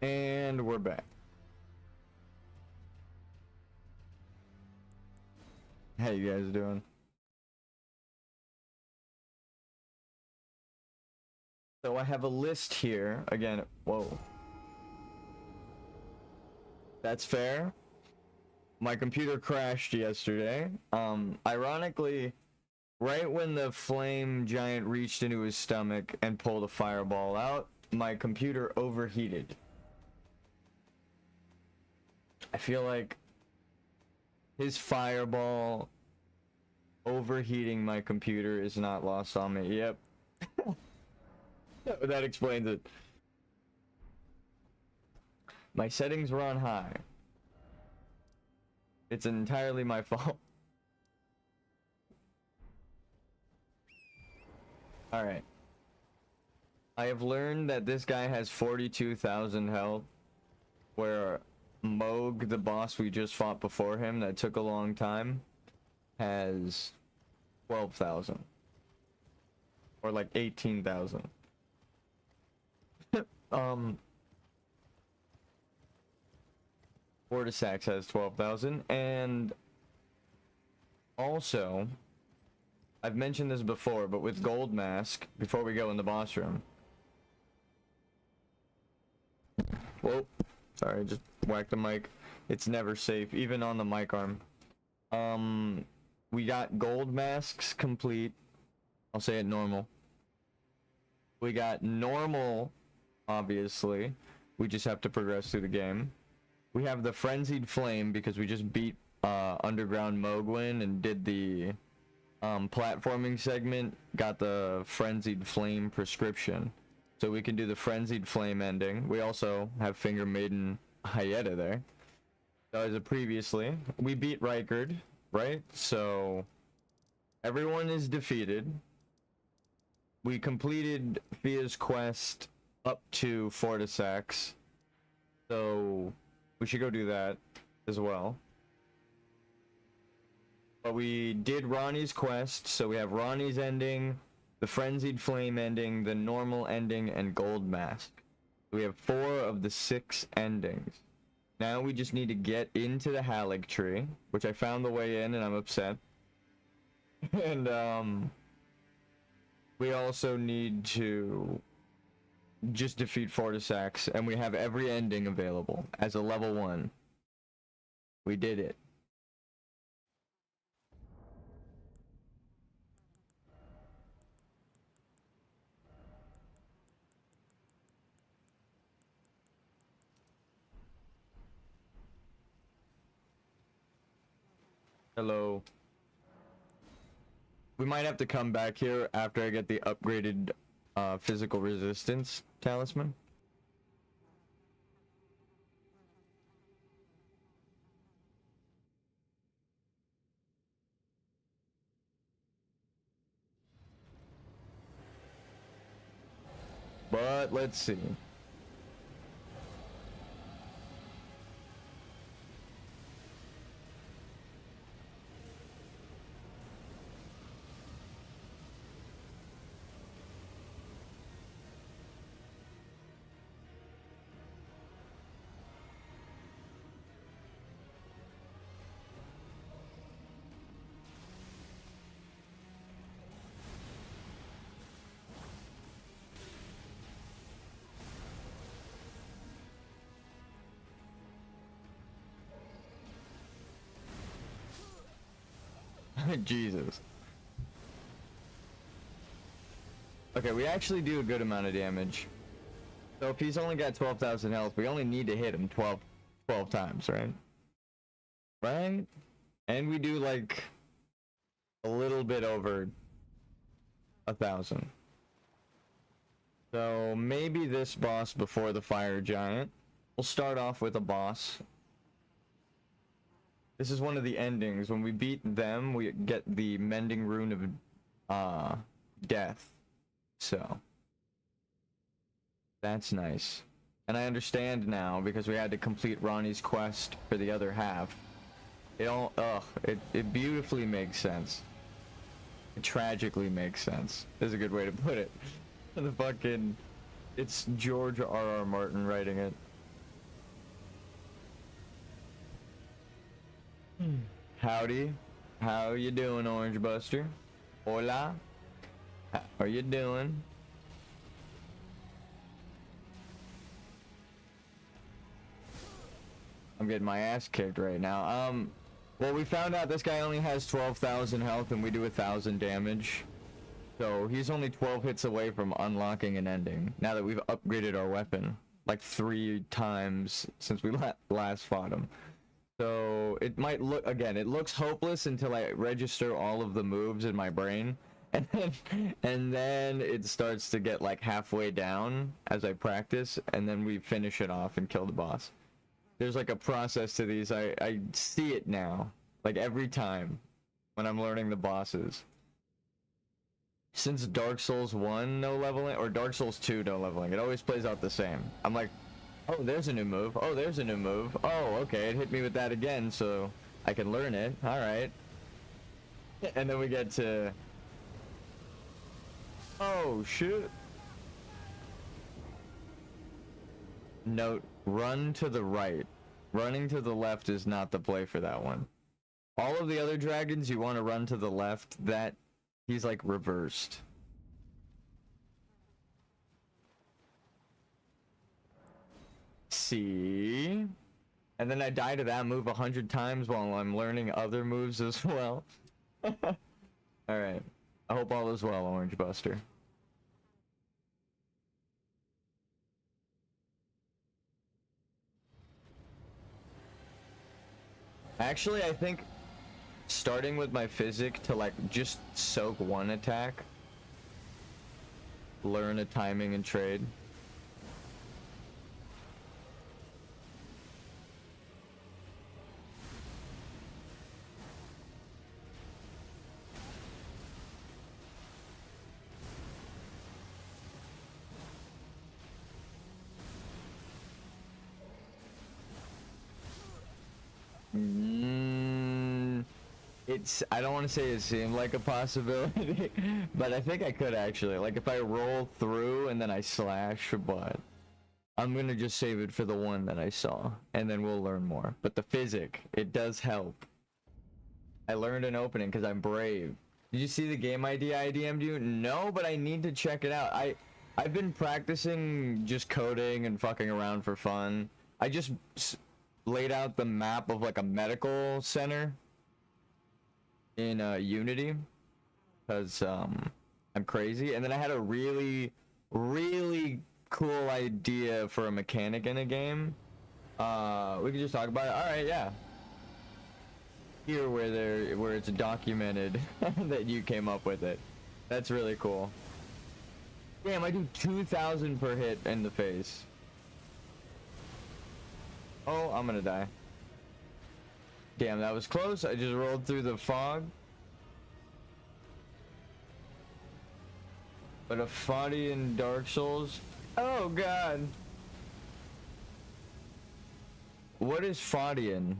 And we're back. How you guys doing? So I have a list here. Again, whoa. That's fair. My computer crashed yesterday. Ironically, right when the flame giant reached into his stomach and pulled a fireball out, my computer overheated. I feel like his fireball overheating my computer is not lost on me. Yep. That explains it. My settings were on high. It's entirely my fault. Alright. I have learned that this guy has 42,000 health, where Moog, the boss we just fought before him that took a long time, has 12,000. Or like 18,000. Vortisax has 12,000, and also, I've mentioned this before, but with Gold Mask, before we go in the boss room. Whoa, sorry, just whacked the mic. It's never safe, even on the mic arm. We got Gold Masks complete. I'll say it normal. We got normal, obviously. We just have to progress through the game. We have the Frenzied Flame because we just beat Underground Mogwin and did the platforming segment. Got the Frenzied Flame prescription. So we can do the Frenzied Flame ending. We also have Finger Maiden Hyeta there. That was a previously. We beat Rykard, right? So everyone is defeated. We completed Fia's quest up to Vortisax. So we should go do that as well. But we did Ronnie's quest, so we have Ronnie's ending, the Frenzied Flame ending, the normal ending, and Gold Mask. We have 4 of the 6 endings. Now we just need to get into the Halleck tree, which I found the way in and I'm upset. And we also need to just defeat Vortisax, and we have every ending available as a level 1. We did it. Hello. We might have to come back here after I get the upgraded physical resistance talisman. But let's see. Jesus. Okay, we actually do a good amount of damage. So if he's only got 12,000 health, we only need to hit him 12 times, right? Right? And we do like a little bit over 1,000. So maybe this boss before the fire giant. We'll start off with a boss. This is one of the endings. When we beat them, we get the Mending Rune of Death. So that's nice. And I understand now because we had to complete Ronnie's quest for the other half. It beautifully makes sense. It tragically makes sense. Is a good way to put it. The fucking, it's George R.R. Martin writing it. Howdy. How you doing, Orange Buster? Hola. How are you doing? I'm getting my ass kicked right now. Well, we found out this guy only has 12,000 health and we do 1,000 damage. So he's only 12 hits away from unlocking an ending. Now that we've upgraded our weapon like 3 times since we last fought him. So it might look, again, it looks hopeless until I register all of the moves in my brain. And then it starts to get like halfway down as I practice, and then we finish it off and kill the boss. There's like a process to these. I see it now, like every time when I'm learning the bosses. Since Dark Souls 1 no leveling, or Dark Souls 2 no leveling, it always plays out the same. I'm like, oh, there's a new move. Oh, there's a new move. Oh, okay, it hit me with that again, so I can learn it. All right. And then we get to... oh, shit. Note, run to the right. Running to the left is not the play for that one. All of the other dragons, you want to run to the left. That, he's like reversed. See? And then I die to that move 100 times while I'm learning other moves as well. Alright. I hope all is well, Orange Buster. Actually, I think starting with my physic to like just soak one attack, learn a timing and trade. It's, I don't want to say it seemed like a possibility, but I think I could actually. Like if I roll through and then I slash, but I'm gonna just save it for the one that I saw, and then we'll learn more. But the physic, it does help. I learned an opening because I'm brave. Did you see the game ID I DM'd you? No, but I need to check it out. I've been practicing just coding and fucking around for fun. I just laid out the map of like a medical center in Unity because I'm crazy, and then I had a really cool idea for a mechanic in a game. We could just talk about it. All right, yeah. Here where it's documented that you came up with it. That's really cool. Damn, I do 2,000 per hit in the face. Oh, I'm gonna die. Damn, that was close. I just rolled through the fog. But a Fadi in Dark Souls? Oh god. What is Fadian?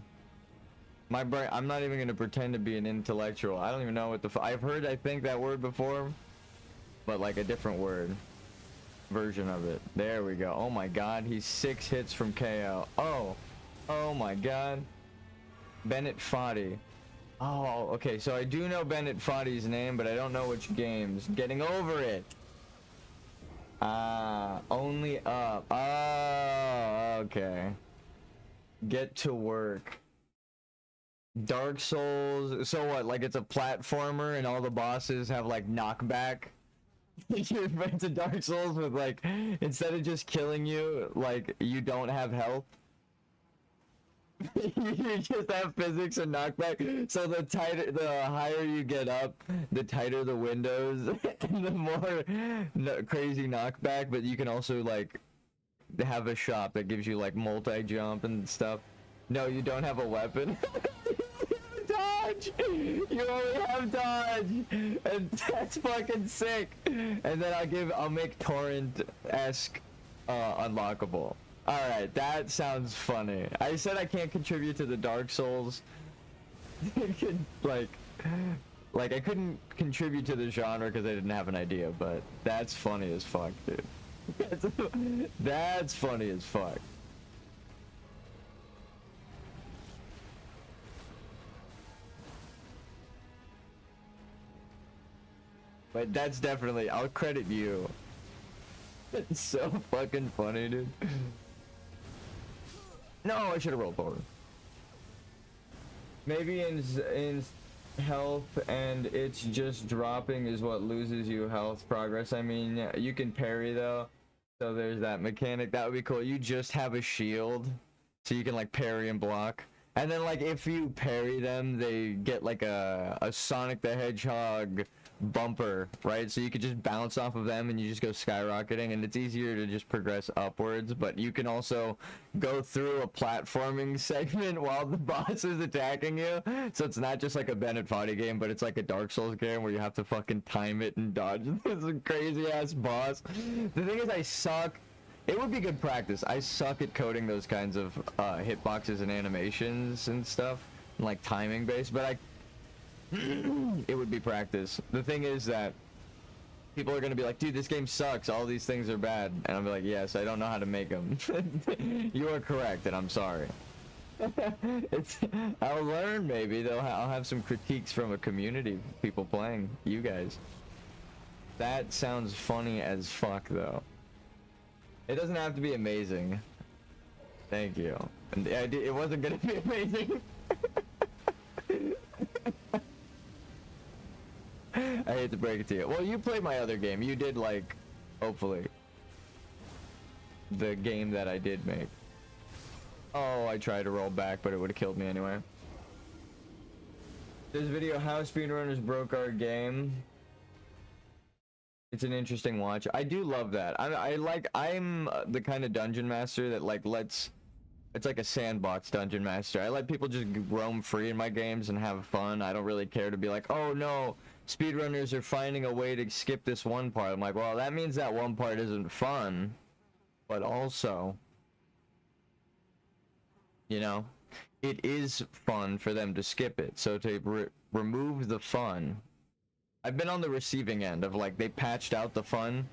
My brain, I'm not even gonna pretend to be an intellectual. I don't even know what the I've heard, I think, that word before, but like a different word version of it. There we go. Oh my god, he's 6 hits from KO. Oh my god. Bennett Foddy. Oh, okay, so I do know Bennett Foddy's name, but I don't know which games. Getting over it. Only up. Oh, okay. Get to work. Dark Souls. So what, like it's a platformer and all the bosses have like knockback? You're into Dark Souls with like, instead of just killing you, like you don't have health. You just have physics and knockback. So the higher you get up, the tighter the windows, and the more crazy knockback. But you can also like have a shop that gives you like multi-jump and stuff. No, you don't have a weapon. Dodge! You only have dodge, and that's fucking sick. And then I'll make torrent-esque unlockable. Alright, that sounds funny. I said I can't contribute to the Dark Souls. like I couldn't contribute to the genre because I didn't have an idea, but that's funny as fuck, dude. That's funny as fuck. But that's definitely, I'll credit you. It's so fucking funny, dude. No, I should have rolled forward. Maybe in health and it's just dropping is what loses you health progress. I mean, you can parry though. So there's that mechanic. That would be cool. You just have a shield so you can like parry and block. And then like if you parry them, they get like a Sonic the Hedgehog bumper, right? So you could just bounce off of them and you just go skyrocketing, and it's easier to just progress upwards. But you can also go through a platforming segment while the boss is attacking you, so it's not just like a Bennett Foddy game, but it's like a Dark Souls game where you have to fucking time it and dodge this crazy ass boss. The thing is, I suck. It would be good practice. I suck at coding those kinds of hitboxes and animations and stuff, and like timing based, but it would be practice. The thing is that people are gonna be like, dude, this game sucks, all these things are bad, and I'll be like, yes, I don't know how to make them. You are correct, and I'm sorry. I'll learn, maybe though. I'll have some critiques from a community of people playing, you guys. That sounds funny as fuck though. It doesn't have to be amazing. Thank you. And it wasn't gonna be amazing. I hate to break it to you. Well, you played my other game. You did, like, hopefully, the game that I did make. Oh, I tried to roll back, but it would have killed me anyway. This video, how speedrunners broke our game. It's an interesting watch. I do love that. I'm the kind of dungeon master that like it's like a sandbox dungeon master. I let people just roam free in my games and have fun. I don't really care to be like, oh no, speedrunners are finding a way to skip this one part. I'm like, well, that means that one part isn't fun, but also, you know, it is fun for them to skip it. So to remove the fun, I've been on the receiving end of like they patched out the fun,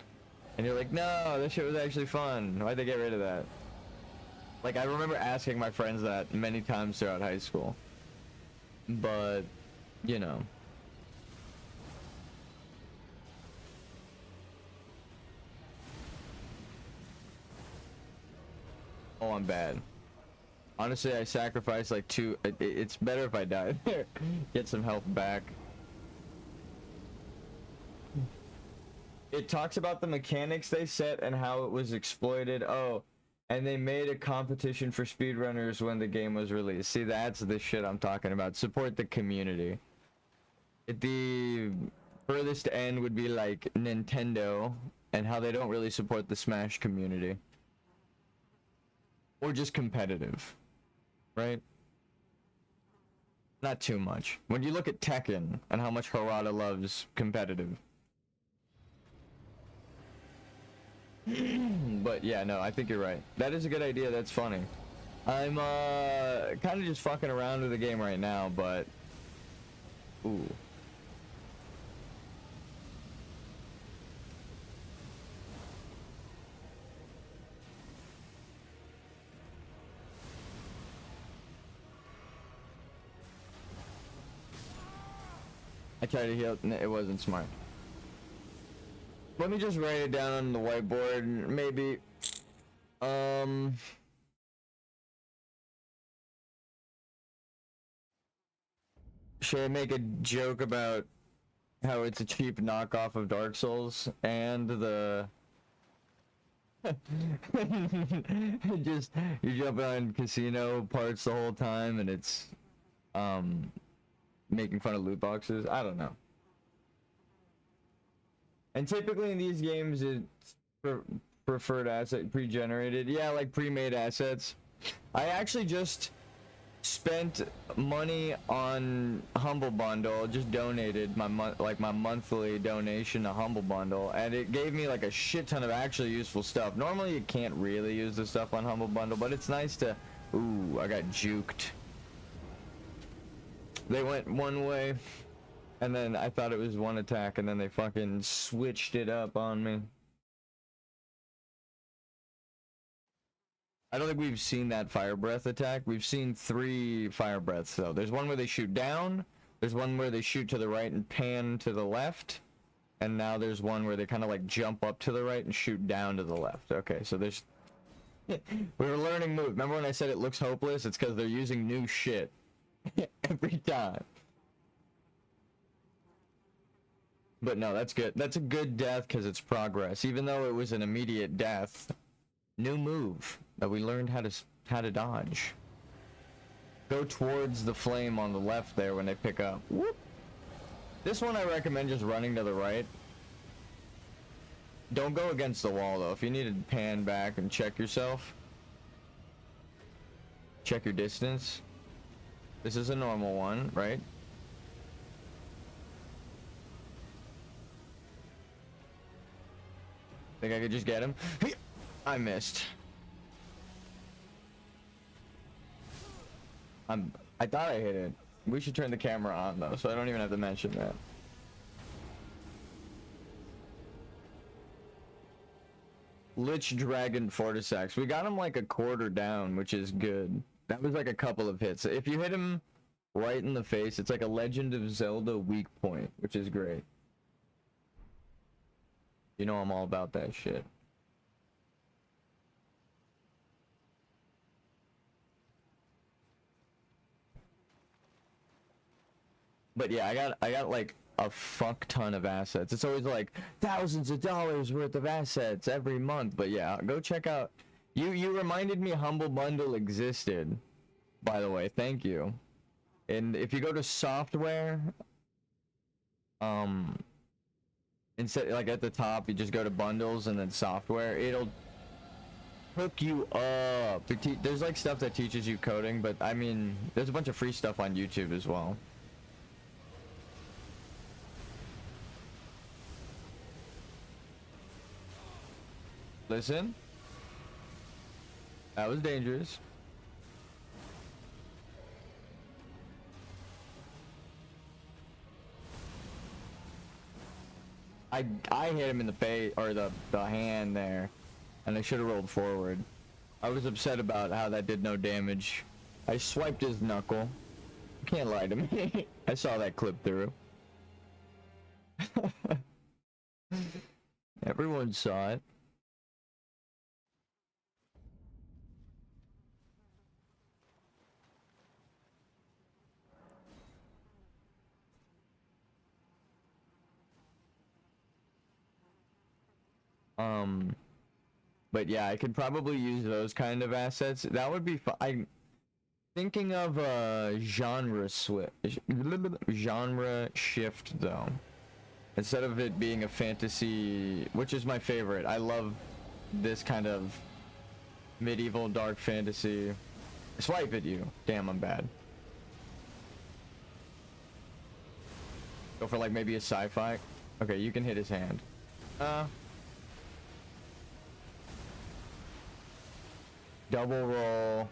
and you're like, no, this shit was actually fun. Why'd they get rid of that? Like, I remember asking my friends that many times throughout high school. But, you know. Oh, I'm bad. Honestly, I sacrificed like it's better if I die there. Get some health back. It talks about the mechanics they set and how it was exploited. Oh, and they made a competition for speedrunners when the game was released. See, that's the shit I'm talking about. Support the community. At the furthest end would be like Nintendo and how they don't really support the Smash community. Or just competitive, right? Not too much. When you look at Tekken and how much Harada loves competitive. But yeah, no, I think you're right. That is a good idea. That's funny. I'm kind of just fucking around with the game right now, but ooh. I tried to heal. It wasn't smart. Let me just write it down on the whiteboard, maybe. Should I make a joke about how it's a cheap knockoff of Dark Souls and the just you're jumping on casino parts the whole time and it's making fun of loot boxes? I don't know. And typically in these games, it's preferred asset pre-generated. Yeah, like pre-made assets. I actually just spent money on Humble Bundle. Just donated my monthly donation to Humble Bundle, and it gave me like a shit ton of actually useful stuff. Normally, you can't really use the stuff on Humble Bundle, but it's nice to. Ooh, I got juked. They went one way. And then I thought it was one attack, and then they fucking switched it up on me. I don't think we've seen that fire breath attack. We've seen 3 fire breaths, though. There's one where they shoot down. There's one where they shoot to the right and pan to the left. And now there's one where they kind of like jump up to the right and shoot down to the left. Okay, so there's... we were learning moves. Remember when I said it looks hopeless? It's because they're using new shit every time. But no, that's good. That's a good death because it's progress. Even though it was an immediate death, new move that we learned how to dodge. Go towards the flame on the left there when they pick up. Whoop. This one I recommend just running to the right. Don't go against the wall though. If you need to pan back and check yourself, check your distance. This is a normal one, right? Think I could just get him? I missed. I thought I hit it. We should turn the camera on though, so I don't even have to mention that. Lich Dragon Fortisax. We got him like a quarter down, which is good. That was like a couple of hits. If you hit him right in the face, it's like a Legend of Zelda weak point, which is great. You know I'm all about that shit. But yeah, I got like a fuck ton of assets. It's always like thousands of dollars worth of assets every month. But yeah, go check out. You reminded me Humble Bundle existed, by the way. Thank you. And if you go to software, instead, like at the top, you just go to bundles and then software. It'll hook you up. There's like stuff that teaches you coding, but I mean, there's a bunch of free stuff on YouTube as well. Listen. That was dangerous. I hit him in the face, or the hand there, and I should have rolled forward. I was upset about how that did no damage. I swiped his knuckle. You can't lie to me. I saw that clip through. Everyone saw it. But yeah, I could probably use those kind of assets. That would be fun. I'm thinking of a genre shift though. Instead of it being a fantasy, which is my favorite. I love this kind of medieval dark fantasy. Swipe at you. Damn, I'm bad. Go for like maybe a sci-fi. Okay, you can hit his hand. Double roll.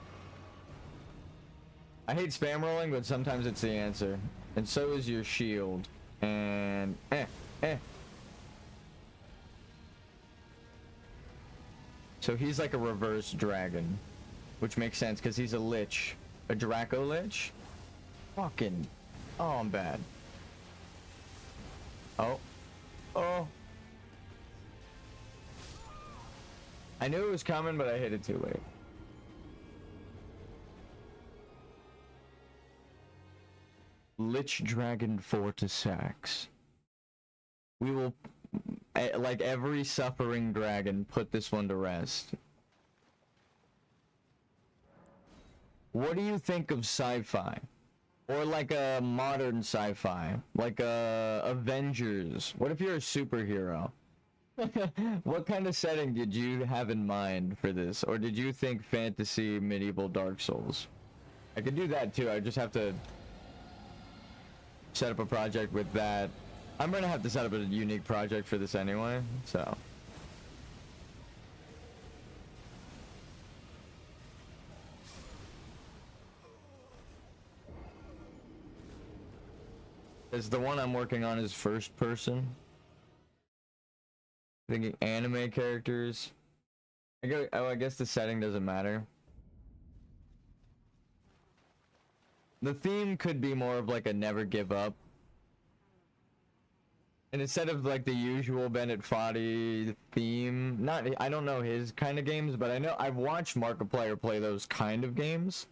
I hate spam rolling, but sometimes it's the answer. And so is your shield. And So he's like a reverse dragon, which makes sense because he's a lich. A Draco lich? Fucking... Oh, I'm bad. Oh. Oh. I knew it was coming, but I hit it too late. Lich Dragon Fortisax. We will, like every suffering dragon, put this one to rest. What do you think of sci-fi? Or like a modern sci-fi? Like Avengers? What if you're a superhero? What kind of setting did you have in mind for this? Or did you think fantasy, medieval, Dark Souls? I could do that too. I just have to set up a project with that. I'm gonna have to set up a unique project for this anyway, so. Is the one I'm working on is first person? Thinking anime characters. I guess the setting doesn't matter. The theme could be more of like a never give up. And instead of like the usual Bennett Foddy theme, not I don't know his kind of games, but I know I've watched Markiplier play those kind of games.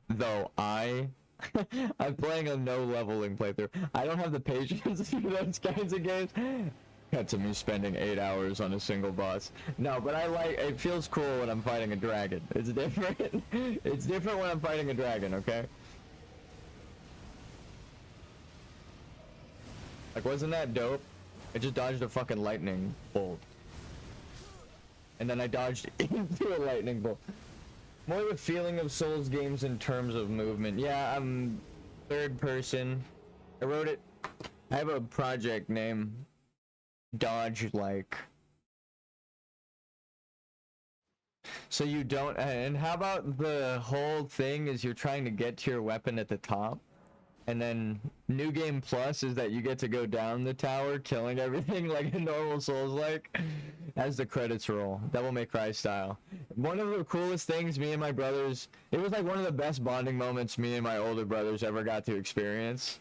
Though I'm playing a no leveling playthrough. I don't have the patience for those kinds of games. Cut to me spending 8 hours on a single boss. No, but I like it. Feels cool when I'm fighting a dragon. It's different. It's different when I'm fighting a dragon. Okay. Like, wasn't that dope? I just dodged a fucking lightning bolt. And then I dodged into a lightning bolt. More the feeling of Souls games in terms of movement. Yeah, I'm third person. I wrote it. I have a project name. Dodge like. So you don't, and how about the whole thing is you're trying to get to your weapon at the top? And then New Game Plus is that you get to go down the tower, killing everything like a normal Souls-like, as the credits roll. Devil May Cry style. One of the coolest things me and my brothers, it was like one of the best bonding moments me and my older brothers ever got to experience,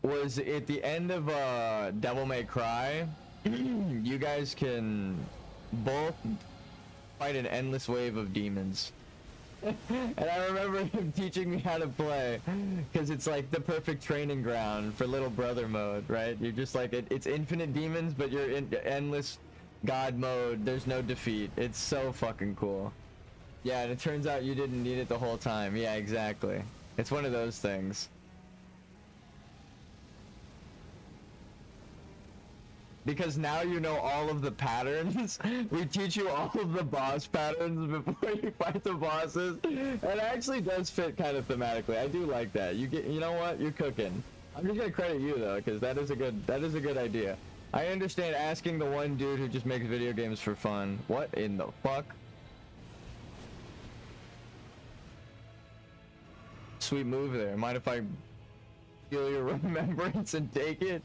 was at the end of Devil May Cry, you guys can both fight an endless wave of demons. And I remember him teaching me how to play, because it's like the perfect training ground for little brother mode, right? You're just like, it's infinite demons, but you're in endless god mode. There's no defeat. It's so fucking cool. Yeah, and it turns out you didn't need it the whole time. Yeah, exactly. It's one of those things. Because now you know all of the patterns. We teach you all of the boss patterns before you fight the bosses. And it actually does fit kind of thematically. I do like that. You know what? You're cooking. I'm just gonna credit you though, because that is a good idea. I understand asking the one dude who just makes video games for fun. What in the fuck? Sweet move there. Mind if I steal your remembrance and take it?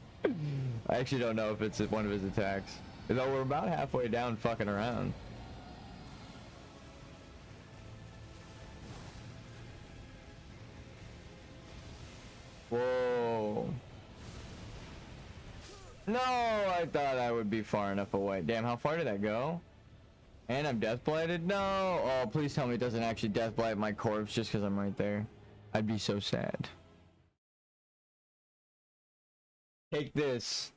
I actually don't know if it's one of his attacks. Though we're about halfway down fucking around. Whoa. No, I thought I would be far enough away. Damn, how far did that go? And I'm death blighted? No! Oh, please tell me it doesn't actually death blight my corpse just because I'm right there. I'd be so sad. Take this.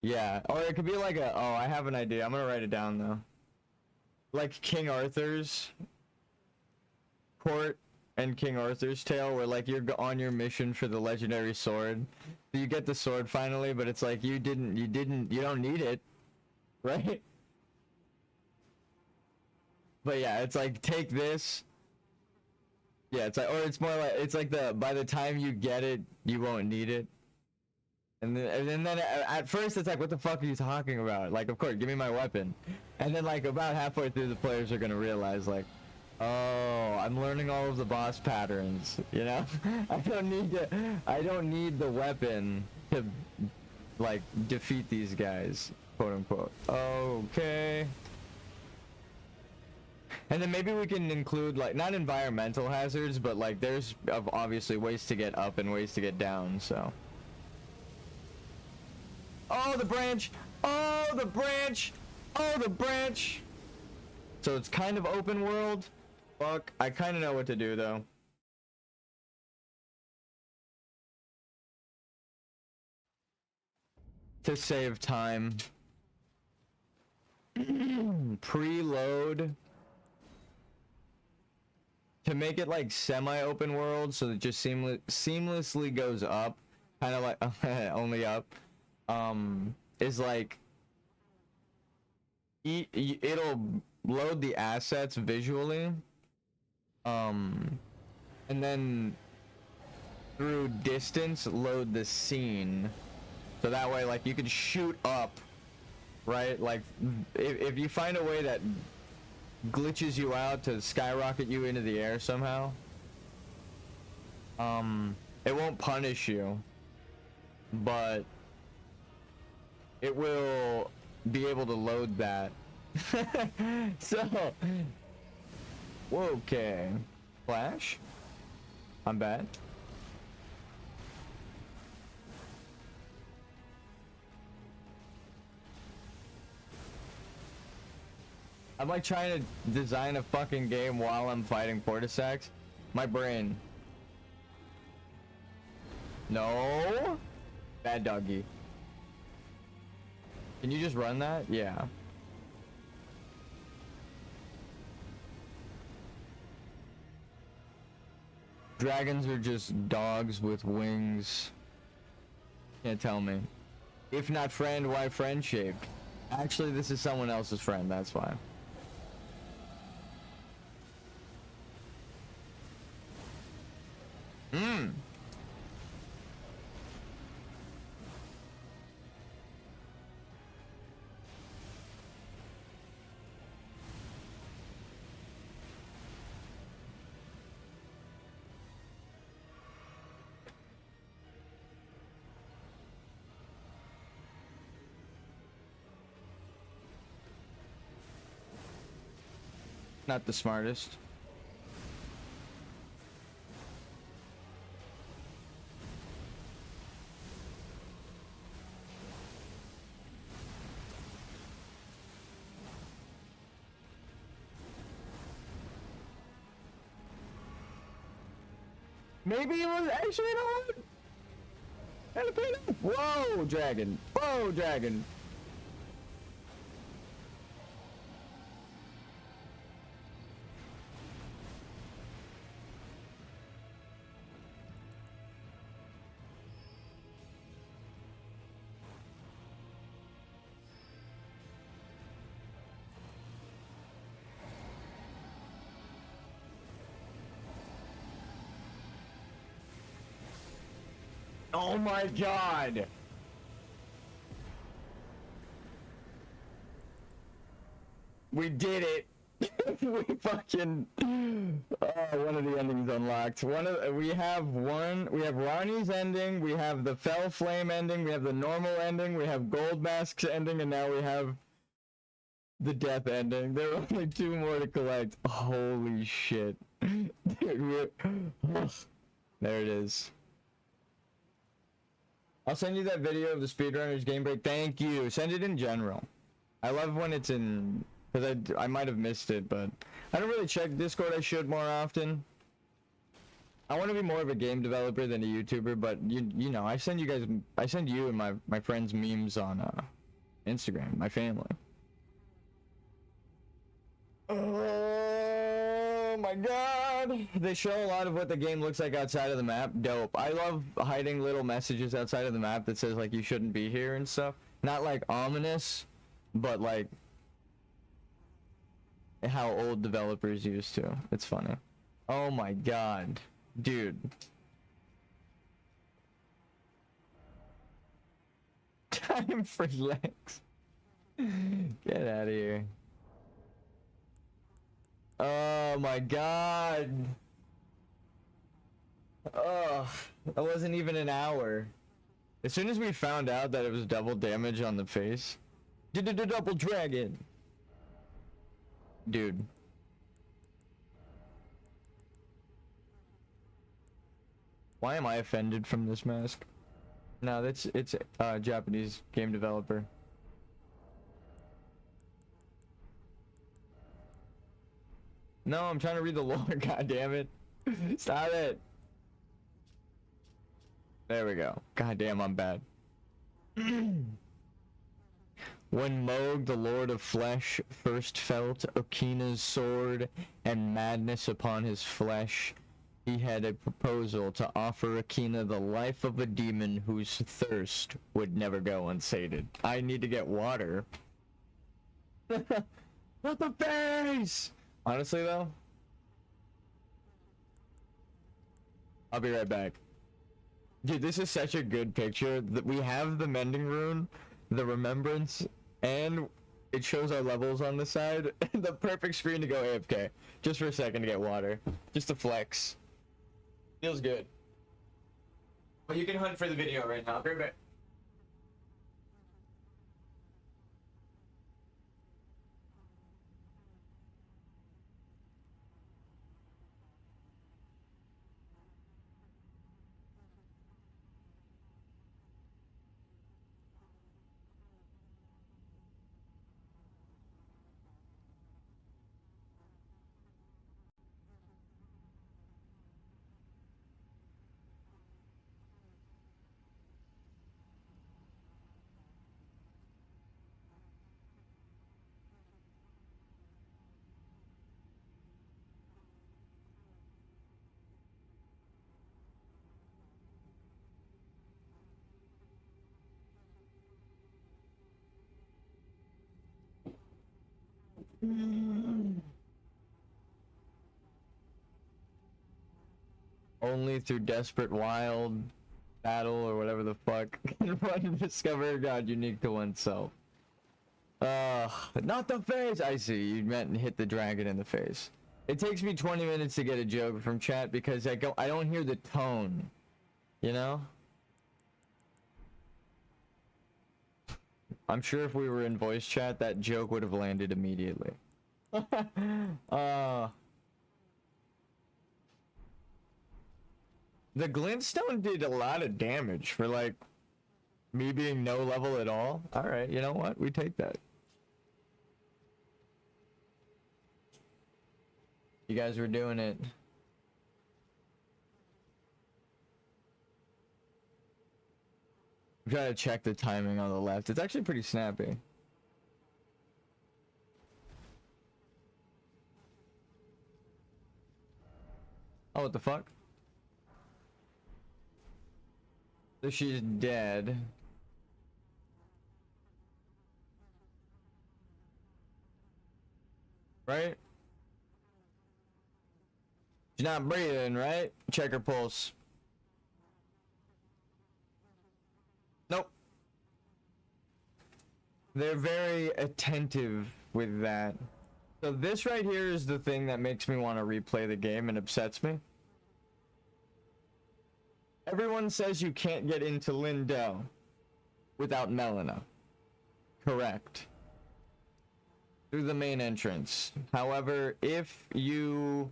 Yeah, or it could be like a, oh, I have an idea. I'm gonna write it down though. Like King Arthur's court and King Arthur's tale, where like you're on your mission for the legendary sword. You get the sword finally, but it's like you don't need it, right? But yeah, it's like, take this. Yeah, it's like, or it's more like, it's like by the time you get it, you won't need it. And then at first it's like, what the fuck are you talking about? Like, of course, give me my weapon. And then like about halfway through, the players are gonna realize like, oh, I'm learning all of the boss patterns, you know? I don't need the weapon to like defeat these guys, quote unquote. Okay. And then maybe we can include like, not environmental hazards, but like there's obviously ways to get up and ways to get down, so. Oh, the branch! Oh, the branch! Oh, the branch! So it's kind of open world. Fuck, I kind of know what to do though. To save time. Preload. To make it like semi-open world, so it just seamlessly goes up, kind of like only up. Is like it'll load the assets visually, and then through distance load the scene, so that way like you can shoot up, right? Like if you find a way that glitches you out to skyrocket you into the air somehow, it won't punish you, but it will be able to load that. So, okay. Flash? I'm bad. I'm like trying to design a fucking game while I'm fighting Portisax. My brain. No. Bad doggy. Can you just run that? Yeah. Dragons are just dogs with wings. Can't tell me. If not friend, why friend shaped? Actually, this is someone else's friend, that's why. Not the smartest. Maybe it was actually not. Whoa, dragon. Whoa, dragon. Oh my god. We did it. We fucking one of the endings unlocked. We have Ronnie's ending, we have the Fell Flame ending, we have the normal ending, we have Gold Mask's ending, and now we have the death ending. There are only 2 more to collect. Holy shit. Dude, there it is. I'll send you that video of the speedrunners game break. Thank you. Send it in general. I love when it's in, because I might have missed it, but I don't really check Discord. I should more often. I want to be more of a game developer than a YouTuber, but you know, I send you and my friends memes on Instagram, my family. Oh my god. They show a lot of what the game looks like outside of the map. Dope. I love hiding little messages outside of the map that says like you shouldn't be here and stuff. Not like ominous, but like how old developers used to. It's funny. Oh my god. Dude. Time for Lex. Get out of here. Oh my god. Oh, that wasn't even an hour. As soon as we found out that it was double damage on the face. Did the double dragon. Dude. Why am I offended from this mask? No, it's a Japanese game developer. No, I'm trying to read the lore, god damn it. Stop it. There we go. God damn, I'm bad. When Moog, the Lord of Flesh, first felt Okina's sword and madness upon his flesh, he had a proposal to offer Okina the life of a demon whose thirst would never go unsated. I need to get water. Not the face! Honestly though, I'll be right back. Dude, this is such a good picture that we have the mending rune, the remembrance, and it shows our levels on the side. The perfect screen to go AFK. Just for a second to get water. Just to flex. Feels good. But you can hunt for the video right now. I'll be right back. Only through desperate wild battle or whatever the fuck can one discover a god unique to oneself. Not the face. I see. You meant hit the dragon in the face. It takes me 20 minutes to get a joke from chat because I don't hear the tone. You know? I'm sure if we were in voice chat, that joke would have landed immediately. The glintstone did a lot of damage for like me being no level at all. All right, you know what? We take that. You guys were doing it. I'm trying to check the timing on the left. It's actually pretty snappy. Oh, what the fuck? So she's dead. Right? She's not breathing, right? Check her pulse. Nope. They're very attentive with that. So this right here is the thing that makes me want to replay the game and upsets me. Everyone says you can't get into Lindell without Melina. Correct. Through the main entrance. However, if you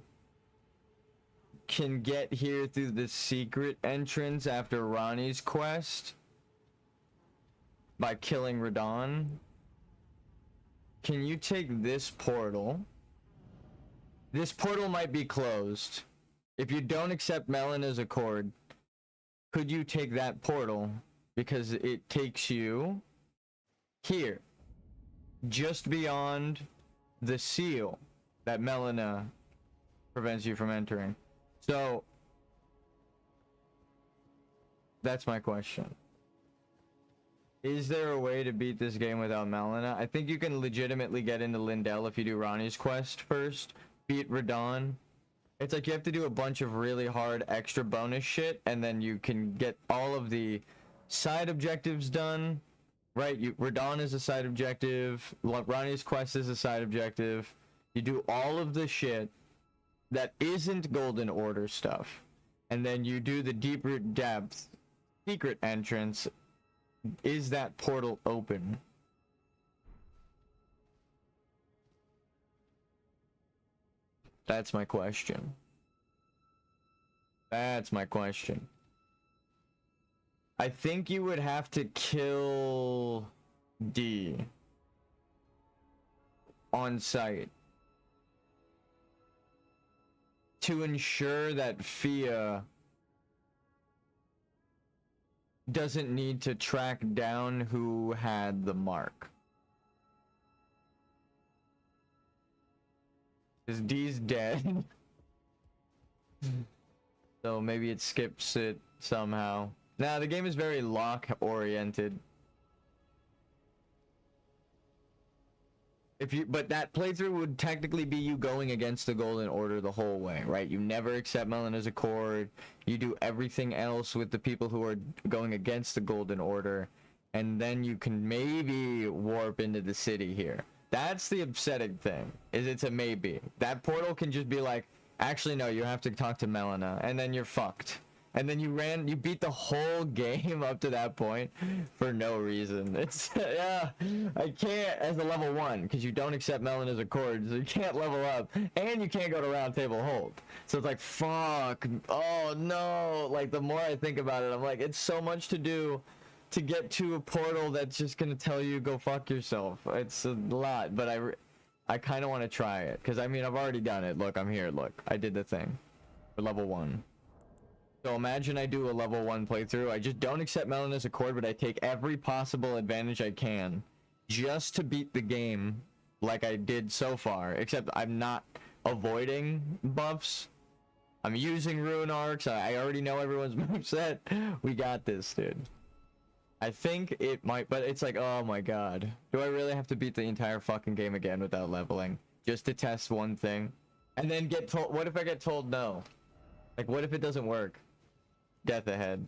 can get here through the secret entrance after Ronnie's quest by killing Radon, can you take this portal? This portal might be closed. If you don't accept Melina's accord, could you take that portal? Because it takes you here. Just beyond the seal that Melina prevents you from entering. So, that's my question. Is there a way to beat this game without Melina? I think you can legitimately get into Lindell if you do Ronnie's quest first. Beat Radon. It's like you have to do a bunch of really hard extra bonus shit, and then you can get all of the side objectives done. Right? Radon is a side objective. Ronnie's quest is a side objective. You do all of the shit that isn't Golden Order stuff. And then you do the deeper depth secret entrance. Is that portal open? That's my question. That's my question. I think you would have to kill D on site to ensure that Fia doesn't need to track down who had the mark. Because D's dead. So maybe it skips it somehow. Now, the game is very lock-oriented. But that playthrough would technically be you going against the Golden Order the whole way, right? You never accept Melina's accord. You do everything else with the people who are going against the Golden Order, and then you can maybe warp into the city here. That's the upsetting thing, is it's a maybe. That portal can just be like, actually no, you have to talk to Melina, and then you're fucked. And then you beat the whole game up to that point for no reason. It's, yeah, I can't as a level 1, because you don't accept Melina's accord, so you can't level up, and you can't go to round table hold. So it's like, fuck, oh no, like the more I think about it, I'm like, it's so much to do to get to a portal that's just gonna tell you go fuck yourself. It's a lot, but I kind of want to try it, because I mean, I've already done it. Look, I'm here, look, I did the thing for level 1. So imagine I do a level 1 playthrough. I just don't accept Melina's accord, but I take every possible advantage I can just to beat the game like I did so far. Except I'm not avoiding buffs. I'm using rune arcs. I already know everyone's moveset. We got this, dude. I think it might, but it's like, oh my god. Do I really have to beat the entire fucking game again without leveling? Just to test one thing? And then get told, what if I get told no? Like, what if it doesn't work? Death ahead.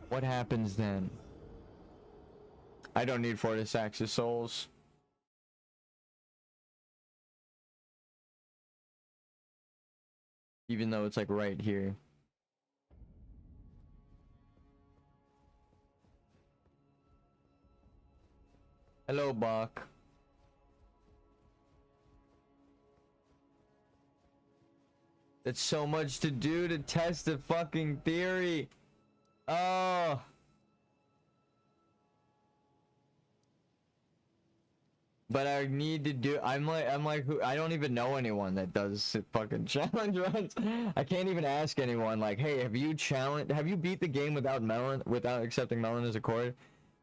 What happens then? I don't need Fortisax's souls. Even though it's like right here. Hello, Bach. It's so much to do to test the fucking theory. Oh. But I need to do. I'm like who? I don't even know anyone that does fucking challenge runs. I can't even ask anyone like, hey, have you beat the game without melon, without accepting melon as a cord?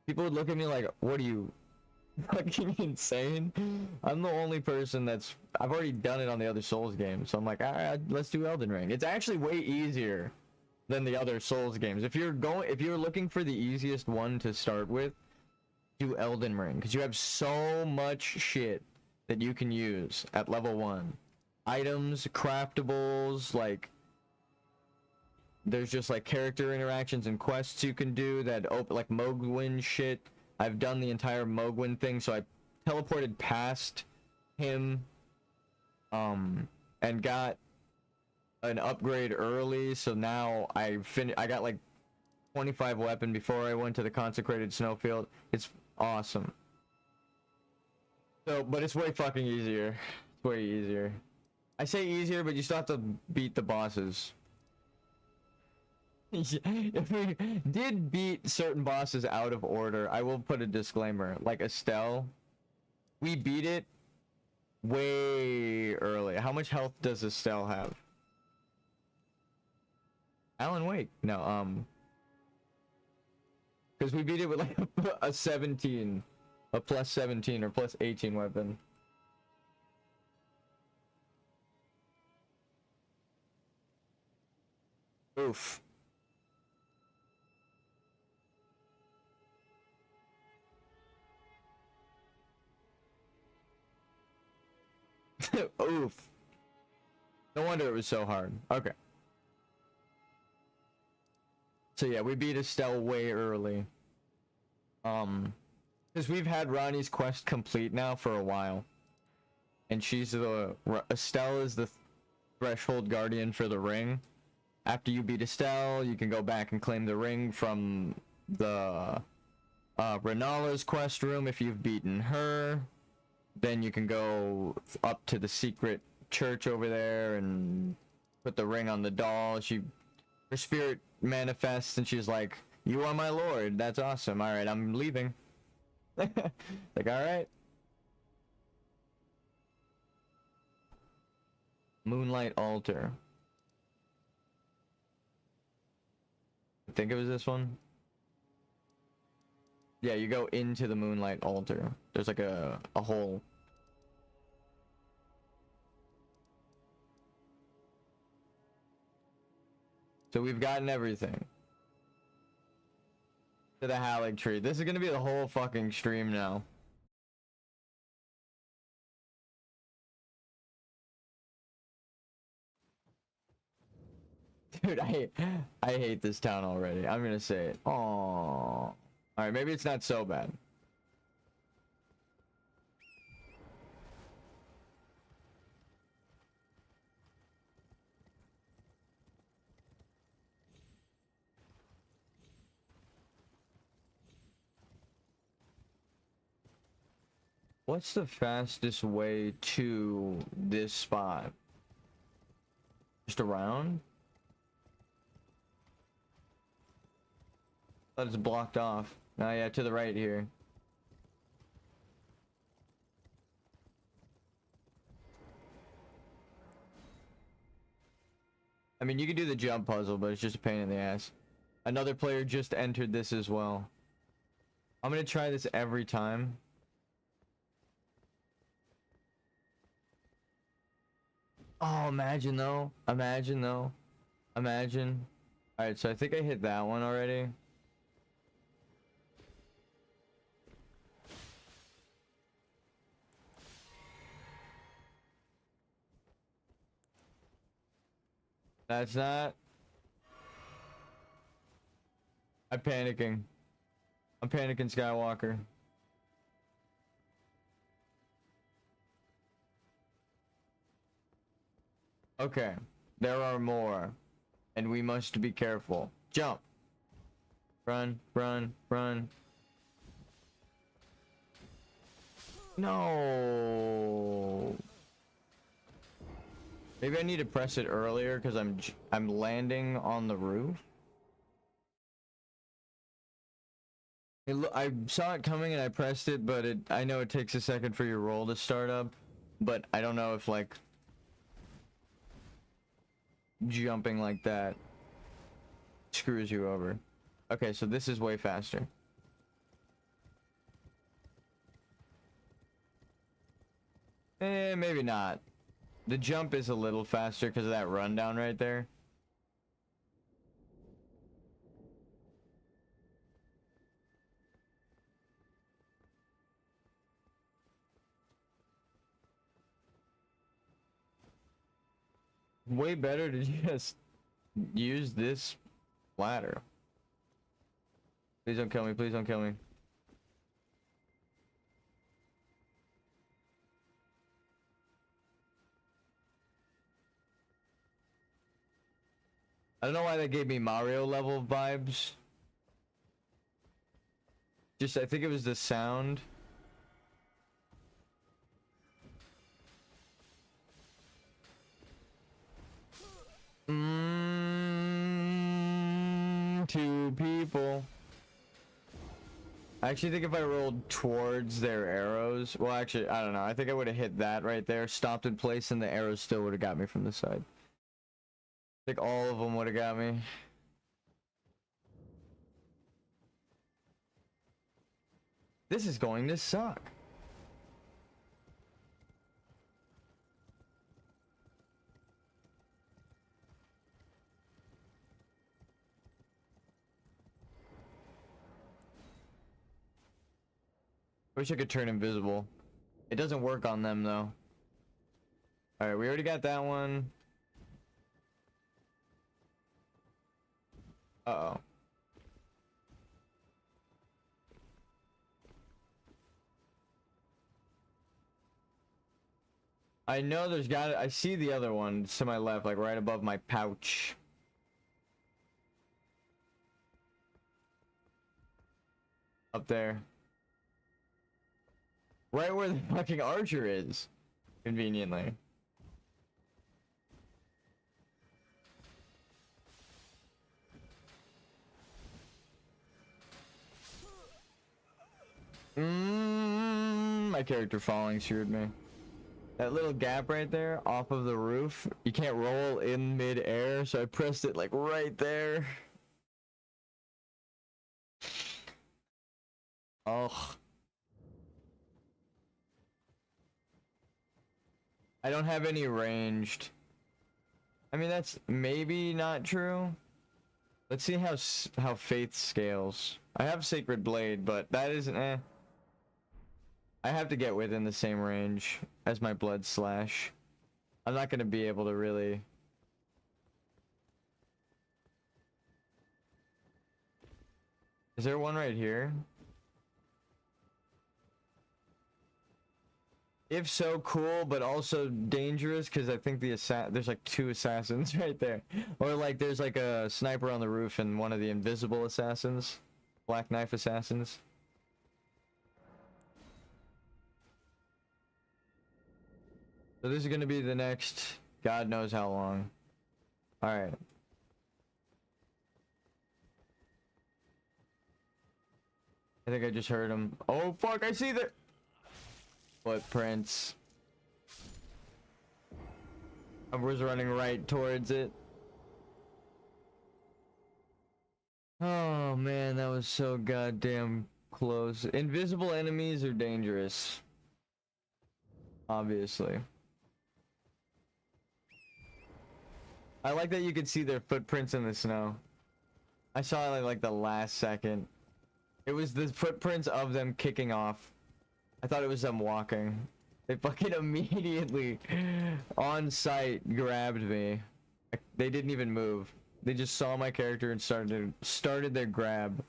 People would look at me like, what are you, fucking insane? I'm the only person I've already done it on the other Souls games, so I'm like, alright, let's do Elden Ring. It's actually way easier than the other Souls games. If you're looking for the easiest one to start with, do Elden Ring, because you have so much shit that you can use at level 1. Items, craftables, like there's just like character interactions and quests you can do that open, like Mogwin shit. I've done the entire Mogwin thing, so I teleported past him and got an upgrade early, so now I got like 25 weapon before I went to the consecrated snowfield. It's awesome. So, but it's way fucking easier. It's way easier. I say easier, but you still have to beat the bosses. If we did beat certain bosses out of order, I will put a disclaimer. Like Estelle, we beat it way early. How much health does Estelle have? Alan Wake? No, because we beat it with like a 17, a plus 17 or plus 18 weapon. Oof. Oof. No wonder it was so hard. Okay. So yeah, we beat Estelle way early. Because we've had Ronnie's quest complete now for a while. And Estelle is the threshold guardian for the ring. After you beat Estelle, you can go back and claim the ring from the Renala's quest room if you've beaten her. Then you can go up to the secret church over there and put the ring on the doll. Her spirit manifests and she's like, you are my lord. That's awesome. All right, I'm leaving. Like, all right. Moonlight altar. I think it was this one. Yeah, you go into the moonlight altar. There's like a hole. So we've gotten everything. To the Hallig tree. This is gonna be the whole fucking stream now. Dude, I hate this town already. I'm gonna say it. Aww. Alright, maybe it's not so bad. What's the fastest way to this spot? Just around? Oh, it's blocked off. Oh yeah, to the right here. I mean, you can do the jump puzzle, but it's just a pain in the ass. Another player just entered this as well. I'm gonna try this every time. Oh, imagine though. Imagine though. Imagine. Alright, so I think I hit that one already. That's not. I'm panicking. I'm panicking, Skywalker. Okay. There are more. And we must be careful. Jump. Run, run, run. No. Maybe I need to press it earlier because I'm landing on the roof. I saw it coming and I pressed it, but I know it takes a second for your roll to start up, but I don't know if like jumping like that screws you over. Okay, so this is way faster. Maybe not. The jump is a little faster because of that rundown right there. Way better to just use this ladder. Please don't kill me, please don't kill me. I don't know why that gave me Mario level vibes. Just, I think it was the sound. Two people. I actually think if I rolled towards their arrows, well, actually, I don't know. I think I would have hit that right there, stopped in place, and the arrows still would have got me from the side. I think all of them would have got me. This is going to suck. Wish I could turn invisible. It doesn't work on them though. Alright, we already got that one. Uh-oh. I know there's I see the other one to my left, like right above my pouch. Up there. Right where the fucking archer is. Conveniently. My character falling screwed me. That little gap right there off of the roof, you can't roll in mid-air, so I pressed it like right there. Oh. I don't have any ranged. I mean, that's maybe not true. Let's see how faith scales. I have Sacred Blade, but that isn't I have to get within the same range as my Blood Slash. I'm not gonna be able to really. Is there one right here? If so, cool, but also dangerous because I think there's like two assassins right there. Or like there's like a sniper on the roof and one of the invisible assassins. Black Knife assassins. So this is gonna be the next God knows how long. Alright. I think I just heard him. Oh fuck, I see the footprints. I was running right towards it. Oh man, that was so goddamn close. Invisible enemies are dangerous. Obviously. I like that you can see their footprints in the snow. I saw it like the last second. It was the footprints of them kicking off. I thought it was them walking. They fucking immediately on sight grabbed me. They didn't even move. They just saw my character and started their grab.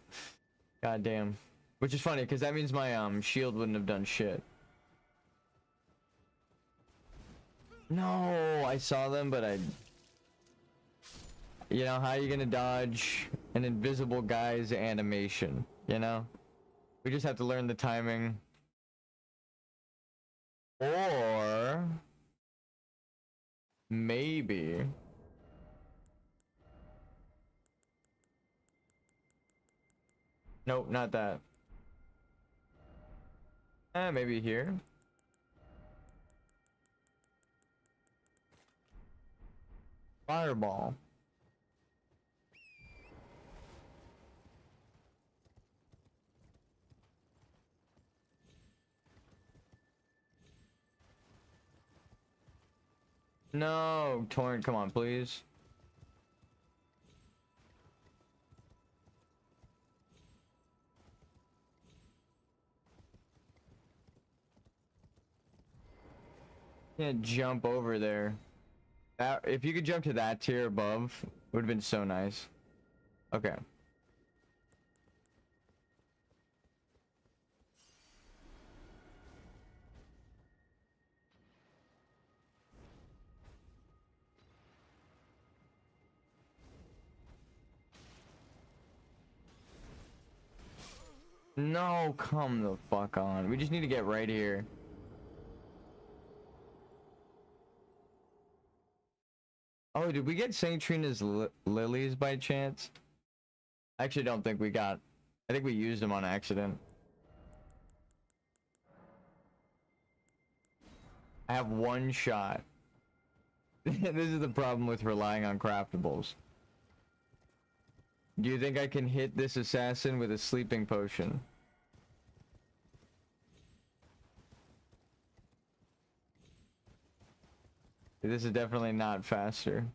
God damn. Which is funny because that means my shield wouldn't have done shit. No, I saw them, but you know, how are you gonna dodge an invisible guy's animation, you know? We just have to learn the timing. Or maybe nope, not that. Maybe here. Fireball. No, Torrent, come on, please. Can't jump over there. That, if you could jump to that tier above, would have been so nice. Okay. No, come the fuck on. We just need to get right here. Oh, did we get St. Trina's lilies by chance? I actually don't think we got. I think we used them on accident. I have one shot. This is the problem with relying on craftables. Do you think I can hit this assassin with a sleeping potion? This is definitely not faster.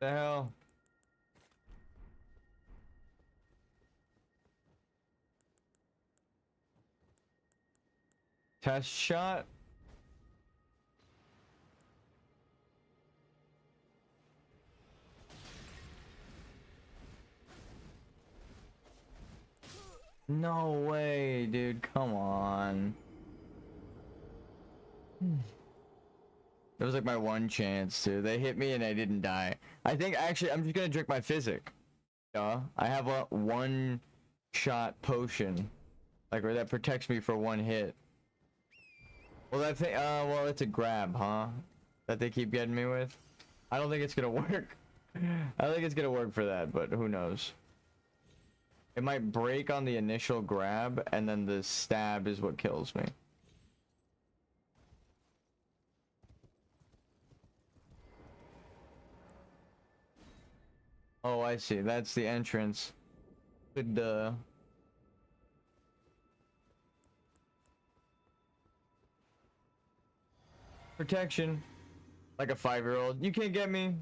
The hell? Test shot? No way, dude. Come on. It was like my one chance, too. They hit me and I didn't die. I think, actually, I'm just gonna drink my physic. I have a one-shot potion. Like, where that protects me for one hit. Well, that thing, well, it's a grab, huh? That they keep getting me with? I don't think it's gonna work. I don't think it's gonna work for that, but who knows. It might break on the initial grab, and then the stab is what kills me. Oh, I see. That's the entrance. Good, protection. Like a 5-year-old. You can't get me.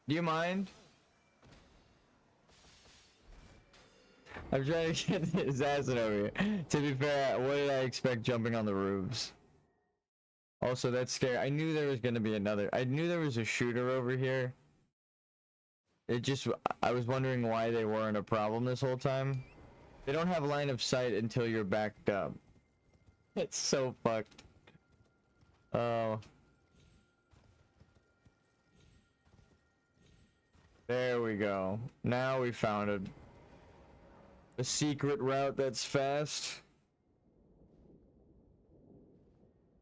Do you mind? I'm trying to get the assassin over here. To be fair, what did I expect jumping on the roofs? Also, that's scary. I knew there was gonna be another. I knew there was a shooter over here. It just, I was wondering why they weren't a problem this whole time. They don't have line of sight until you're backed up. It's so fucked. Oh. There we go. Now we found it. A secret route that's fast.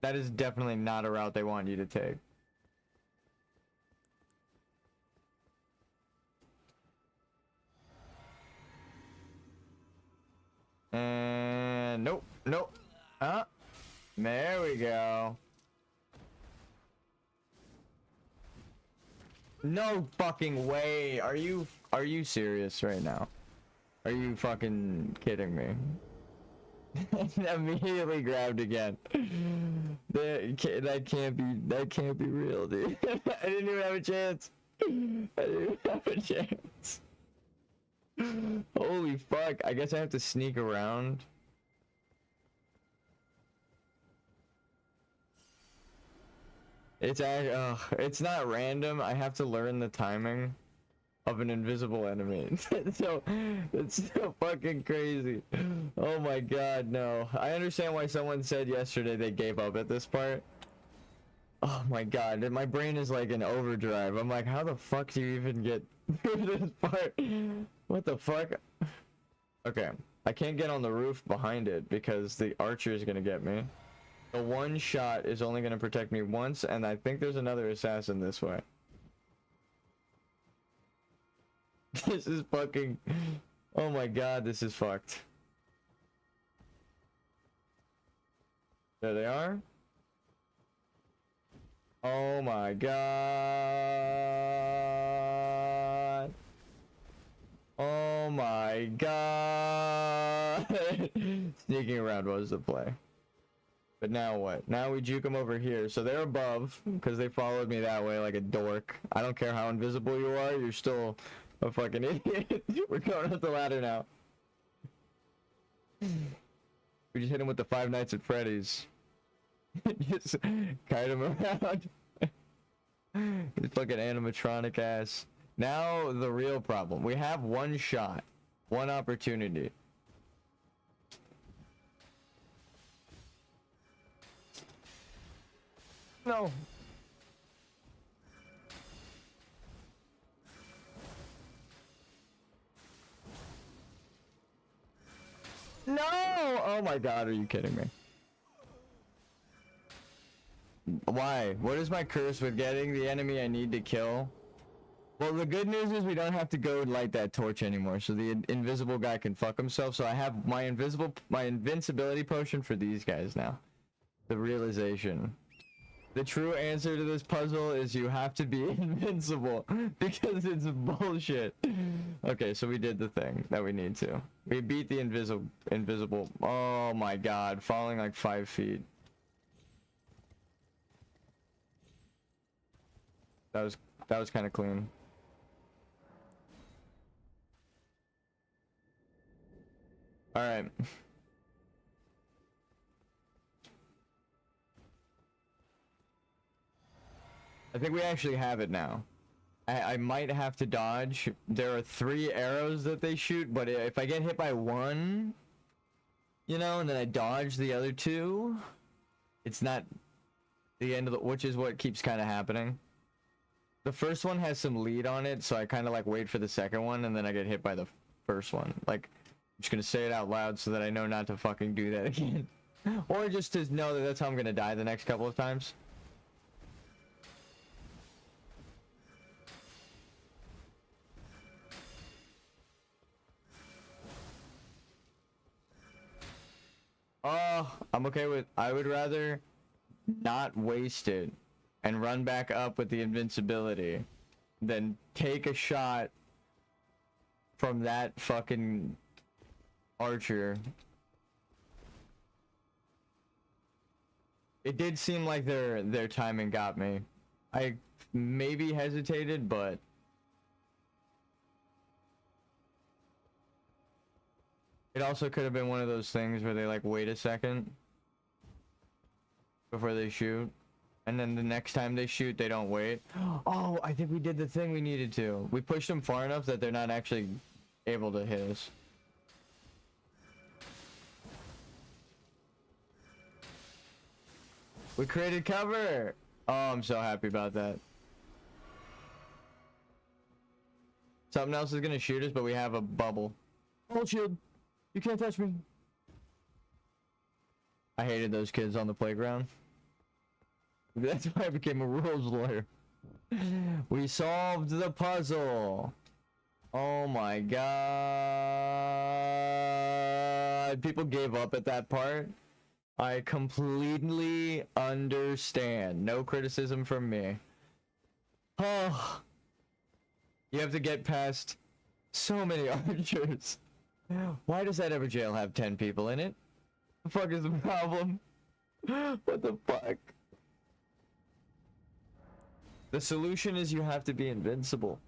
That is definitely not a route they want you to take. Nope. There we go. No fucking way. Are you serious right now? Are you fucking kidding me? Immediately grabbed again. That can't be real, dude. I didn't even have a chance. I didn't even have a chance. Holy fuck. I guess I have to sneak around. It's not random. I have to learn the timing of an invisible enemy. So it's so fucking crazy. Oh my god, no. I understand why someone said yesterday they gave up at this part. Oh my god, my brain is like in overdrive. I'm like, how the fuck do you even get through this part? What the fuck? Okay, I can't get on the roof behind it because the archer is gonna get me. The one shot is only gonna protect me once, and I think there's another assassin this way. This is fucking... Oh my god, this is fucked. There they are. Oh my god. Oh my god. Sneaking around was the play. But now what? Now we juke them over here. So they're above, because they followed me that way like a dork. I don't care how invisible you are, you're still a fucking idiot. We're going up the ladder now. We just hit him with the Five Nights at Freddy's. Just kite him around. His fucking animatronic ass. Now the real problem. We have one shot. One opportunity. No. No! Oh my god, are you kidding me? Why? What is my curse with getting the enemy I need to kill? Well, the good news is we don't have to go light that torch anymore, so the invisible guy can fuck himself. So I have my invincibility potion for these guys now. The realization. The true answer to this puzzle is you have to be invincible because it's bullshit. Okay, so we did the thing that we need to. We beat the invisible. Oh my god, falling like 5 feet. That was kind of clean. All right. I think we actually have it now. I might have to dodge. There are 3 arrows that they shoot, but if I get hit by one, you know, and then I dodge the other 2, it's not the end of the, which is what keeps kind of happening. The first one has some lead on it, so I kind of like wait for the second one, and then I get hit by the first one. Like, I'm just gonna say it out loud so that I know not to fucking do that again. Or just to know that that's how I'm gonna die the next couple of times. Oh, I'm okay with... I would rather not waste it and run back up with the invincibility than take a shot from that fucking archer. It did seem like their timing got me. I maybe hesitated, but... It also could have been one of those things where they like wait a second before they shoot, and then the next time they shoot they don't wait. Oh, I think we did the thing we needed to. We pushed them far enough that they're not actually able to hit us. We created cover. Oh, I'm so happy about that. Something else is gonna shoot us, but we have a bubble. Hold shield. You can't touch me. I hated those kids on the playground. That's why I became a rules lawyer. We solved the puzzle. Oh my god. that people gave up at that part, I completely understand. No criticism from me. Oh, you have to get past so many archers. Why does that ever jail have 10 people in it? The fuck is the problem? What the fuck? The solution is you have to be invincible.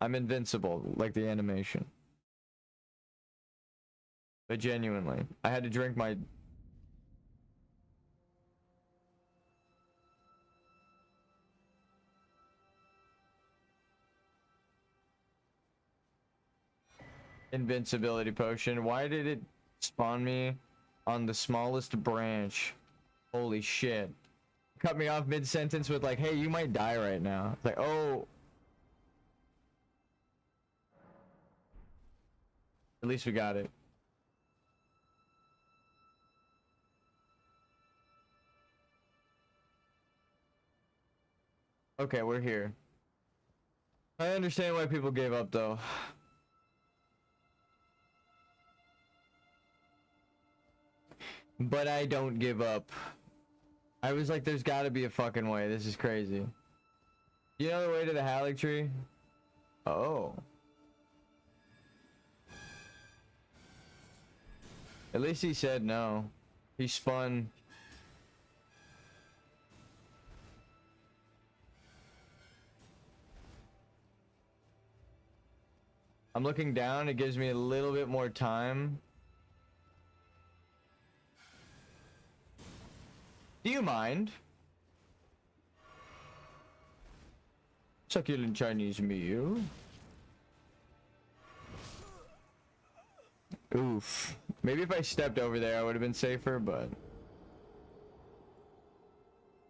I'm invincible, like the animation. But genuinely, I had to drink my... invincibility potion. Why did it spawn me on the smallest branch? Holy shit. Cut me off mid-sentence with like, hey, you might die right now. It's like, oh. At least we got it. Okay, we're here. I understand why people gave up though. But I don't give up. I was like, there's gotta be a fucking way. This is crazy. You know the way to the Halleck tree? Oh. At least he said no. He spun. I'm looking down. It gives me a little bit more time. Do you mind? Succulent Chinese meal. Oof. Maybe if I stepped over there, I would have been safer, but...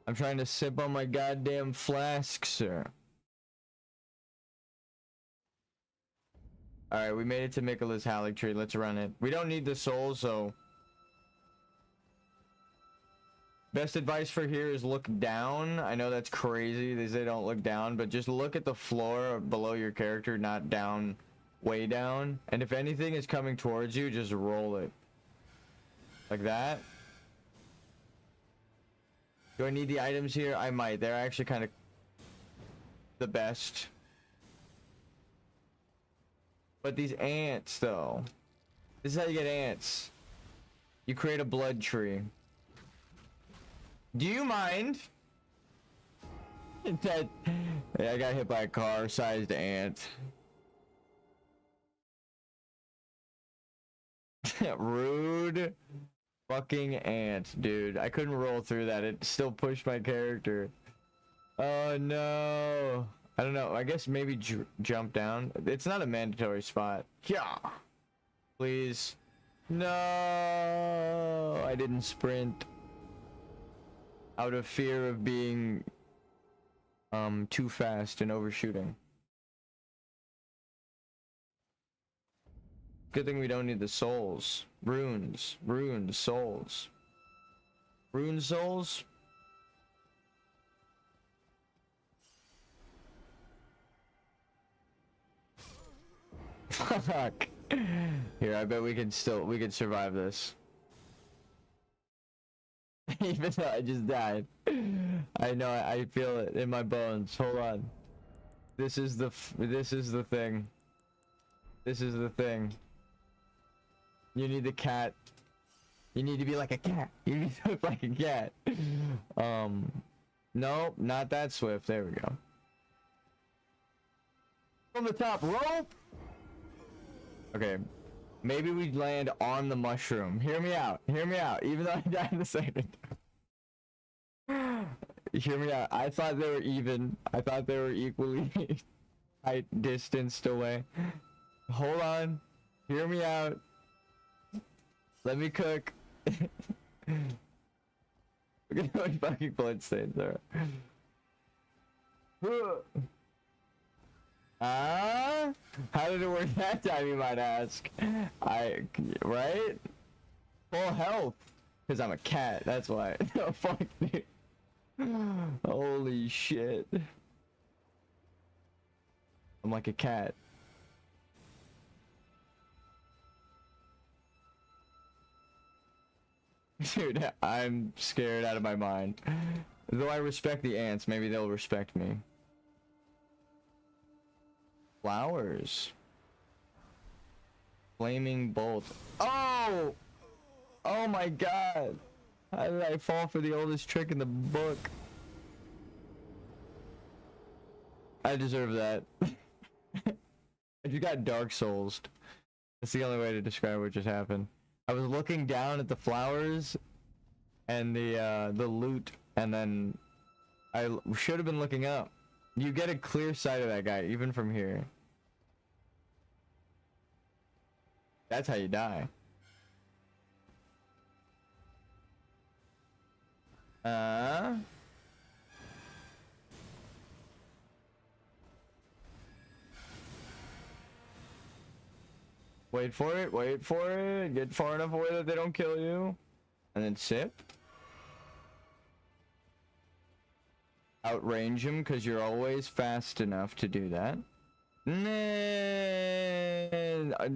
I'm trying to sip on my goddamn flask, sir. Alright, we made it to Mikola's Halleck tree. Let's run it. We don't need the soul, so... Best advice for here is look down. I know that's crazy. They say don't look down, but just look at the floor below your character, not down, way down. And if anything is coming towards you, just roll it. Like that. Do I need the items here? I might. They're actually kind of the best. But these ants, though. This is how you get ants. You create a blood tree. Do you mind? That, yeah, I got hit by a car-sized ant. Rude fucking ant, dude. I couldn't roll through that. It still pushed my character. Oh no. I don't know. I guess maybe jump down. It's not a mandatory spot. Yeah. Please. No. I didn't sprint. Out of fear of being too fast and overshooting. Good thing we don't need the souls. Runes, souls. Rune souls? Fuck. Here, I bet we can survive this. Even though I just died. I know, I feel it in my bones. Hold on. This is the thing. This is the thing. You need the cat. You need to be like a cat. You need to look like a cat. No, not that swift. There we go. From the top rope. Okay. Maybe we land on the mushroom. Hear me out. Hear me out. Even though I died in the second. Hear me out. I thought they were even. I thought they were equally height distanced away. Hold on. Hear me out. Let me cook. Look at how many fucking bloodstains there are. How did it work that time, you might ask? Right? Full health. Because I'm a cat, that's why. Oh, fuck, dude. Holy shit. I'm like a cat. Dude, I'm scared out of my mind. Though I respect the ants, maybe they'll respect me. Flowers. Flaming bolt. Oh! Oh my god! How did I fall for the oldest trick in the book? I deserve that. You got Dark Souls. That's the only way to describe what just happened. I was looking down at the flowers and the loot, and then I should have been looking up. You get a clear sight of that guy even from here. That's how you die. Wait for it, wait for it. Get far enough away that they don't kill you. And then sip. Outrange him because you're always fast enough to do that.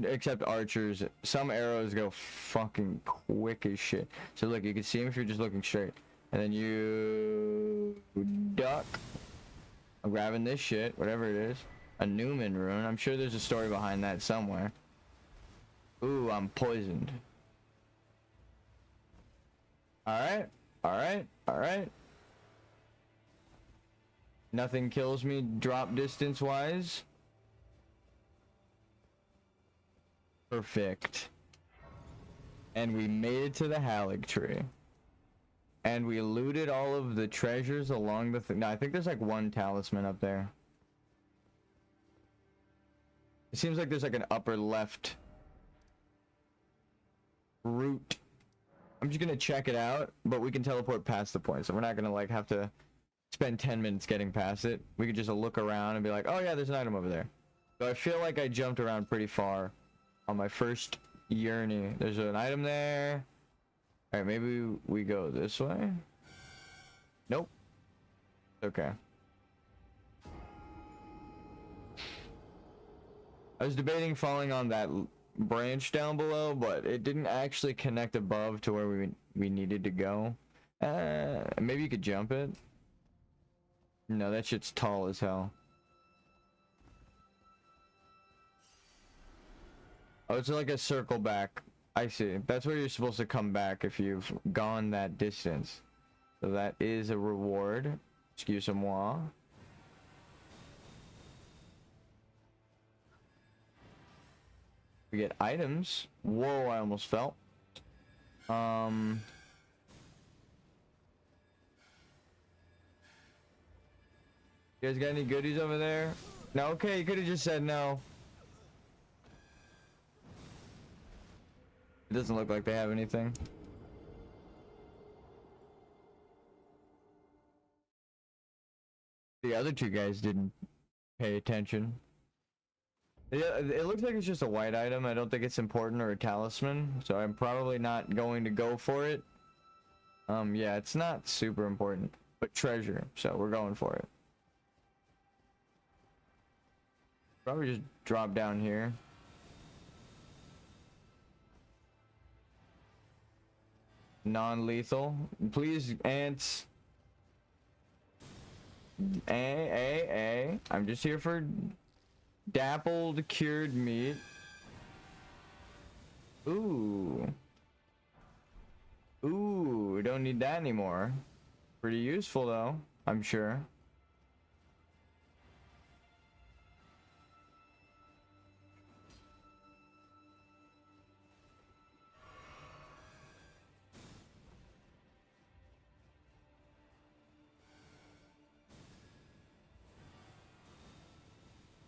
Except archers. Some arrows go fucking quick as shit. So look, you can see him if you're just looking straight. And then you duck. I'm grabbing this shit, whatever it is. A Newman rune. I'm sure there's a story behind that somewhere. Ooh, I'm poisoned. Alright, alright, alright. Nothing kills me drop distance wise. Perfect. And we made it to the Halleck tree. And we looted all of the treasures along the thing. No, I think there's like one talisman up there. It seems like there's like an upper left route. I'm just gonna check it out, but we can teleport past the point, so we're not gonna like have to spend 10 minutes getting past it. We could just look around and be like, oh yeah, there's an item over there. So I feel like I jumped around pretty far on my first journey. There's an item there. All right, maybe we go this way. Nope. Okay. I was debating falling on that branch down below, but it didn't actually connect above to where we needed to go. Maybe you could jump it. No, that shit's tall as hell. Oh, it's like a circle back. I see. That's where you're supposed to come back if you've gone that distance. So that is a reward. Excuse-moi. We get items. Whoa, I almost fell. You guys got any goodies over there? No, okay, you could have just said no. It doesn't look like they have anything. The other two guys didn't pay attention. Yeah, it looks like it's just a white item. I don't think it's important or a talisman, so I'm probably not going to go for it. Yeah, it's not super important, but treasure, so we're going for it. Probably just drop down here. Non-lethal. Please, ants. I'm just here for dappled cured meat. Ooh. Ooh, don't need that anymore. Pretty useful though, I'm sure.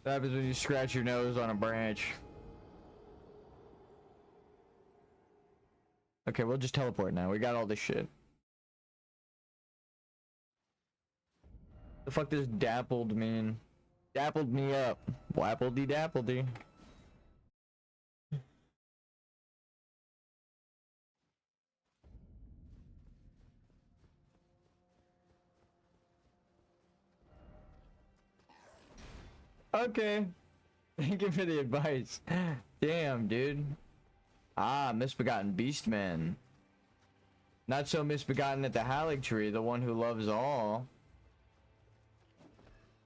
What happens when you scratch your nose on a branch? Okay, we'll just teleport now. We got all this shit. The fuck does dappled mean? Dappled me up. Wappledy dappledy. Okay. Thank you for the advice. Damn, dude. Ah, misbegotten beastman. Not so misbegotten at the Hallig tree, the one who loves all.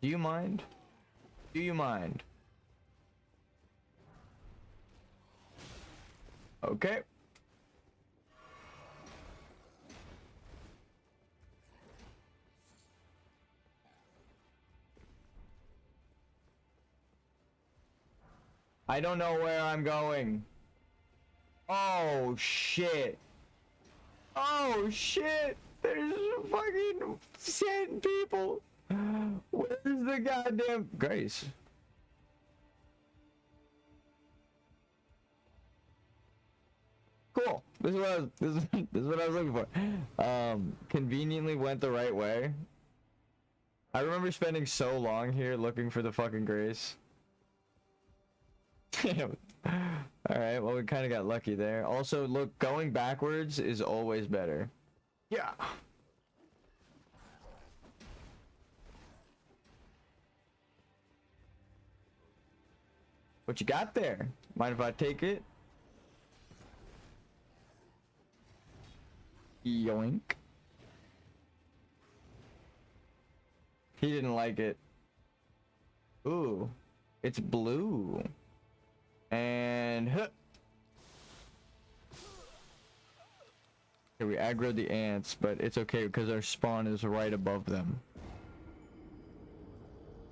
Do you mind? Do you mind? Okay. I don't know where I'm going. Oh shit. Oh shit. There's fucking 10 people. Where's the goddamn Grace? Cool. This is what I was looking for. Conveniently went the right way. I remember spending so long here looking for the fucking Grace. Damn. Alright, well we kind of got lucky there. Also, look, going backwards is always better. Yeah. What you got there? Mind if I take it? Yoink. He didn't like it. Ooh. It's blue. And huh. Okay, we aggroed the ants, but it's okay because our spawn is right above them.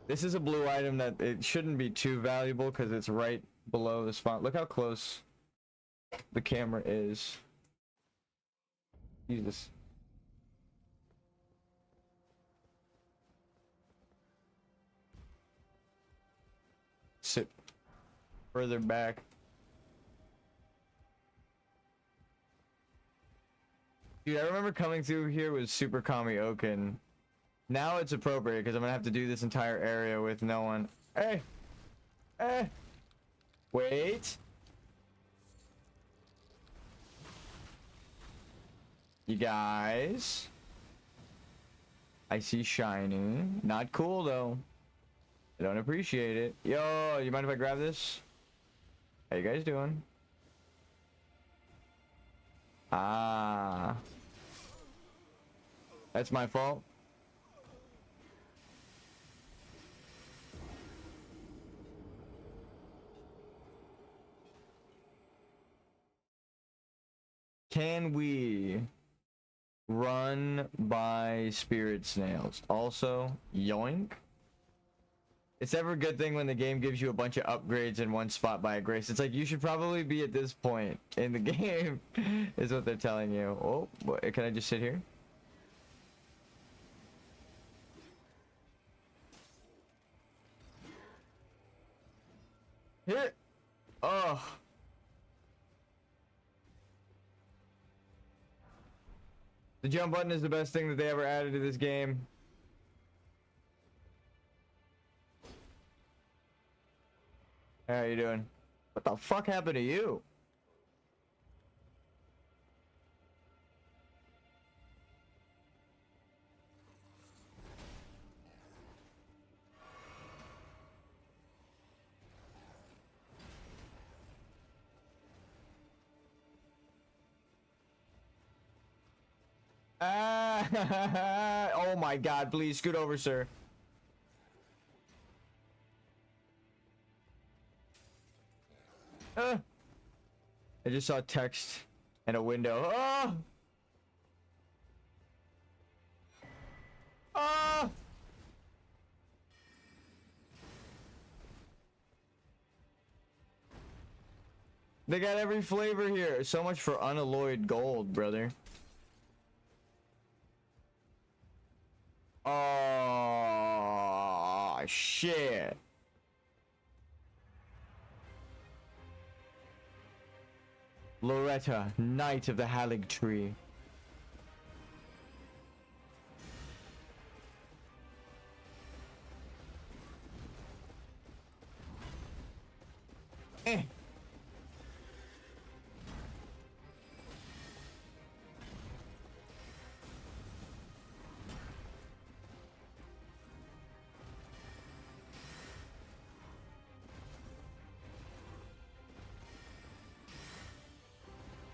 This is a blue item that it shouldn't be too valuable because it's right below the spawn. Look how close the camera is. Jesus. Sit further back. Dude, I remember coming through here with Super Kami Oaken. Now it's appropriate because I'm gonna have to do this entire area with no one. Hey! Hey! Wait! You guys. I see shiny. Not cool though. I don't appreciate it. Yo, you mind if I grab this? How you guys doing? Ah. That's my fault. Can we run by spirit snails? Also, yoink. It's never a good thing when the game gives you a bunch of upgrades in one spot by a grace. It's like you should probably be at this point in the game, is what they're telling you. Oh, can I just sit here? Here. Oh. The jump button is the best thing that they ever added to this game. How you doing? What the fuck happened to you? Ah, oh my god, please scoot over, sir. I just saw text and a window. Oh! Oh! They got every flavor here. So much for unalloyed gold, brother. Oh, shit. Loretta, Knight of the Hallig Tree. Eh.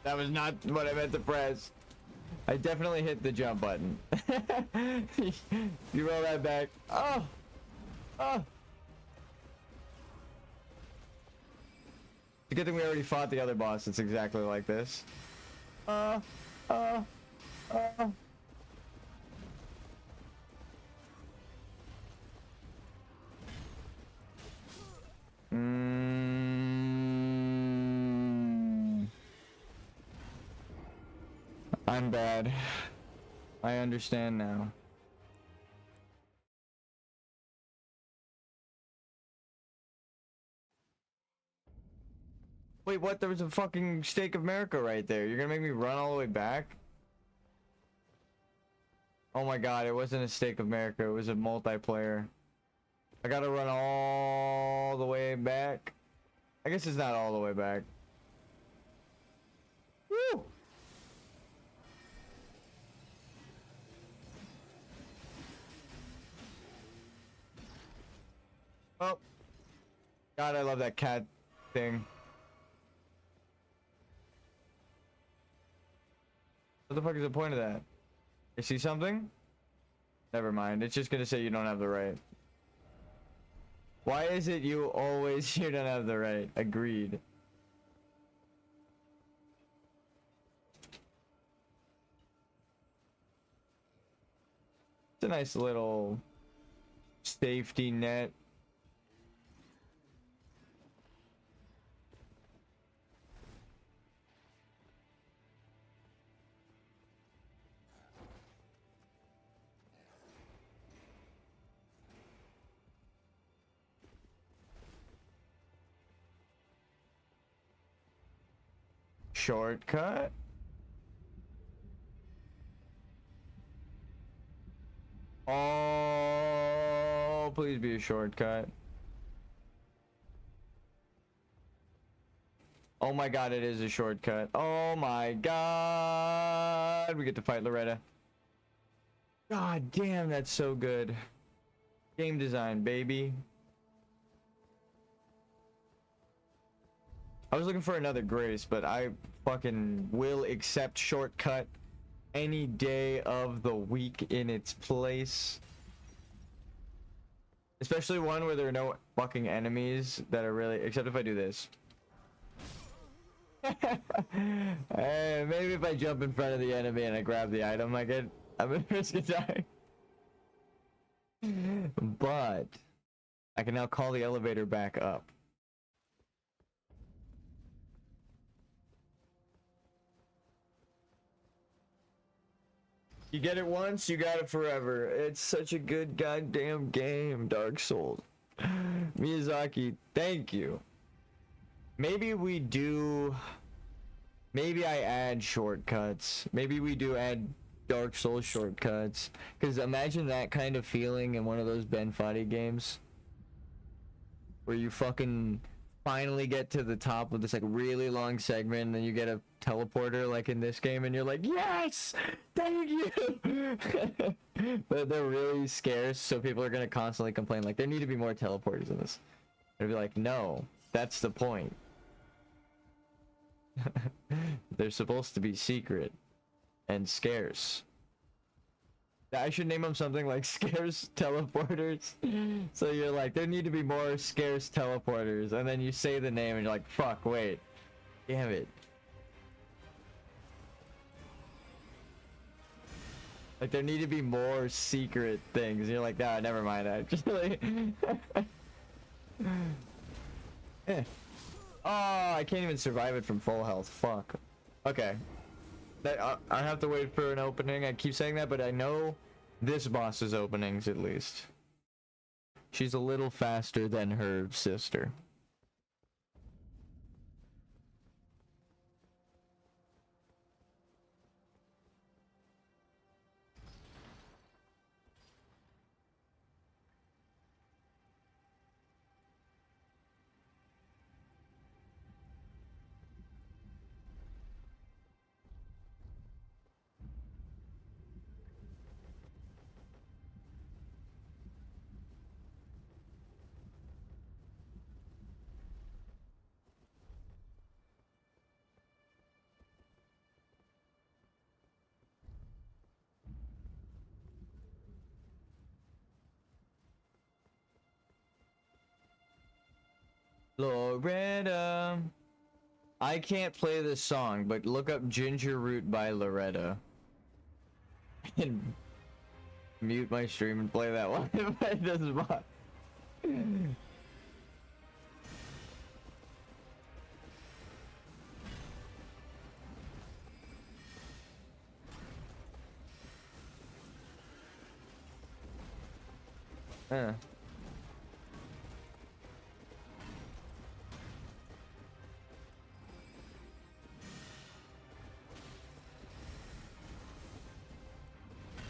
That was not what I meant to press. I definitely hit the jump button. You roll that back. Oh! Oh! It's a good thing we already fought the other boss. It's exactly like this. Uh. I'm bad. I understand now. Wait, what? There was a fucking Stake of America right there. You're gonna make me run all the way back? Oh my god, it wasn't a Stake of America. It was a multiplayer. I gotta run all the way back. I guess it's not all the way back. Woo! Oh. God, I love that cat thing. What the fuck is the point of that? You see something? Never mind. It's just gonna say you don't have the right. Why is it you always you don't have the right? Agreed. It's a nice little safety net. Shortcut? Oh, please be a shortcut. Oh my god, it is a shortcut. Oh my god. We get to fight Loretta. God damn, that's so good. Game design, baby. I was looking for another Grace, but I fucking will accept shortcut any day of the week in its place. Especially one where there are no fucking enemies that are really, except if I do this. Maybe if I jump in front of the enemy and I grab the item, I'm at risk of dying. But I can now call the elevator back up. You get it once, you got it forever. It's such a good goddamn game, Dark Souls. Miyazaki, thank you. Maybe we do... Maybe I add shortcuts. Maybe we do add Dark Souls shortcuts. Because imagine that kind of feeling in one of those Ben Foddy games. Where you fucking finally get to the top of this like really long segment and then you get a teleporter like in this game and you're like, yes! Thank you! But they're really scarce, so people are gonna constantly complain like, there need to be more teleporters in this. I'd be like, no, that's the point. They're supposed to be secret and scarce. I should name them something like scarce teleporters. So you're like, there need to be more scarce teleporters, and then you say the name and you're like, fuck, wait, damn it. Like there need to be more secret things. And you're like, nah, never mind. Actually. Oh, I can't even survive it from full health. Fuck. Okay. I have to wait for an opening. I keep saying that, but I know this boss's openings at least. She's a little faster than her sister. Loretta. I can't play this song, but look up Ginger Root by Loretta. And mute my stream and play that one if it doesn't bother.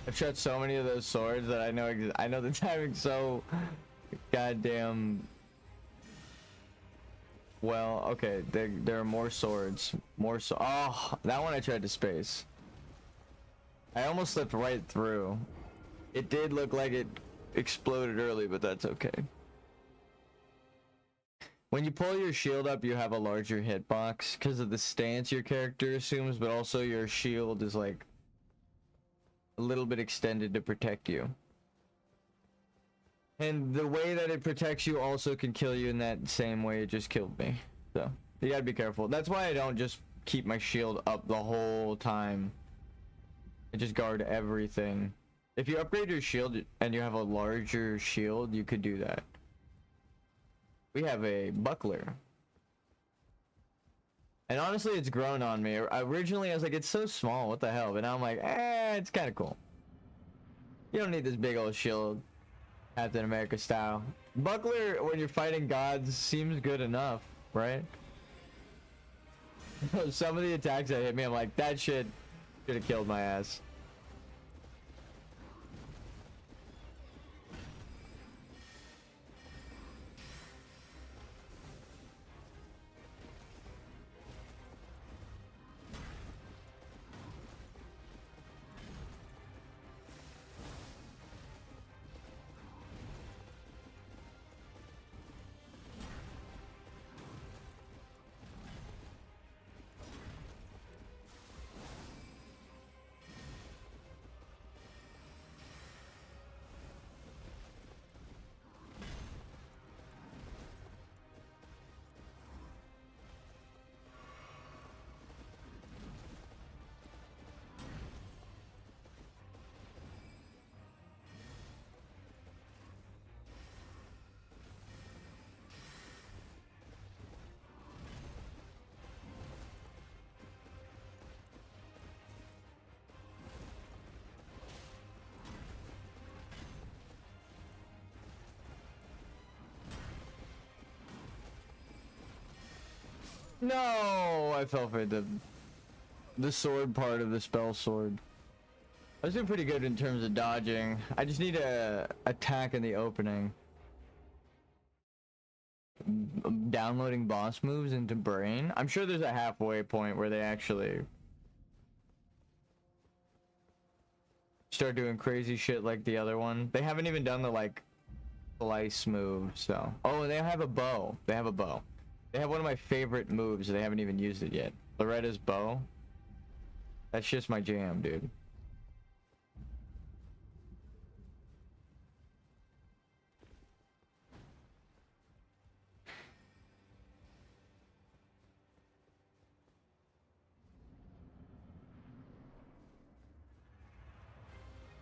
I've shot so many of those swords that I know the timing so goddamn well. Okay, there are more swords. Oh, that one I tried to space. I almost slipped right through. It did look like it exploded early, but that's okay. When you pull your shield up, you have a larger hitbox because of the stance your character assumes, but also your shield is like a little bit extended to protect you. And the way that it protects you also can kill you in that same way it just killed me. So, you gotta be careful. That's why I don't just keep my shield up the whole time. I just guard everything. If you upgrade your shield and you have a larger shield, you could do that. We have a buckler. And honestly, it's grown on me. Originally, I was like, it's so small, what the hell? But now I'm like, it's kind of cool. You don't need this big old shield, Captain America style. Buckler, when you're fighting gods, seems good enough, right? Some of the attacks that hit me, I'm like, that shit should have killed my ass. No, I fell for the sword part of the spell sword. I was doing pretty good in terms of dodging. I just need to attack in the opening. Downloading boss moves into brain. I'm sure there's a halfway point where they actually start doing crazy shit like the other one. They haven't even done the like slice move, so. Oh, they have a bow. They have a bow. They have one of my favorite moves. They haven't even used it yet. Loretta's bow. That's just my jam, dude.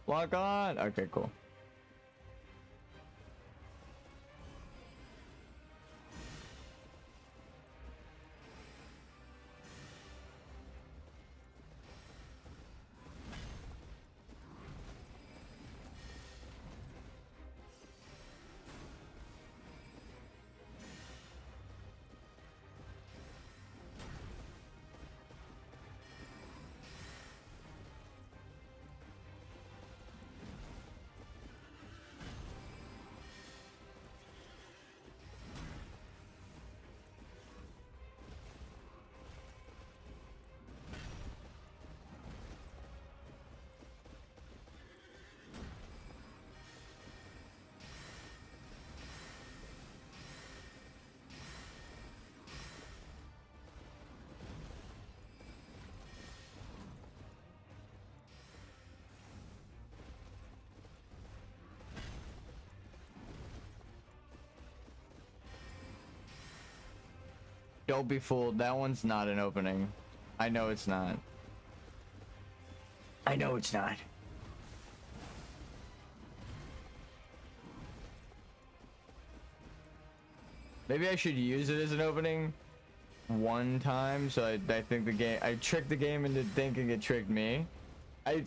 Lock on. Okay, cool. Don't be fooled. That one's not an opening. I know it's not. I know it's not. Maybe I should use it as an opening one time, so I think the game, I tricked the game into thinking it tricked me. I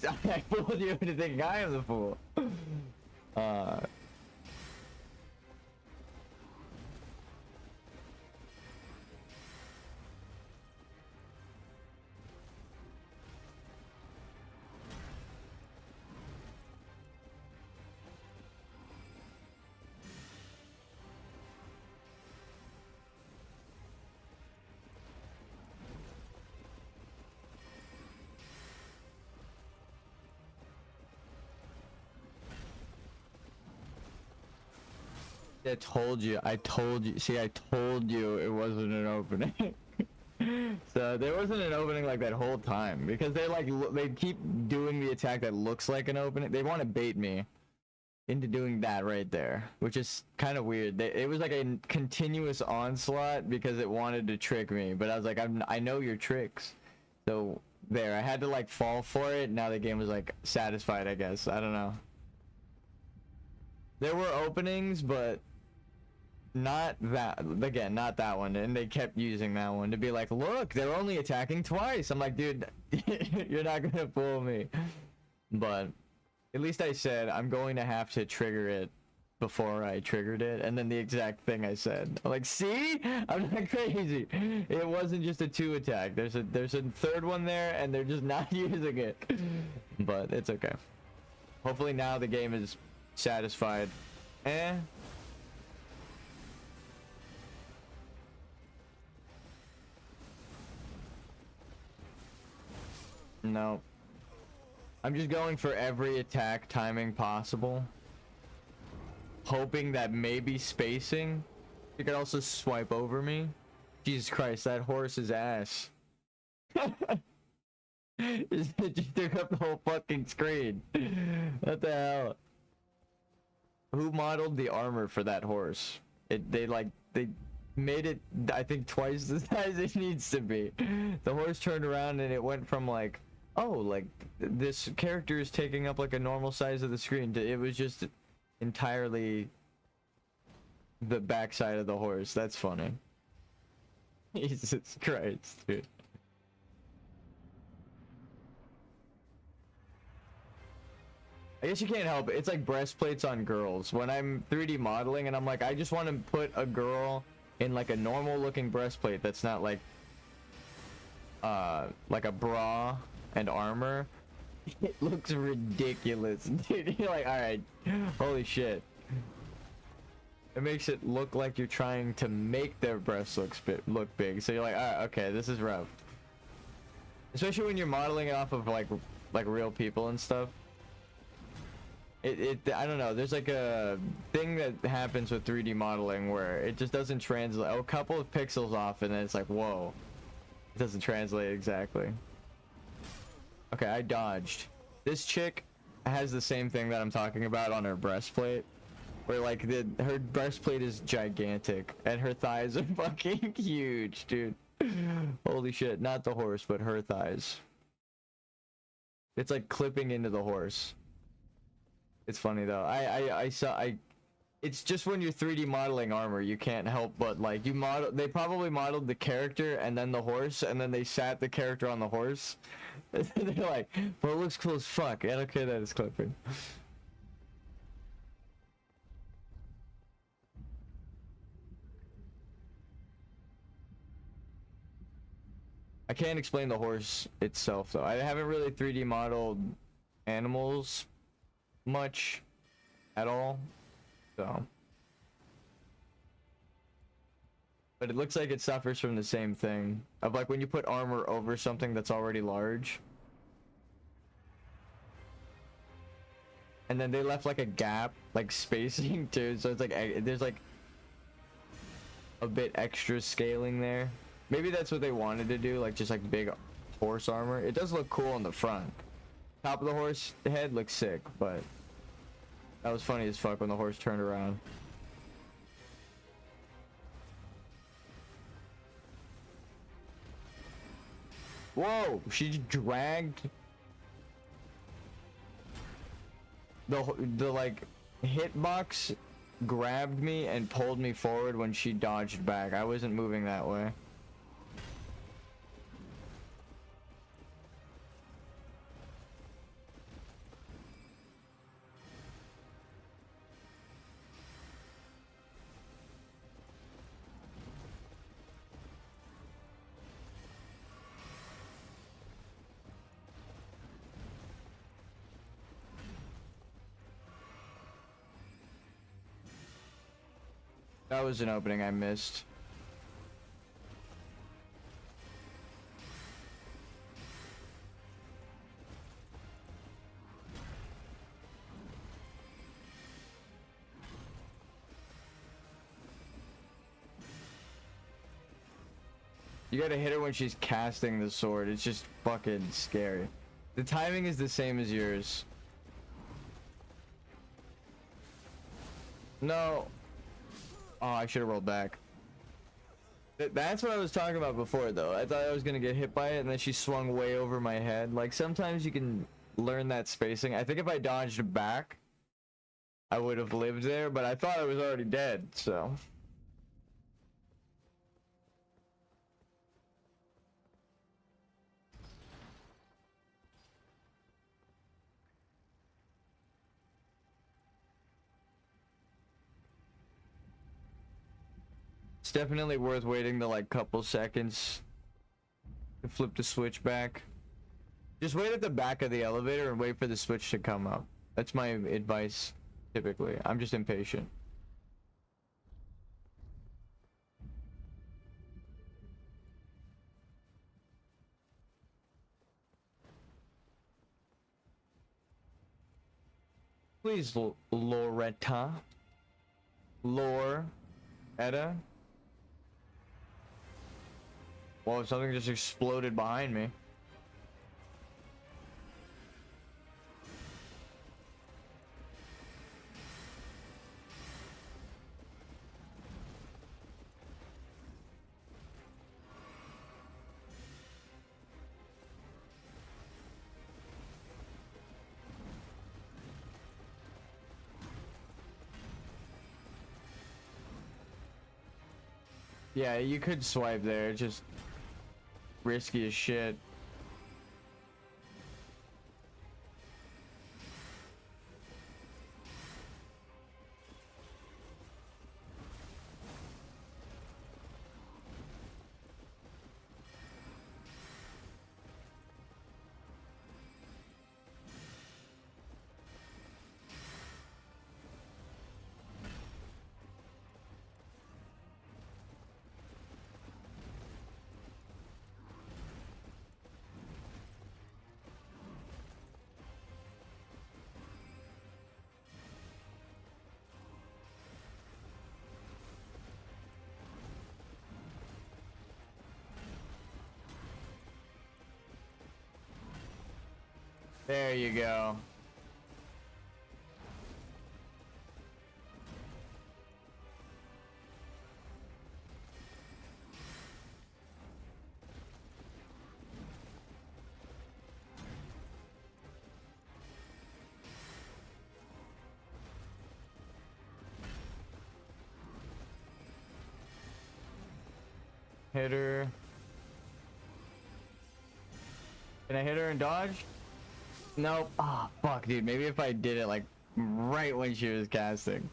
fooled you into thinking I am the fool. I told you. See, I told you it wasn't an opening. So there wasn't an opening like that whole time because they keep doing the attack that looks like an opening. They want to bait me into doing that right there, which is kind of weird. It was like a continuous onslaught because it wanted to trick me, but I was like, I know your tricks. So there, I had to like fall for it. Now the game was like satisfied, I guess. I don't know. There were openings, but not that, again, not that one. And they kept using that one to be like, look, they're only attacking twice. I'm like, dude, you're not gonna fool me. But at least I said I'm going to have to trigger it before I triggered it, and then the exact thing I said. I'm like, see, I'm not crazy. It wasn't just a 2 attack. There's a third one there, and they're just not using it. But it's okay. Hopefully now the game is satisfied. No. I'm just going for every attack timing possible. Hoping that maybe spacing. You could also swipe over me. Jesus Christ, that horse's ass. Just took up the whole fucking screen. What the hell? Who modeled the armor for that horse? They made it, I think, twice the size it needs to be. The horse turned around and it went from like, oh, like this character is taking up like a normal size of the screen. It was just entirely the backside of the horse. That's funny. Jesus Christ, dude. I guess you can't help it. It's like breastplates on girls. When I'm 3D modeling and I'm like, I just want to put a girl in like a normal looking breastplate that's not like a bra and armor. It looks ridiculous, dude. You're like, all right, holy shit. It makes it look like you're trying to make their breasts look big. So you're like, all right, okay, this is rough. Especially when you're modeling it off of like real people and stuff. I don't know, there's like a thing that happens with 3D modeling where it just doesn't translate. A couple of pixels off and then it's like, whoa, it doesn't translate exactly. Okay, I dodged. This chick has the same thing that I'm talking about on her breastplate, where like her breastplate is gigantic and her thighs are fucking huge, dude. Holy shit, not the horse, but her thighs. It's like clipping into the horse. It's funny though. It's just when you're 3D modeling armor, you can't help but like they probably modeled the character and then the horse, and then they sat the character on the horse. And they're like, well, it looks cool as fuck. I don't care that it's clipping. I can't explain the horse itself though. I haven't really 3D modeled animals much at all, so, but it looks like it suffers from the same thing of like when you put armor over something that's already large, and then they left like a gap, like spacing too, so it's like there's like a bit extra scaling there. Maybe that's what they wanted to do, like just like big horse armor. It does look cool on the front. Top of the horse head looks sick, but that was funny as fuck when the horse turned around. Whoa, she dragged the like hitbox grabbed me and pulled me forward when she dodged back. I wasn't moving that way. That was an opening I missed. You gotta hit her when she's casting the sword. It's just fucking scary. The timing is the same as yours. No. Oh, I should have rolled back. That's what I was talking about before, though. I thought I was gonna get hit by it, and then she swung way over my head. Like, sometimes you can learn that spacing. I think if I dodged back, I would have lived there, but I thought I was already dead, so... It's definitely worth waiting the like couple seconds to flip the switch back. Just wait at the back of the elevator and wait for the switch to come up. That's my advice typically. I'm just impatient. Please, Loretta. Loretta. Whoa, something just exploded behind me. Yeah, you could swipe there, it's just risky as shit. There you go. Hit her. Can I hit her and dodge? Nope. Ah, oh, fuck, dude. Maybe if I did it like right when she was casting.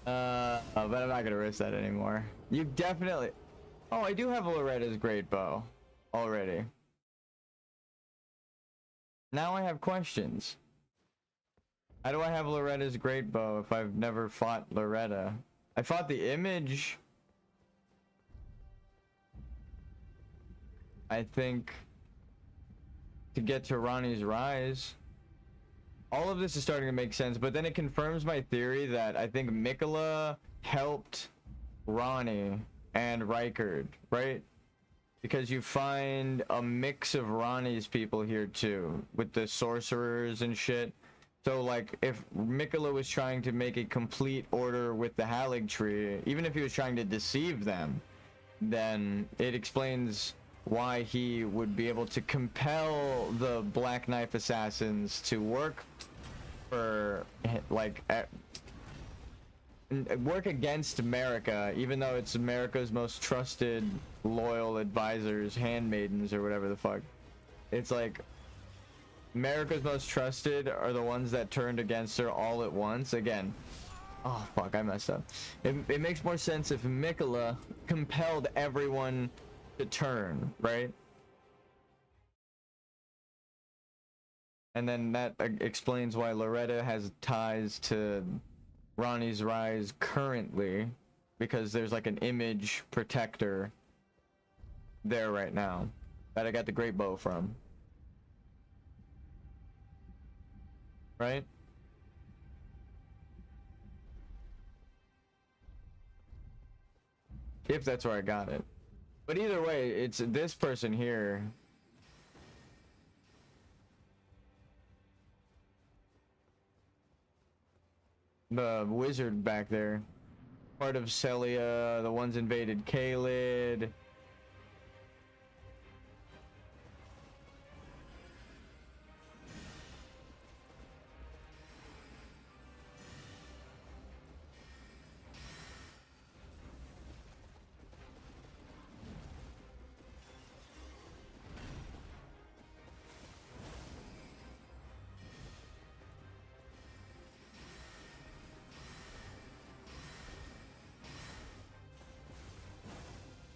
But I'm not gonna risk that anymore. You definitely. Oh, I do have Loretta's great bow already. Now I have questions. How do I have Loretta's great bow if I've never fought Loretta? I fought the image. I think to get to Ronnie's Rise. All of this is starting to make sense, but then it confirms my theory that I think Mikola helped Ronnie and Rykard, right? Because you find a mix of Ronnie's people here too, with the sorcerers and shit. So like, if Mikola was trying to make a complete order with the Halig tree, even if he was trying to deceive them, then it explains why he would be able to compel the Black Knife assassins to work for, like, work against America, even though it's America's most trusted, loyal advisors, handmaidens, or whatever the fuck. It's like, America's most trusted are the ones that turned against her all at once. Again, oh fuck, I messed up. It makes more sense if Mikola compelled everyone to turn, right? And then that explains why Loretta has ties to Ronnie's Rise currently, because there's like an image protector there right now that I got the great bow from. Right? If that's where I got it. But either way, it's this person here. The wizard back there. Part of Celia, the ones invaded Kaled.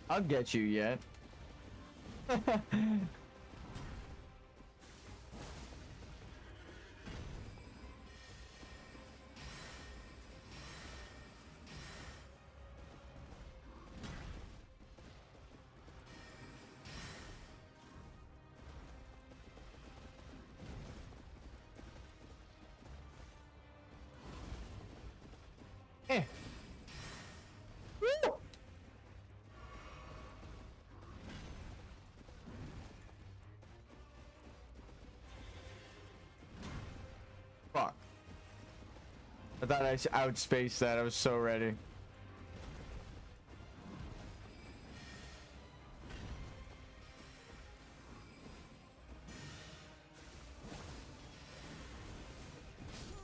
I'll get you yet. Eh. Woo! Fuck. I thought I outspaced that. I was so ready.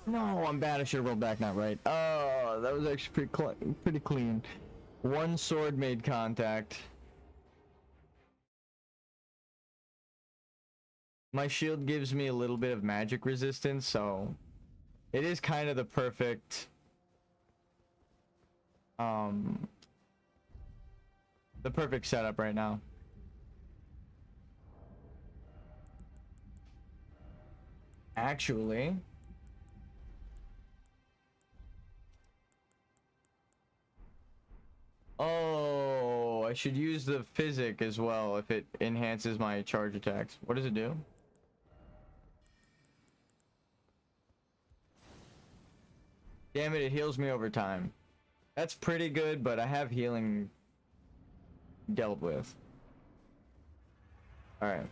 No, I'm bad. I should have rolled back. Not right. Oh, that was actually pretty clean. One sword made contact. My shield gives me a little bit of magic resistance, so it is kind of the perfect setup right now. Actually, oh, I should use the physic as well if it enhances my charge attacks. What does it do? Damn it, it heals me over time. That's pretty good, but I have healing dealt with. Alright.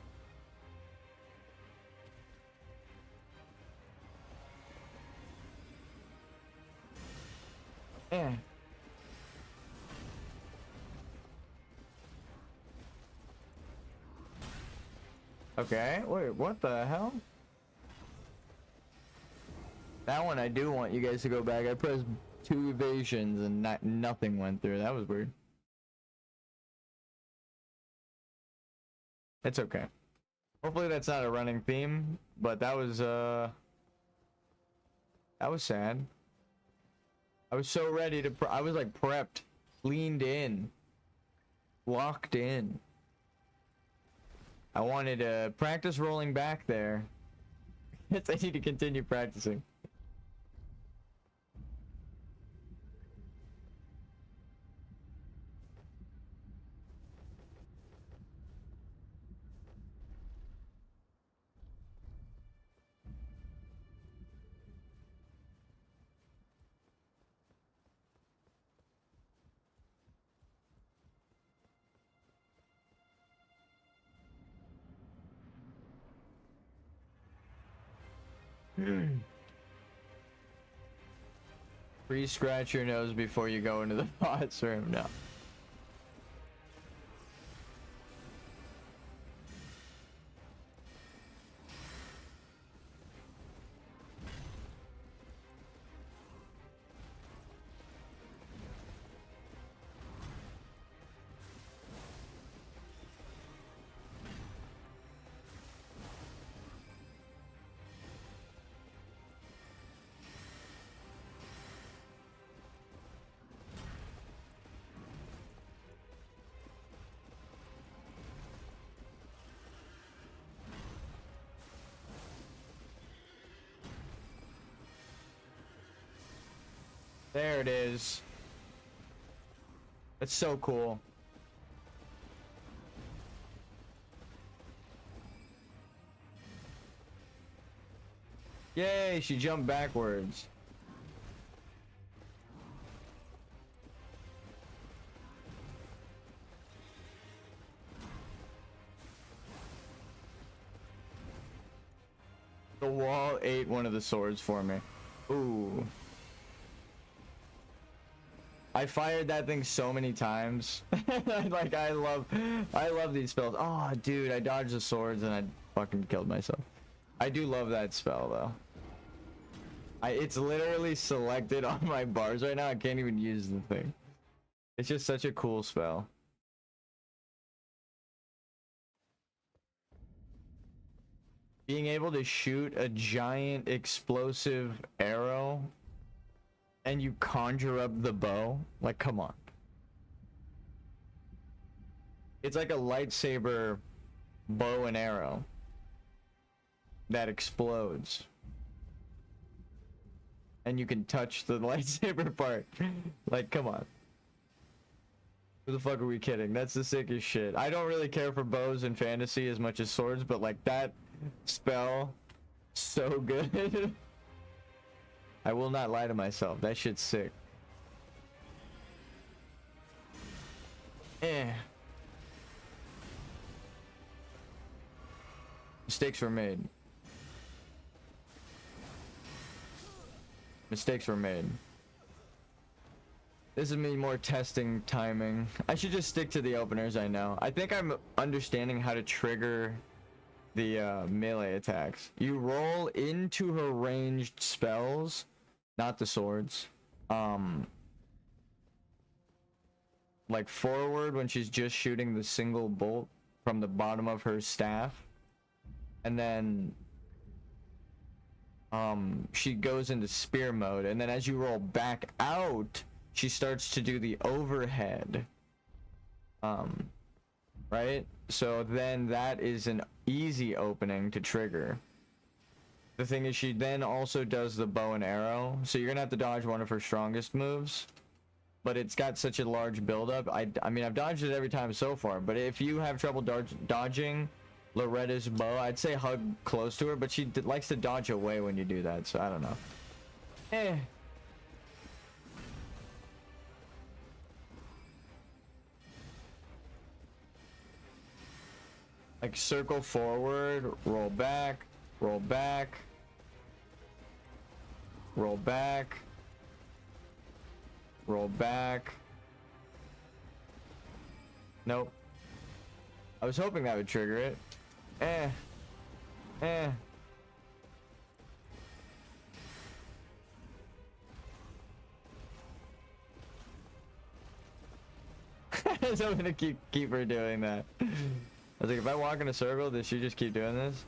Yeah. Okay, wait, what the hell? That one I do want you guys to go back. I pressed 2 evasions and nothing went through. That was weird. It's okay. Hopefully that's not a running theme, but that was sad. I was so ready to I was like prepped, leaned in, locked in. I wanted to practice rolling back there. I need to continue practicing. Please scratch your nose before you go into the boss room. No. There it is. That's so cool. Yay, she jumped backwards. The wall ate one of the swords for me. Ooh. I fired that thing so many times. Like I love these spells. Oh, dude, I dodged the swords and I fucking killed myself. I do love that spell though. It's literally selected on my bars right now. I can't even use the thing. It's just such a cool spell. Being able to shoot a giant explosive arrow and you conjure up the bow, like, come on. It's like a lightsaber bow and arrow that explodes. And you can touch the lightsaber part. Like, come on. Who the fuck are we kidding? That's the sickest shit. I don't really care for bows in fantasy as much as swords, but like that spell, so good. I will not lie to myself. That shit's sick. Mistakes were made. Mistakes were made. This is me more testing timing. I should just stick to the openers I know. I think I'm understanding how to trigger the melee attacks. You roll into her ranged spells, not the swords. Like forward when she's just shooting the single bolt from the bottom of her staff. And then she goes into spear mode, and then as you roll back out, she starts to do the overhead. Right? So then that is an easy opening to trigger. The thing is, she then also does the bow and arrow, so you're gonna have to dodge one of her strongest moves. But it's got such a large buildup. I mean, I've dodged it every time so far, but if you have trouble dodging Loretta's bow, I'd say hug close to her, but she likes to dodge away when you do that, so I don't know. Like circle forward, roll back, roll back, roll back, roll back. Nope. I was hoping that would trigger it. So I'm gonna keep her doing that. I was like, if I walk in a circle, does she just keep doing this?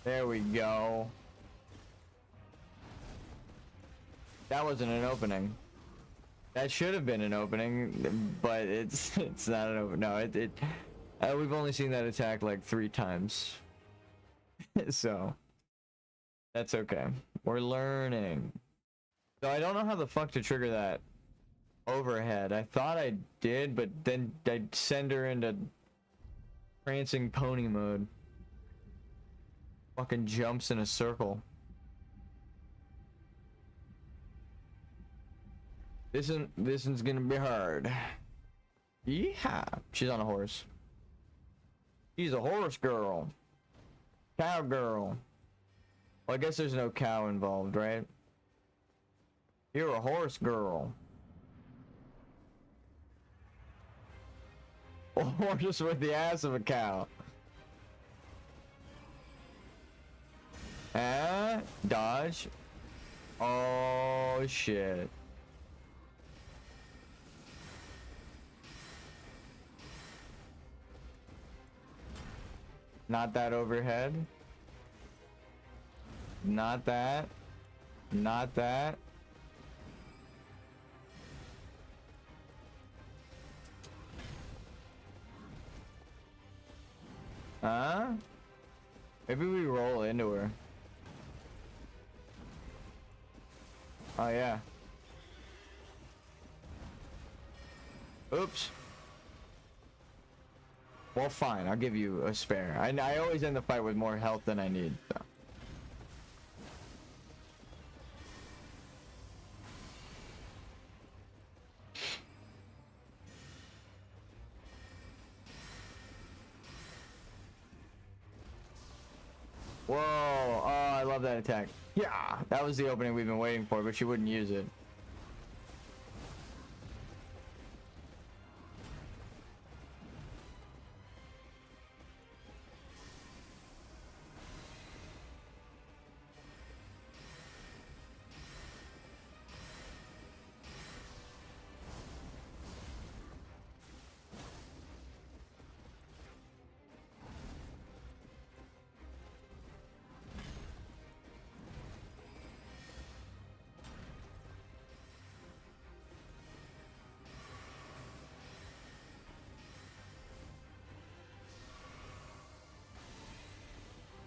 There we go. That wasn't an opening. That should have been an opening, but it's not an opening. No, we've only seen that attack like 3 times. So that's okay. We're learning. So I don't know how the fuck to trigger that overhead. I thought I did, but then I'd send her into prancing pony mode. Fucking jumps in a circle. This one's gonna be hard. Yeah, she's on a horse. She's a horse girl. Cow girl. Well, I guess there's no cow involved, right? You're a horse girl. A horse with the ass of a cow. Dodge. Oh shit. Not that overhead. Not that. Not that. Huh? Maybe we roll into her. Oh yeah. Oops. Well, fine. I'll give you a spare. I always end the fight with more health than I need. So. Whoa. Oh, I love that attack. Yeah. That was the opening we've been waiting for, but she wouldn't use it.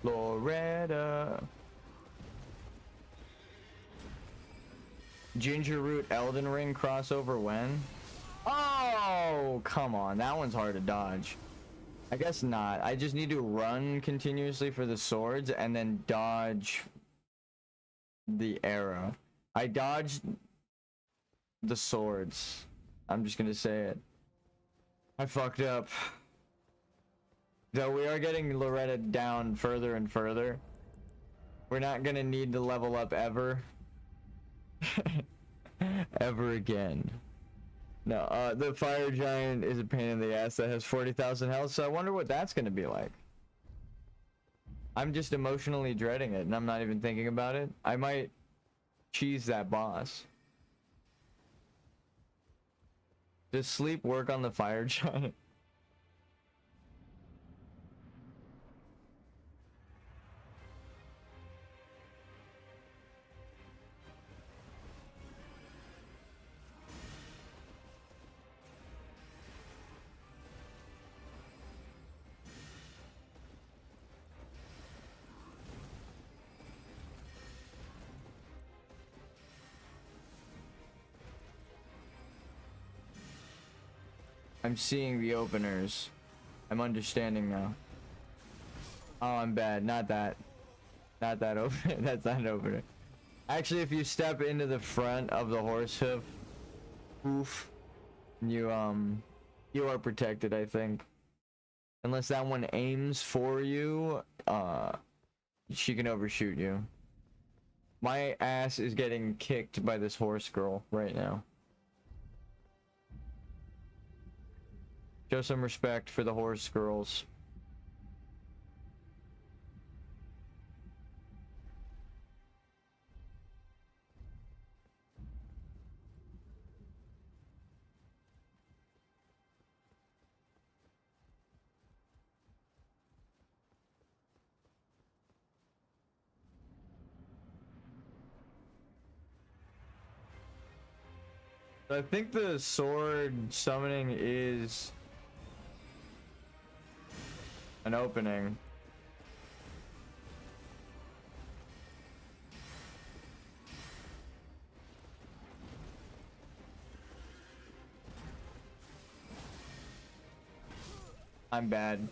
Loretta. Ginger Root Elden Ring crossover when? Oh, come on. That one's hard to dodge. I guess not. I just need to run continuously for the swords and then dodge the arrow. I dodged the swords. I'm just gonna say it. I fucked up. Though we are getting Loretta down further and further. We're not gonna need to level up ever. Ever again. No, the fire giant is a pain in the ass that has 40,000 health, so I wonder what that's gonna be like. I'm just emotionally dreading it, and I'm not even thinking about it. I might cheese that boss. Does sleep work on the fire giant? I'm seeing the openers. I'm understanding now. Oh, I'm bad. Not that. Not that opener. That's not an opener. Actually, if you step into the front of the horse hoof, oof, you are protected, I think. Unless that one aims for you, she can overshoot you. My ass is getting kicked by this horse girl right now. Show some respect for the horse girls. I think the sword summoning is an opening. I'm bad.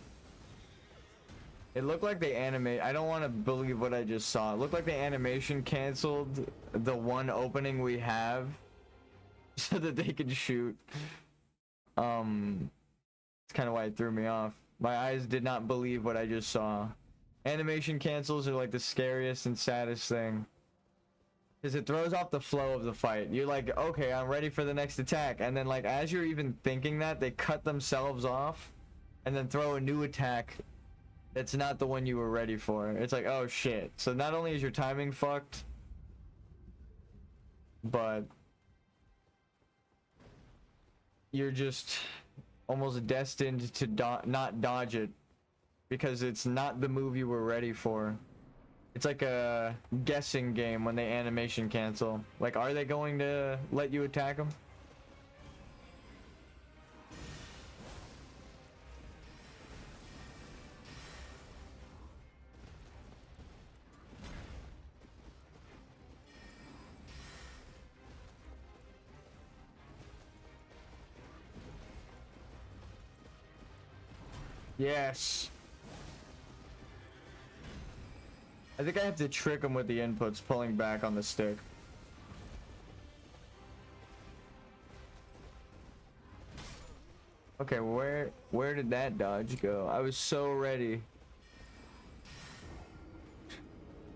It looked like they animate. I don't want to believe what I just saw. It looked like the animation canceled the one opening we have so that they could shoot. It's kind of why it threw me off. My eyes did not believe what I just saw. Animation cancels are like the scariest and saddest thing. Because it throws off the flow of the fight. You're like, okay, I'm ready for the next attack. And then like, as you're even thinking that, they cut themselves off. And then throw a new attack that's not the one you were ready for. It's like, oh shit. So not only is your timing fucked, but you're just almost destined to not dodge it because it's not the move you were ready for. It's like a guessing game when they animation cancel. Like, are they going to let you attack them? Yes. I think I have to trick him with the inputs, pulling back on the stick. Okay, where did that dodge go? I was so ready.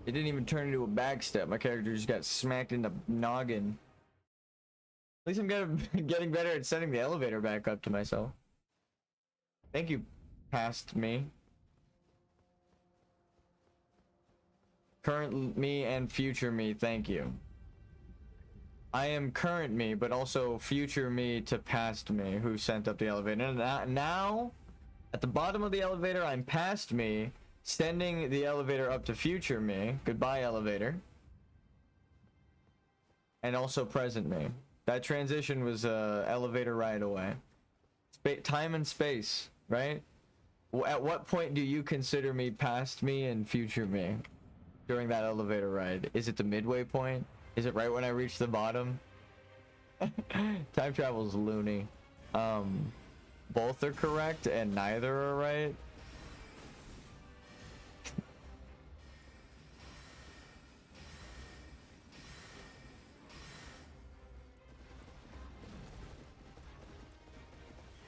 It didn't even turn into a backstep. My character just got smacked in the noggin. At least I'm getting better at setting the elevator back up to myself. Thank you, past me. Current me and future me, thank you. I am current me, but also future me to past me, who sent up the elevator. And now, at the bottom of the elevator, I'm past me, sending the elevator up to future me. Goodbye, elevator. And also present me. That transition was elevator right away. Time and space, right? At what point do you consider me past me and future me during that elevator ride? Is it the midway point? Is it right when I reach the bottom? Time travel is loony. Both are correct and neither are right.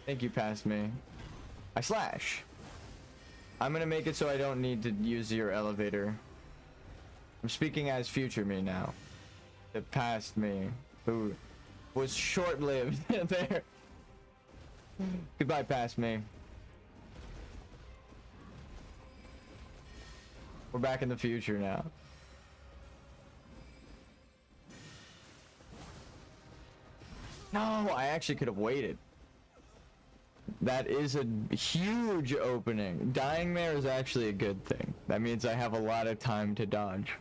Thank you, past me. I slash. I'm gonna make it so I don't need to use your elevator. I'm speaking as future me now. The past me, who was short-lived there. Goodbye, past me. We're back in the future now. No, I actually could have waited. That is a huge opening. Dying there is actually a good thing. That means I have a lot of time to dodge.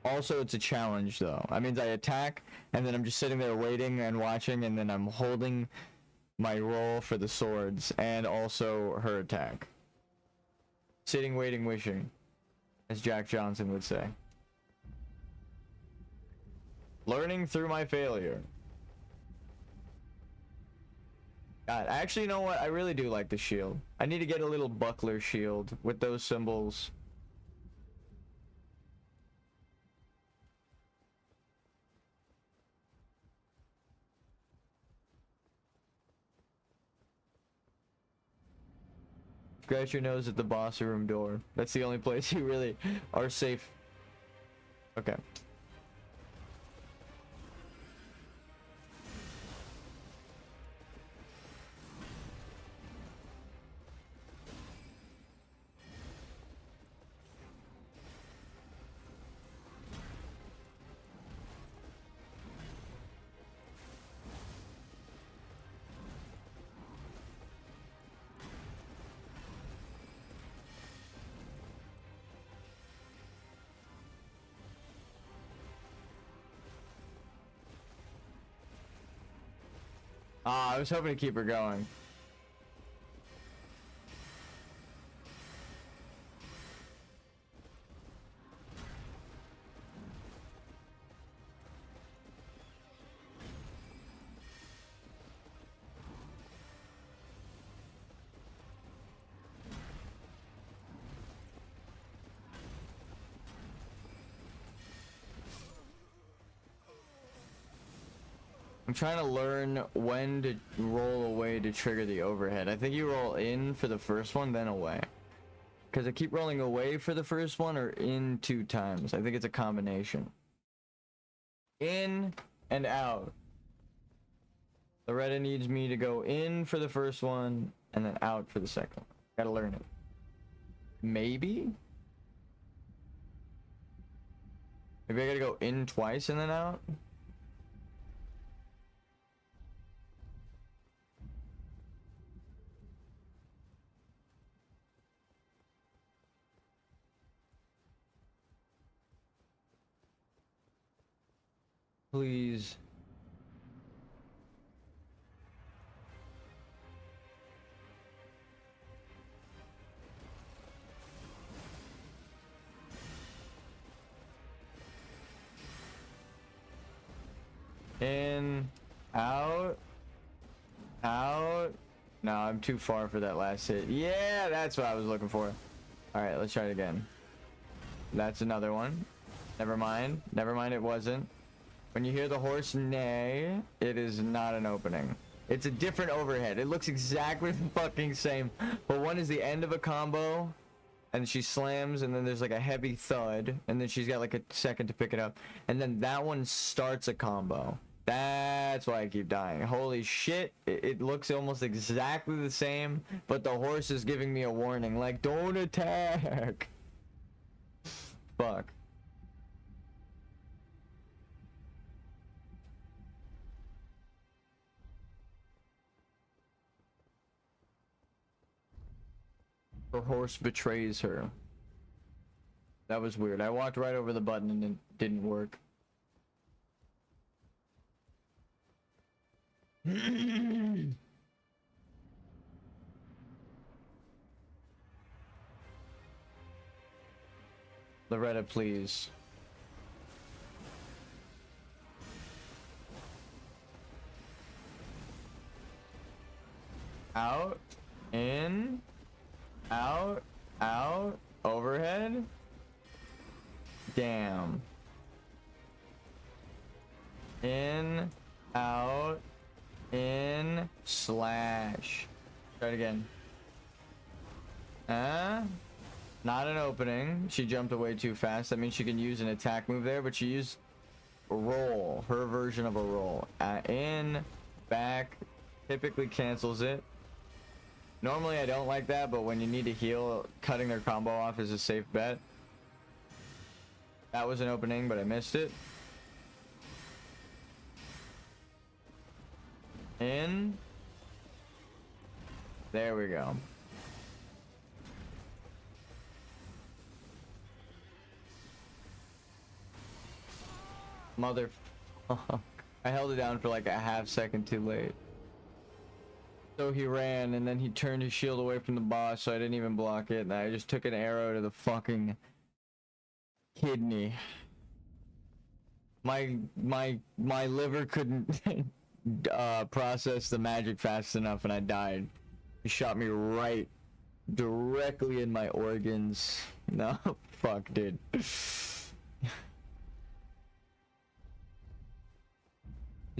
Also, it's a challenge, though. That means I attack, and then I'm just sitting there waiting and watching, and then I'm holding my roll for the swords, and also her attack. Sitting, waiting, wishing, as Jack Johnson would say. Learning through my failure. God, actually, you know what? I really do like the shield. I need to get a little buckler shield with those symbols. Scratch your nose at the boss room door. That's the only place you really are safe. Okay. I was hoping to keep her going. I'm trying to learn when to roll away to trigger the overhead. I think you roll in for the first one, then away. Because I keep rolling away for the first one or in 2 times. I think it's a combination. In and out. Loretta needs me to go in for the first one and then out for the second one. Gotta learn it. Maybe? Maybe I gotta go in twice and then out? Please. In, out, No, I'm too far for that last hit. Yeah, that's what I was looking for. All right, let's try it again. That's another one. Never mind. Never mind, it wasn't. When you hear the horse neigh, it is not an opening. It's a different overhead. It looks exactly the fucking same. But one is the end of a combo, and she slams, and then there's like a heavy thud, and then she's got like a second to pick it up. And then that one starts a combo. That's why I keep dying. Holy shit. It looks almost exactly the same, but the horse is giving me a warning. Like, don't attack. Fuck. Her horse betrays her. That was weird. I walked right over the button and it didn't work. Loretta, please. Out, in, out, out, overhead. Damn. In, out, in, slash. Try it again. Not an opening. She jumped away too fast. That means she can use an attack move there, but she used a roll, her version of a roll. In, back, typically cancels it. Normally I don't like that, but when you need to heal, cutting their combo off is a safe bet. That was an opening, but I missed it. In. There we go. Mother. I held it down for like a half second too late. So he ran and then he turned his shield away from the boss, so I didn't even block it, and I just took an arrow to the fucking kidney. My liver couldn't process the magic fast enough and I died. He shot me right directly in my organs. No, fuck, dude. This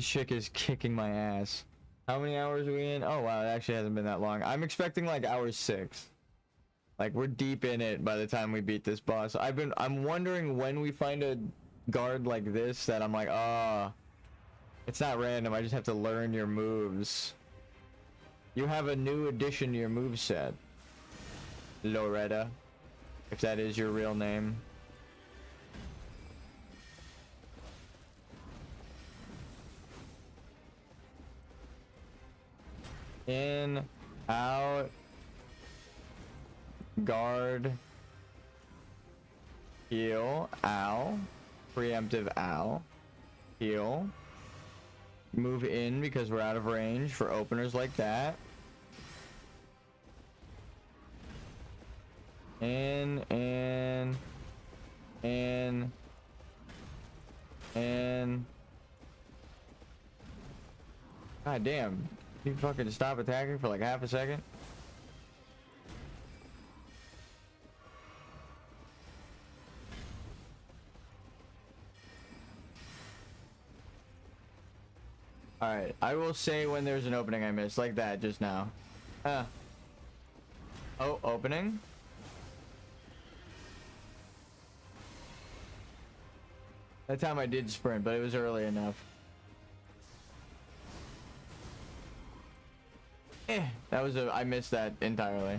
chick is kicking my ass. How many hours are we in? Oh wow, it actually hasn't been that long. I'm expecting like hour 6. Like we're deep in it by the time we beat this boss. I'm wondering when we find a guard like this that I'm like, ah, it's not random. I just have to learn your moves. You have a new addition to your moveset, Loretta, if that is your real name. In, out, guard, heal, ow, preemptive ow, heal, move in because we're out of range for openers like that. In, god damn. You fucking stop attacking for like half a second. Alright, I will say when there's an opening I missed, like that just now. Oh, opening. That time I did sprint, but it was early enough. That was I missed that entirely.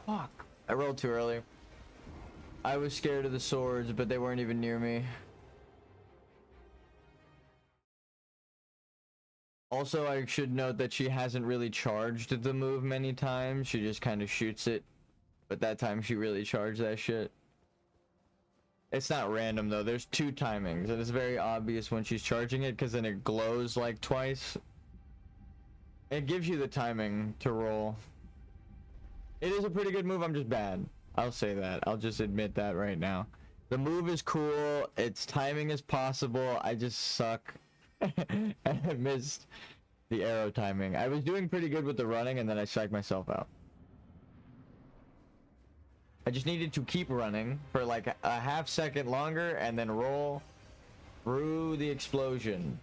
Fuck. I rolled too early. I was scared of the swords, but they weren't even near me. Also, I should note that she hasn't really charged the move many times. She just kind of shoots it. But that time she really charged that shit. It's not random though. There's 2 timings. And it's very obvious when she's charging it because then it glows like twice. It gives you the timing to roll. It is a pretty good move. I'm just bad. I'll say that. I'll just admit that right now. The move is cool. Its timing is possible. I just suck. And I missed the arrow timing. I was doing pretty good with the running, and then I psyched myself out. I just needed to keep running for like a half second longer and then roll through the explosion.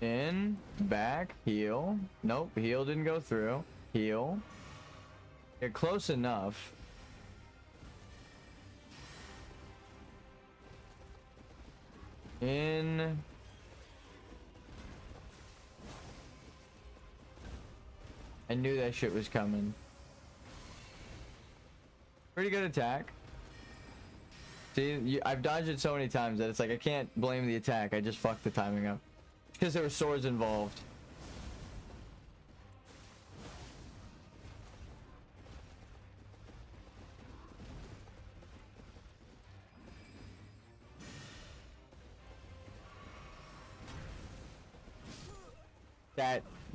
In, back, heal. Nope, heal didn't go through. Heal. Get close enough. In. I knew that shit was coming. Pretty good attack. See, I've dodged it so many times that it's like I can't blame the attack. I just fucked the timing up. Because there were swords involved.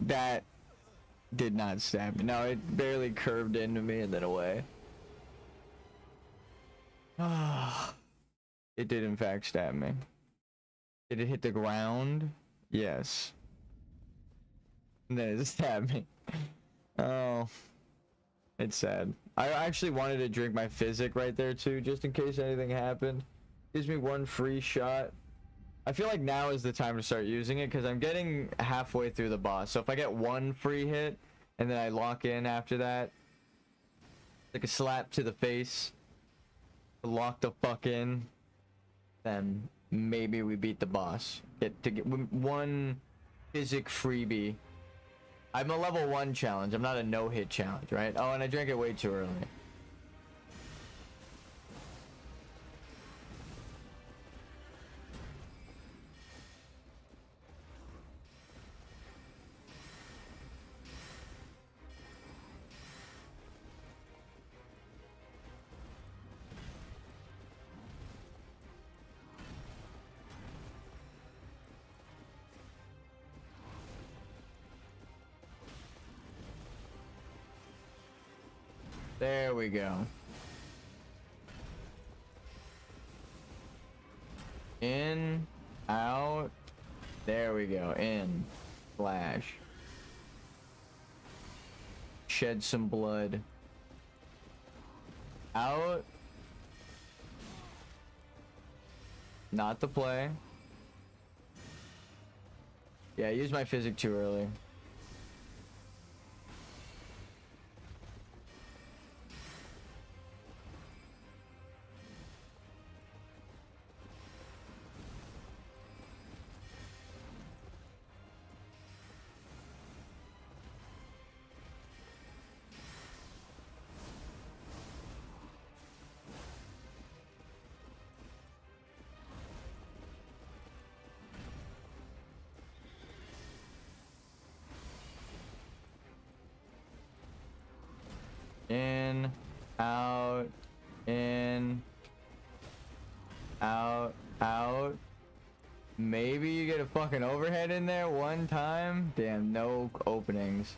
That did not stab me. No, it barely curved into me and then away. Ah, it did in fact stab me. Did it hit the ground? Yes. And then it stabbed me. Oh, it's sad. I actually wanted to drink my physic right there too, just in case anything happened. Gives me one free shot. I feel like now is the time to start using it because I'm getting halfway through the boss. So if I get one free hit and then I lock in after that, like a slap to the face, lock the fuck in, then maybe we beat the boss. Get one physic freebie. I'm a level 1 challenge. I'm not a no-hit challenge, right? Oh, and I drank it way too early. There we go. In, out. There we go. In. Flash. Shed some blood. Out. Not the play. Yeah, I used my physic too early. In, out, in, out, out. Maybe you get a fucking overhead in there one time. Damn, no openings.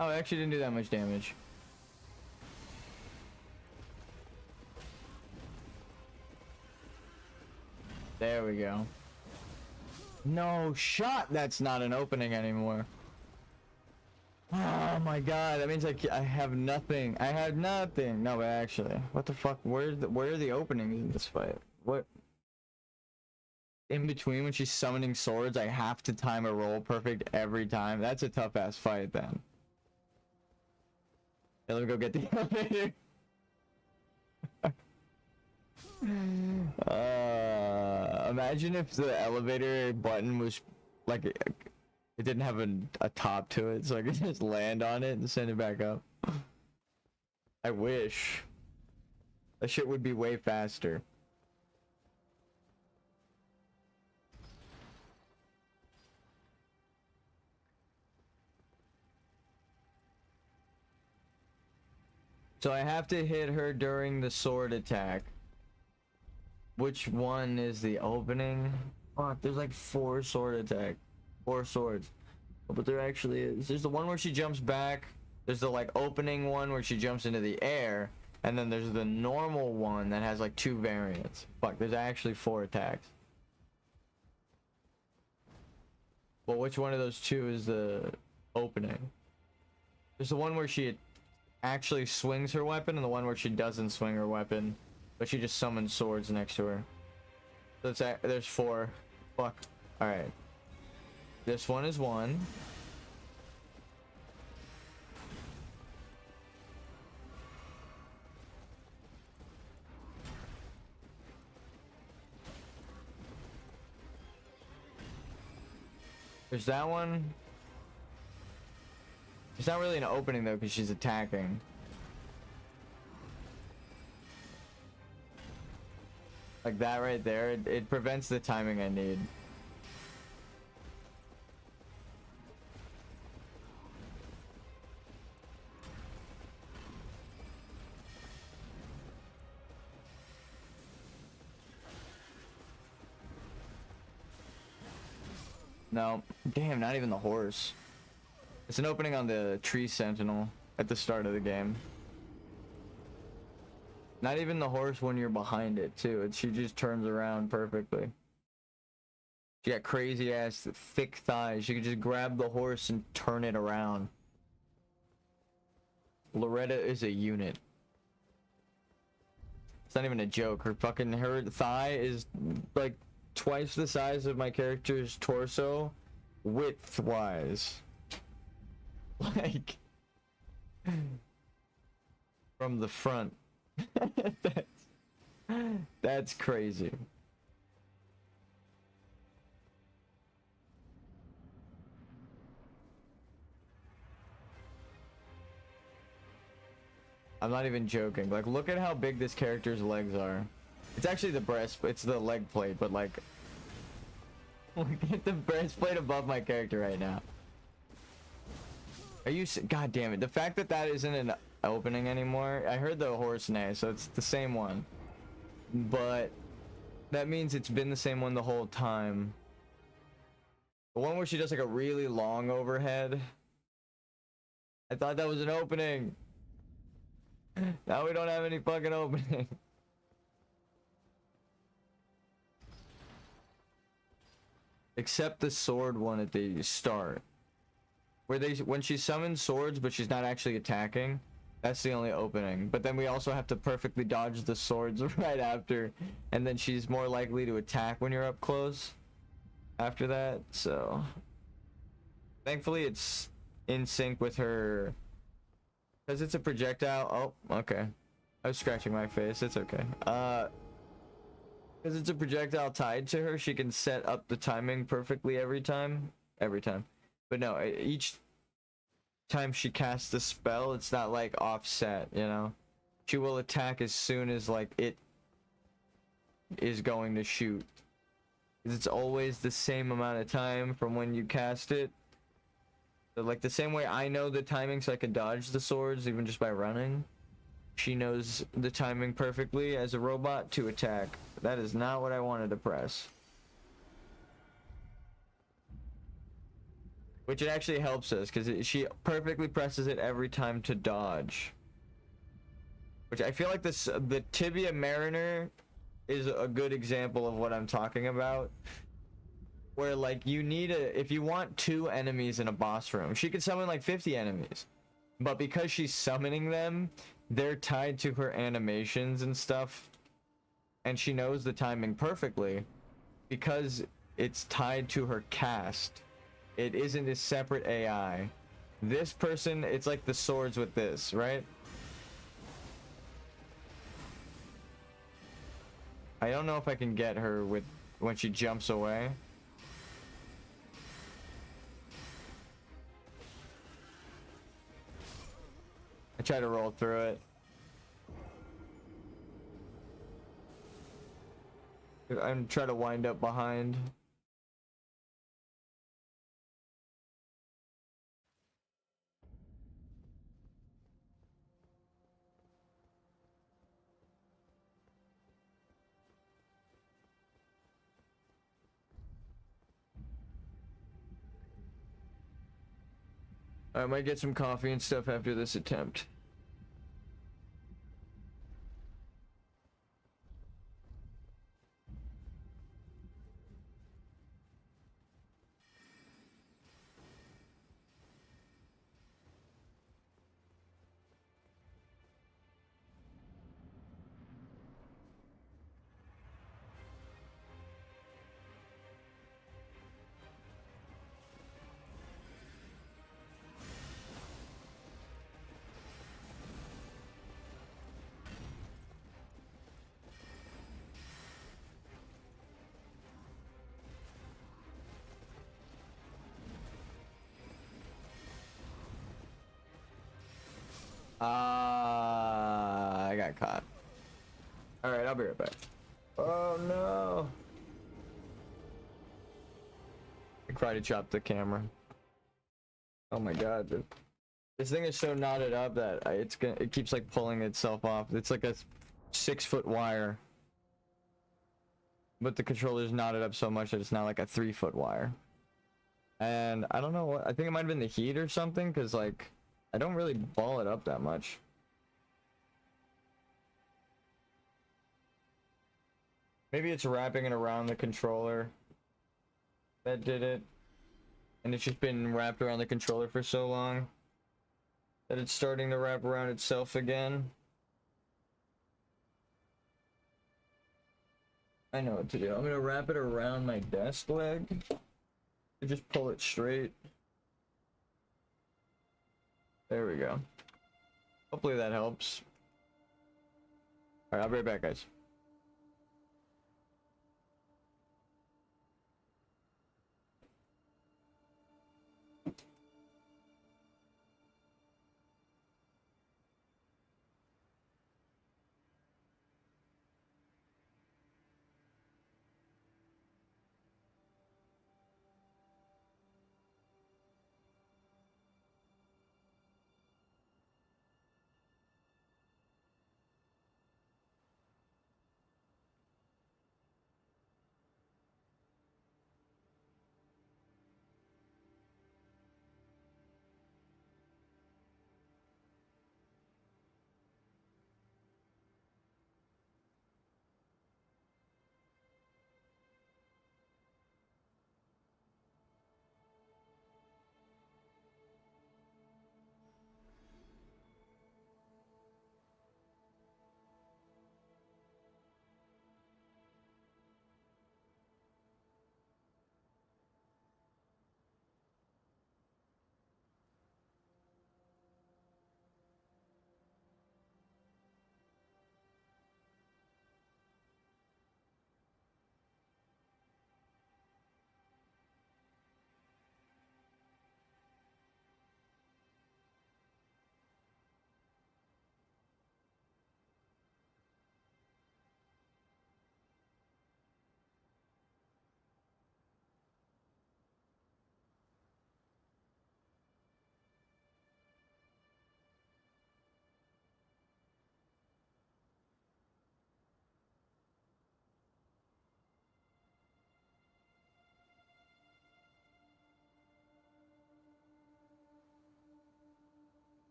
Oh, it actually didn't do that much damage. There we go. No shot. That's not an opening anymore. Oh my god, that means I have nothing. I have nothing. No, but actually, what the fuck? Where are the openings in this fight? What? In between when she's summoning swords, I have to time a roll perfect every time. That's a tough ass fight then. Yeah, let me go get the elevator. Imagine if the elevator button was like it didn't have a top to it, so I could just land on it and send it back up. I wish. That shit would be way faster. So I have to hit her during the sword attack. Which one is the opening? Fuck, there's like 4 sword attack. 4 swords. But there actually is. There's the one where she jumps back. There's the like opening one where she jumps into the air. And then there's the normal one that has like 2 variants. Fuck, there's actually 4 attacks. Well, which one of those 2 is the opening? There's the one where she actually swings her weapon and the one where she doesn't swing her weapon, but she just summons swords next to her. So there's 4. Fuck. Alright. This one is 1. There's that one. It's not really an opening though because she's attacking. Like that right there, it prevents the timing I need. No, damn, not even the horse. It's an opening on the tree sentinel at the start of the game. Not even the horse when you're behind it too. She just turns around perfectly. She got crazy ass thick thighs. She could just grab the horse and turn it around. Loretta is a unit. It's not even a joke. Her thigh is like twice the size of my character's torso, width-wise. Like, from the front. That's crazy. I'm not even joking. Like, look at how big this character's legs are. It's actually the it's the leg plate, but like, look at the breastplate above my character right now. Are you? God damn it! The fact that that isn't an opening anymore. I heard the horse neigh, so it's the same one. But that means it's been the same one the whole time. The one where she does like a really long overhead. I thought that was an opening. Now we don't have any fucking opening. Except the sword one at the start. Where when she summons swords but she's not actually attacking, that's the only opening. But then we also have to perfectly dodge the swords right after, and then she's more likely to attack when you're up close after that. So thankfully it's in sync with her, because it's a projectile. Oh, okay. I was scratching my face. It's okay. Because it's a projectile tied to her, she can set up the timing perfectly every time. But no, each time she casts a spell, it's not like offset, you know? She will attack as soon as like it is going to shoot. It's always the same amount of time from when you cast it. So like the same way I know the timing so I can dodge the swords even just by running, she knows the timing perfectly as a robot to attack. That is not what I wanted to press. Which it actually helps us, because she perfectly presses it every time to dodge. Which I feel like the Tibia Mariner is a good example of what I'm talking about. Where like you need if you want 2 enemies in a boss room, she could summon like 50 enemies. But because she's summoning them, they're tied to her animations and stuff. And she knows the timing perfectly because it's tied to her cast. It isn't a separate AI. This person, it's like the swords with this, right? I don't know if I can get her with when she jumps away. I try to roll through it. I'm trying to wind up behind. I might get some coffee and stuff after this attempt. I got caught. Alright, I'll be right back. Oh no. I tried to chop the camera. Oh my god, dude. This thing is so knotted up that it keeps like pulling itself off. It's like a 6-foot wire. But the controller's knotted up so much that it's now like a 3-foot wire. And I don't know what, I think it might have been the heat or something, because like I don't really ball it up that much. Maybe it's wrapping it around the controller that did it. And it's just been wrapped around the controller for so long that it's starting to wrap around itself again. I know what to do. I'm gonna wrap it around my desk leg and just pull it straight. There we go. Hopefully that helps. Alright, I'll be right back, guys.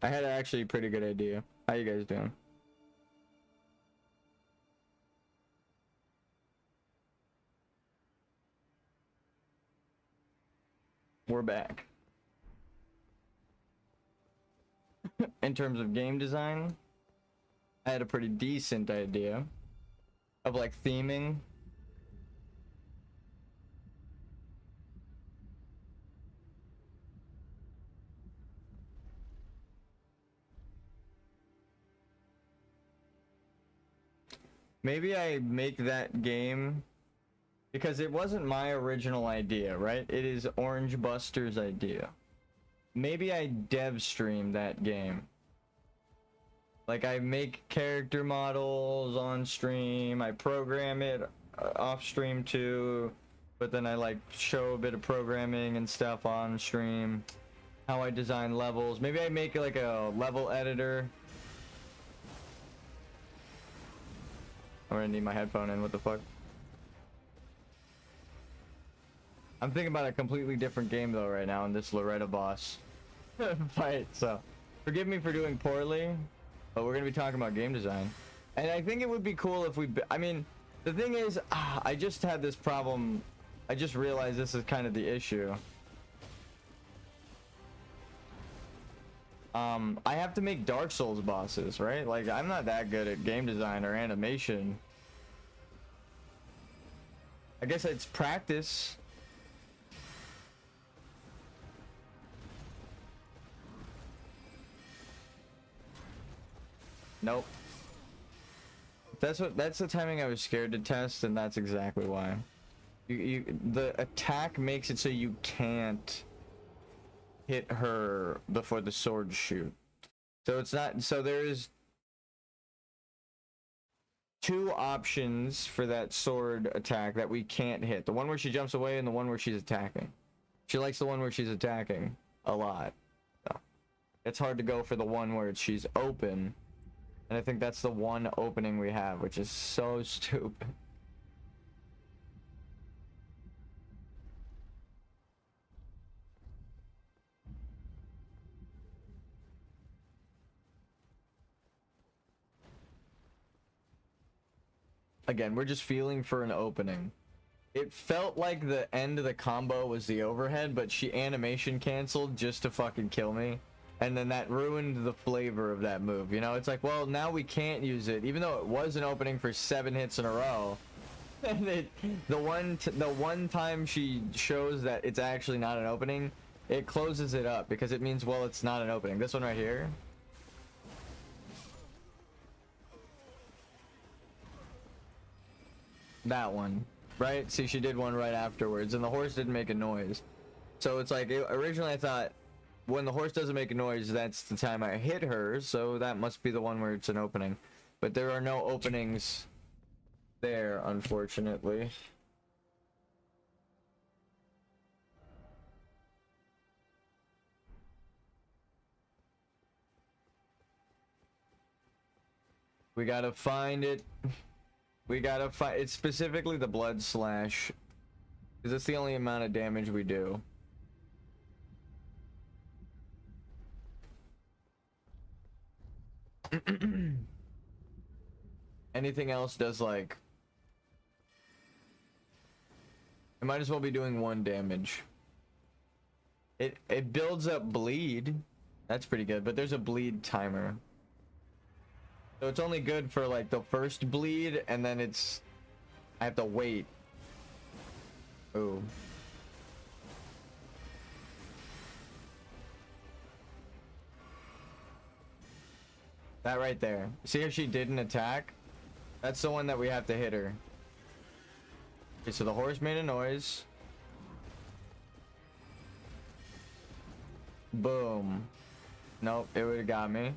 I had actually a pretty good idea. How you guys doing? We're back. In terms of game design, I had a pretty decent idea of like theming. Maybe I make that game because it wasn't my original idea, right? It is Orange Buster's idea. Maybe I dev stream that game. Like I make character models on stream, I program it off stream too, but then I like show a bit of programming and stuff on stream. How I design levels. Maybe I make like a level editor. I'm gonna need my headphone in, what the fuck? I'm thinking about a completely different game though right now in this Loretta boss fight, so forgive me for doing poorly, but we're gonna be talking about game design. And I think it would be cool if we, I mean, the thing is, I just had this problem, I just realized this is kind of the issue. I have to make Dark Souls bosses, right? Like, I'm not that good at game design or animation. I guess it's practice. Nope. That's the timing I was scared to test, and that's exactly why. The attack makes it so you can't hit her before the sword shoot. So it's not, so there's two options for that sword attack that we can't hit. The one where she jumps away and the one where she's attacking. She likes the one where she's attacking a lot. So it's hard to go for the one where she's open. And I think that's the one opening we have, which is so stupid. Again, we're just feeling for an opening. It felt like the end of the combo was the overhead, but she animation canceled just to fucking kill me. And then that ruined the flavor of that move. You know, it's like, well, now we can't use it, even though it was an opening for 7 hits in a row. And the one time she shows that it's actually not an opening, it closes it up because it means, well, it's not an opening. This one right here. That one, right? See, she did one right afterwards, and the horse didn't make a noise. So it's like, originally I thought, when the horse doesn't make a noise, that's the time I hit her, so that must be the one where it's an opening. But there are no openings there, unfortunately. We gotta find it. We gotta find, it's specifically the blood slash, because it's the only amount of damage we do. Anything else does like, it might as well be doing 1 damage. It builds up bleed. That's pretty good, but there's a bleed timer. So it's only good for like the first bleed, and then it's, I have to wait. Ooh. That right there. See if she didn't attack? That's the one that we have to hit her. Okay, so the horse made a noise. Boom. Nope, it would have got me.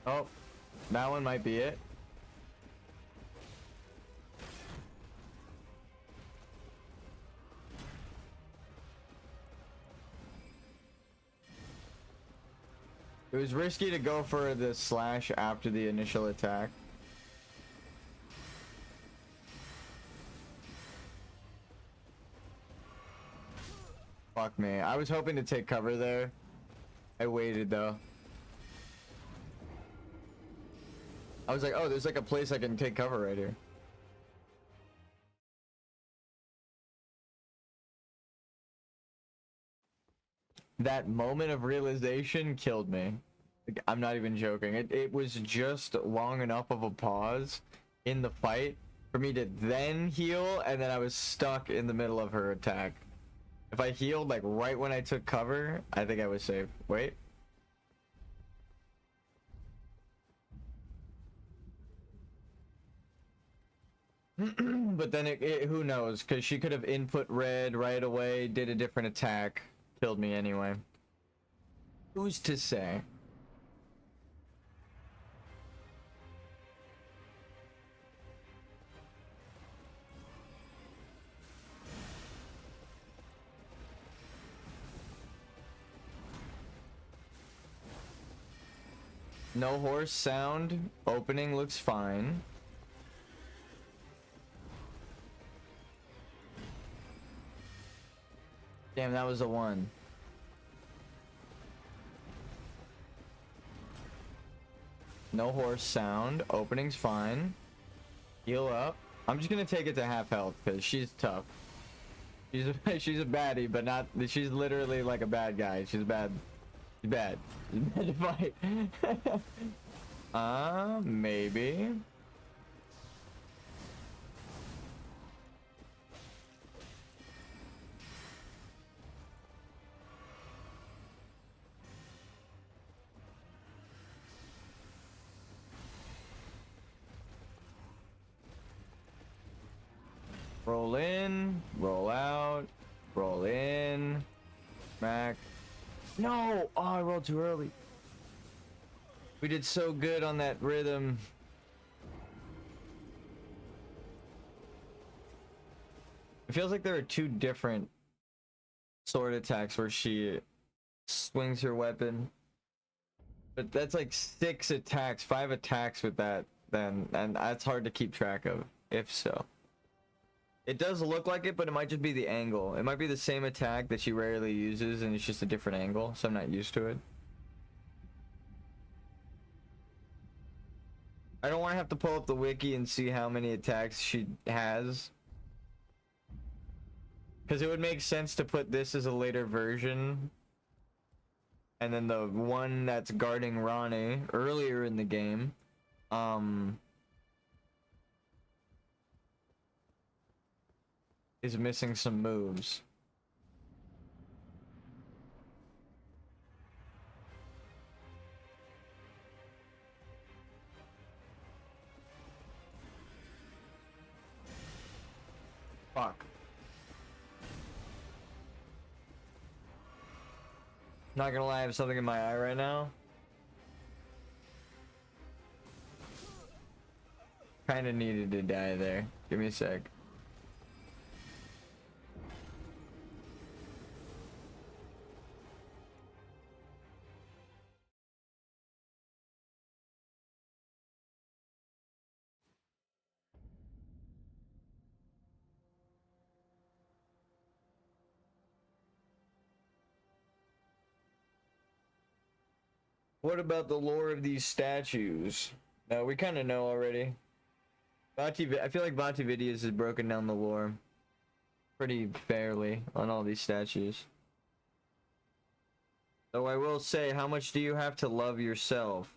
Oh, that one might be it. It was risky to go for the slash after the initial attack. Fuck me. I was hoping to take cover there. I waited though. I was like, oh, there's like a place I can take cover right here. That moment of realization killed me. Like, I'm not even joking. It was just long enough of a pause in the fight for me to then heal, and then I was stuck in the middle of her attack. If I healed like right when I took cover, I think I was safe. Wait. But then who knows, because she could have input red right away, did a different attack, killed me anyway. Who's to say? No horse sound. Opening looks fine. Damn, that was a 1. No horse sound. Opening's fine. Heal up. I'm just gonna take it to half health because she's tough. She's a baddie, but not. She's literally like a bad guy. She's bad. She's bad. She's bad to fight. Maybe. Roll in, roll out, roll in, smack. No! Oh, I rolled too early. We did so good on that rhythm. It feels like there are 2 different sword attacks where she swings her weapon. But that's like 6 attacks, 5 attacks with that then, and that's hard to keep track of, if so. It does look like it, but it might just be the angle. It might be the same attack that she rarely uses, and it's just a different angle, so I'm not used to it. I don't want to have to pull up the wiki and see how many attacks she has. Because it would make sense to put this as a later version. And then the one that's guarding Ronnie earlier in the game. Is missing some moves. Fuck. Not gonna lie, I have something in my eye right now. Kinda needed to die there. Give me a sec. What about the lore of these statues? No, we kind of know already. I feel like Vati Videos has broken down the lore pretty fairly on all these statues. Though I will say, how much do you have to love yourself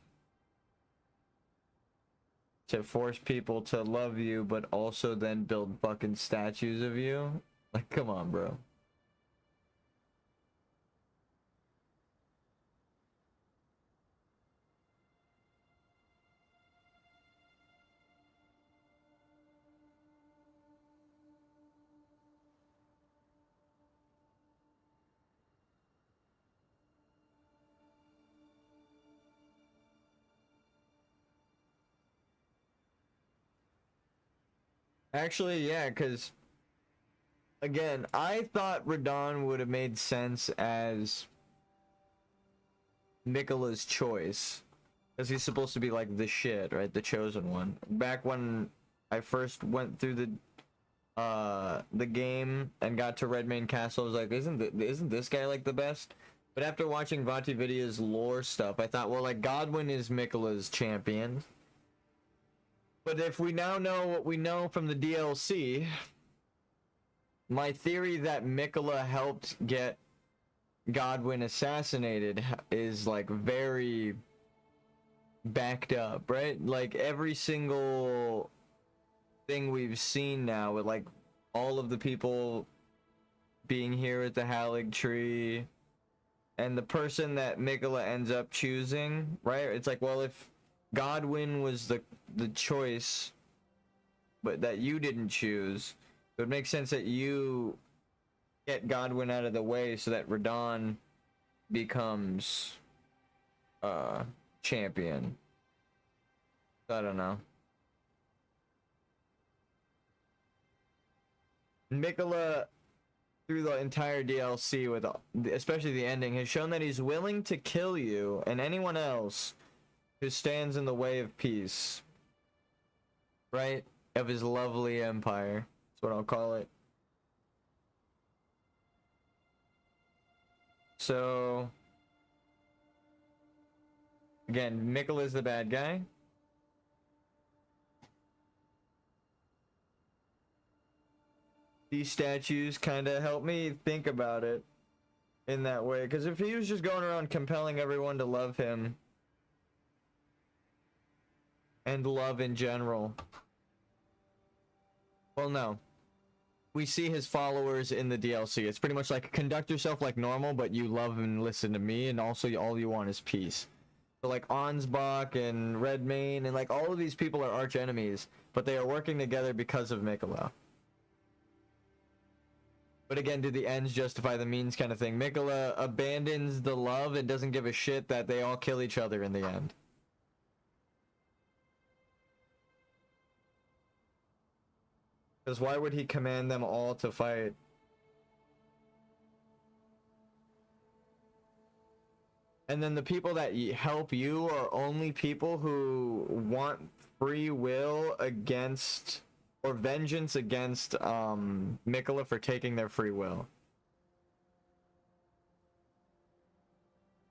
to force people to love you, but also then build fucking statues of you? Like, come on, bro. Actually, yeah, because again, I thought Radon would have made sense as Nicola's choice, because he's supposed to be like the shit, right? The chosen one. Back when I first went through the game and got to Redmane Castle, I was like, isn't this guy like the best? But after watching VaatiVidia's lore stuff, I thought, well, like, Godwyn is Miquella's champion. But if we now know what we know from the DLC, my theory that Miquella helped get Godwyn assassinated is, like, very backed up, right? Like, every single thing we've seen now with, like, all of the people being here at the Halig Tree, and the person that Miquella ends up choosing, right? It's like, well, if Godwyn was the choice, but that you didn't choose, it would make sense that you get Godwyn out of the way so that Radahn becomes champion. I don't know. Miquella, through the entire DLC, with especially the ending, has shown that he's willing to kill you and anyone else who stands in the way of peace, right? Of his lovely empire. That's what I'll call it. So, again, Miquella's the bad guy. These statues kind of help me think about it in that way, because if he was just going around compelling everyone to love him and love in general, well, no, we see his followers in the DLC. It's pretty much like, conduct yourself like normal, but you love and listen to me, and also all you want is peace. So like Ansbach and Redmane and like all of these people are arch enemies, but they are working together because of Miquella. But again, do the ends justify the means kind of thing? Miquella abandons the love and doesn't give a shit that they all kill each other in the end. Because why would he command them all to fight? And then the people that help you are only people who want free will against, or vengeance against, Miquella for taking their free will.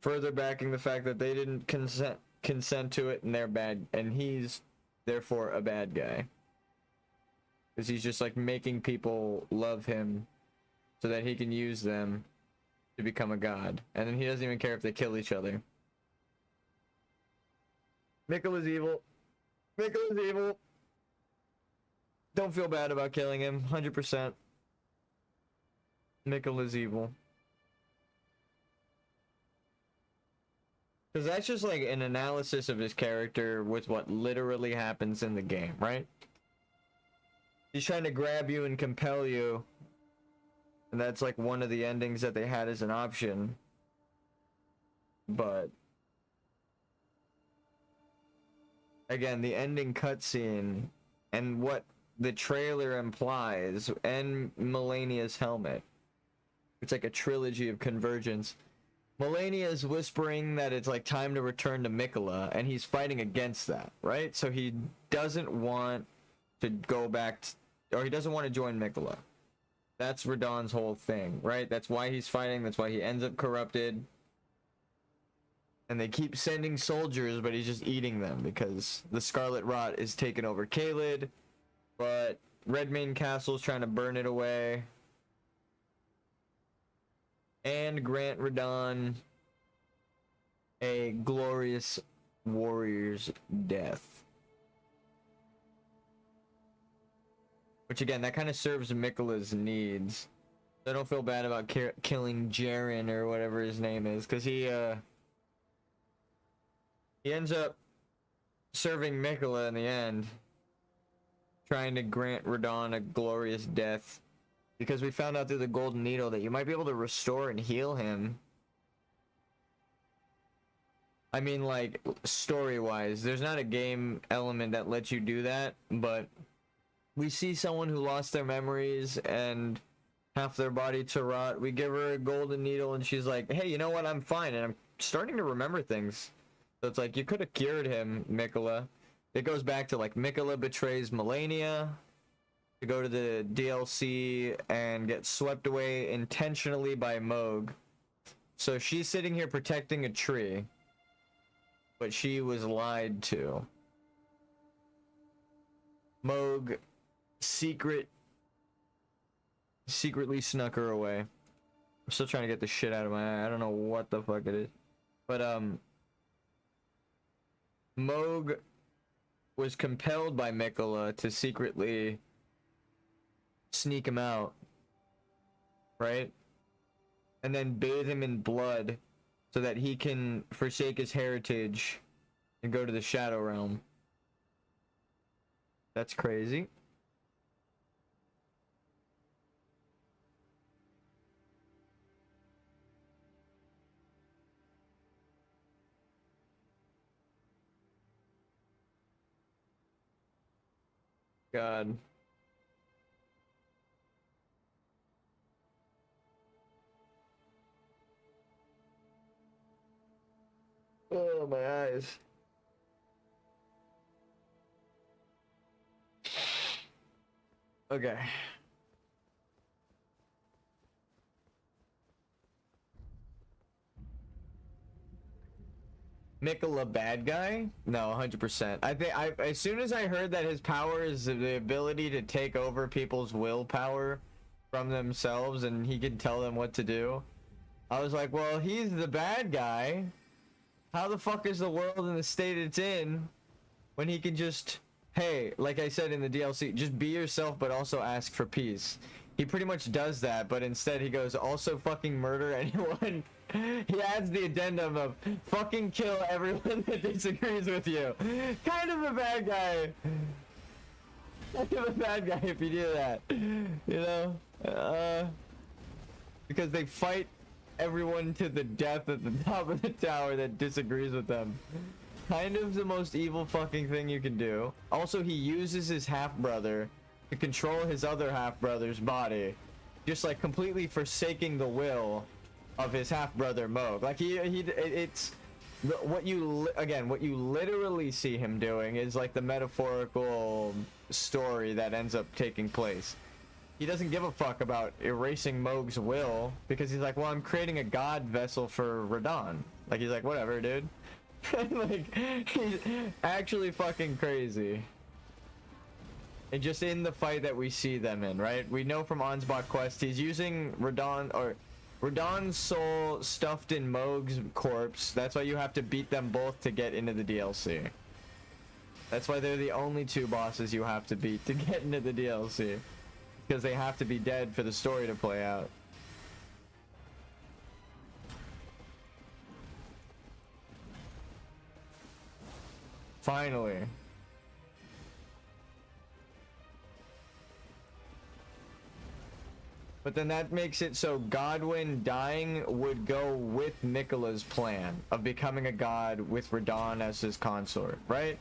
Further backing the fact that they didn't consent to it, and they're bad, and he's therefore a bad guy. Because he's just like making people love him so that he can use them to become a god. And then he doesn't even care if they kill each other. Miquella's evil. Miquella's evil. Don't feel bad about killing him. 100%. Miquella's evil. Because that's just like an analysis of his character with what literally happens in the game, right? He's trying to grab you and compel you. And that's like one of the endings that they had as an option. But again, the ending cutscene and what the trailer implies, and Melania's helmet. It's like a trilogy of convergence. Melania is whispering that it's like time to return to Miquella, and he's fighting against that, right? So he doesn't want to go back, or he doesn't want to join Miquella. That's Radahn's whole thing, right? That's why he's fighting. That's why he ends up corrupted. And they keep sending soldiers, but he's just eating them because the Scarlet Rot is taking over Caelid, but Redmane Castle's trying to burn it away and grant Radahn a glorious warrior's death. Which again, that kind of serves Miquella's needs. I don't feel bad about killing Jaren or whatever his name is, because he ends up serving Miquella in the end, trying to grant Radahn a glorious death, because we found out through the Golden Needle that you might be able to restore and heal him. I mean, like, story-wise, there's not a game element that lets you do that, but we see someone who lost their memories and half their body to rot. We give her a golden needle and she's like, hey, you know what? I'm fine. And I'm starting to remember things. So it's like, you could have cured him, Miquella. It goes back to like Miquella betrays Melania. to go to the DLC and get swept away intentionally by Moog. So she's sitting here protecting a tree, but she was lied to. Moog secretly snuck her away. I'm still trying to get the shit out of my eye. I don't know what the fuck it is. But Moog was compelled by Mikola to secretly sneak him out, right? And then bathe him in blood so that he can forsake his heritage and go to the Shadow Realm. That's crazy. God. Oh, my eyes. Okay. Mikola bad guy? No, 100%. I think as soon as I heard that his power is the ability to take over people's willpower from themselves and he can tell them what to do, I was like, well, he's the bad guy. How the fuck is the world in the state it's in when he can just, hey, like I said in the DLC, just be yourself but also ask for peace. He pretty much does that, but instead he goes, also fucking murder anyone. He adds the addendum of fucking kill everyone that disagrees with you. Kind of a bad guy. Kind of a bad guy if you do that. You know? Because they fight everyone to the death at the top of the tower that disagrees with them. Kind of the most evil fucking thing you can do. Also, he uses his half-brother to control his other half-brother's body. Just like completely forsaking the will of his half-brother Moog. Like it's what you literally see him doing is like the metaphorical story that ends up taking place. He doesn't give a fuck about erasing Moog's will because he's like, well, I'm creating a god vessel for Radahn. Like, he's like, whatever, dude. Like, he's actually fucking crazy. And just in the fight that we see them in, right? We know from Ansbach Quest, he's using Radahn's soul stuffed in Moog's corpse. That's why you have to beat them both to get into the DLC. That's why they're the only two bosses you have to beat to get into the DLC. Because they have to be dead for the story to play out. Finally. But then that makes it so Godwyn dying would go with Mikola's plan of becoming a god with Radahn as his consort, right?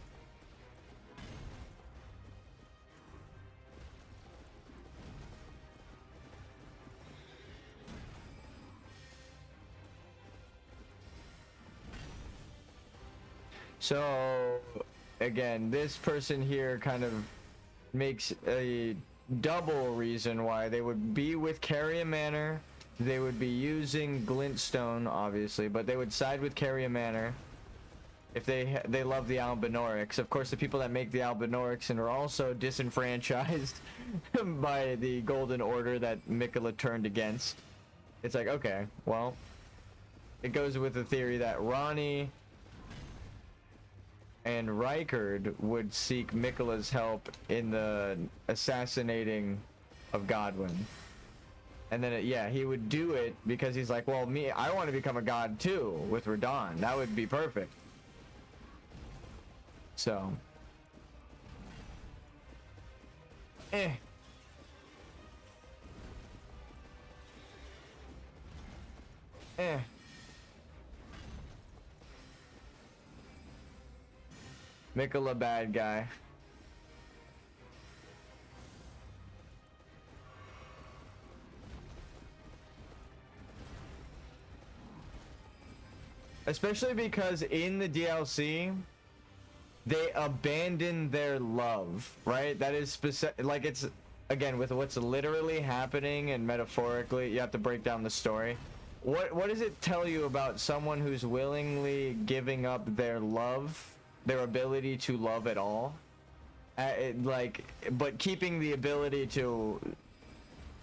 So, again, this person here kind of makes a double reason why they would be with Caria Manor. They would be using Glintstone, obviously, but they would side with Caria Manor if they love the Albinaurics. Of course, the people that make the Albinaurics and are also disenfranchised by the Golden Order that Mikola turned against. It's like, okay, well, it goes with the theory that Ronnie and Rykard would seek Mikola's help in the assassinating of Godwyn. And then, yeah, he would do it because he's like, well, I want to become a god too with Radahn. That would be perfect. So. Eh. Mikola bad guy. Especially because in the DLC, they abandon their love, right? That is specific. Like, it's again, with what's literally happening and metaphorically, you have to break down the story. What does it tell you about someone who's willingly giving up their love, their ability to love at all? But keeping the ability to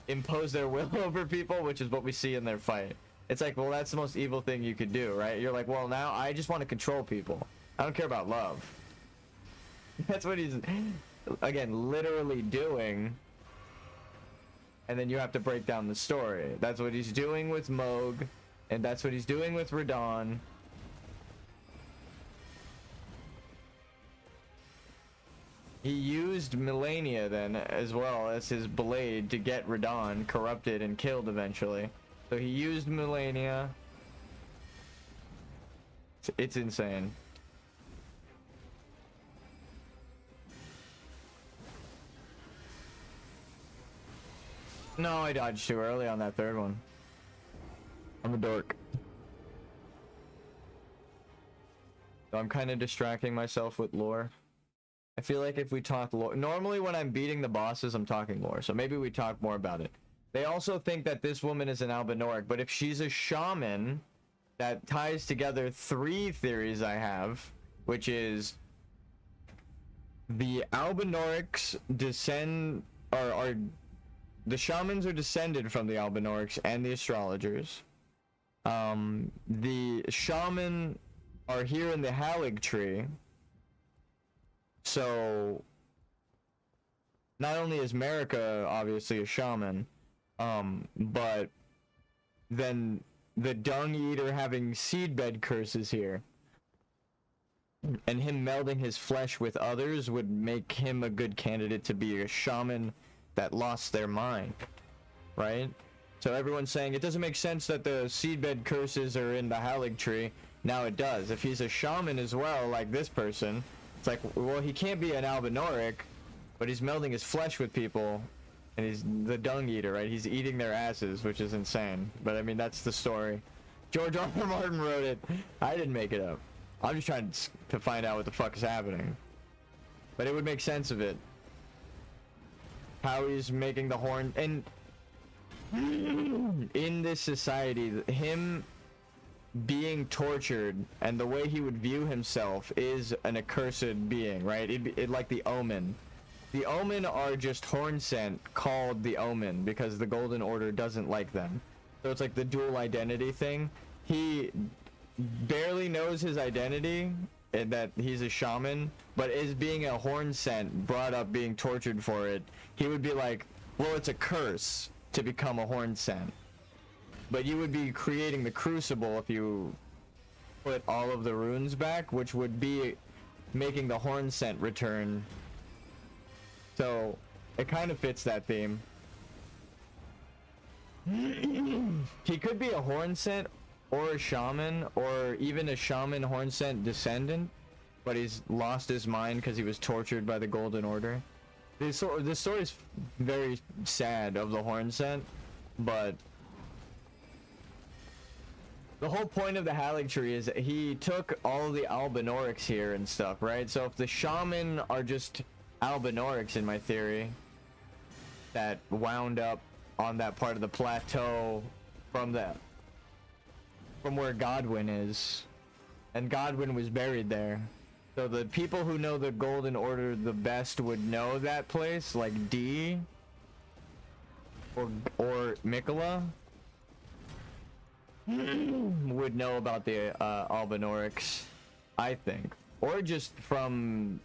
impose their will over people, which is what we see in their fight. It's like, well, that's the most evil thing you could do, right? You're like, well, now I just want to control people. I don't care about love. That's what he's, again, literally doing. And then you have to break down the story. That's what he's doing with Moog, and that's what he's doing with Radon. He used Melania then as well as his blade to get Radon corrupted and killed eventually. So he used Melania. It's insane. No, I dodged too early on that third one. I'm a dork. So I'm kind of distracting myself with lore. I feel like if we talk lore... Normally when I'm beating the bosses, I'm talking lore. So maybe we talk more about it. They also think that this woman is an Albinoric. But if she's a shaman, that ties together 3 theories I have. Which is... the Albinorics descend... are the shamans are descended from the Albinorics and the astrologers. The shaman are here in the Halig tree. So not only is Marika obviously a shaman, but then the Dung Eater having seedbed curses here, and him melding his flesh with others would make him a good candidate to be a shaman that lost their mind, right? So everyone's saying it doesn't make sense that the seedbed curses are in the Halig tree. Now it does. If he's a shaman as well, like this person, it's like, well, he can't be an Albinoric, but he's melding his flesh with people, and he's the Dung Eater, right? He's eating their asses, which is insane. But I mean, that's the story. George R. R. Martin wrote it. I didn't make it up. I'm just trying to find out what the fuck is happening. But it would make sense of it. How he's making the horn, and in this society, him being tortured and the way he would view himself is an accursed being, right? It like the Omen. The Omen are just horn scent called the Omen because the Golden Order doesn't like them. So it's like the dual identity thing. He barely knows his identity and that he's a shaman, but is being a horn scent brought up being tortured for it. He would be like, well, it's a curse to become a horn scent. But you would be creating the crucible if you put all of the runes back, which would be making the horn scent return. So it kind of fits that theme. He could be a horn scent or a shaman, or even a shaman horn scent descendant, but he's lost his mind because he was tortured by the Golden Order. This story is very sad of the horn scent, but the whole point of the Halig tree is that he took all the Albinorics here and stuff, right? So if the shaman are just Albinorics, in my theory, that wound up on that part of the plateau from where Godwin is, and Godwin was buried there. So the people who know the Golden Order the best would know that place, like D or Mikola would know about the Albinorics, I think, or just from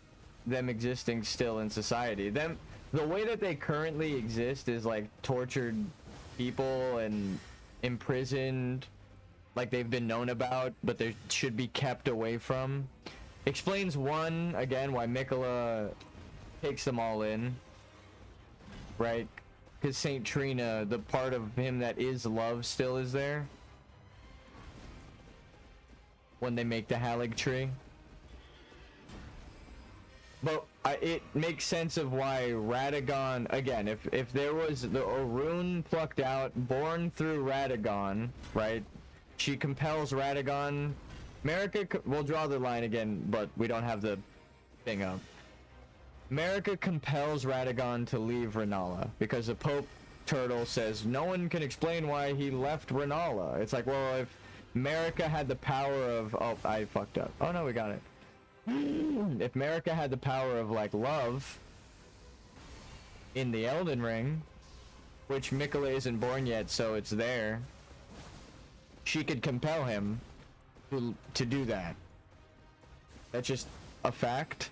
them existing still in society. The way that they currently exist is like tortured people and imprisoned, like they've been known about, but they should be kept away from. Explains one, again, why Mikola takes them all in, right? Because Saint Trina, the part of him that is love, still is there when they make the Halig tree. But it makes sense of why Radagon, again, if there was a rune plucked out, born through Radagon, right? She compels Radagon. Marika, we'll draw the line again, but we don't have the thing up. America compels Radagon to leave Renala because the Pope Turtle says no one can explain why he left Renala. It's like, well, if America had the power of... Oh, I fucked up. Oh, no, we got it. If America had the power of, like, love in the Elden Ring, which Mikola isn't born yet, so it's there, she could compel him to do that. That's just a fact.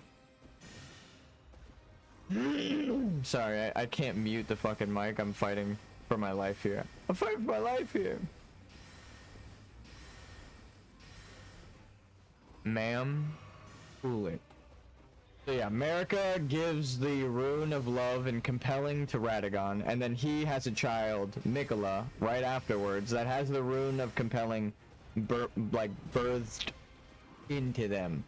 Sorry, I can't mute the fucking mic. I'm fighting for my life here. I'm fighting for my life here. Ma'am, cool it. So yeah, America gives the rune of love and compelling to Radagon, and then he has a child, Mikola, right afterwards, that has the rune of compelling birthed into them.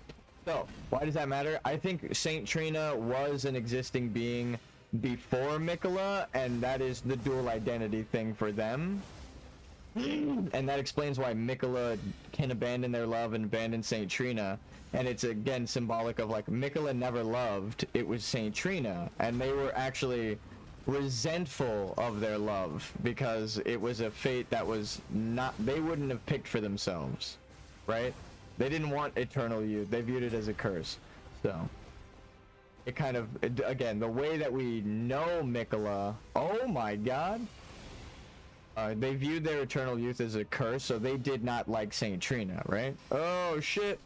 So, why does that matter? I think Saint Trina was an existing being before Mikola, and that is the dual identity thing for them. And that explains why Mikola can abandon their love and abandon Saint Trina. And it's again symbolic of like Mikola never loved, it was Saint Trina, and they were actually resentful of their love because it was a fate that was not, they wouldn't have picked for themselves, right? They didn't want eternal youth. They viewed it as a curse. So it kind of, again, the way that we know Mikola, oh my god, they viewed their eternal youth as a curse, so they did not like Saint Trina, right? Oh shit,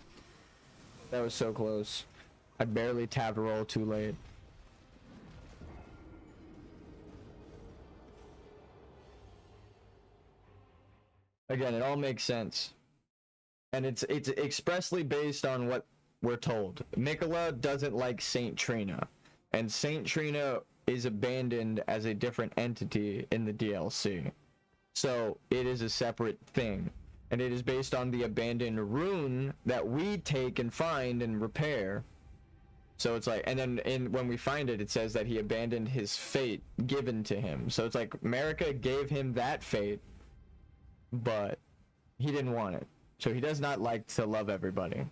that was so close. I barely tapped roll too late. Again, it all makes sense. And it's expressly based on what we're told. Mikola doesn't like Saint Trina, and Saint Trina is abandoned as a different entity in the DLC. So it is a separate thing, and it is based on the abandoned rune that we take and find and repair. So it's like, and then when we find it, it says that he abandoned his fate given to him. So it's like America gave him that fate, but he didn't want it. So he does not like to love everybody.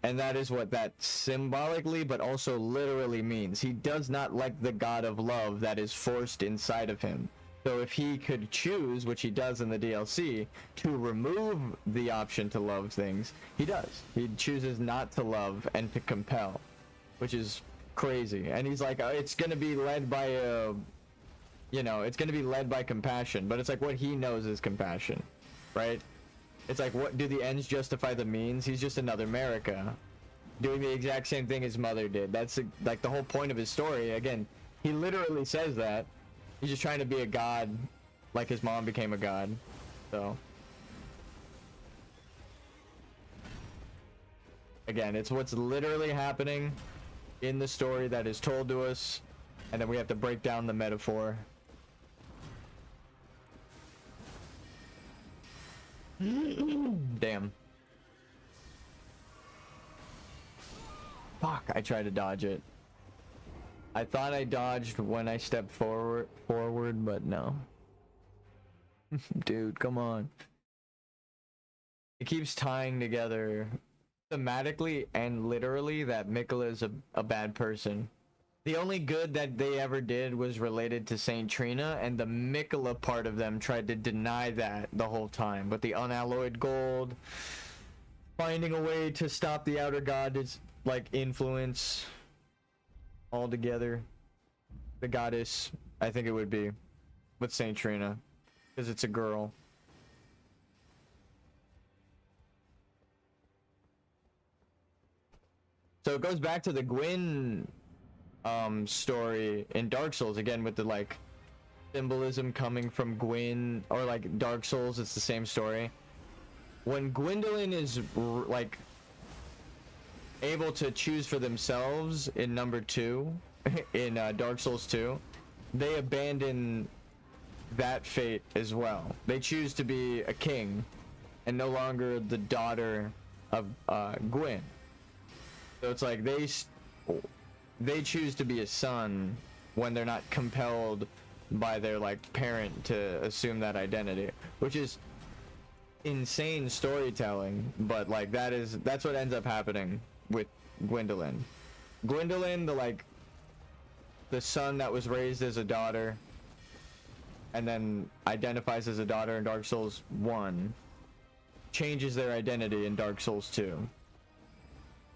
And that is what that symbolically, but also literally means. He does not like the god of love that is forced inside of him. So if he could choose, which he does in the DLC, to remove the option to love things, he does. He chooses not to love and to compel, which is crazy. And he's like, it's going to be led by a... You know, it's going to be led by compassion, but it's like what he knows is compassion, right? It's like, what do the ends justify the means? He's just another America doing the exact same thing his mother did. That's like the whole point of his story. Again, he literally says that. He's just trying to be a god like his mom became a god. So again, it's what's literally happening in the story that is told to us, and then we have to break down the metaphor. Damn. Fuck, I tried to dodge it. I thought I dodged when I stepped forward, but no. Dude, come on. It keeps tying together thematically and literally that Mikola is a bad person. The only good that they ever did was related to Saint Trina, and the Mikola part of them tried to deny that the whole time. But the unalloyed gold, finding a way to stop the outer god's like influence altogether. The goddess, I think it would be, with Saint Trina, because it's a girl. So it goes back to the Gwyn story in Dark Souls again, with the like symbolism coming from Gwyn, or like Dark Souls, it's the same story. When Gwendolyn is like able to choose for themselves in number 2 in Dark Souls 2, they abandon that fate as well. They choose to be a king and no longer the daughter of Gwyn. So it's like they choose to be a son when they're not compelled by their like parent to assume that identity, which is insane storytelling, but like that's what ends up happening with Gwendolyn. Gwendolyn, the son that was raised as a daughter and then identifies as a daughter in Dark Souls 1, changes their identity in Dark Souls 2.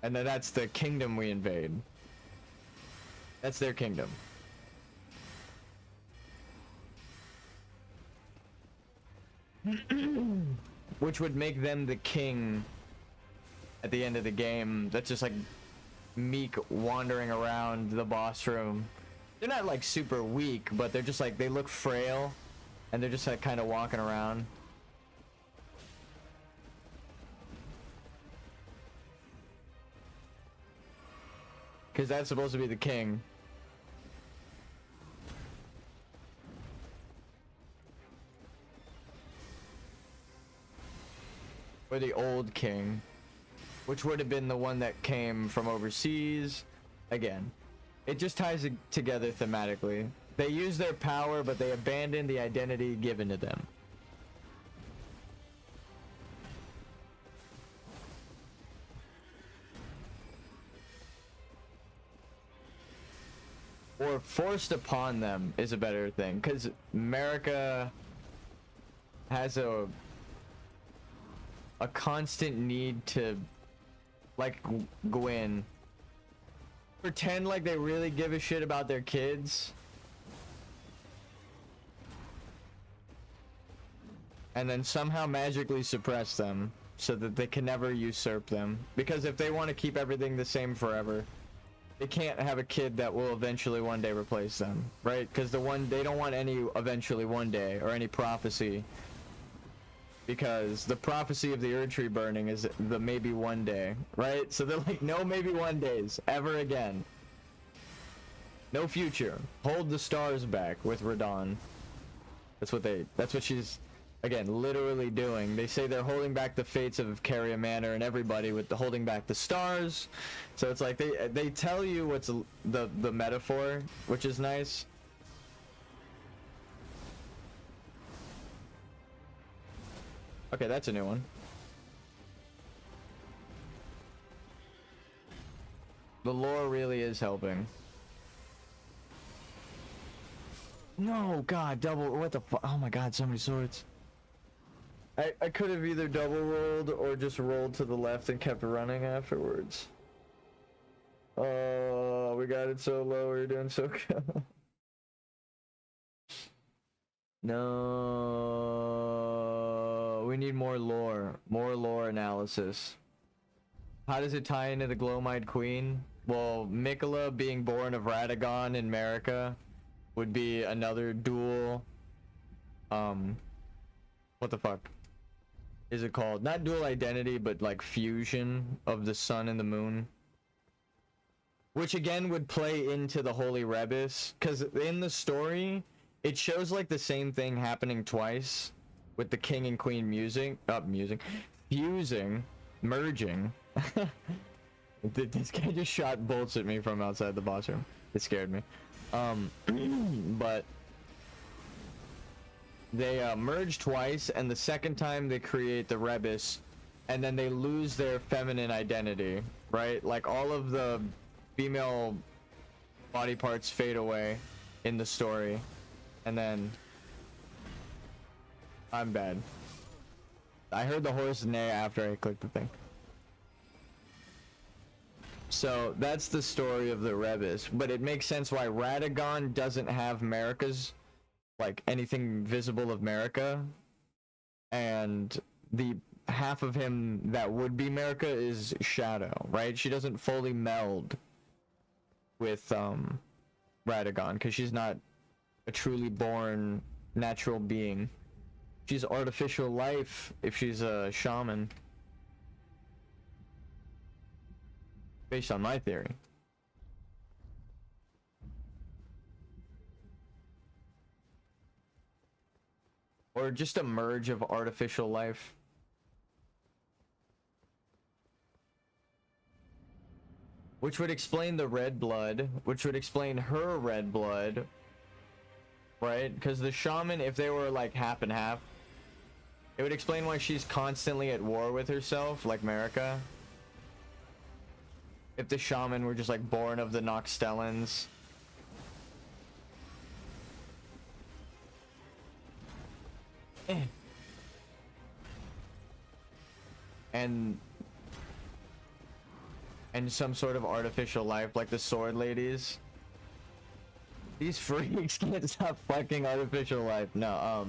And then that's the kingdom we invade. That's their kingdom. Which would make them the king at the end of the game. That's just like meek wandering around the boss room. They're not like super weak, but they're just like, they look frail and they're just like kind of walking around. Because that's supposed to be the king. Or the old king, which would have been the one that came from overseas. Again, it just ties it together thematically. They use their power, but they abandon the identity given to them. Or forced upon them is a better thing, because America has a constant need to, like Gwen, pretend like they really give a shit about their kids, and then somehow magically suppress them so that they can never usurp them. Because if they want to keep everything the same forever, they can't have a kid that will eventually one day replace them, right? Because they don't want any eventually one day or any prophecy. Because the prophecy of the Erd Tree burning is the maybe one day, right? So they're like, no maybe one days ever again. No future. Hold the stars back with Radon. That's what she's, again, literally doing. They say they're holding back the fates of Caria Manor and everybody with the holding back the stars. So it's like they tell you what's the metaphor, which is nice. Okay, that's a new one. The lore really is helping. No, God, double, what the fuck? Oh my God, so many swords. I could have either double rolled or just rolled to the left and kept running afterwards. Oh, we got it so low, we were doing so good. No, we need more lore analysis. How does it tie into the Glowmite Queen? Well, Mikola being born of Radagon in America would be another dual, what the fuck is it called? Not dual identity, but like fusion of the sun and the moon. Which again would play into the Holy Rebus, because in the story, it shows like the same thing happening twice with the king and queen fusing, merging. This guy just shot bolts at me from outside the boss room. It scared me. But they merge twice, and the second time they create the Rebus, and then they lose their feminine identity, right? Like all of the female body parts fade away in the story. And then I'm bad. I heard the horse neigh after I clicked the thing. So that's the story of the Rebus, but it makes sense why Radagon doesn't have Marika's, like anything visible of Marika, and the half of him that would be Marika is Shadow, right? She doesn't fully meld with Radagon because she's not a truly born natural being. She's artificial life if she's a shaman. Based on my theory. Or just a merge of artificial life. Which would explain the red blood, which would explain her red blood. Right? Because the shaman, if they were like half and half, It would explain why she's constantly at war with herself, like Marika. If the shaman were just like born of the Noxtellans. And some sort of artificial life, like the sword ladies. These freaks can't stop fucking artificial life. No,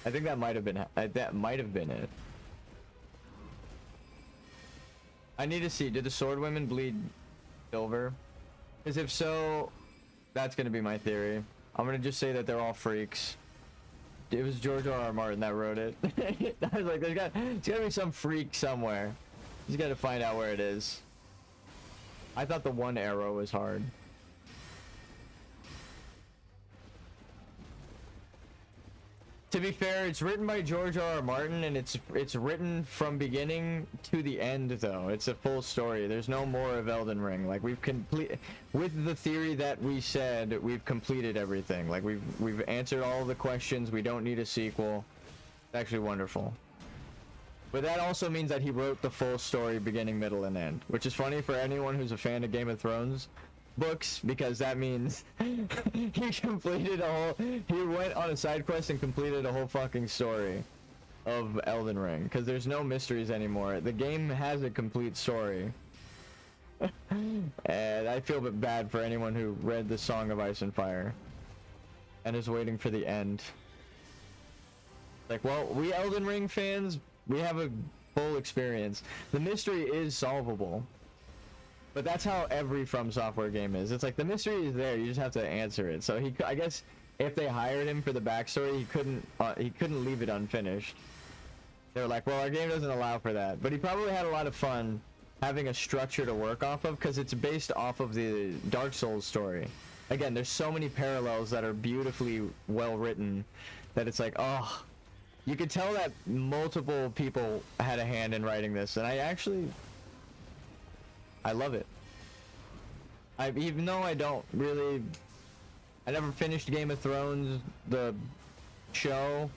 I think that might have been it. I need to see, did the sword women bleed silver? Because if so, that's gonna be my theory. I'm gonna just say that they're all freaks. It was George R.R. Martin that wrote it. I was like, there's gotta be some freak somewhere. Just gotta find out where it is. I thought the one arrow was hard. To be fair, it's written by George R.R. Martin, and it's written from beginning to the end, though. It's a full story. There's no more of Elden Ring. Like, we've with the theory that we said, we've completed everything. Like, we've answered all the questions. We don't need a sequel. It's actually wonderful. But that also means that he wrote the full story, beginning, middle, and end. Which is funny for anyone who's a fan of Game of Thrones books, because that means he completed he went on a side quest and completed a whole fucking story of Elden Ring, because there's no mysteries anymore. The game has a complete story. And I feel a bit bad for anyone who read the Song of Ice and Fire and is waiting for the end. Like, well, we Elden Ring fans, we have a full experience. The mystery is solvable. But that's how every From Software game is. It's like the mystery is there, you just have to answer it. So I guess if they hired him for the backstory, he couldn't leave it unfinished. They were like, well, our game doesn't allow for that. But he probably had a lot of fun having a structure to work off of, because it's based off of the Dark Souls story. Again, there's so many parallels that are beautifully well written that it's like, oh, you could tell that multiple people had a hand in writing this, and I love it. Even though I never finished Game of Thrones, the show,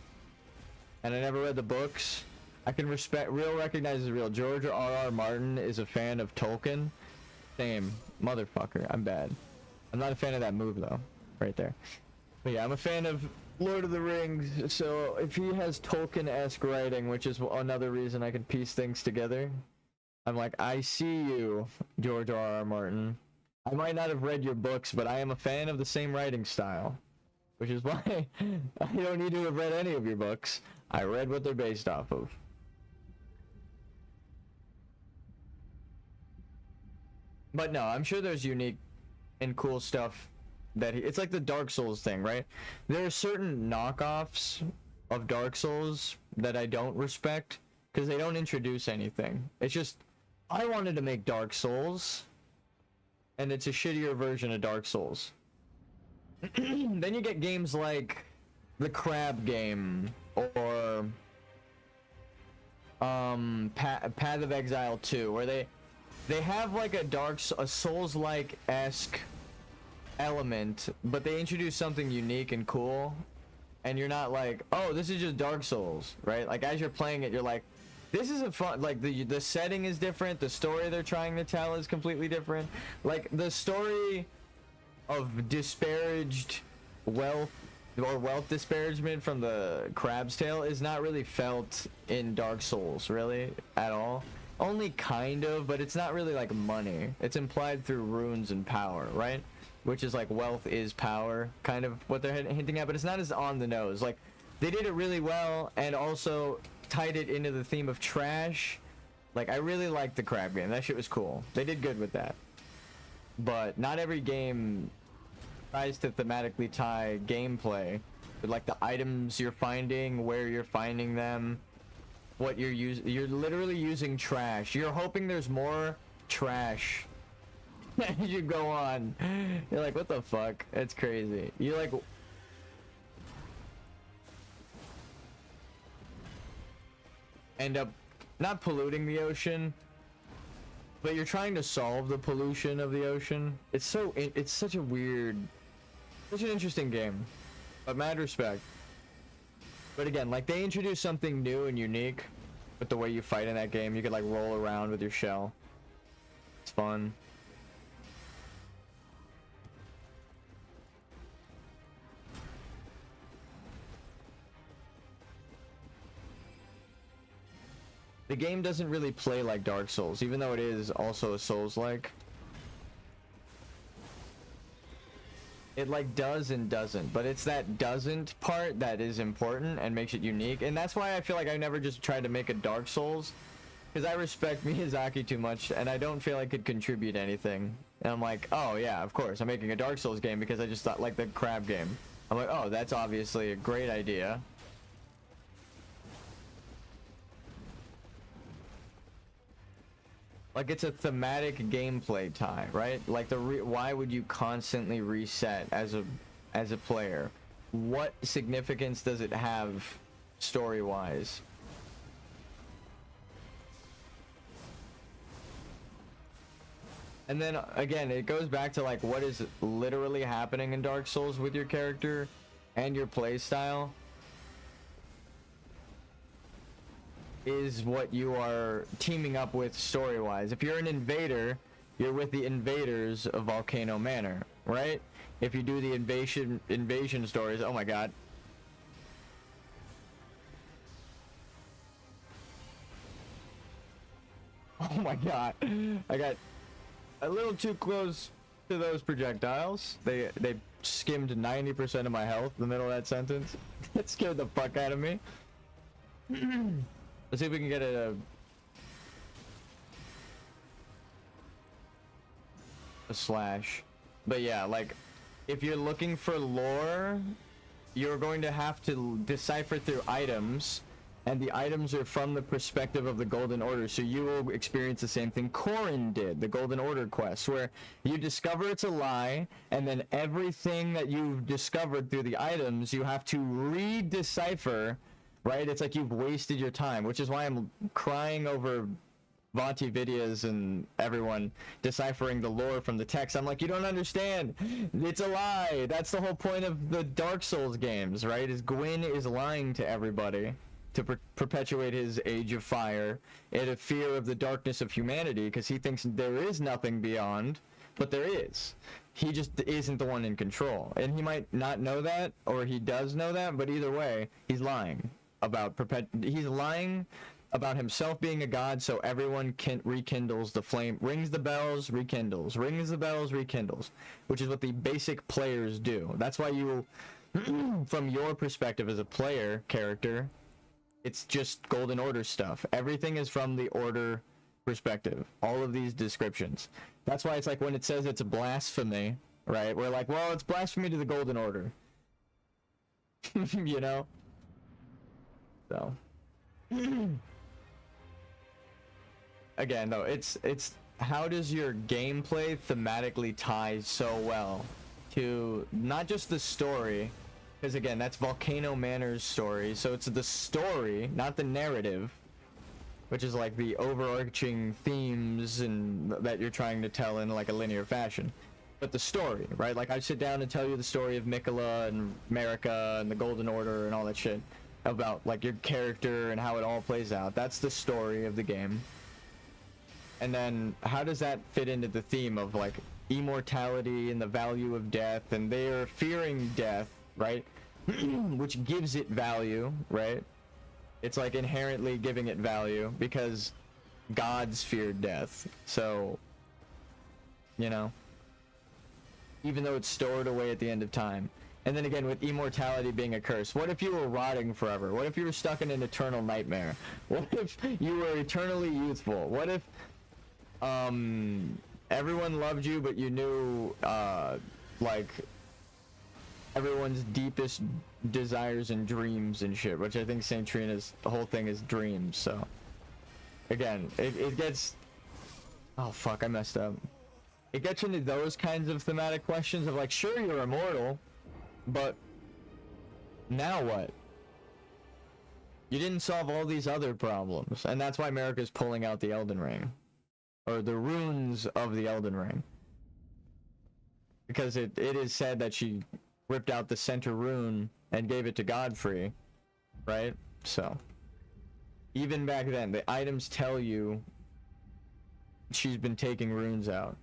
and I never read the books, I can recognize as real. George R.R. Martin is a fan of Tolkien. Same. Motherfucker. I'm bad. I'm not a fan of that move, though. Right there. But yeah, I'm a fan of Lord of the Rings, so if he has Tolkien-esque writing, which is another reason I can piece things together, I'm like, I see you, George R.R. Martin. I might not have read your books, but I am a fan of the same writing style. Which is why I don't need to have read any of your books. I read what they're based off of. But no, I'm sure there's unique and cool stuff that it's like the Dark Souls thing, right? There are certain knockoffs of Dark Souls that I don't respect because they don't introduce anything. It's just, I wanted to make Dark Souls, and it's a shittier version of Dark Souls. Then you get games like the Crab game or Path of Exile 2, where they have like a Souls-like-esque element, but they introduce something unique and cool, and you're not like, oh, this is just Dark Souls, right? Like, as you're playing it, you're like, this is a fun, like, the setting is different, the story they're trying to tell is completely different. Like, the story of disparaged wealth, or wealth disparagement from the Crab's Tale is not really felt in Dark Souls, really, at all. Only kind of, but it's not really like money. It's implied through runes and power, right? Which is like wealth is power, kind of what they're hinting at, but it's not as on the nose. Like, they did it really well, and also tied it into the theme of trash. Like, I really liked the Crab game. That shit was cool. They did good with that. But not every game tries to thematically tie gameplay with, like, the items you're finding, where you're finding them, what you're using. You're literally using trash. You're hoping there's more trash as you go on. You're like, what the fuck? It's crazy. You like end up not polluting the ocean, but you're trying to solve the pollution of the ocean. It's such an interesting game, but mad respect. But again, like, they introduced something new and unique with the way you fight in that game. You could, like, roll around with your shell. It's fun. The game doesn't really play like Dark Souls, even though it is also a Souls-like. It like does and doesn't, but it's that doesn't part that is important and makes it unique. And that's why I feel like I never just tried to make a Dark Souls, because I respect Miyazaki too much and I don't feel I could contribute anything. And I'm like, oh yeah, of course, I'm making a Dark Souls game because I just thought, like the crab game. I'm like, oh, that's obviously a great idea. Like, it's a thematic gameplay tie, right? Like, why would you constantly reset as a player? What significance does it have story-wise? And then again, it goes back to like what is literally happening in Dark Souls with your character and your play style is what you are teaming up with story-wise. If you're an invader, you're with the invaders of Volcano Manor, right? If you do the invasion stories, oh my god. Oh my god. I got a little too close to those projectiles. They skimmed 90% of my health in the middle of that sentence. That scared the fuck out of me. Let's see if we can get a slash. But yeah, like, if you're looking for lore, you're going to have to decipher through items, and the items are from the perspective of the Golden Order, so you will experience the same thing Corrin did, the Golden Order quest, where you discover it's a lie, and then everything that you've discovered through the items, you have to re-decipher, right? It's like you've wasted your time, which is why I'm crying over Vonti Vidias and everyone deciphering the lore from the text. I'm like, you don't understand. It's a lie. That's the whole point of the Dark Souls games, right? Is Gwyn is lying to everybody to perpetuate his age of fire and a fear of the darkness of humanity, because he thinks there is nothing beyond, but there is. He just isn't the one in control. And he might not know that, or he does know that, but either way, he's lying about he's lying about himself being a god, so everyone rekindles the flame, rings the bells, rekindles, rings the bells, rekindles, which is what the basic players do. That's why you, from your perspective as a player character, it's just Golden Order stuff. Everything is from the Order perspective. All of these descriptions. That's why it's like when it says it's a blasphemy, right? We're like, well, it's blasphemy to the Golden Order. You know? So. Again, though, it's how does your gameplay thematically tie so well to not just the story, because again, that's Volcano Manor's story, so it's the story, not the narrative, which is like the overarching themes and that you're trying to tell in like a linear fashion, but the story, right? Like I sit down and tell you the story of Mikola and Marika and the Golden Order and all that shit about like your character and how it all plays out. That's the story of the game. And then how does that fit into the theme of like immortality and the value of death, and they are fearing death, right? Which gives it value, right? It's like inherently giving it value because gods feared death. So, you know, even though it's stored away at the end of time. And then again, with immortality being a curse, what if you were rotting forever? What if you were stuck in an eternal nightmare? What if you were eternally youthful? What if everyone loved you, but you knew like everyone's deepest desires and dreams and shit, which I think Saint Trina's whole thing is dreams. So again, it gets, oh fuck, I messed up. It gets into those kinds of thematic questions of like, sure, you're immortal, but now what? You didn't solve all these other problems, and that's why America's pulling out the Elden Ring, or the runes of the Elden Ring, because it is said that she ripped out the center rune and gave it to Godfrey, right? So even back then, the items tell you she's been taking runes out.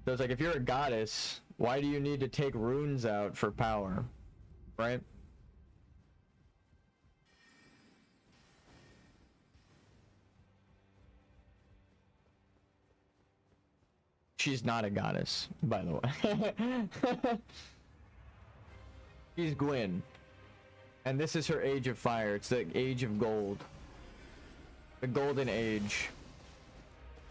So it's like, if you're a goddess, why do you need to take runes out for power, right? She's not a goddess, by the way. She's Gwyn. And this is her age of fire. It's the age of gold. The golden age.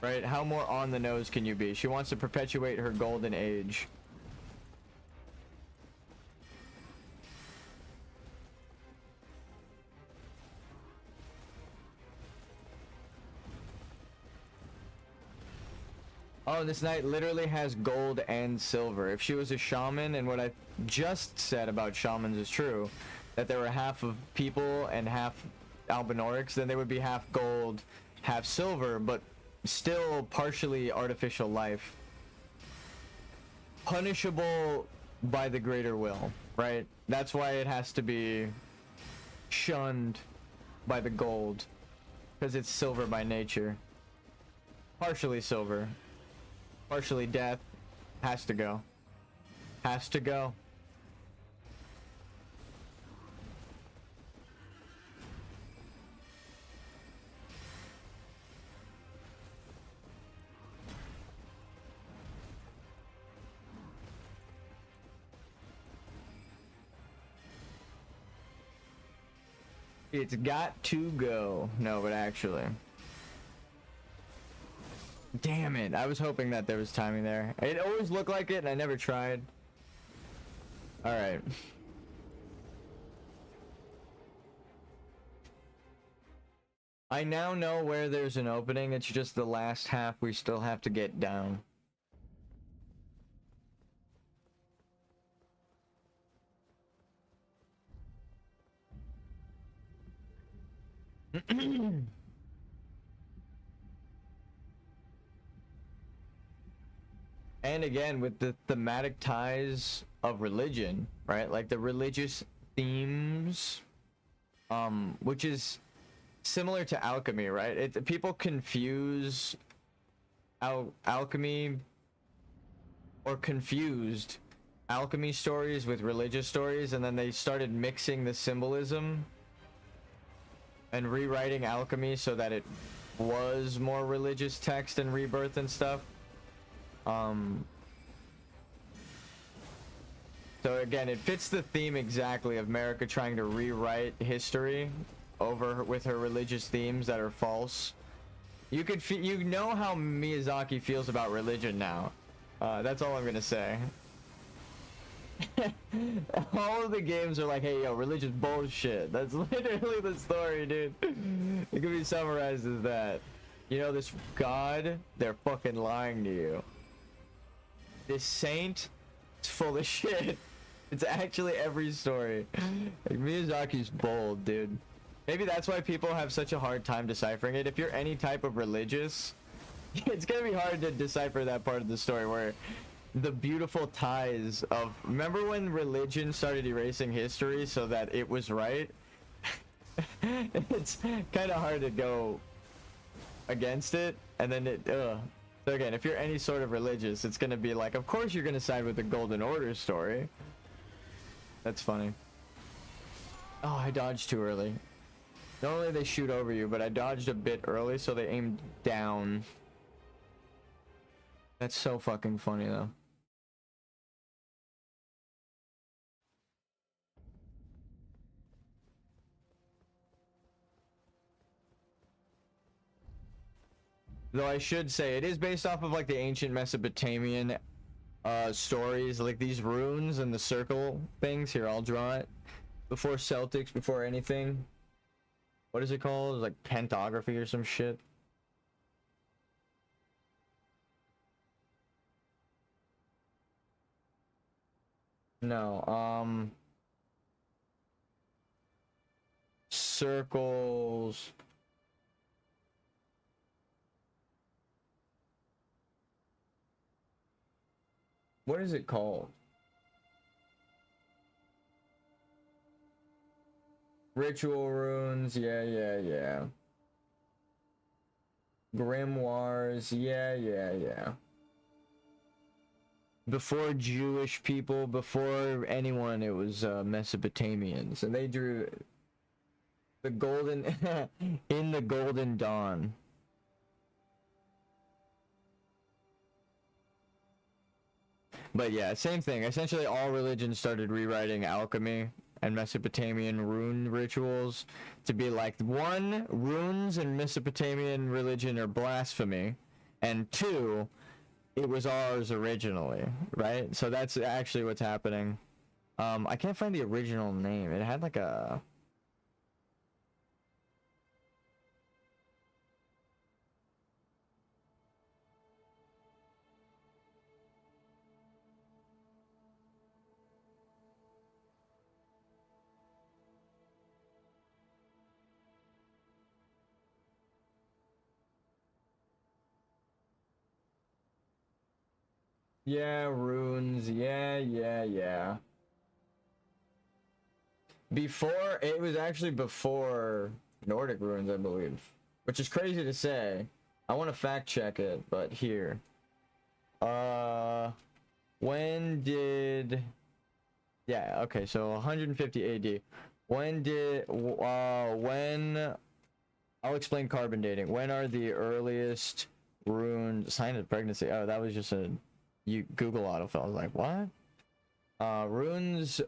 Right? How more on the nose can you be? She wants to perpetuate her golden age. Oh, this knight literally has gold and silver. If she was a shaman, and what I just said about shamans is true, that there were half of people and half albinorics, then they would be half gold, half silver, but still partially artificial life. Punishable by the greater will, right? That's why it has to be shunned by the gold, because it's silver by nature. Partially silver. Partially death. Has to go. Has to go. It's got to go. No, but actually. Damn it. I was hoping that there was timing there. It always looked like it and I never tried. Alright. I now know where there's an opening. It's just the last half we still have to get down. And again, with the thematic ties of religion, right? Like the religious themes, which is similar to alchemy, right? People confuse alchemy, or confused alchemy stories with religious stories, and then they started mixing the symbolism and rewriting alchemy so that it was more religious text and rebirth and stuff. So again, it fits the theme exactly of America trying to rewrite history with her religious themes that are false. You know how Miyazaki feels about religion now. That's all I'm gonna say. All of the games are like, hey, yo, religious bullshit. That's literally the story, dude. It can be summarized as that. You know, this god, they're fucking lying to you. This saint, it's full of shit. It's actually every story. Like, Miyazaki's bold, dude. Maybe that's why people have such a hard time deciphering it. If you're any type of religious, it's gonna be hard to decipher that part of the story where the beautiful ties of... Remember when religion started erasing history so that it was right? It's kind of hard to go against it, and then it... So again, if you're any sort of religious, it's gonna be like, of course you're gonna side with the Golden Order story. That's funny. Oh, I dodged too early. Normally they shoot over you, but I dodged a bit early, so they aimed down. That's so fucking funny, though. Though I should say, it is based off of, like, the ancient Mesopotamian stories, like these runes and the circle things. Here, I'll draw it. Before Celtics, before anything. What is it called? It's like pentography or some shit. No, circles. What is it called? Ritual runes, yeah. Grimoires, yeah. Before Jewish people, before anyone, it was Mesopotamians, and they drew the golden in the Golden Dawn. But yeah, same thing. Essentially, all religions started rewriting alchemy and Mesopotamian rune rituals to be like, one, runes and Mesopotamian religion are blasphemy, and two, it was ours originally, right? So that's actually what's happening. I can't find the original name. It had like a... Yeah, runes. Yeah. Before, it was actually before Nordic runes, I believe. Which is crazy to say. I want to fact check it, but here. When did... Yeah, okay, so 150 AD. When... I'll explain carbon dating. When are the earliest runes... Sign of pregnancy. Oh, that was just a... Google autofill. I was like, what? Runes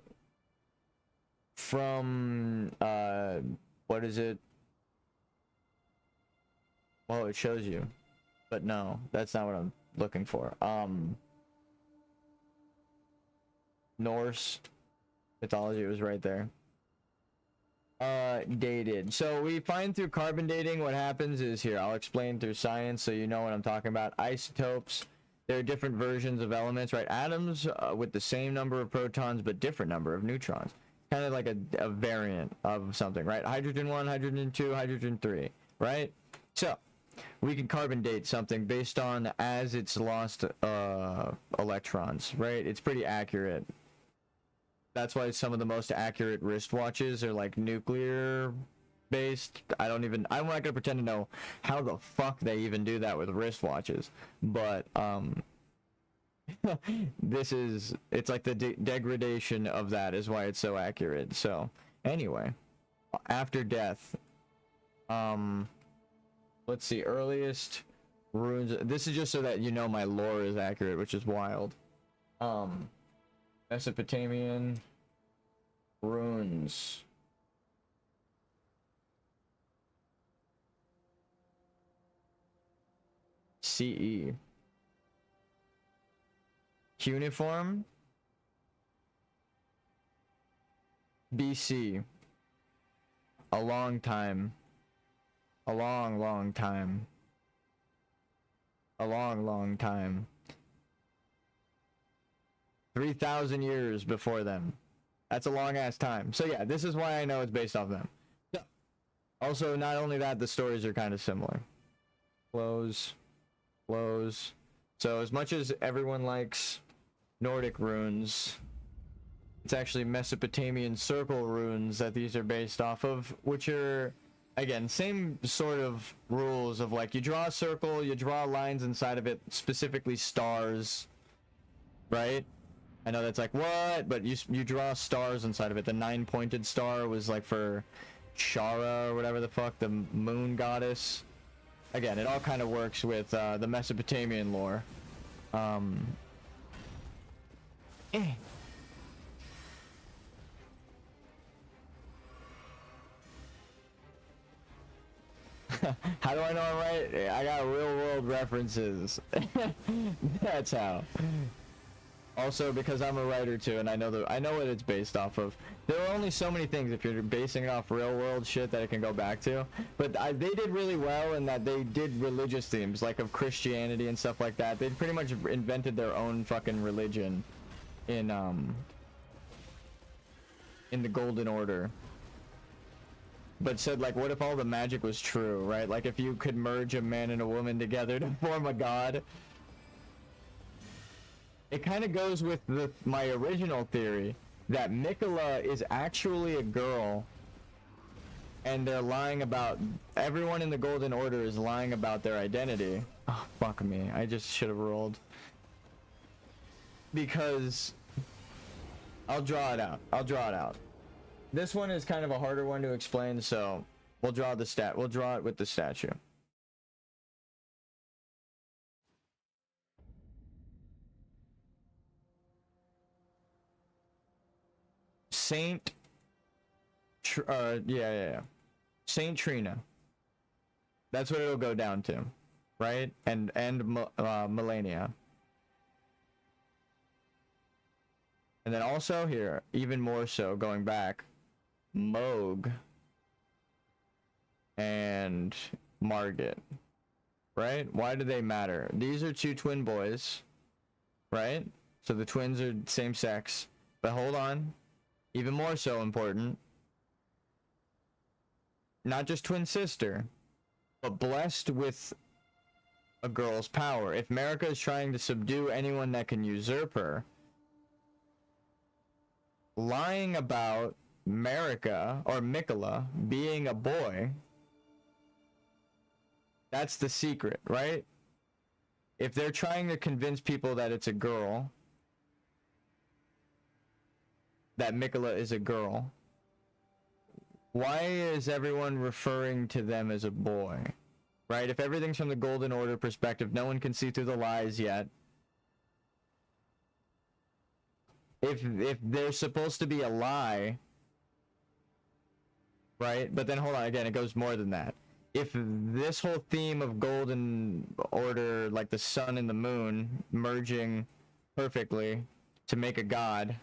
from what is it? Well, it shows you, but no, that's not what I'm looking for. Norse mythology was right there. Dated. So we find through carbon dating what happens is here. I'll explain through science so you know what I'm talking about. Isotopes. There are different versions of elements, right? Atoms with the same number of protons but different number of neutrons. Kind of like a variant of something, right? Hydrogen 1, hydrogen 2, hydrogen 3, right? So, we can carbon date something based on as it's lost electrons, right? It's pretty accurate. That's why some of the most accurate wristwatches are like nuclear based. I'm not gonna pretend to know how the fuck they even do that with wristwatches, but it's like the degradation of that is why it's so accurate. So anyway, after death, let's see, earliest runes. This is just so that you know my lore is accurate, which is wild. Mesopotamian runes. CE. Cuneiform. BC. A long time. A long time. A long time. 3,000 years before them. That's a long ass time. So yeah, this is why I know it's based off them. Yeah. Also, not only that, the stories are kind of similar. Flows. So as much as everyone likes Nordic runes, it's actually Mesopotamian circle runes that these are based off of, which are, again, same sort of rules of like, you draw a circle, you draw lines inside of it, specifically stars, right? I know that's like, what? But you draw stars inside of it. The 9-pointed star was like for Shara or whatever the fuck, the moon goddess. Again, it all kind of works with the Mesopotamian lore. How do I know I'm right? I got real world references. That's how. Also, because I'm a writer too, and I know what it's based off of. There are only so many things if you're basing it off real world shit that it can go back to. But they did really well in that they did religious themes, like of Christianity and stuff like that. They pretty much invented their own fucking religion in the Golden Order. But said, like, what if all the magic was true, right? Like, if you could merge a man and a woman together to form a god. It kind of goes with my original theory that Mikola is actually a girl and they're lying about, everyone in the Golden Order is lying about their identity. Oh, fuck me. I just should have rolled. Because I'll draw it out. I'll draw it out. This one is kind of a harder one to explain, so we'll draw the stat. We'll draw it with the statue. Saint Saint Trina. That's what it'll go down to, right? And Melania. And then also here, even more so, going back, Moog and Margit, right? Why do they matter? These are two twin boys, right? So the twins are same sex. But hold on, even more so important, not just twin sister, but blessed with a girl's power. If Marika is trying to subdue anyone that can usurp her, lying about Marika or Mikola being a boy, that's the secret, right? If they're trying to convince people that it's a girl, that Mikola is a girl, why is everyone referring to them as a boy, right? If everything's from the Golden Order perspective, no one can see through the lies yet. If there's supposed to be a lie, right? But then hold on, again, it goes more than that. If this whole theme of Golden Order, like the sun and the moon merging perfectly to make a god,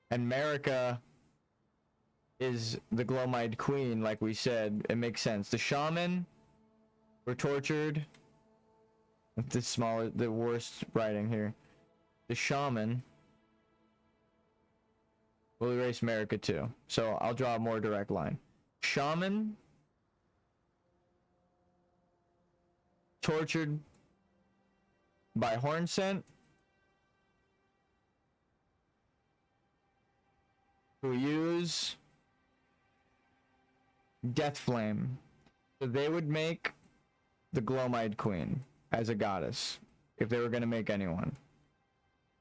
and Marika is the Glowmide Queen, like we said, it makes sense. The shaman were tortured. The worst writing here. The shaman will erase Marika too. So I'll draw a more direct line. Shaman tortured by horn scent, who use death flame. So they would make the Glowmide Queen as a goddess if they were going to make anyone.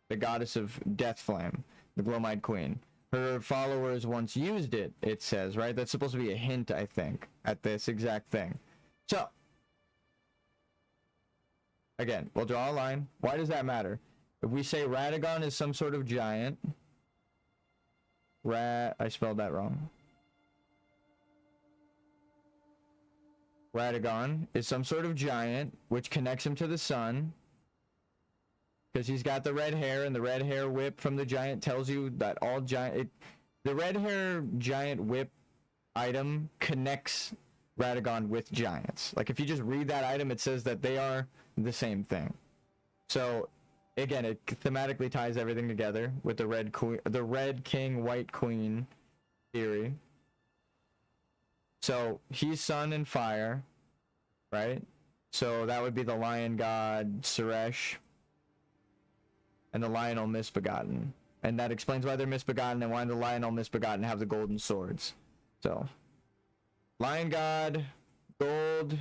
The goddess of death flame, the Glowmide Queen. Her followers once used it, it says, right? That's supposed to be a hint, I think, at this exact thing. So, again, we'll draw a line. Why does that matter? If we say Radagon is some sort of giant, I spelled that wrong. Radagon is some sort of giant, which connects him to the sun, because he's got the red hair, and the red hair whip from the giant tells you that all the red hair giant whip item connects Radagon with giants. Like, if you just read that item, it says that they are the same thing. So, again, it thematically ties everything together with the red king, white queen theory. So, he's sun and fire, right? So, that would be the lion god, Suresh, and the Lionel Misbegotten. And that explains why they're misbegotten and why the Lionel Misbegotten have the golden swords. So, Lion God, Gold,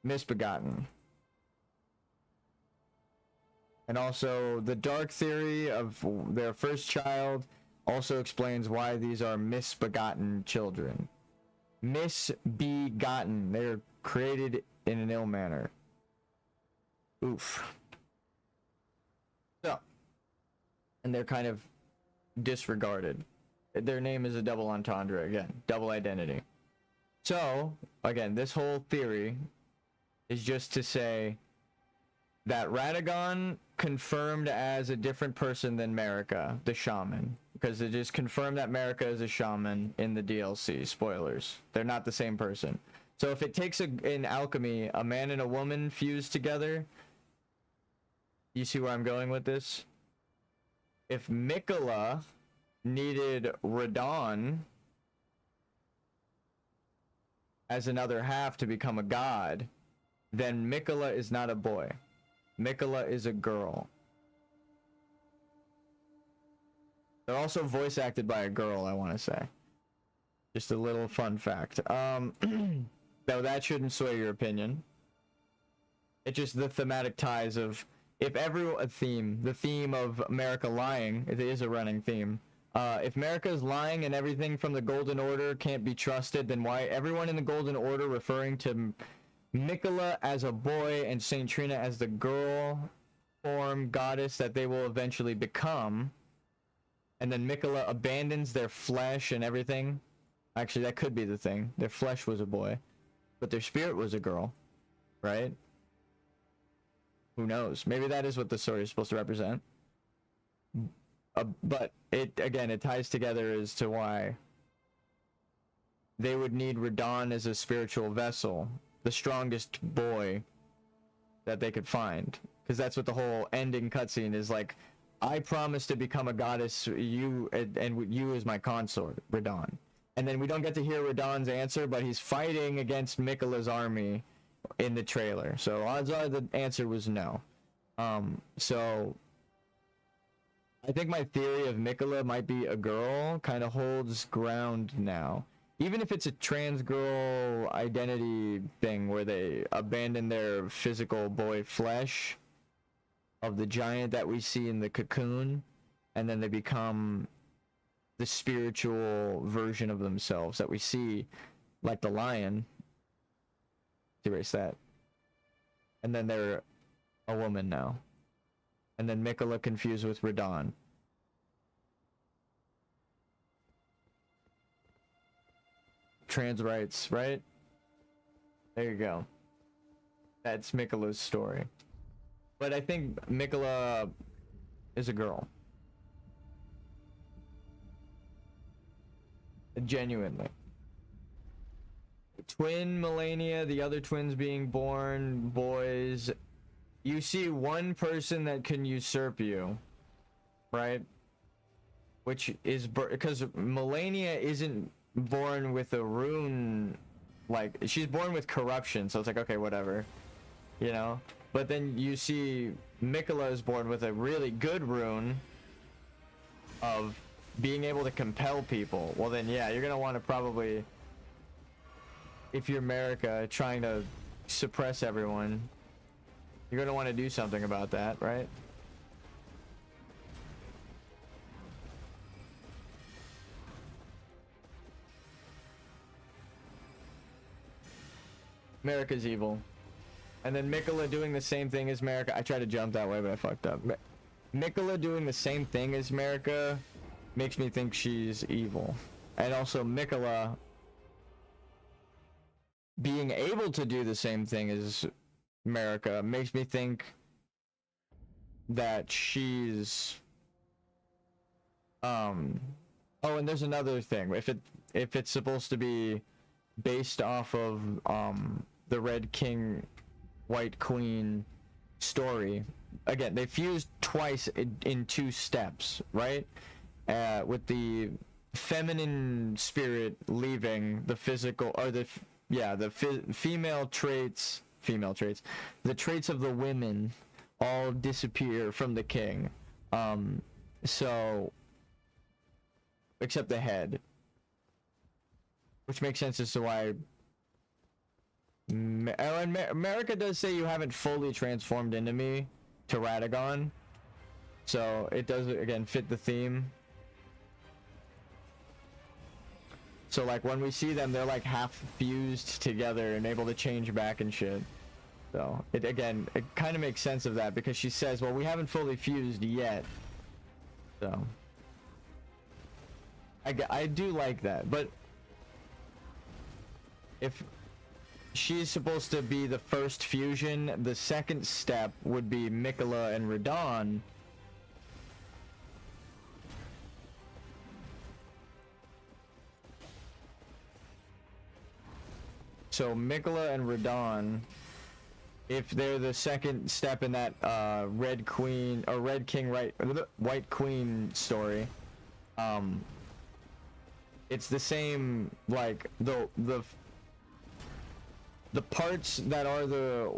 Misbegotten. And also, the dark theory of their first child also explains why these are misbegotten children. Misbegotten. They're created in an ill manner. Oof. So, and they're kind of disregarded. Their name is a double entendre again, double identity. So, again, this whole theory is just to say that Radagon confirmed as a different person than Marika, the shaman, because it just confirmed that Marika is a shaman in the DLC. Spoilers. They're not the same person. So if it takes in alchemy, a man and a woman fused together, you see where I'm going with this? If Mikola needed Radon as another half to become a god, then Mikola is not a boy. Mikola is a girl. They're also voice acted by a girl, I want to say. Just a little fun fact. Though that shouldn't sway your opinion. It's just the thematic ties of if the theme of America lying, it is a running theme. If America is lying and everything from the Golden Order can't be trusted, then why everyone in the Golden Order referring to Mikola as a boy and Saint Trina as the girl form goddess that they will eventually become, and then Mikola abandons their flesh and everything. Actually, that could be the thing. Their flesh was a boy, but their spirit was a girl, right? Who knows? Maybe that is what the story is supposed to represent. But it ties together as to why they would need Radon as a spiritual vessel, the strongest boy that they could find, because that's what the whole ending cutscene is like. I promise to become a goddess, you and you as my consort, Radon. And then we don't get to hear Radon's answer, but he's fighting against Mikola's army in the trailer. So odds are the answer was no. So I think my theory of Mikola might be a girl kind of holds ground now. Even if it's a trans girl identity thing where they abandon their physical boy flesh of the giant that we see in the cocoon, and then they become the spiritual version of themselves that we see, like the lion. Erase that. And then they're a woman now. And then Mikola confused with Radon. Trans rights, right? There you go. That's Mikola's story. But I think Mikola is a girl. Genuinely. Twin Melania, the other twins being born boys. You see one person that can usurp you, right? Which is because Melania isn't born with a rune, like she's born with corruption, so it's like, okay, whatever, you know. But then you see Mikola is born with a really good rune of being able to compel people. Well then, yeah, you're gonna want to probably, if you're America trying to suppress everyone, you're gonna want to do something about that, right? America's evil. And then Mikola doing the same thing as America. I tried to jump that way, but I fucked up. Mikola doing the same thing as America makes me think she's evil. And also Mikola being able to do the same thing as America makes me think that she's oh, and there's another thing. If it's supposed to be based off of the Red King White Queen story, again, they fused twice in two steps, right? With the feminine spirit leaving the physical, or the female traits, the traits of the women all disappear from the king. So except the head, which makes sense as to why America does say you haven't fully transformed into me to Radagon, so it does again fit the theme. So like when we see them, they're like half fused together and able to change back and shit. So it kind of makes sense of that, because she says, well, we haven't fully fused yet. So I do like that, but if she's supposed to be the first fusion, the second step would be Mikola and Radon. So Mikola and Radon, if they're the second step in that Red Queen or Red King White Queen story, it's the same, like the parts that are the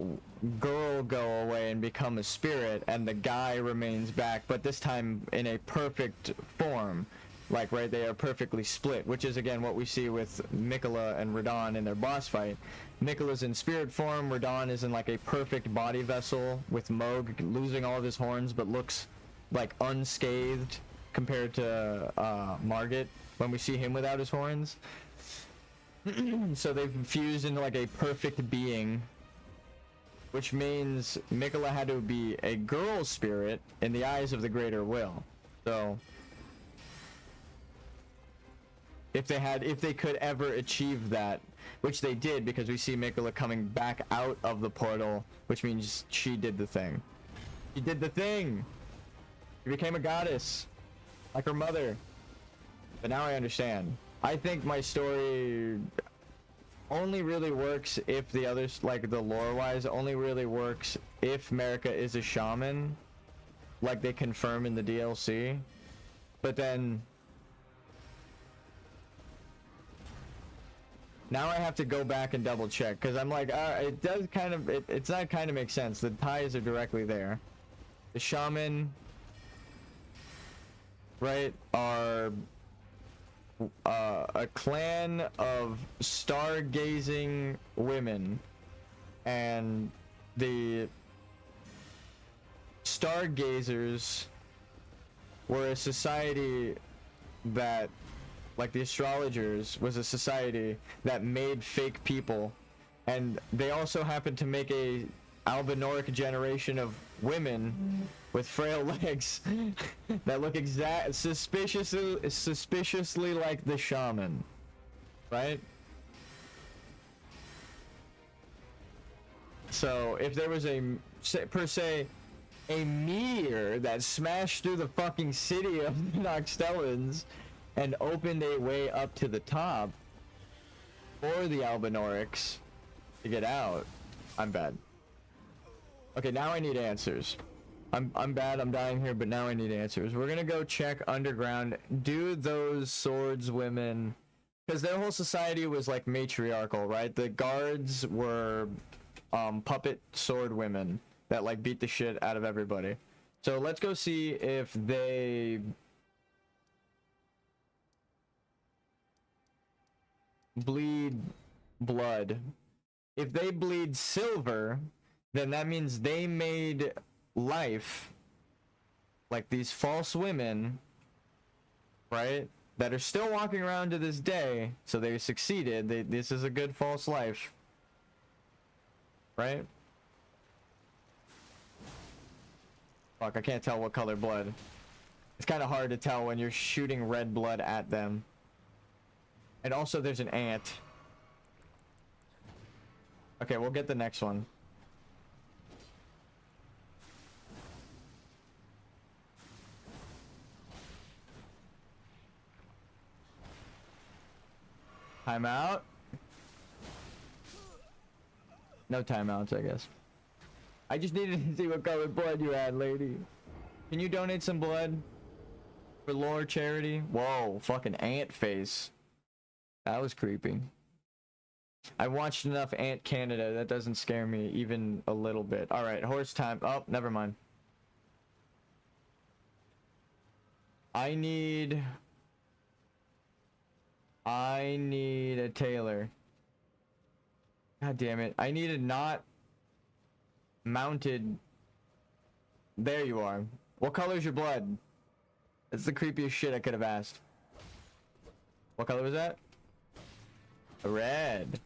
girl go away and become a spirit, and the guy remains back, but this time in a perfect form. Like, right, they are perfectly split, which is again what we see with Miquella and Radahn in their boss fight. Miquella's in spirit form, Radahn is in like a perfect body vessel, with Moog losing all of his horns but looks like unscathed compared to Margit when we see him without his horns. So they've fused into like a perfect being, which means Miquella had to be a girl spirit in the eyes of the greater will. So if they could ever achieve that, which they did, because we see Miquella coming back out of the portal, which means she did the thing. She did the thing! She became a goddess, like her mother. But now I understand. I think my story only really works if the others, like the lore-wise, only really works if Marika is a shaman, like they confirm in the DLC. But then now I have to go back and double check, because I'm like, it does kind of, it's not kind of makes sense. The ties are directly there. The shaman, right, are a clan of stargazing women, and the stargazers were a society that, like the astrologers, was a society that made fake people, and they also happened to make a albinoric generation of women with frail legs that look suspiciously like the shaman, right? So if there was a per se a meteor that smashed through the fucking city of the Noxtellans and opened a way up to the top for the albinorics to get out, I'm bad. Okay, now I need answers. I'm bad, I'm dying here, but now I need answers. We're gonna go check underground. Do those swords women, because their whole society was like matriarchal, right? The guards were puppet sword women that like beat the shit out of everybody. So let's go see if they bleed blood. If they bleed silver, then that means they made life, like these false women, right, that are still walking around to this day. So they succeeded. This is a good false life, right? Fuck, I can't tell what color blood. It's kind of hard to tell when you're shooting red blood at them. And also there's an ant. Okay, we'll get the next one. Timeout? No timeouts, I guess. I just needed to see what color blood you had, lady. Can you donate some blood for lore charity? Whoa, fucking ant face. That was creepy. I watched enough Ant Canada. That doesn't scare me even a little bit. Alright, horse time. Oh, never mind. I need a tailor. God damn it. I need a not mounted. There you are. What color is your blood? That's the creepiest shit I could have asked. What color was that? Red.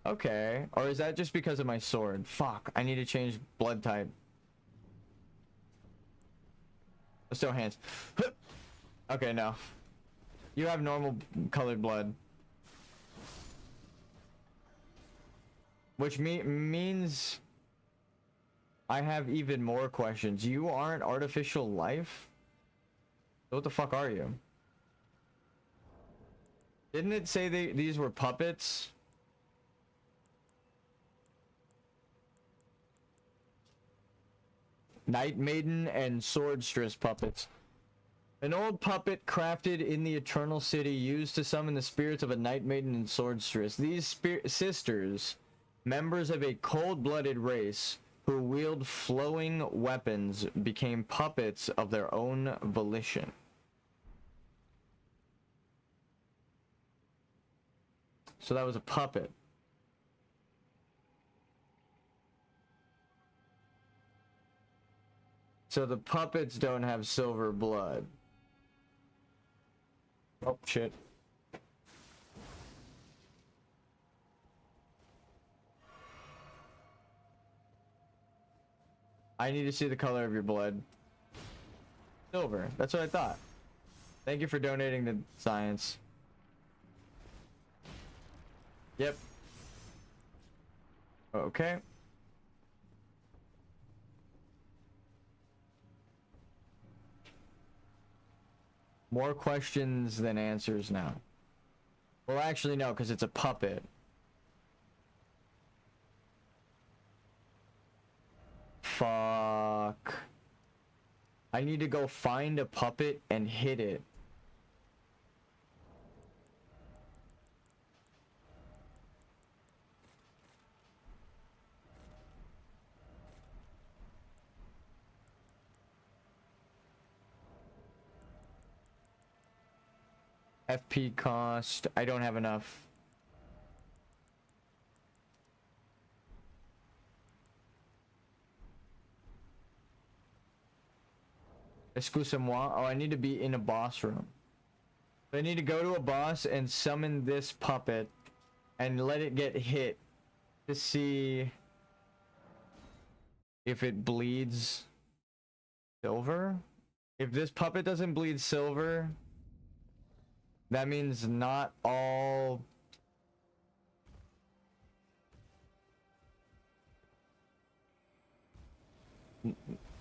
Okay. Or is that just because of my sword? Fuck. I need to change blood type. Let's do hands. Okay, no. You have normal colored blood. Which means I have even more questions. You aren't artificial life? So what the fuck are you? Didn't it say these were puppets? Night Maiden and Swordstress puppets. An old puppet crafted in the Eternal City used to summon the spirits of a Night Maiden and Swordstress. These sisters, members of a cold-blooded race who wield flowing weapons, became puppets of their own volition. So that was a puppet. So the puppets don't have silver blood. Oh, shit. I need to see the color of your blood. Silver. That's what I thought. Thank you for donating to science. Yep. Okay. More questions than answers now. Well, actually, no, because it's a puppet. Fuck. I need to go find a puppet and hit it. FP cost. I don't have enough. Excusez-moi. Oh, I need to be in a boss room. So I need to go to a boss and summon this puppet and let it get hit to see if it bleeds silver. If this puppet doesn't bleed silver, that means not all...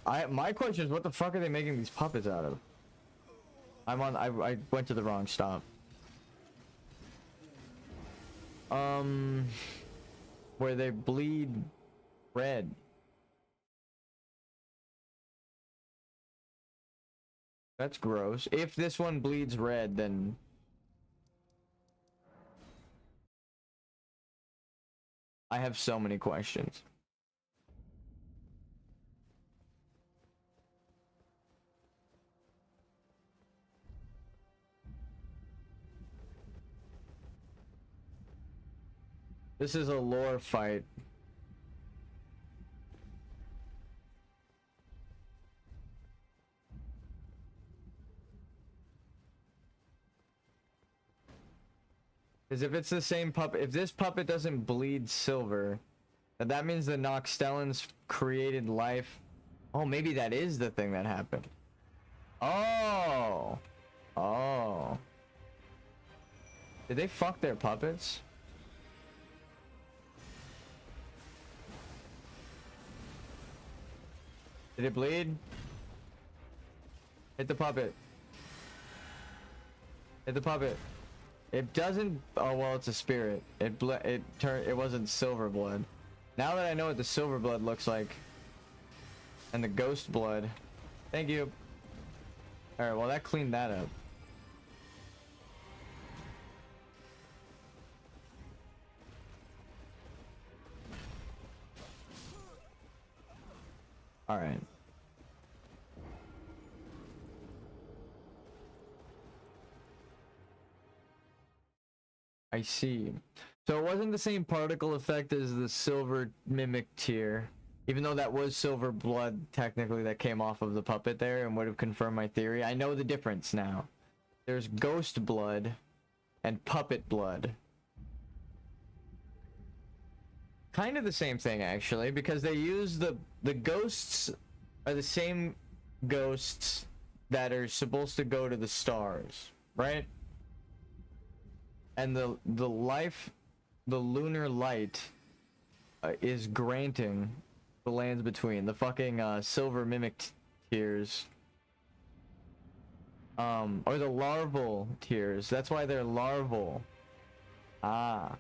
My question is, what the fuck are they making these puppets out of? I went to the wrong stop. Where they bleed red. That's gross. If this one bleeds red, then... I have so many questions. This is a lore fight. Because if it's the same puppet, if this puppet doesn't bleed silver, then that means the Noxtellans created life. Oh, maybe that is the thing that happened. Oh. Oh. Did they fuck their puppets? Did it bleed? Hit the puppet. Hit the puppet. It doesn't. Oh well, it's a spirit. It wasn't silver blood. Now that I know what the silver blood looks like, and the ghost blood. Thank you. All right. Well, that cleaned that up. All right. I see. So it wasn't the same particle effect as the silver mimic tier, even though that was silver blood technically that came off of the puppet there and would have confirmed my theory. I know the difference now. There's ghost blood and puppet blood. Kind of the same thing actually, because they use the ghosts are the same ghosts that are supposed to go to the stars, right? And the lunar light is granting the lands between the fucking silver mimic tiers, or the larval tiers. That's why they're larval. Ah.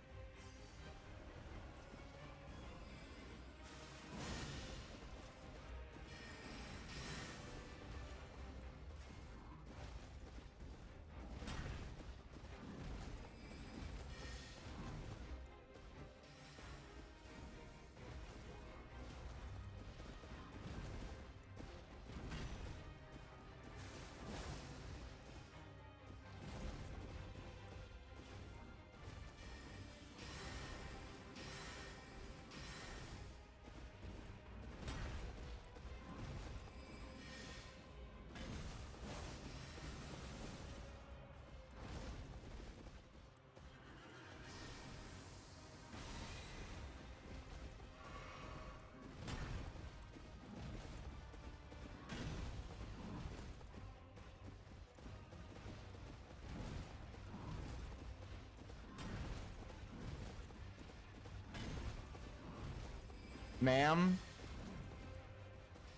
Ma'am?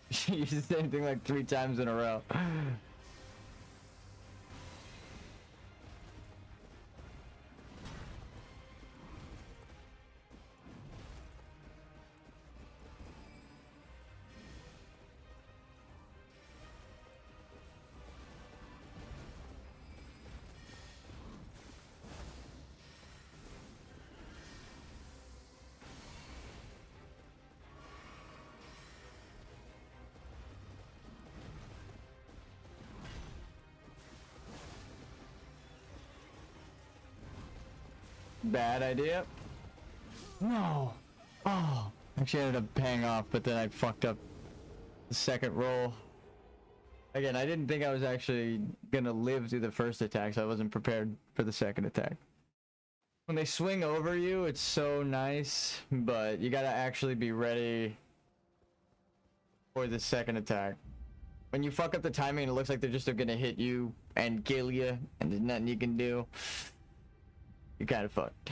She used the same thing like 3 times in a row. Bad idea. No. Oh. Actually ended up paying off, but then I fucked up the second roll. Again, I didn't think I was actually gonna live through the first attack, so I wasn't prepared for the second attack. When they swing over you, it's so nice, but you gotta actually be ready for the second attack. When you fuck up the timing, it looks like they're just gonna hit you and kill you, and there's nothing you can do. You're kind of fucked.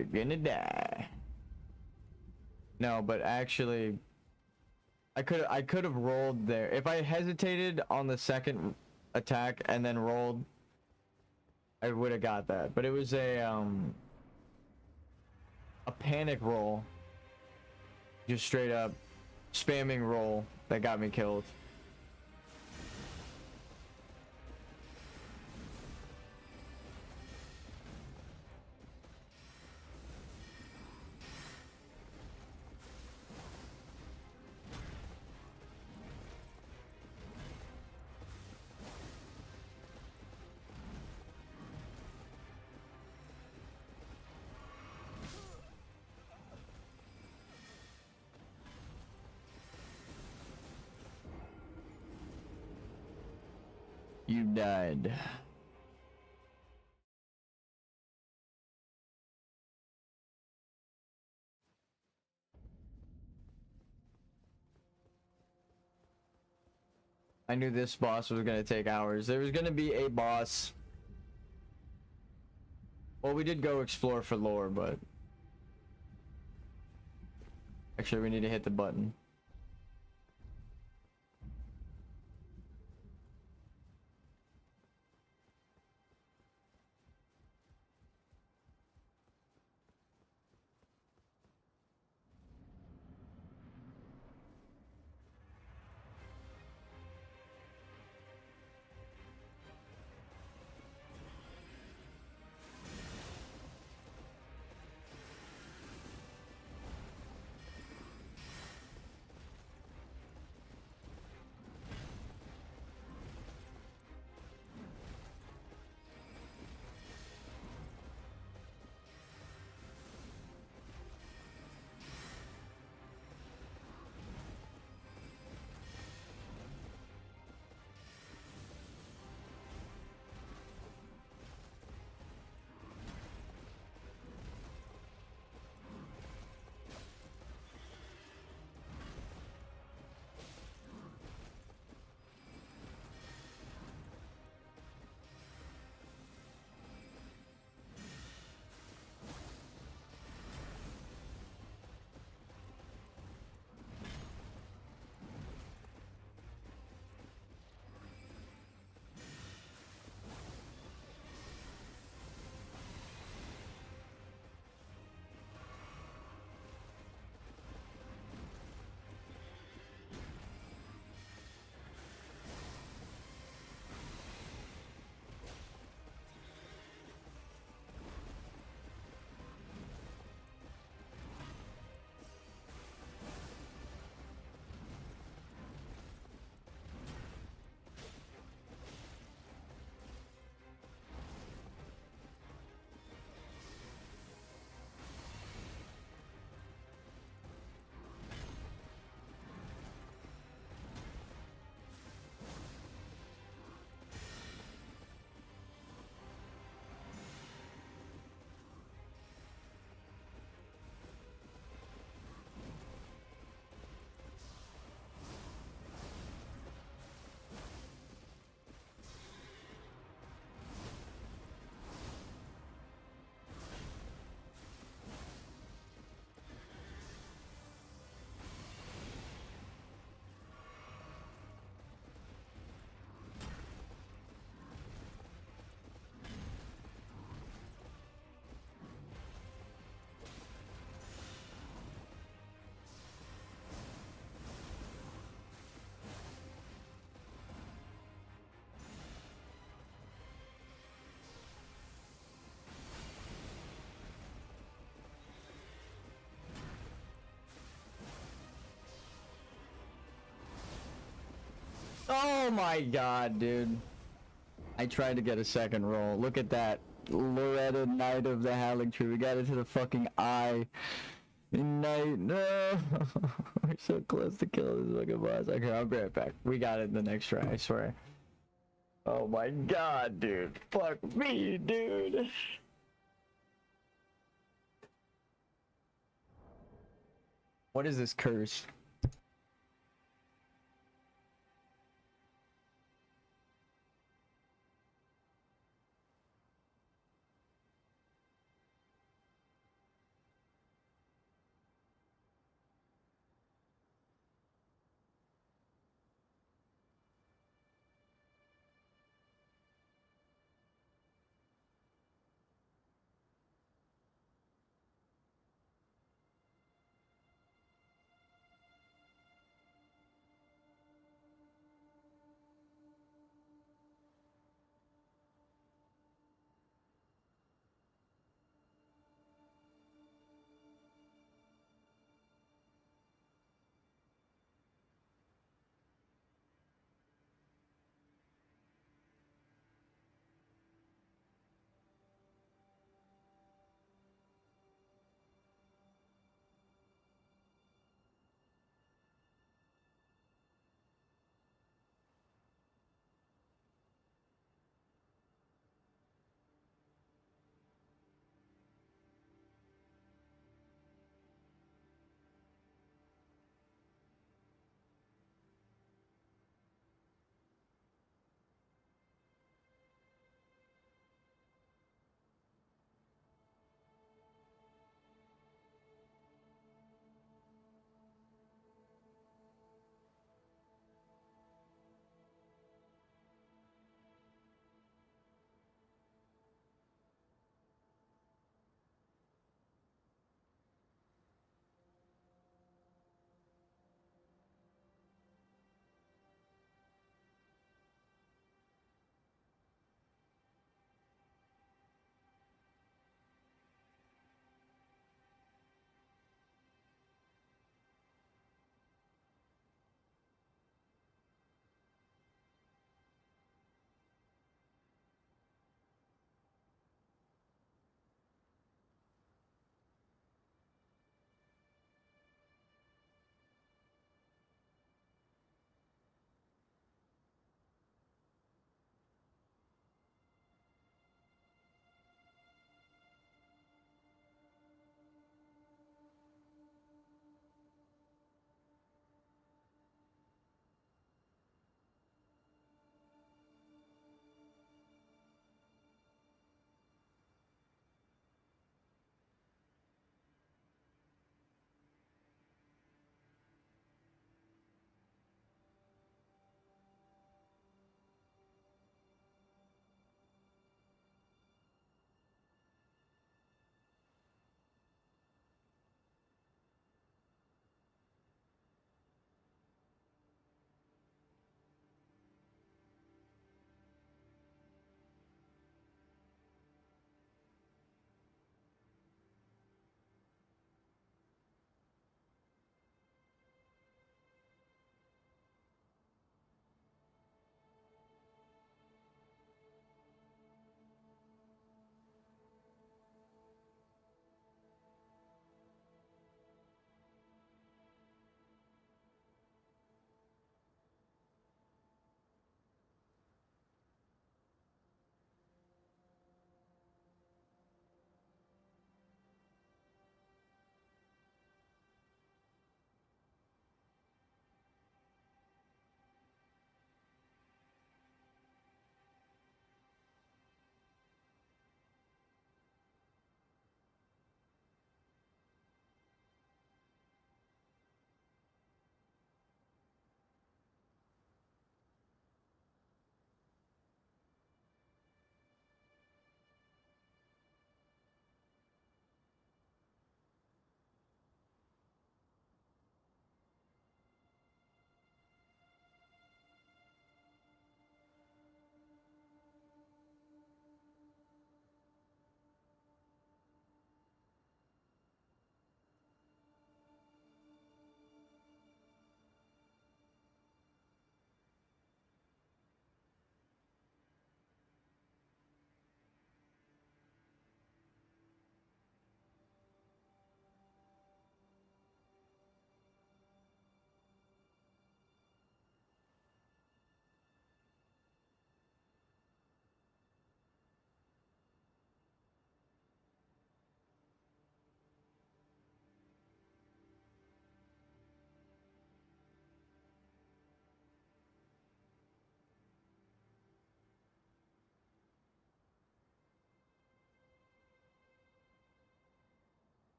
You're gonna die. No, but actually, I could have rolled there. If I hesitated on the second attack and then rolled, I would have got that. But it was a panic roll, just straight up spamming roll that got me killed. You died. I knew this boss was gonna take hours. There was gonna be a boss. Well, we did go explore for lore, but actually we need to hit the button. my god, dude. I tried to get a second roll. Look at that. Loretta, Knight of the Haligtree. We got it to the fucking eye. Knight, no. We're so close to killing this fucking boss. Okay, I'll be right back. We got it in the next try, I swear. Oh my god, dude. Fuck me, dude. What is this curse?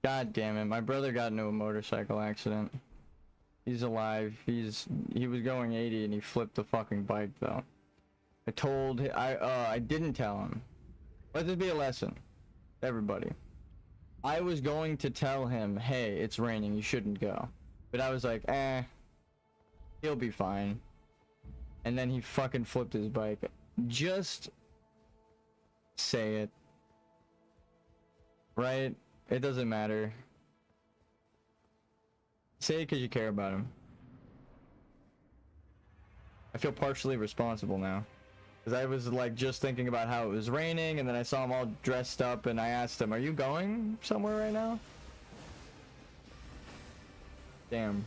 God damn it, my brother got into a motorcycle accident. He's alive. He was going 80 and he flipped the fucking bike though. I didn't tell him. Let this be a lesson, everybody. I was going to tell him, hey, it's raining, you shouldn't go. But I was like, he'll be fine. And then he fucking flipped his bike. Just say it. Right? It doesn't matter. Say it because you care about him. I feel partially responsible now. Because I was like just thinking about how it was raining, and then I saw him all dressed up, and I asked him, are you going somewhere right now? Damn.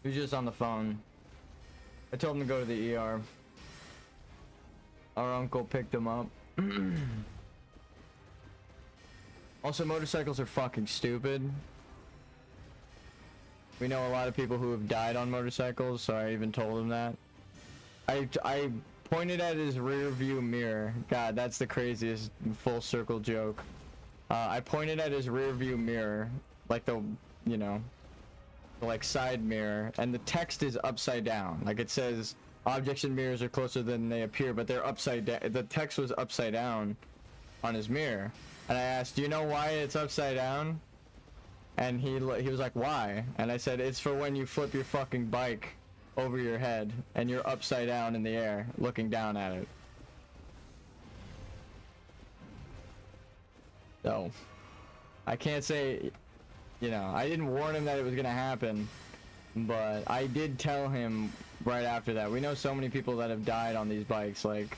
He was just on the phone. I told him to go to the ER. Our uncle picked him up. Also, motorcycles are fucking stupid. We know a lot of people who have died on motorcycles, so I even told him that. I pointed at his rear view mirror. God, that's the craziest full circle joke. I pointed at his rear view mirror, like the, you know, like side mirror, and the text is upside down. Like it says, objects in mirrors are closer than they appear, but they're upside down. The text was upside down on his mirror. And I asked, do you know why it's upside down? And he was like, why? And I said, it's for when you flip your fucking bike over your head and you're upside down in the air looking down at it. So I can't say, you know, I didn't warn him that it was gonna happen, but I did tell him right after that. We know so many people that have died on these bikes. Like,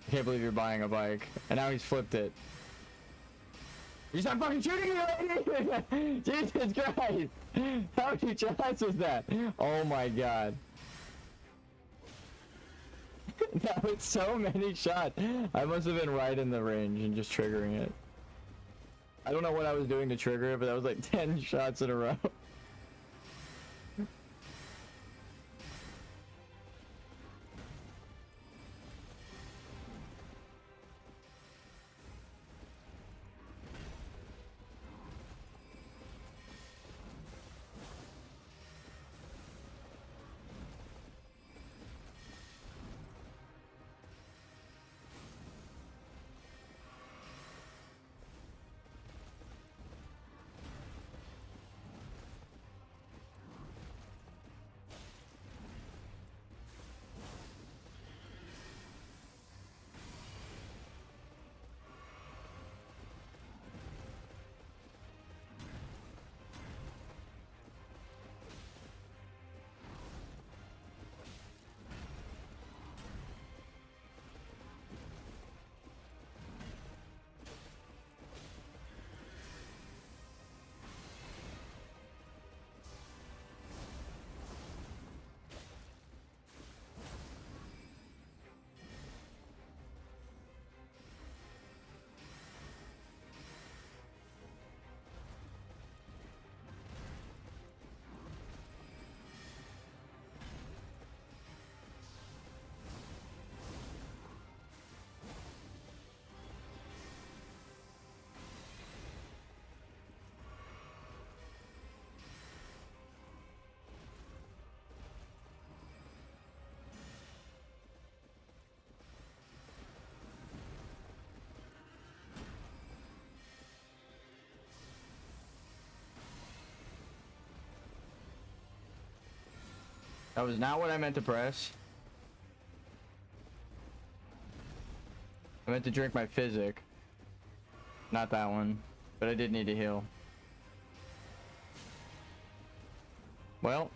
I can't believe you're buying a bike. And now he's flipped it. You stop fucking shooting me! Jesus Christ! How many shots was that? Oh my god. That was so many shots. I must have been right in the range and just triggering it. I don't know what I was doing to trigger it, but that was like 10 shots in a row. That was not what I meant to press. I meant to drink my physic. Not that one. But I did need to heal. Well.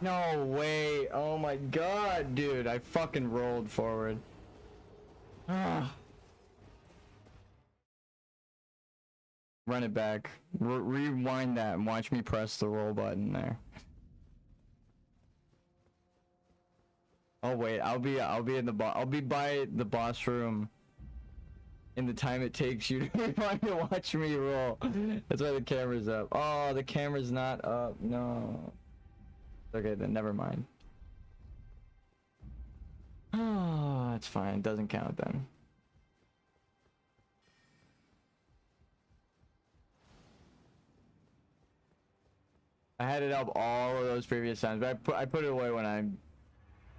No way. Oh my god, dude. I fucking rolled forward. Ah. Run it back. Rewind that and watch me press the roll button there. Oh wait, I'll be in the I'll be by the boss room in the time it takes you to rewind to watch me roll. That's why the camera's up. Oh, the camera's not up. No. Okay, then never mind. Oh, it's fine. It doesn't count then. I had it up all of those previous times, but I put it away when I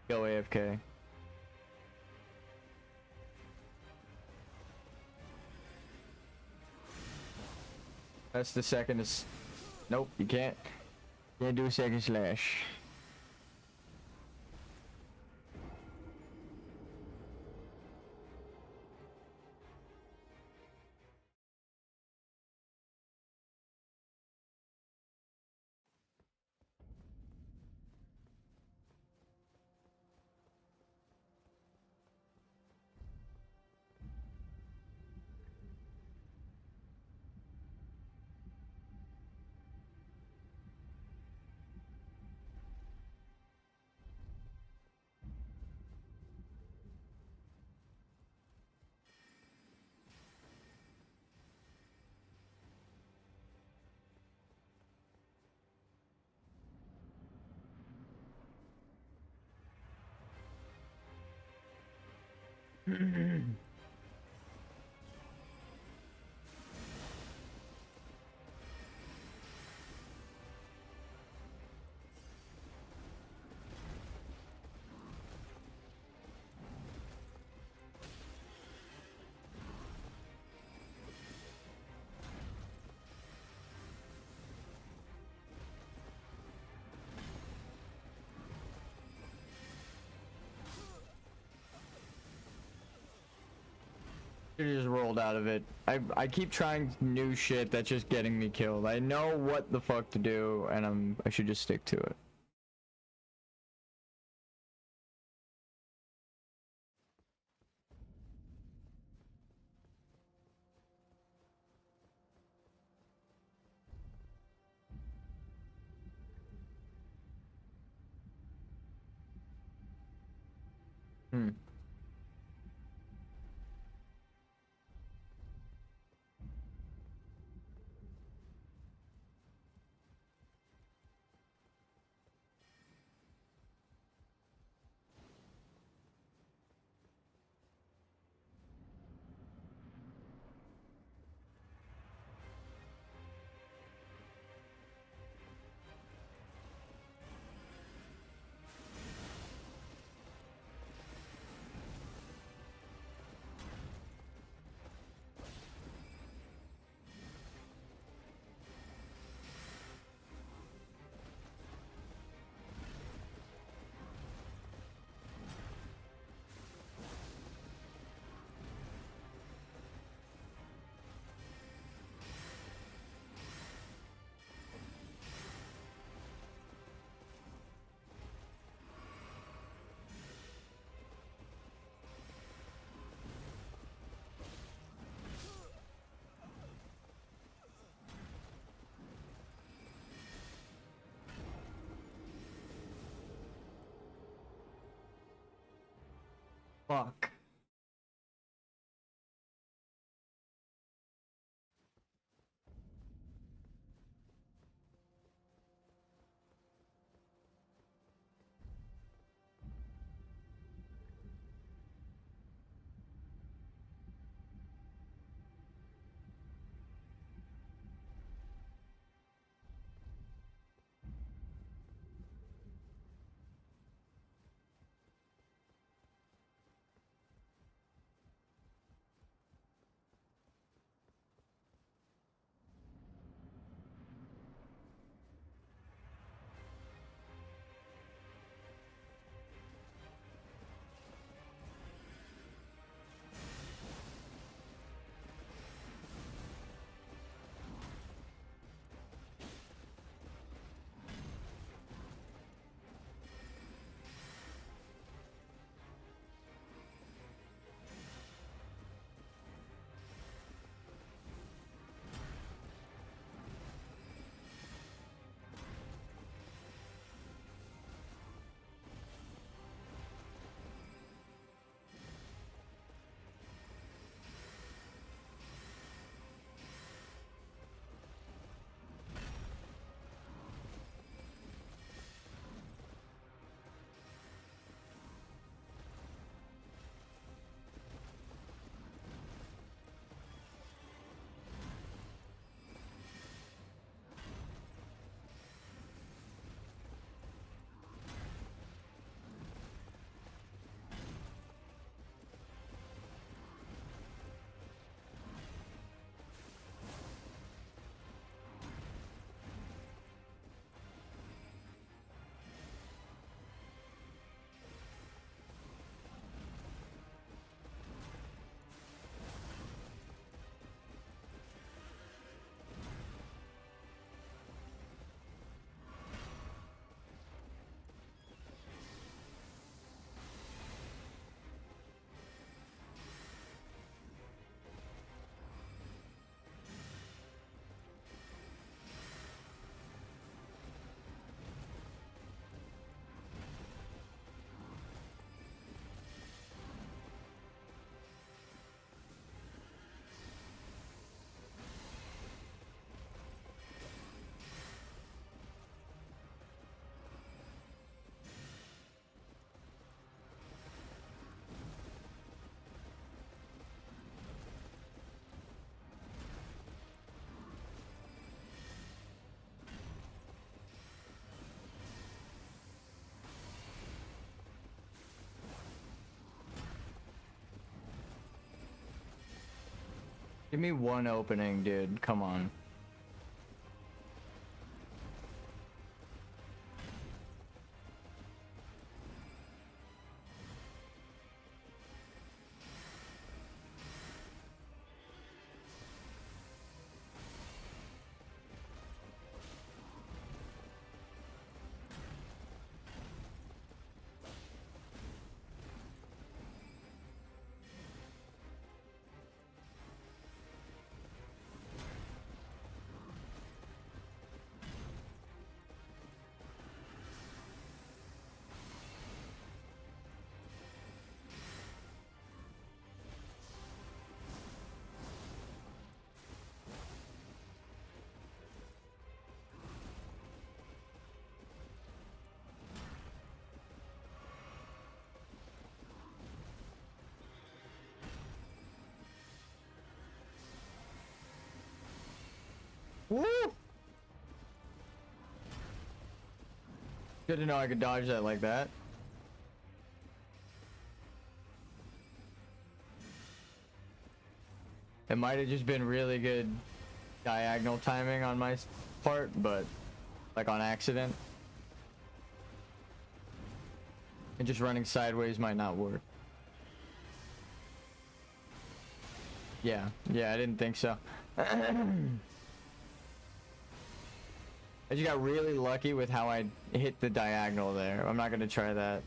go AFK. That's the second is. Nope, you can't. Can't do a second slash. You just rolled out of it. I keep trying new shit that's just getting me killed. I know what the fuck to do, and I should just stick to it. Hmm. Fuck. Give me one opening, dude. Come on. Woo! Good to know I could dodge that like that. It might have just been really good diagonal timing on my part, but like on accident. And just running sideways might not work. Yeah, I didn't think so. I just got really lucky with how I hit the diagonal there. I'm not gonna try that.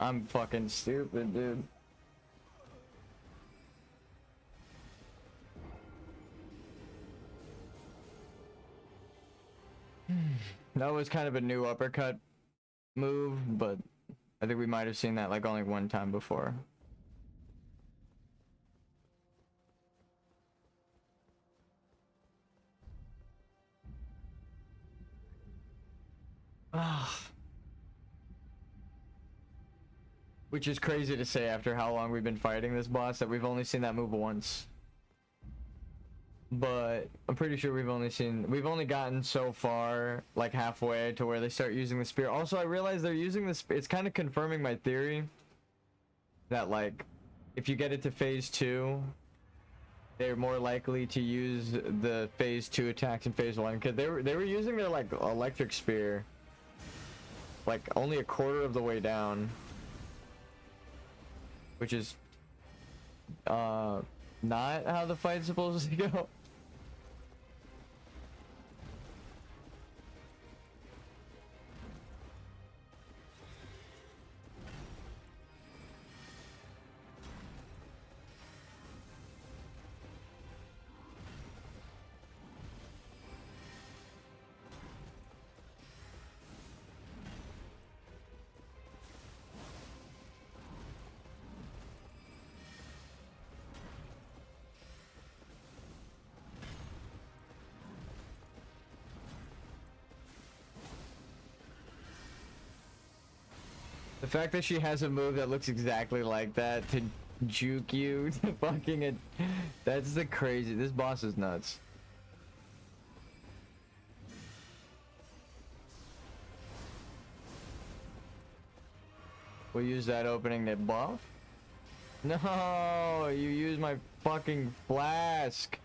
I'm fucking stupid, dude. That was kind of a new uppercut move, but I think we might have seen that like only one time before. Which is crazy to say after how long we've been fighting this boss, that we've only seen that move once. But I'm pretty sure we've only gotten so far, like halfway to where they start using the spear. Also, I realize they're using the spear. It's kind of confirming my theory that like if you get it to phase 2, they're more likely to use the phase 2 attacks in phase 1, because they were using their like electric spear like only a quarter of the way down, which is not how the fight's supposed to go. The fact that she has a move that looks exactly like that to juke you to fucking it, that's the crazy. This boss is nuts. We'll use that opening to buff. No, you use my fucking flask.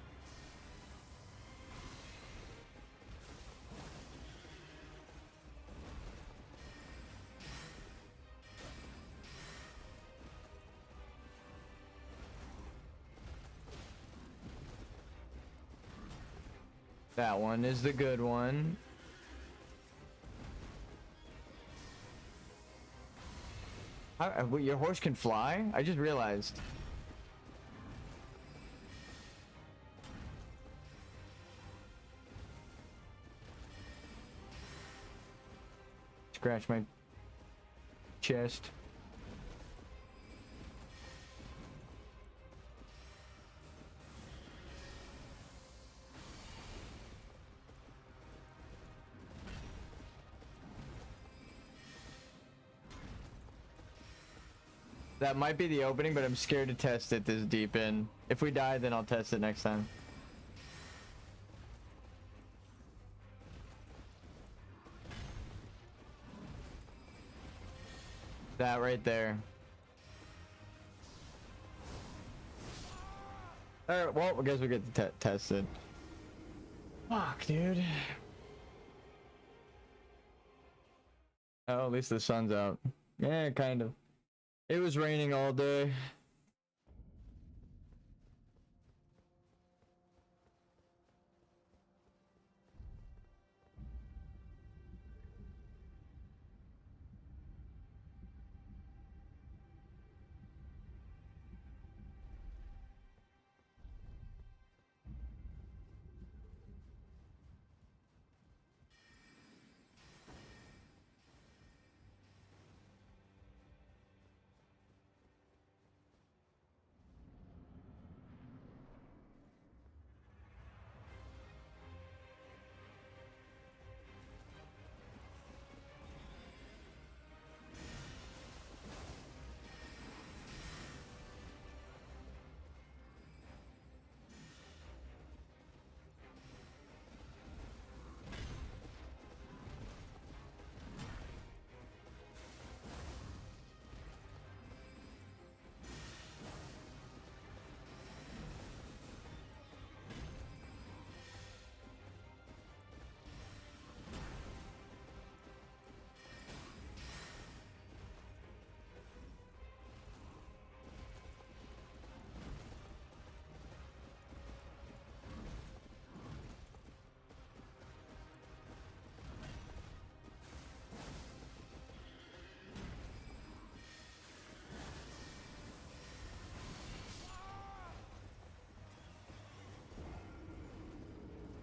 That one is the good one. Wait, your horse can fly? I just realized. Scratch my chest. That might be the opening, but I'm scared to test it this deep in. If we die, then I'll test it next time. That right there. Alright, well, I guess we get to test it. Fuck, dude. Oh, at least the sun's out. Yeah, kind of. It was raining all day.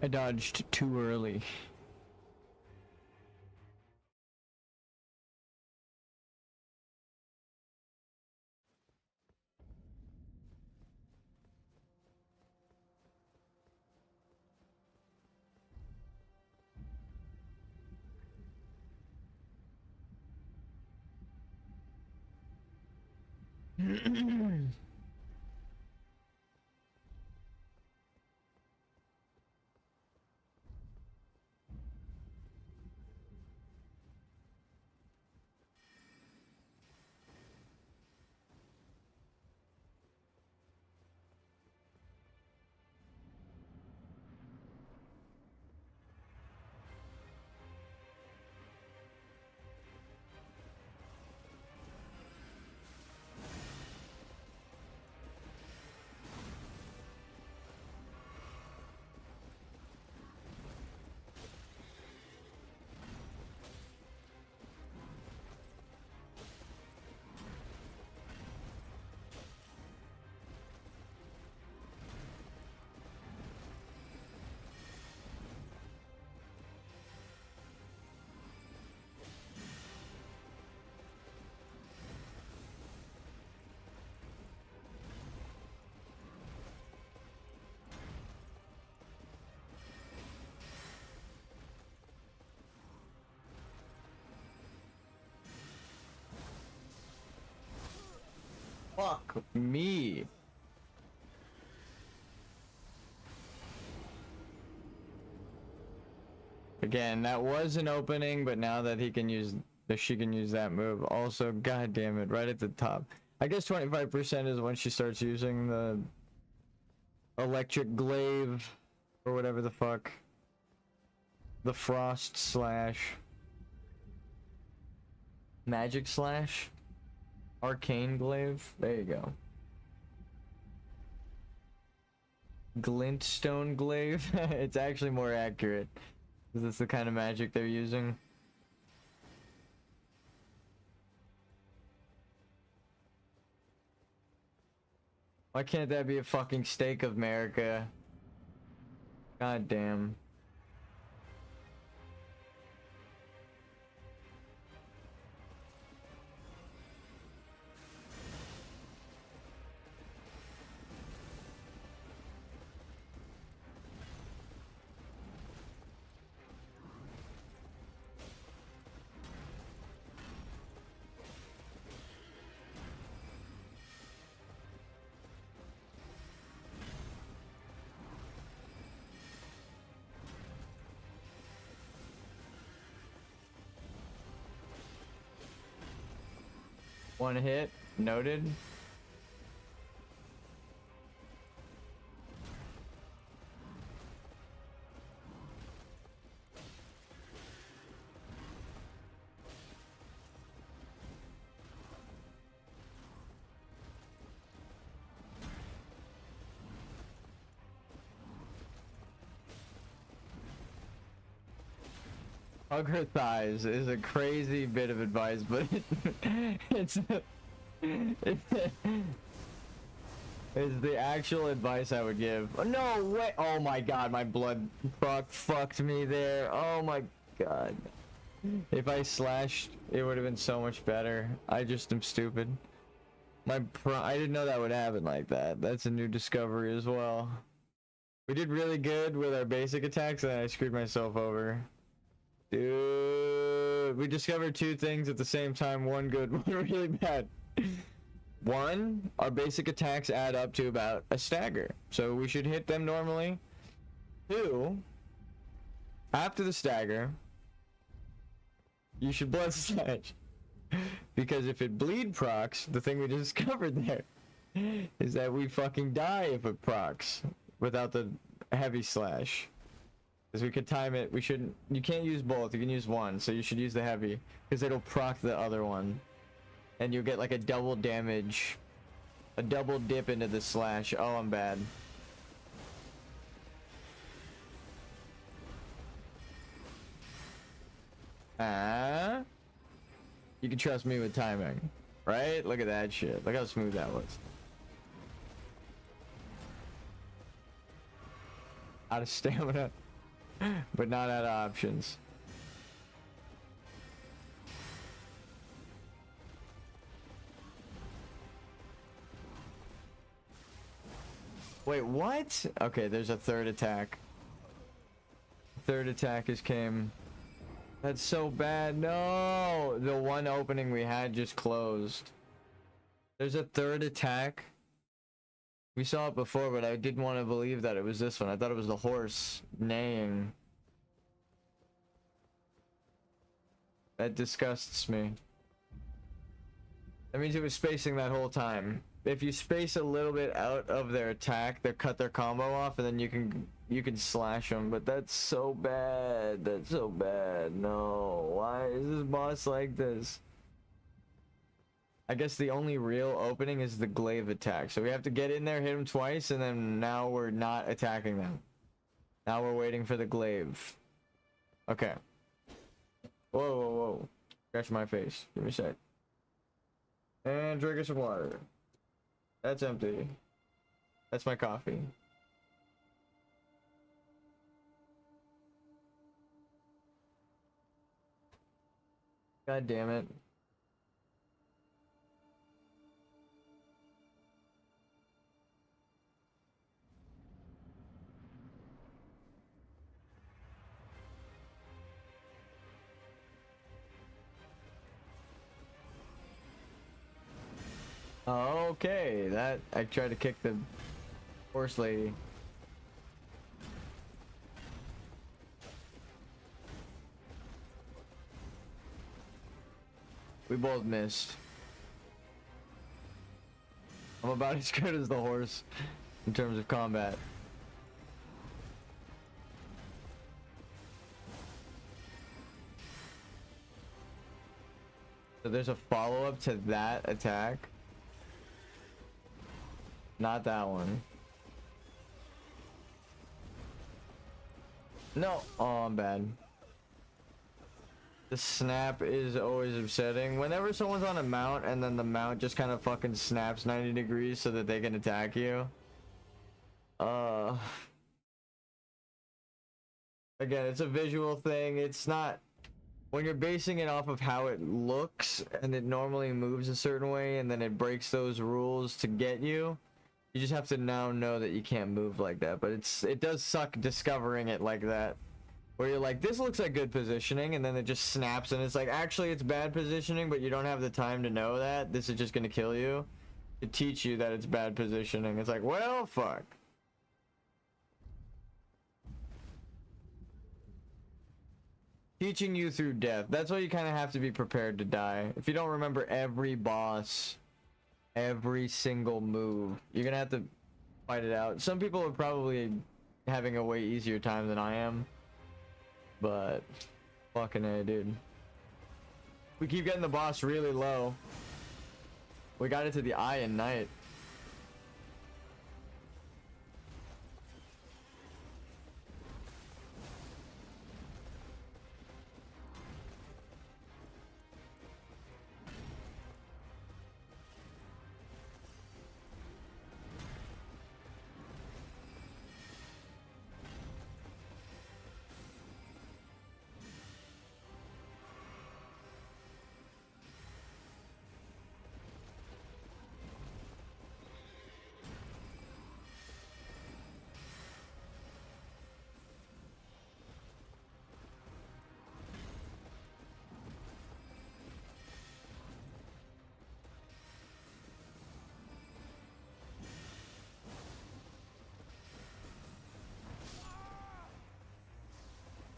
I dodged too early. Fuck me. Again, that was an opening, but now that he can use, that she can use that move. Also, god damn it, right at the top. I guess 25% is when she starts using the electric glaive or whatever the fuck. The frost slash. Magic slash. Arcane glaive. There you go. Glintstone glaive. It's actually more accurate. Is this the kind of magic they're using? Why can't that be a fucking stake of America? God damn. One hit. Noted. Hug her thighs is a crazy bit of advice, but it's it's the actual advice I would give. No way! Oh my god, my blood fucked me there. Oh my god. If I slashed, it would have been so much better. I just am stupid. I didn't know that would happen like that. That's a new discovery as well. We did really good with our basic attacks, and I screwed myself over. Dude, we discovered two things at the same time. One good, one really bad. One, our basic attacks add up to about a stagger, so we should hit them normally. Two, after the stagger, you should blood slash. Because if it bleed procs, the thing we discovered there is that we fucking die if it procs without the heavy slash. Because we could time it. You can't use both, you can use one, so you should use the heavy because it'll proc the other one and you'll get like a double damage, a double dip into the slash. Oh, I'm bad. You can trust me with timing, right? Look at that shit. Look how smooth that was. Out of stamina, but not out of options. Wait, what? Okay, there's a third attack. Third attack has came. That's so bad. No, the one opening we had just closed. There's a third attack. We saw it before, but I didn't want to believe that it was this one. I thought it was the horse neighing. That disgusts me. That means it was spacing that whole time. If you space a little bit out of their attack, they cut their combo off, and then you can slash them. But that's so bad. That's so bad. No, why is this boss like this? I guess the only real opening is the glaive attack. So we have to get in there, hit them twice, and then now we're not attacking them. Now we're waiting for the glaive. Okay. Whoa, whoa, whoa. Scratch my face. Give me a sec. And drink some water. That's empty. That's my coffee. God damn it. Okay, that I tried to kick the horse lady. We both missed. I'm about as good as the horse in terms of combat. So there's a follow-up to that attack. Not that one. No. Oh, I'm bad. The snap is always upsetting. Whenever someone's on a mount and then the mount just kind of fucking snaps 90 degrees so that they can attack you. Again, it's a visual thing. It's not... When you're basing it off of how it looks and it normally moves a certain way and then it breaks those rules to get you, you just have to now know that you can't move like that. But it does suck discovering it like that. Where you're like, this looks like good positioning, and then it just snaps and it's like, actually it's bad positioning, but you don't have the time to know that. This is just gonna kill you. To teach you that it's bad positioning. It's like, well, fuck. teaching you through death. That's why you kind of have to be prepared to die. If you don't remember every boss, every single move, you're gonna have to fight it out. Some people are probably having a way easier time than I am, but fucking A, dude. We keep getting the boss really low. We got it to the eye and night.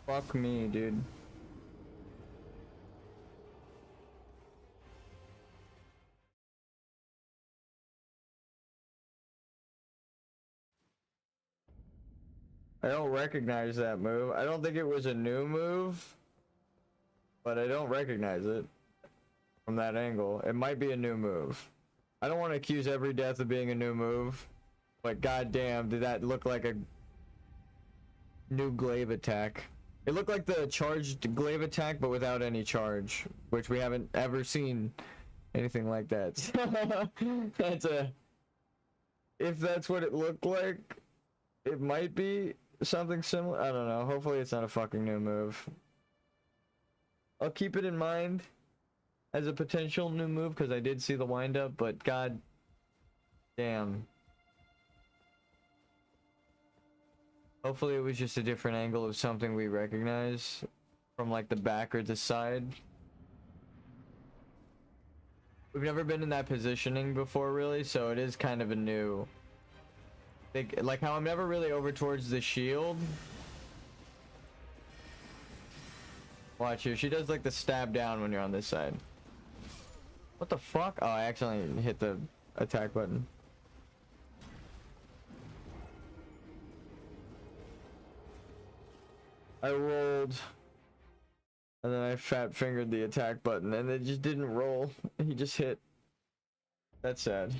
Fuck me, dude. I don't recognize that move. I don't think it was a new move, but I don't recognize it from that angle. It might be a new move. I don't want to accuse every death of being a new move, but goddamn, did that look like a new glaive attack? It looked like the charged glaive attack, but without any charge, which we haven't ever seen anything like that. That's a... If that's what it looked like, it might be something similar. I don't know. Hopefully it's not a fucking new move. I'll keep it in mind as a potential new move, because I did see the wind up, but god damn. Hopefully it was just a different angle of something we recognize from like the back or the side. We've never been in that positioning before really, so it is kind of a new thing. Like how I'm never really over towards the shield. Watch here, she does like the stab down when you're on this side. What the fuck? Oh, I accidentally hit the attack button. I rolled, and then I fat fingered the attack button, and it just didn't roll. He just hit. That's sad.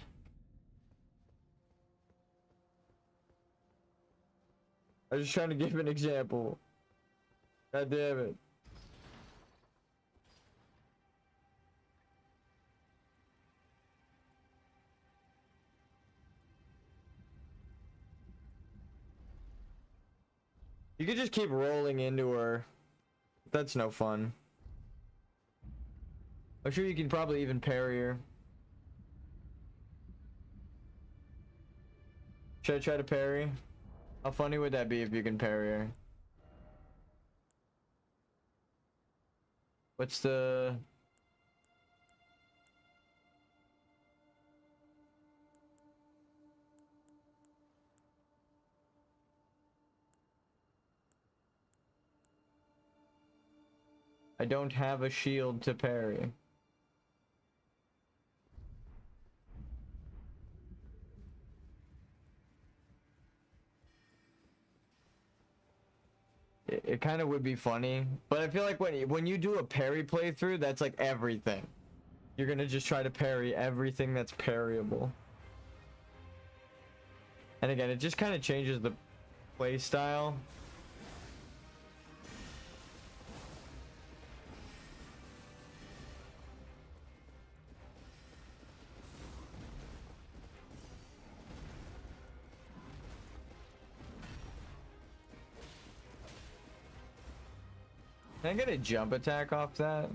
I was just trying to give an example. God damn it. You could just keep rolling into her. That's no fun. I'm sure you can probably even parry her. Should I try to parry? How funny would that be if you can parry her? What's the... I don't have a shield to parry. It kind of would be funny, but I feel like when you do a parry playthrough, that's like everything. You're gonna just try to parry everything that's parryable. And again, it just kind of changes the play style. Can I get a jump attack off that?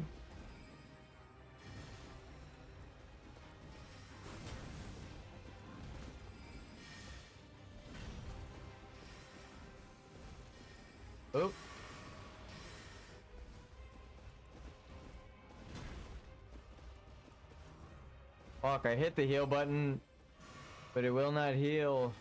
Oop. Fuck, I hit the heal button, but it will not heal.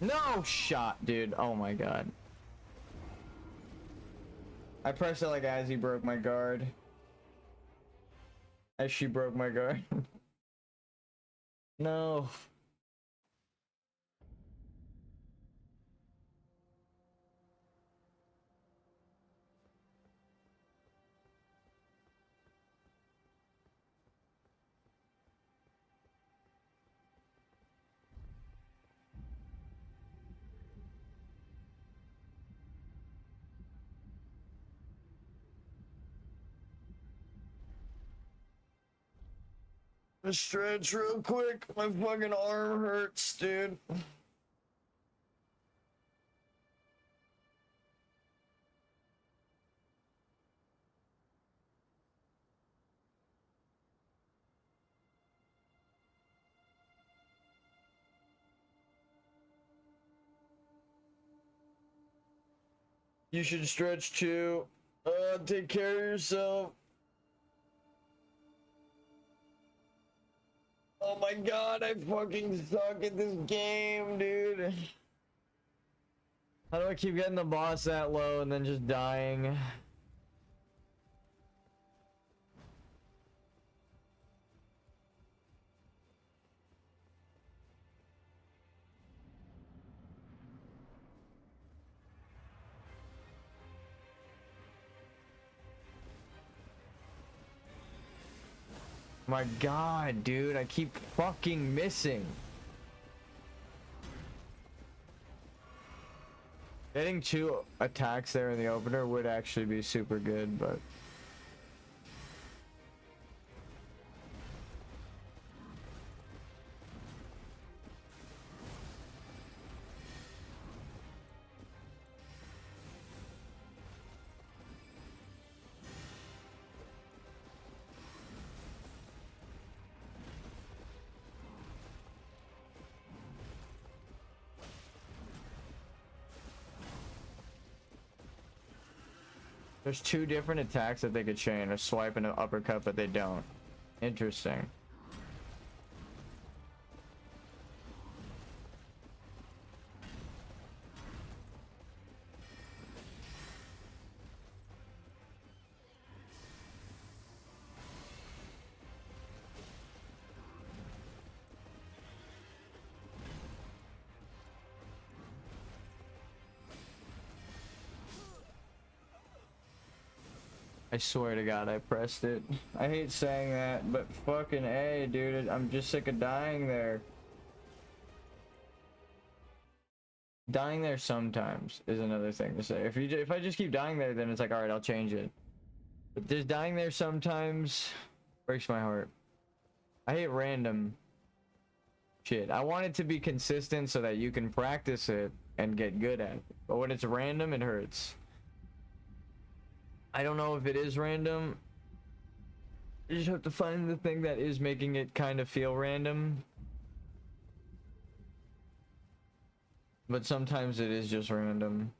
No shot, dude. Oh my god. I pressed it like as he broke my guard. As she broke my guard. No. Stretch real quick. My fucking arm hurts, dude. You should stretch too. Take care of yourself. Oh my god, I fucking suck at this game, dude. How do I keep getting the boss that low and then just dying? My god, dude, I keep fucking missing. Getting 2 attacks there in the opener would actually be super good, but... There's 2 different attacks that they could chain, a swipe and an uppercut, but they don't. Interesting. I swear to God, I pressed it. I hate saying that, but fucking A, dude, I'm just sick of dying there. Dying there sometimes is another thing to say. If I just keep dying there, then it's like, all right, I'll change it. But just dying there sometimes breaks my heart. I hate random shit. I want it to be consistent so that you can practice it and get good at it. But when it's random, it hurts. I don't know if it is random. You just have to find the thing that is making it kind of feel random. But sometimes it is just random.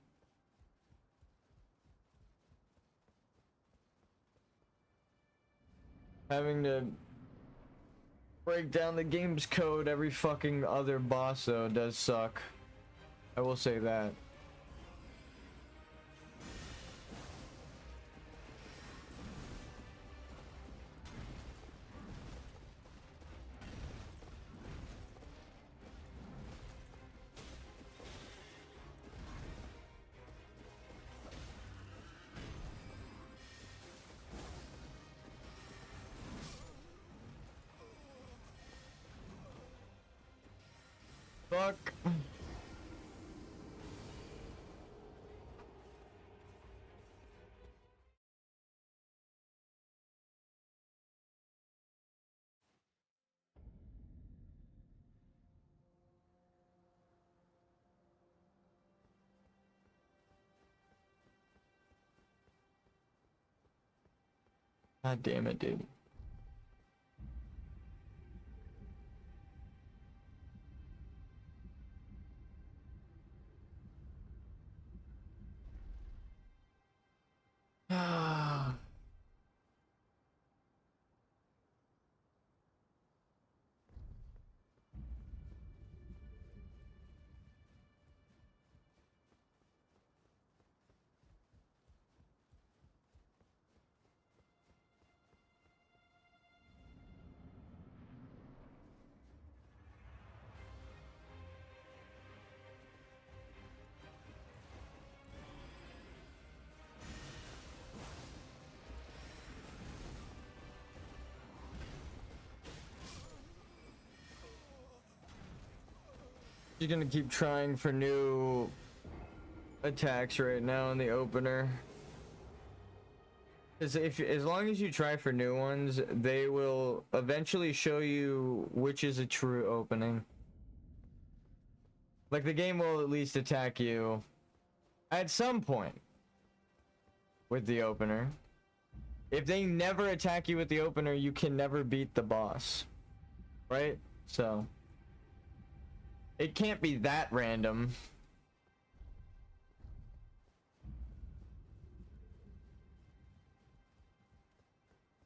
Having to break down the game's code every fucking other boss though does suck. I will say that. Fuck. God damn it, dude. You're gonna keep trying for new attacks right now in the opener. As long as you try for new ones, they will eventually show you which is a true opening. Like the game will at least attack you at some point with the opener. If they never attack you with the opener, you can never beat the boss. Right? So it can't be that random.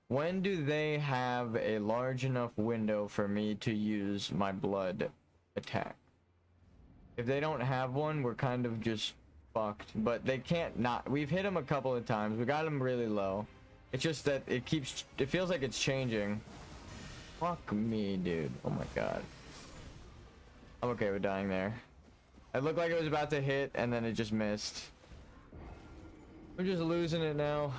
When do they have a large enough window for me to use my blood attack? If they don't have one, we're kind of just fucked. But they can't not. We've hit them a couple of times. We got them really low. It's just that it feels like it's changing. Fuck me, dude. Oh my god. I'm okay with dying there. It looked like it was about to hit, and then it just missed. We're just losing it now.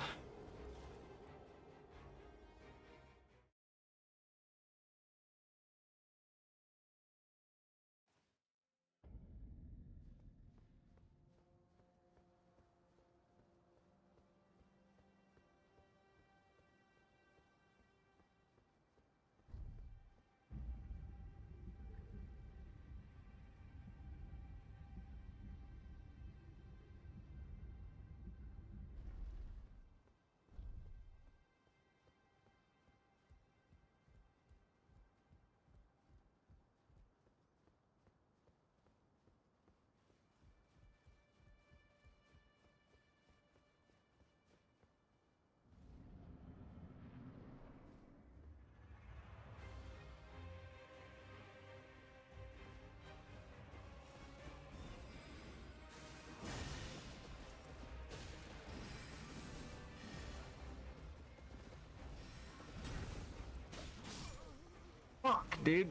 Fuck, dude.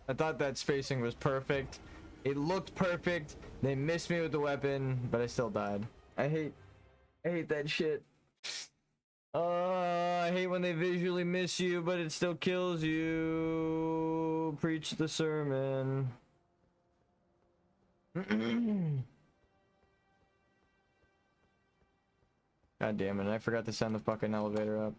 I thought that spacing was perfect. It looked perfect. They missed me with the weapon, but I still died. I hate that shit. I hate when they visually miss you, but it still kills you. Preach the sermon. God damn it, I forgot to send the fucking elevator up.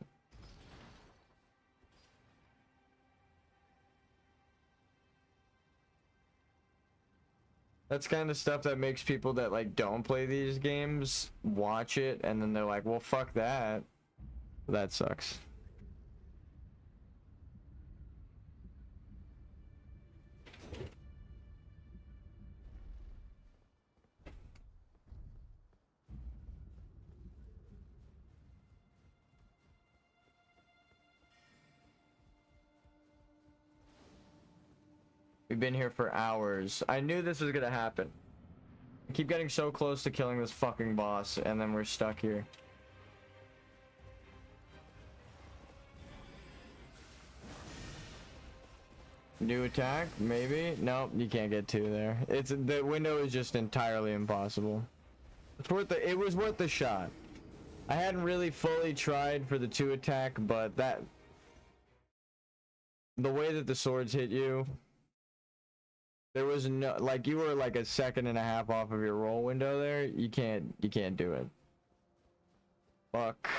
That's kind of stuff that makes people that like don't play these games watch it and then they're like, well, fuck that. That sucks. We've been here for hours. I knew this was gonna happen. I keep getting so close to killing this fucking boss and then we're stuck here. New attack? Maybe? Nope, you can't get two there. The window is just entirely impossible. It was worth the shot. I hadn't really fully tried for the 2 attack, but the way that the swords hit you, there was no, like, you were like a second and a half off of your roll window there. You can't do it. Fuck.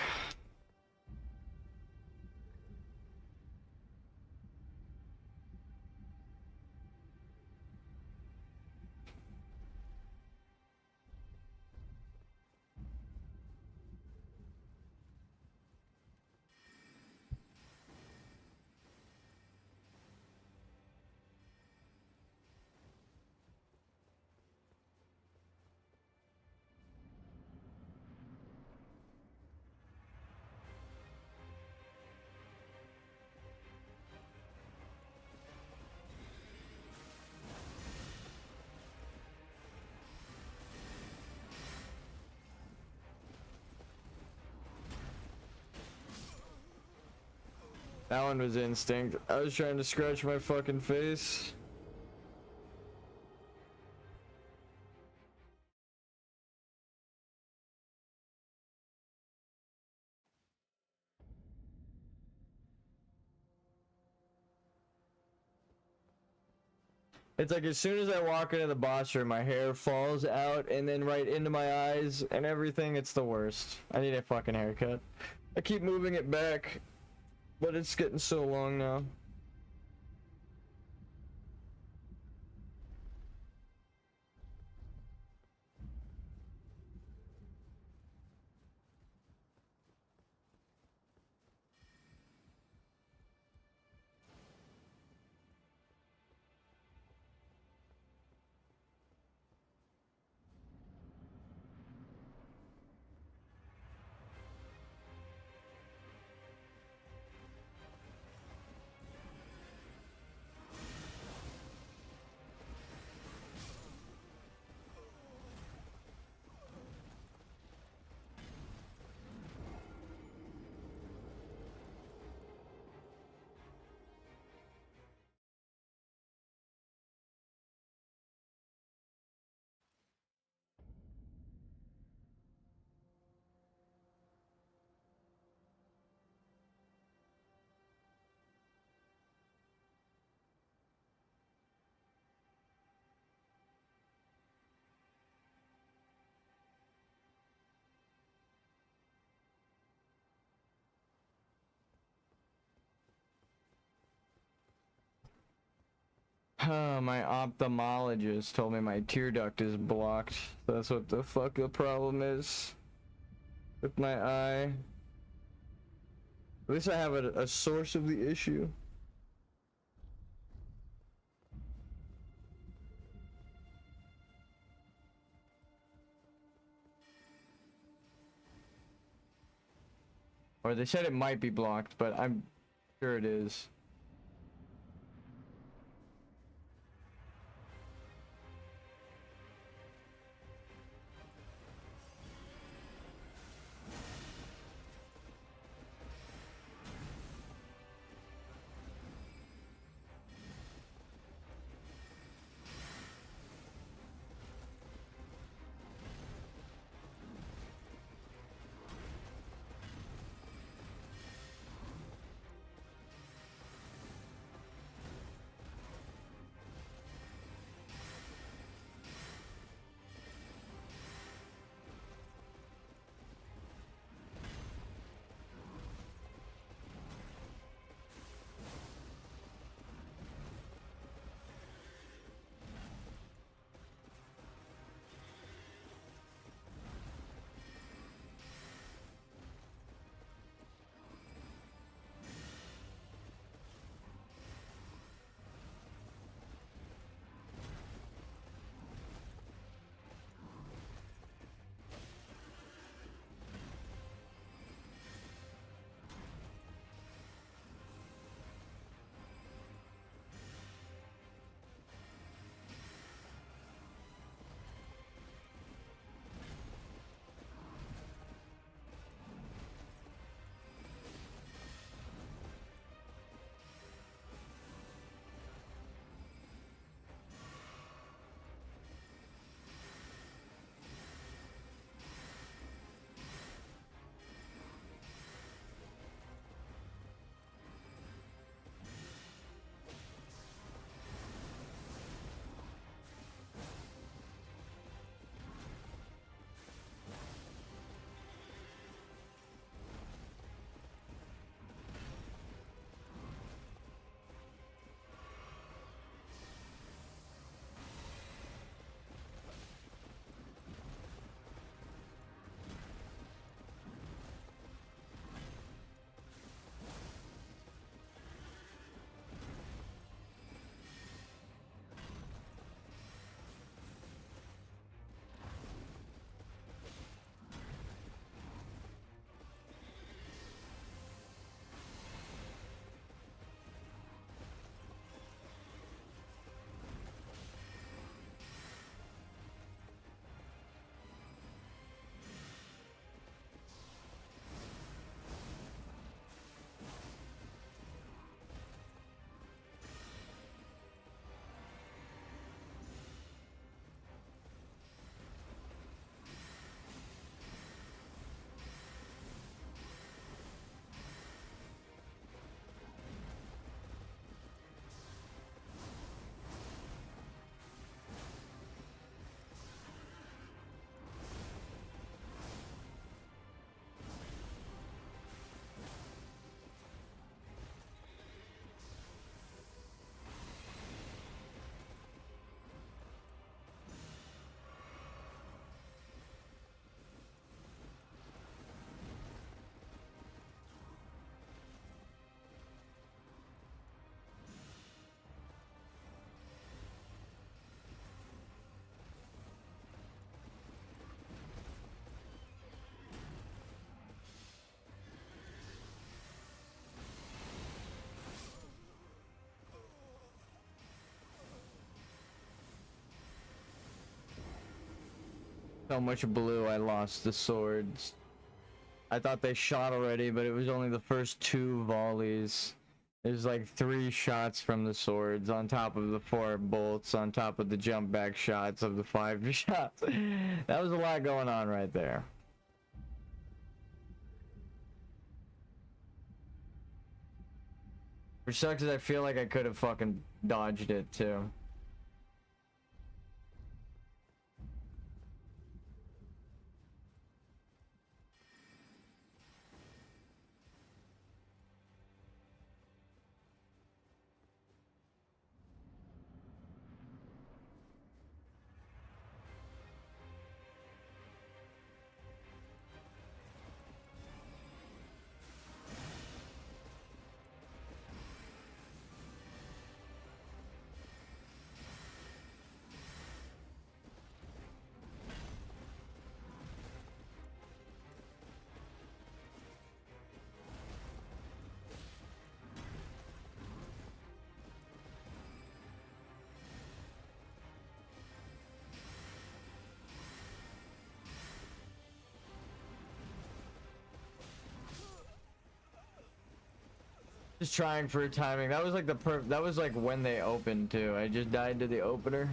That one was instinct. I was trying to scratch my fucking face. It's like as soon as I walk into the boss room, my hair falls out and then right into my eyes and everything. It's the worst. I need a fucking haircut. I keep moving it back, but it's getting so long now. My ophthalmologist told me my tear duct is blocked. That's what the fuck the problem is with my eye. At least I have a source of the issue. Or they said it might be blocked, but I'm sure it is. So much blue, I lost the swords. I thought they shot already, but it was only the first 2 volleys. There's like 3 shots from the swords on top of the 4 bolts, on top of the jump back shots of the 5 shots. That was a lot going on right there. Which sucks is I feel like I could have fucking dodged it too. Just trying for timing. That was like that was like when they opened too. I just died to the opener.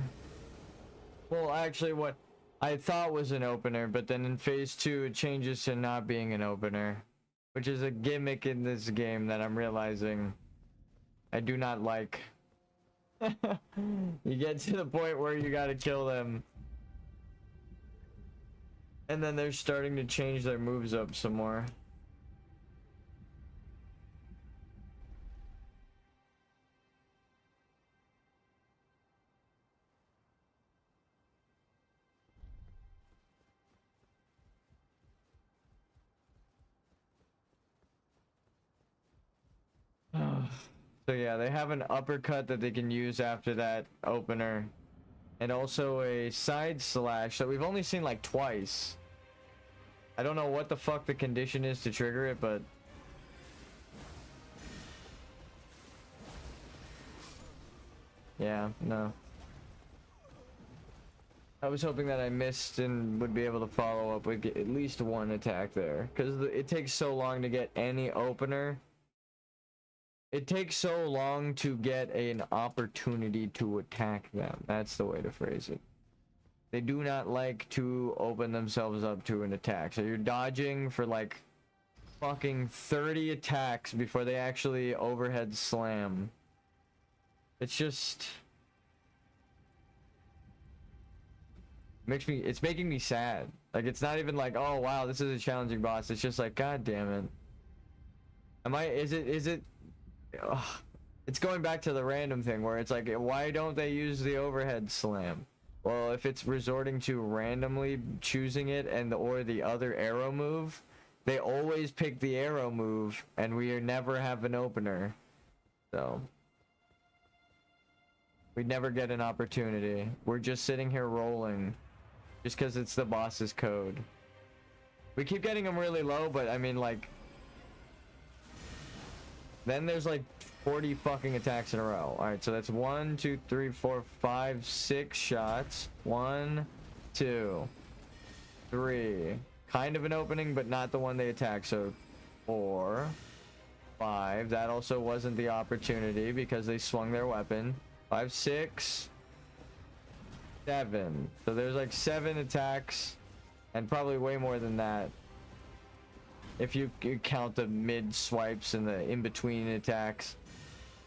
Well, actually what I thought was an opener, but then in phase 2 it changes to not being an opener, which is a gimmick in this game that I'm realizing I do not like. You get to the point where you gotta kill them, and then they're starting to change their moves up some more. So yeah, they have an uppercut that they can use after that opener, and also a side slash that we've only seen like twice. I don't know what the fuck the condition is to trigger it, but yeah, no. I was hoping that I missed and would be able to follow up with at least 1 attack there, because it takes so long to get any opener. It takes so long to get an opportunity to attack them. That's the way to phrase it. They do not like to open themselves up to an attack. So you're dodging for like fucking 30 attacks before they actually overhead slam. It's just... it's making me sad. Like, it's not even like, oh wow, this is a challenging boss. It's just like, god damn it. Is it ugh. It's going back to the random thing where it's like, why don't they use the overhead slam? Well, if it's resorting to randomly choosing it and or the other arrow move, they always pick the arrow move and we never have an opener. So we never get an opportunity. We're just sitting here rolling just because it's the boss's code. We keep getting them really low, but I mean, like, then there's like 40 fucking attacks in a row. Alright, so that's 1, 2, 3, 4, 5, 6 shots. 1, 2, 3. Kind of an opening, but not the one they attack. So 4, 5. That also wasn't the opportunity because they swung their weapon. 5, 6, 7. So there's like 7 attacks, and probably way more than that if you count the mid swipes and the in-between attacks.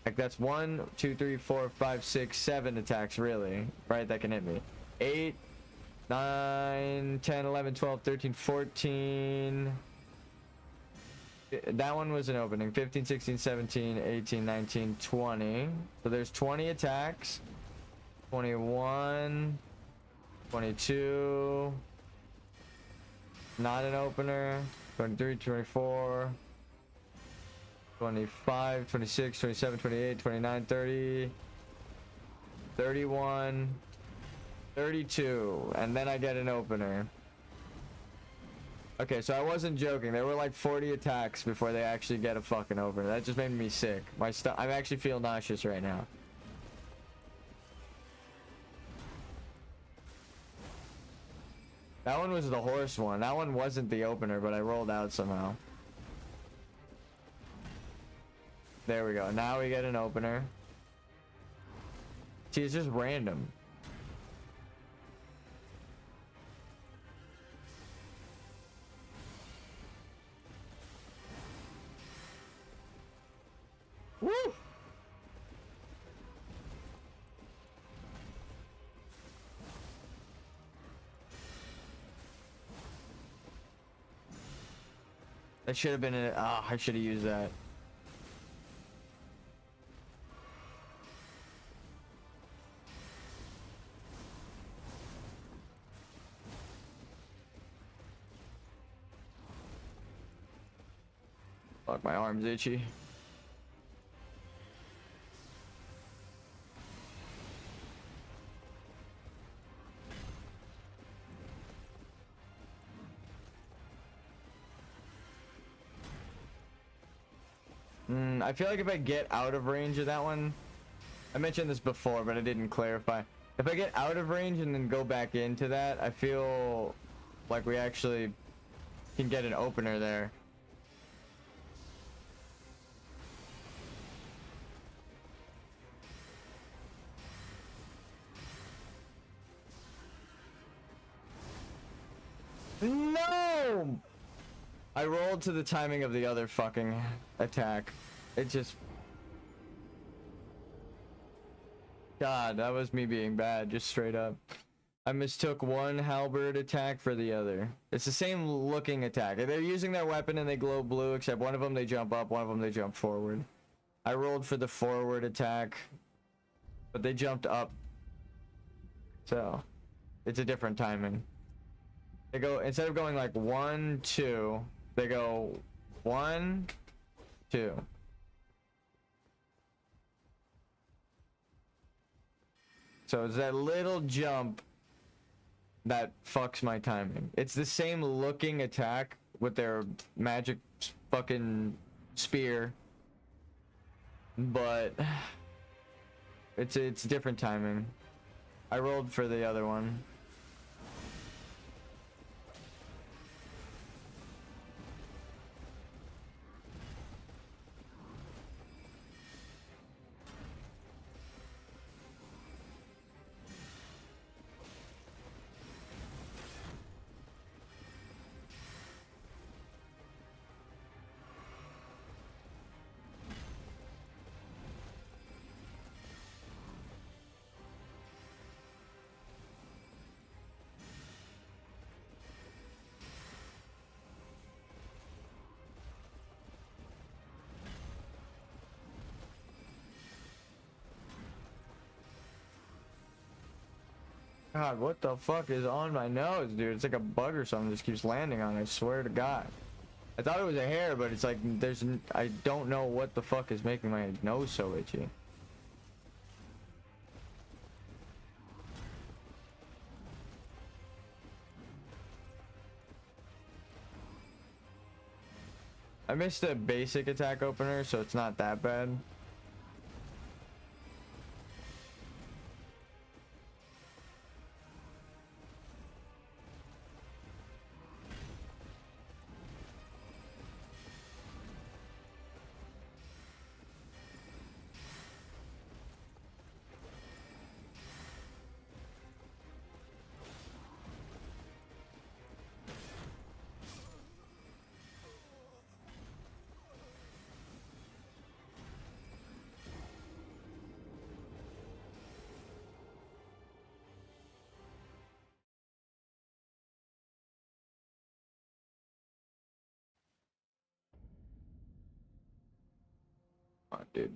Like, that's 1, 2, 3, 4, 5, 6, 7 attacks, really, right? That can hit me. 8, 9, 10, 11, 12, 13, 14. That one was an opening. 15, 16, 17, 18, 19, 20. So there's 20 attacks. 21, 22. Not an opener. 23, 24, 25, 26, 27, 28, 29, 30, 31, 32, and then I get an opener. Okay, so I wasn't joking. There were like 40 attacks before they actually get a fucking opener. That just made me sick. I actually feel nauseous right now. That one was the horse one. That one wasn't the opener, but I rolled out somehow. There we go. Now we get an opener. See, it's just random. Woo! That should have been a... Ah, I should have used that. Fuck, my arm's itchy. I feel like if I get out of range of that one, I mentioned this before, but I didn't clarify. If I get out of range and then go back into that, I feel like we actually can get an opener there. No! I rolled to the timing of the other fucking attack. It just... God, that was me being bad, just straight up. I mistook one halberd attack for the other. It's the same looking attack. They're using their weapon and they glow blue, except one of them they jump up, one of them they jump forward. I rolled for the forward attack, but they jumped up. So, it's a different timing. They go, instead of going like 1, 2, they go 1, 2. So it's that little jump that fucks my timing. It's the same looking attack with their magic fucking spear, but it's different timing. I rolled for the other one. God, what the fuck is on my nose, dude? It's like a bug or something just keeps landing on it, I swear to God. I thought it was a hair, but it's like I don't know what the fuck is making my nose so itchy. I missed a basic attack opener, so it's not that bad. Oh, dude.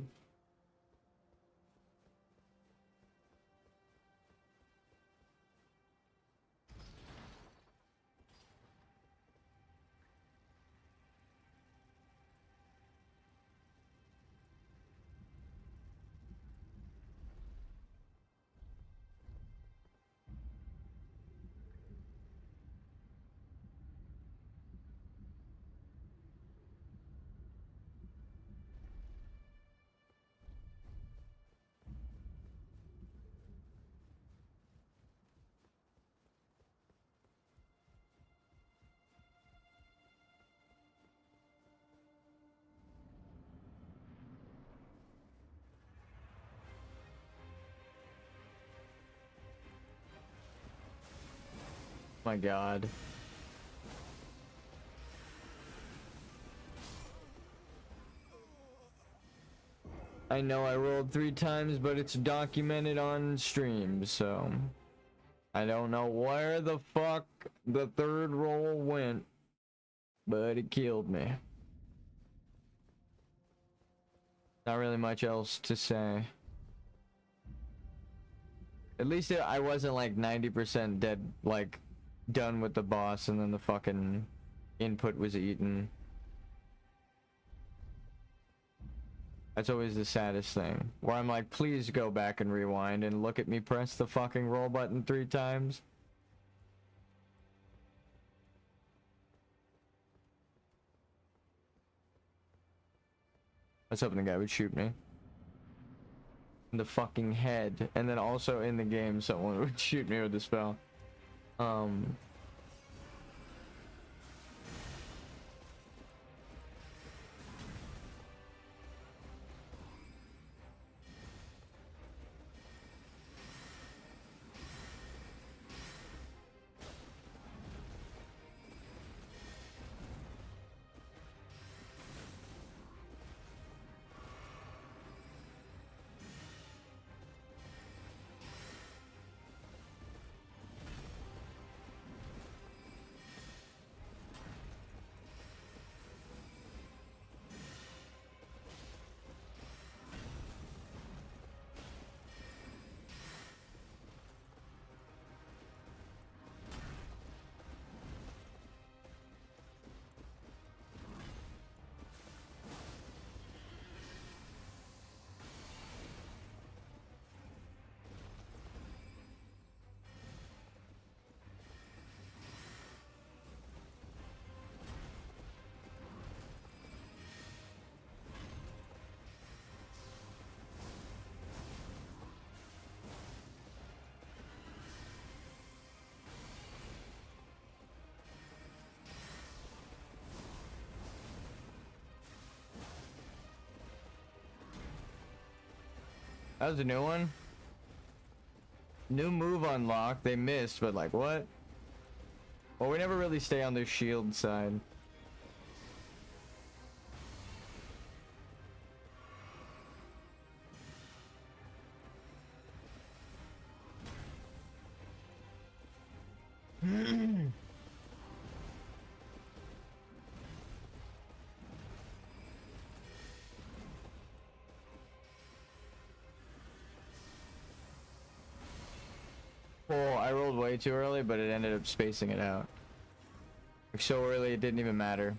My God. I know I rolled 3 times, but it's documented on stream, so I don't know where the fuck the third roll went, but it killed me. Not really much else to say. At least I wasn't like 90% dead, like done with the boss, and then the fucking input was eaten. That's always the saddest thing. Where I'm like, please go back and rewind and look at me press the fucking roll button 3 times. I was hoping the guy would shoot me in the fucking head, and then also in the game someone would shoot me with the spell. That was a new one. New move unlocked. They missed, but like what? Well, we never really stay on their shield side. Well, I rolled way too early, but it ended up spacing it out. Like so early, it didn't even matter.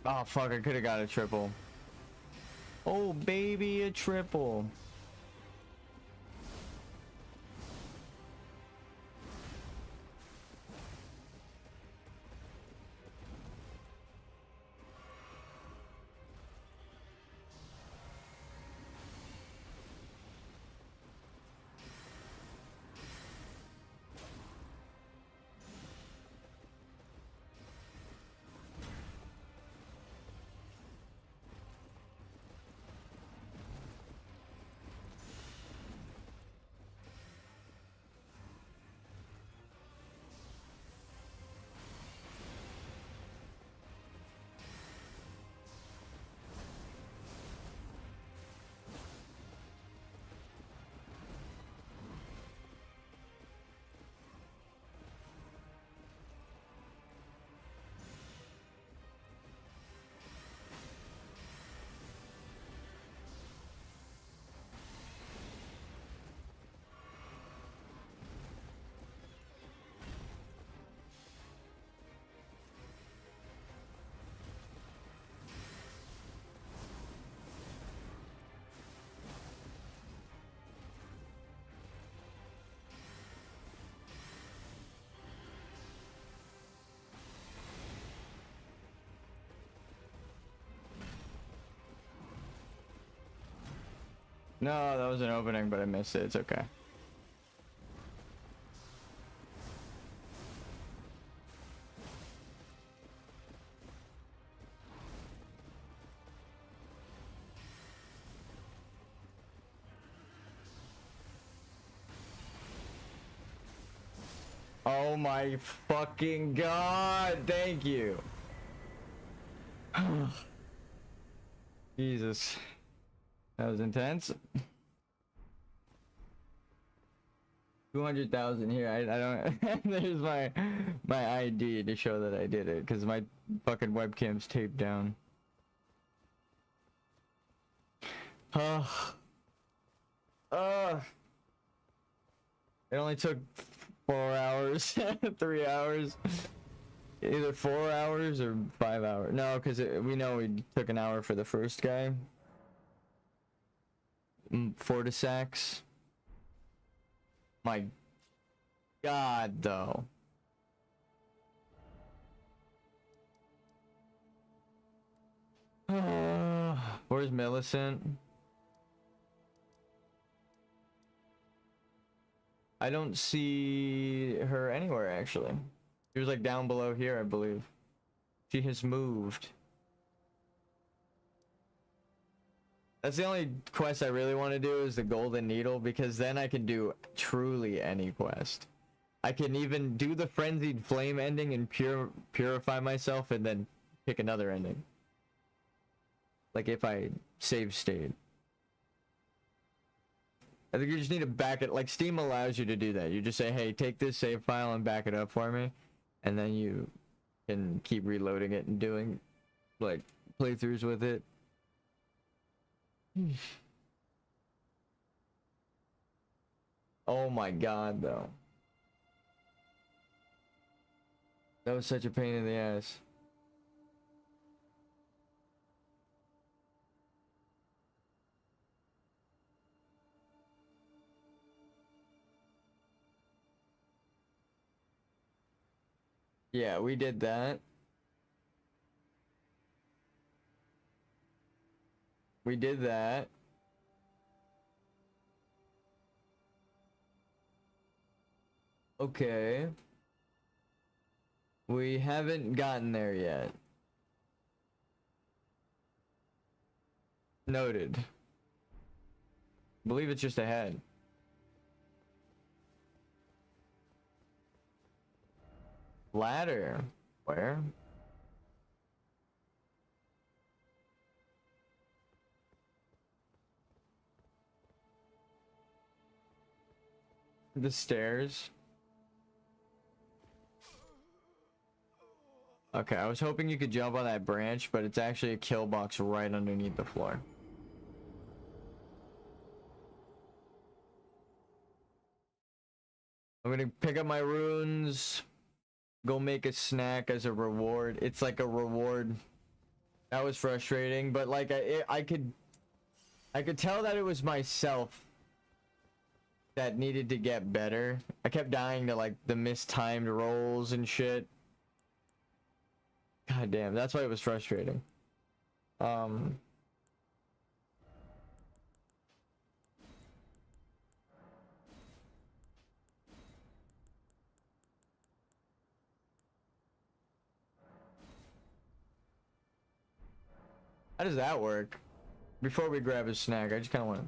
Oh fuck, I could have got a triple. Oh baby, a triple. No, that was an opening, but I missed it. It's okay. Oh my fucking god, thank you. Jesus. That was intense. 200,000 here. I don't. There's my ID to show that I did it, because my fucking webcam's taped down. It only took 4 hours, 3 hours, either 4 hours or 5 hours. No, because we know we took an hour for the first guy. Fortisax. My god, though. Where's Millicent? I don't see her anywhere, actually. She was like down below here, I believe. She has moved. That's the only quest I really want to do, is the Golden Needle, because then I can do truly any quest. I can even do the Frenzied Flame ending and purify myself and then pick another ending. Like if I save state. I think you just need to back it. Like Steam allows you to do that. You just say, hey, take this save file and back it up for me. And then you can keep reloading it and doing like playthroughs with it. Oh my god, though. That was such a pain in the ass. Yeah, we did that. We did that. Okay. We haven't gotten there yet. Noted. I believe it's just ahead. Ladder. Where? The stairs. Okay, I was hoping you could jump on that branch, but it's actually a kill box right underneath the floor. I'm gonna pick up my runes, go make a snack as a reward. It's like a reward. That was frustrating, but like I could tell that it was myself that needed to get better. I kept dying to like the mistimed rolls and shit. God damn, that's why it was frustrating. How does that work? Before we grab his snack, I just kind of want to...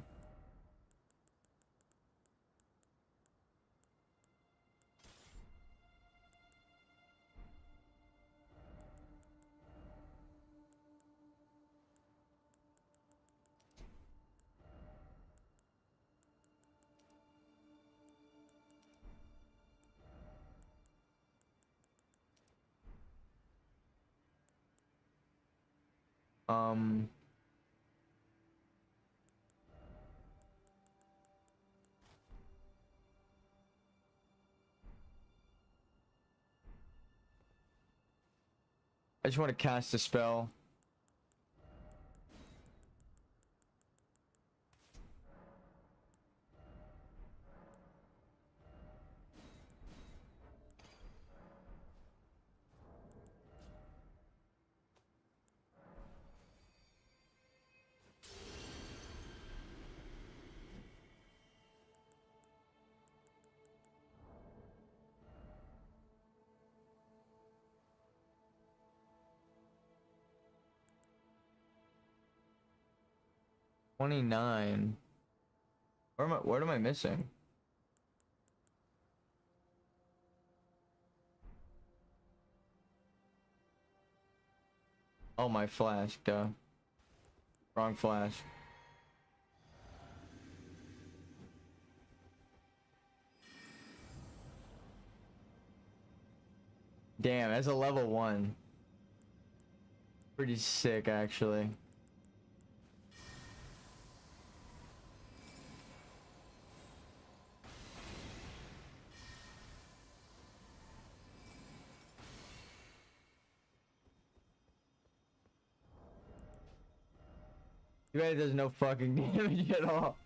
I just want to cast a spell. 29. What am I missing? Oh, my flash, duh. Wrong flash. Damn, that's a level 1. Pretty sick, actually. You guys does no fucking damage at all.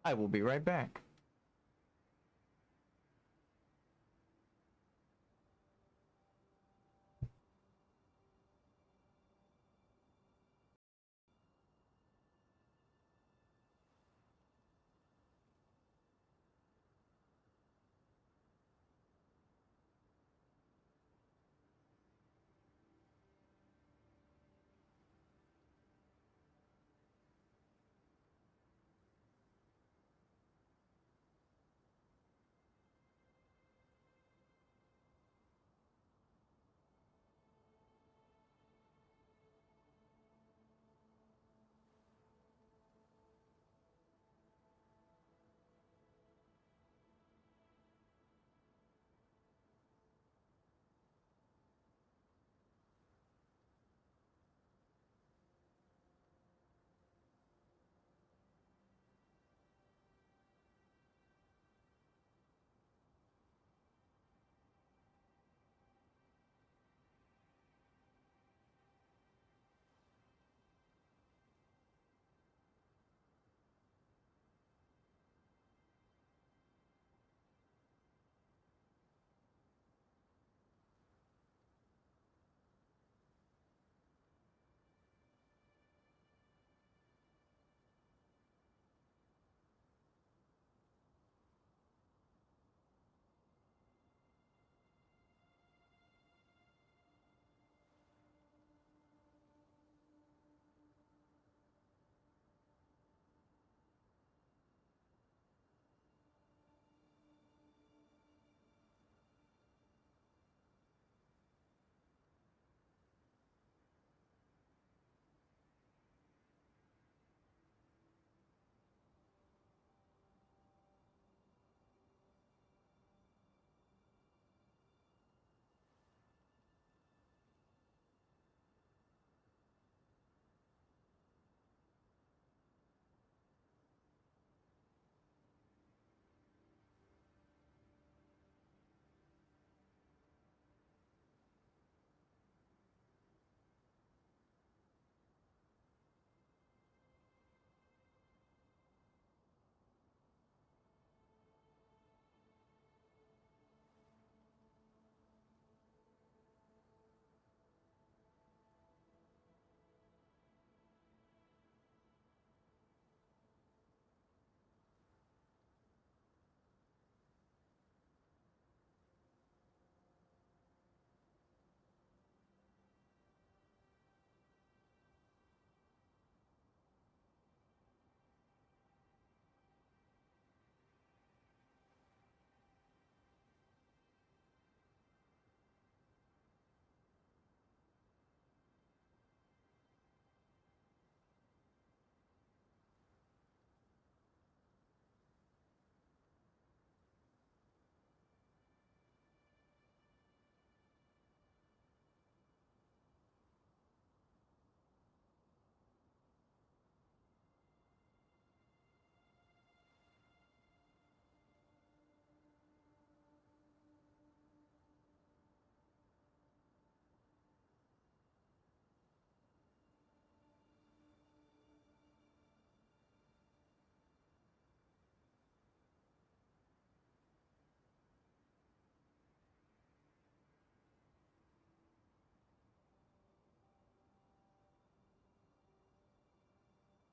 I will be right back.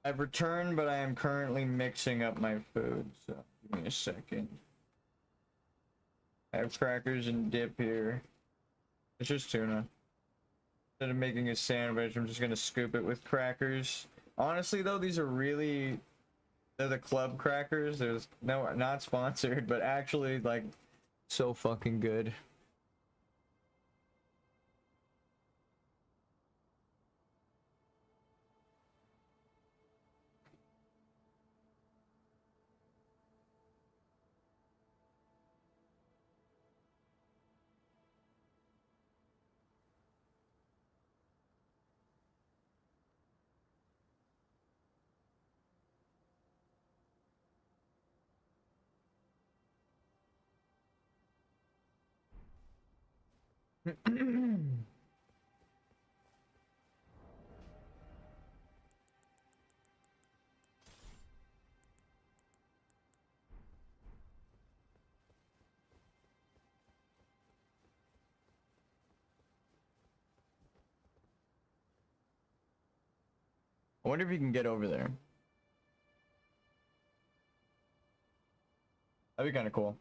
I've returned, but I am currently mixing up my food, so give me a second. I have crackers and dip here. It's just tuna. Instead of making a sandwich, I'm just gonna scoop it with crackers. Honestly, though, these are really... They're the club crackers. There's no, not sponsored, but actually, like, so fucking good. I wonder if you can get over there. That'd be kind of cool.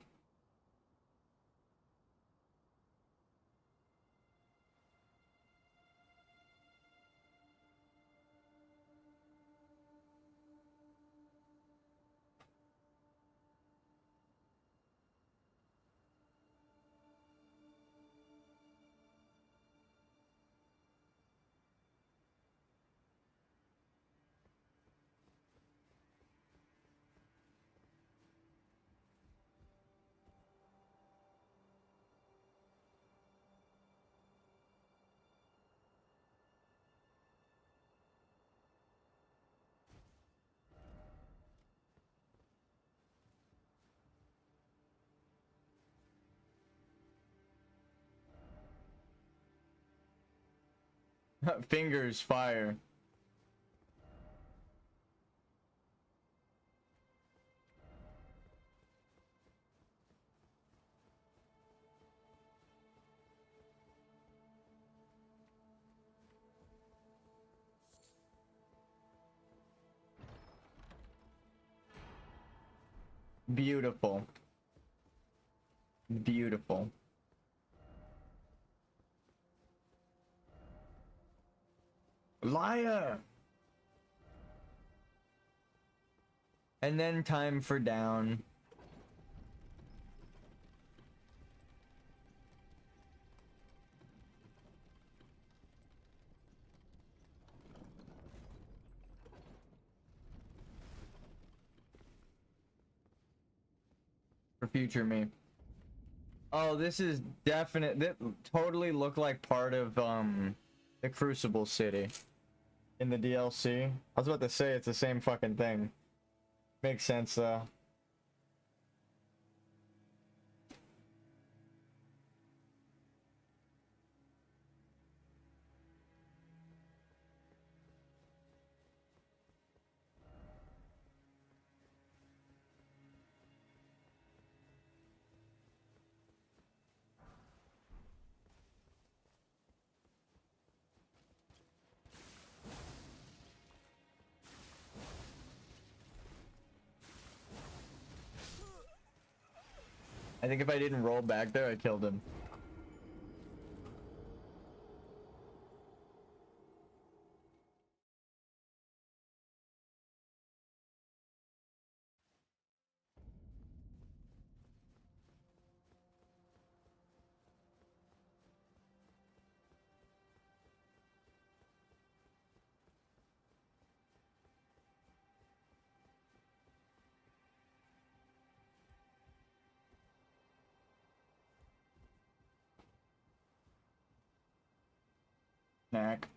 Fingers fire. Beautiful. Beautiful. Liar! And then time for down. For future me. Oh, this is definite. That totally looked like part of the Crucible City in the DLC. I was about to say it's the same fucking thing. Makes sense though. I think if I didn't roll back there, I killed him. Knack.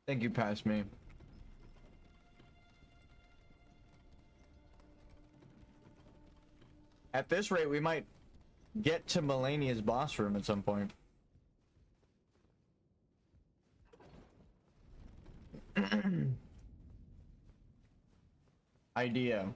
Thank you, past me. At this rate, we might get to Melania's boss room at some point. idea.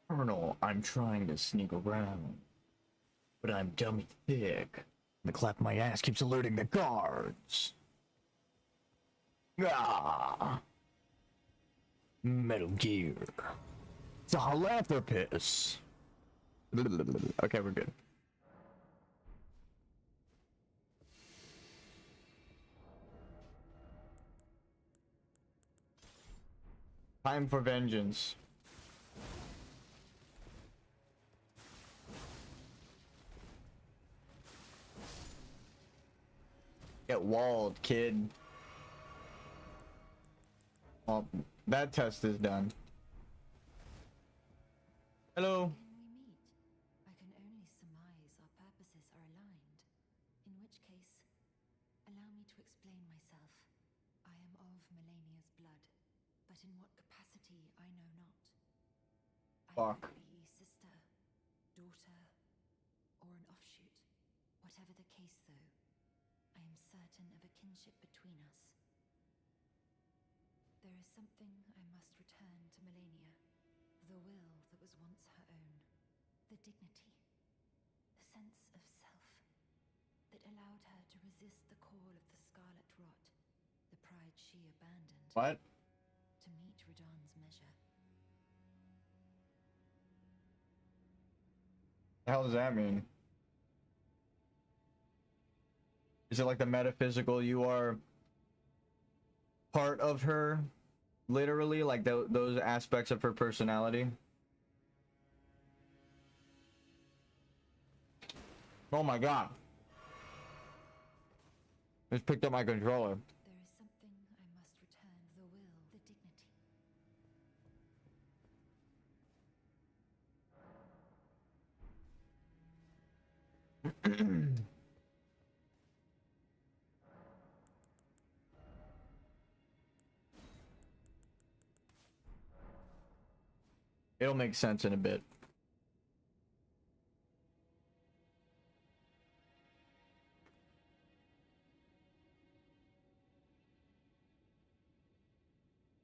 Colonel, I'm trying to sneak around, but I'm dummy thick. The clap my ass keeps alerting the guards. Ah! Metal Gear. It's a philanthropist. Okay, we're good. Time for vengeance. Get walled, kid. Well, that test is done. Hello. When we meet, I can only surmise our purposes are aligned. In which case, allow me to explain myself. I am of Melania's blood, but in what capacity I know not. I Fuck. could be sister, daughter, or an offshoot. Whatever the case, though, I am certain of a kinship between us. There is something I must return to Melania. The will that was once her own. The dignity. The sense of self. That allowed her to resist the call of the Scarlet Rot. The pride she abandoned. What? To meet Radahn's measure. The hell does that mean? Is it like the metaphysical, you are part of her? Literally, like those aspects of her personality? Oh my god. Just picked up my controller. There is something I must return. The will, the dignity. It'll make sense in a bit.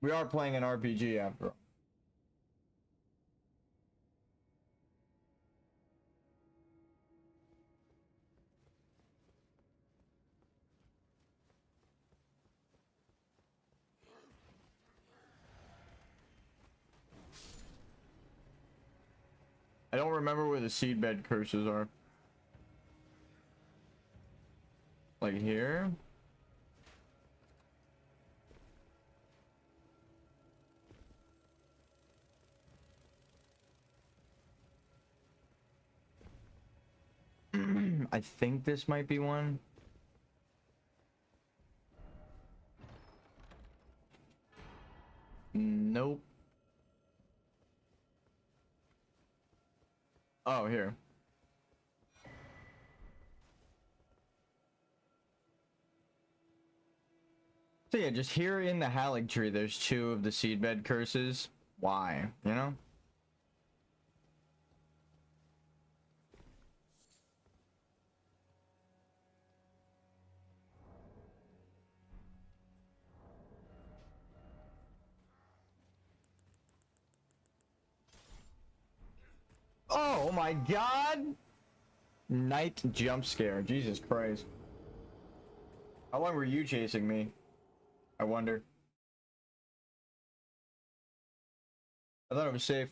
We are playing an RPG after all. I don't remember where the seedbed curses are. Like here? I think this might be one. Nope. Oh, here. So yeah, just here in the Halleck tree, there's two of the seedbed curses. Why? You know? Oh my god! Night jump scare. Jesus Christ. How long were you chasing me? I wonder. I thought it was safe.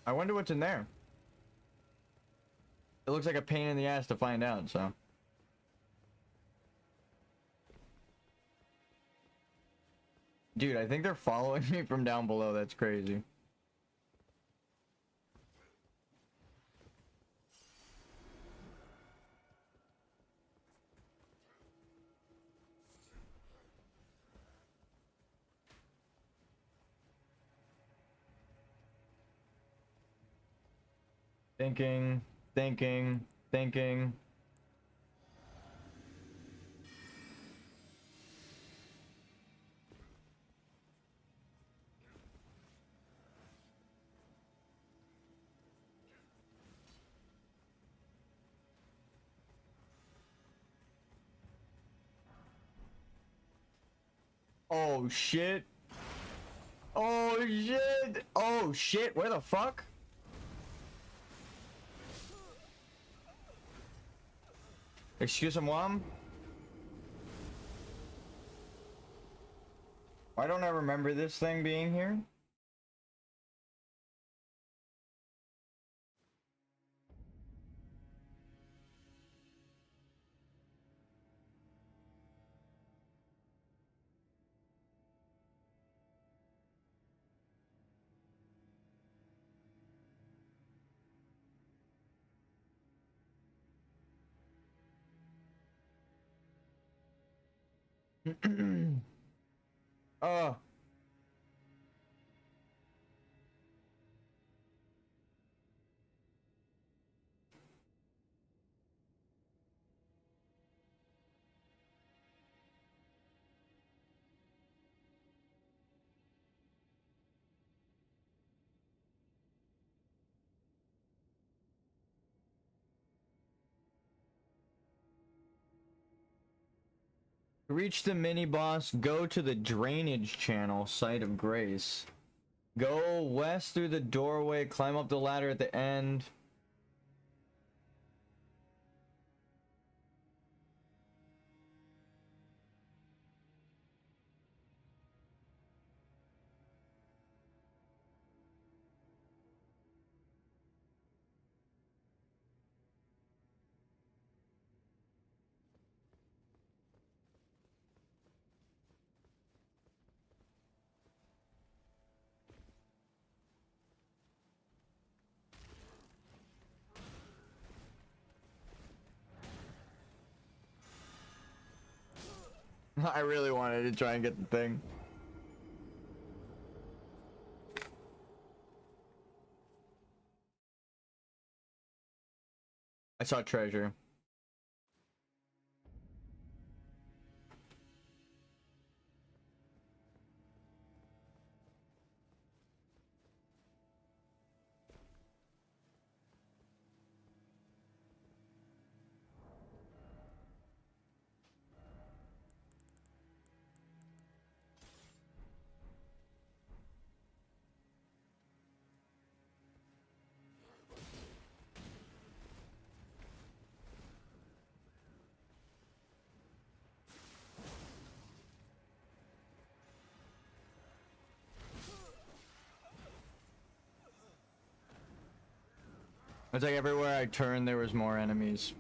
I wonder what's in there. It looks like a pain in the ass to find out, so. Dude, I think they're following me from down below. That's crazy. Thinking, thinking, thinking. Oh shit. Oh shit. Oh shit. Where the fuck? Excuse-moi? Why don't I remember this thing being here? Oh. To reach the mini boss, go to the drainage channel, Site of Grace. Go west through the doorway, climb up the ladder at the end. I really wanted to try and get the thing. I saw treasure. It's like everywhere I turned, there was more enemies.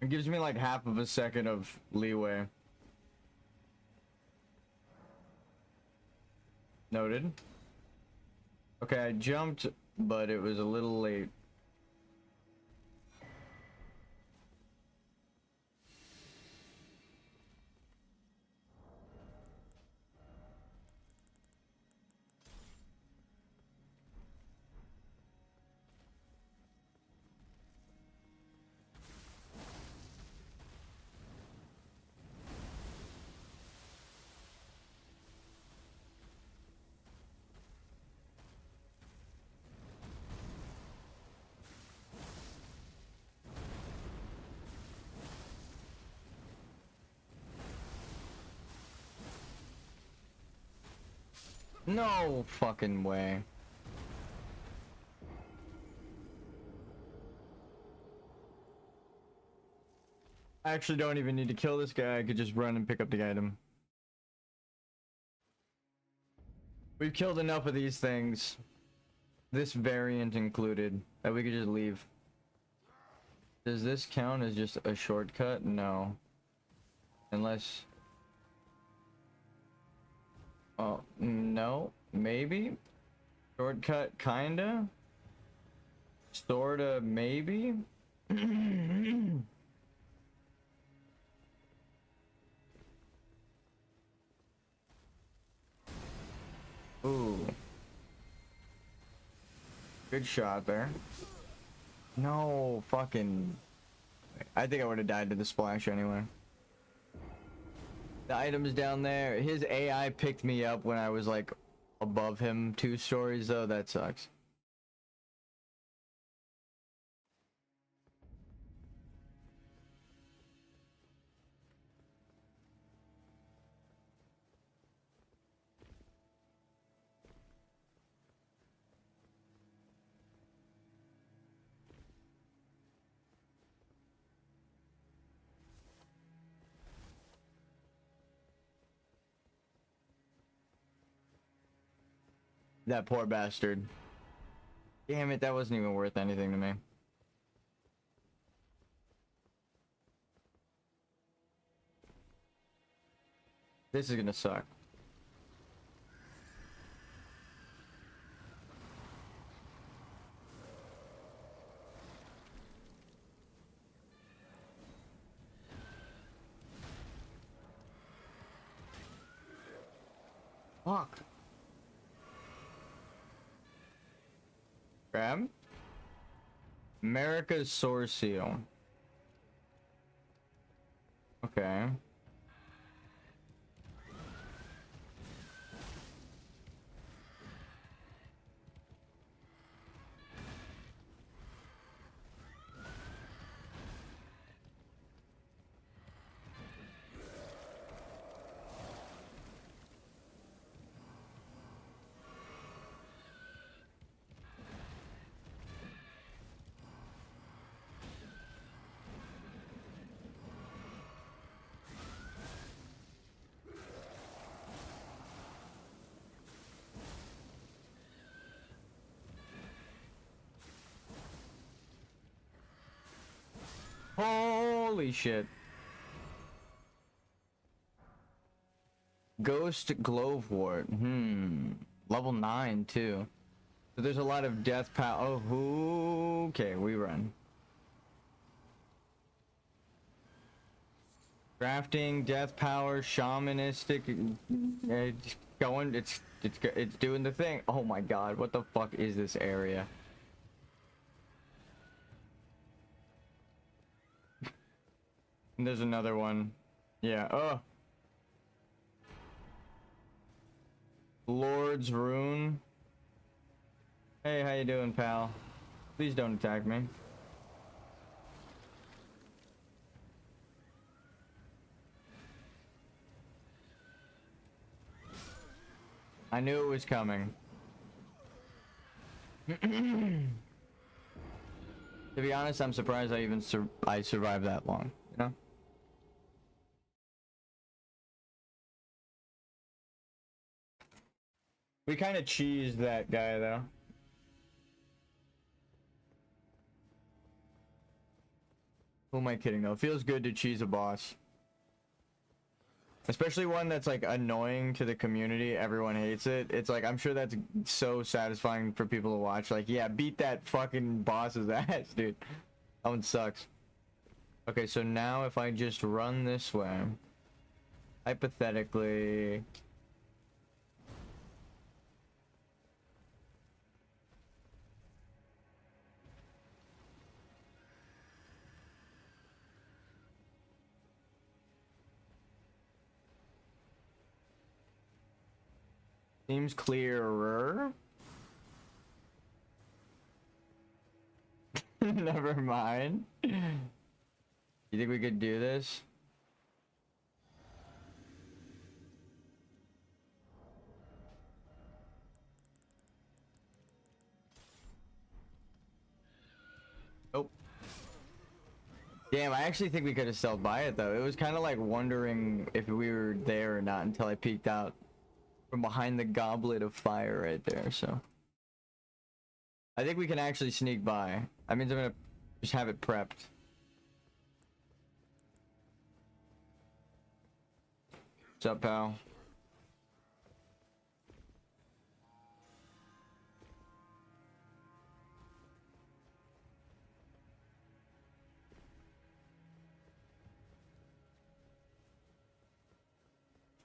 It gives me like half of a second of leeway. Noted. Okay, I jumped, but it was a little late. No fucking way. I actually don't even need to kill this guy. I could just run and pick up the item. We've killed enough of these things, this variant included, that we could just leave. Does this count as just a shortcut? No. Unless... oh, no. Maybe? Shortcut, kinda? Sorta, maybe? Ooh. Good shot there. No, fucking... I think I would have died to the splash anyway. The item's down there. His AI picked me up when I was like above him 2 stories though. That sucks. That poor bastard. Damn it, that wasn't even worth anything to me. This is gonna suck. Fuck. Grab. America's Source Seal. Okay. Holy shit. Ghost Glovewort. Level 9 too. So there's a lot of death power. Oh, okay, we run. Crafting, death power, shamanistic. It's going. It's doing the thing. Oh my god, what the fuck is this area? And there's another one. Yeah. Oh. Lord's Rune. Hey, how you doing, pal? Please don't attack me. I knew it was coming. To be honest, I'm surprised I even survived that long, you know? We kind of cheesed that guy, though. Who am I kidding, though? It feels good to cheese a boss. Especially one that's, like, annoying to the community. Everyone hates it. It's like, I'm sure that's so satisfying for people to watch. Like, yeah, beat that fucking boss's ass, dude. That one sucks. Okay, so now if I just run this way, hypothetically... Seems clearer. Never mind. You think we could do this? Oh. Damn, I actually think we could have stealthed by it though. It was kind of like wondering if we were there or not until I peeked out from behind the goblet of fire right there, so. I think we can actually sneak by. That means I'm gonna just have it prepped. What's up, pal?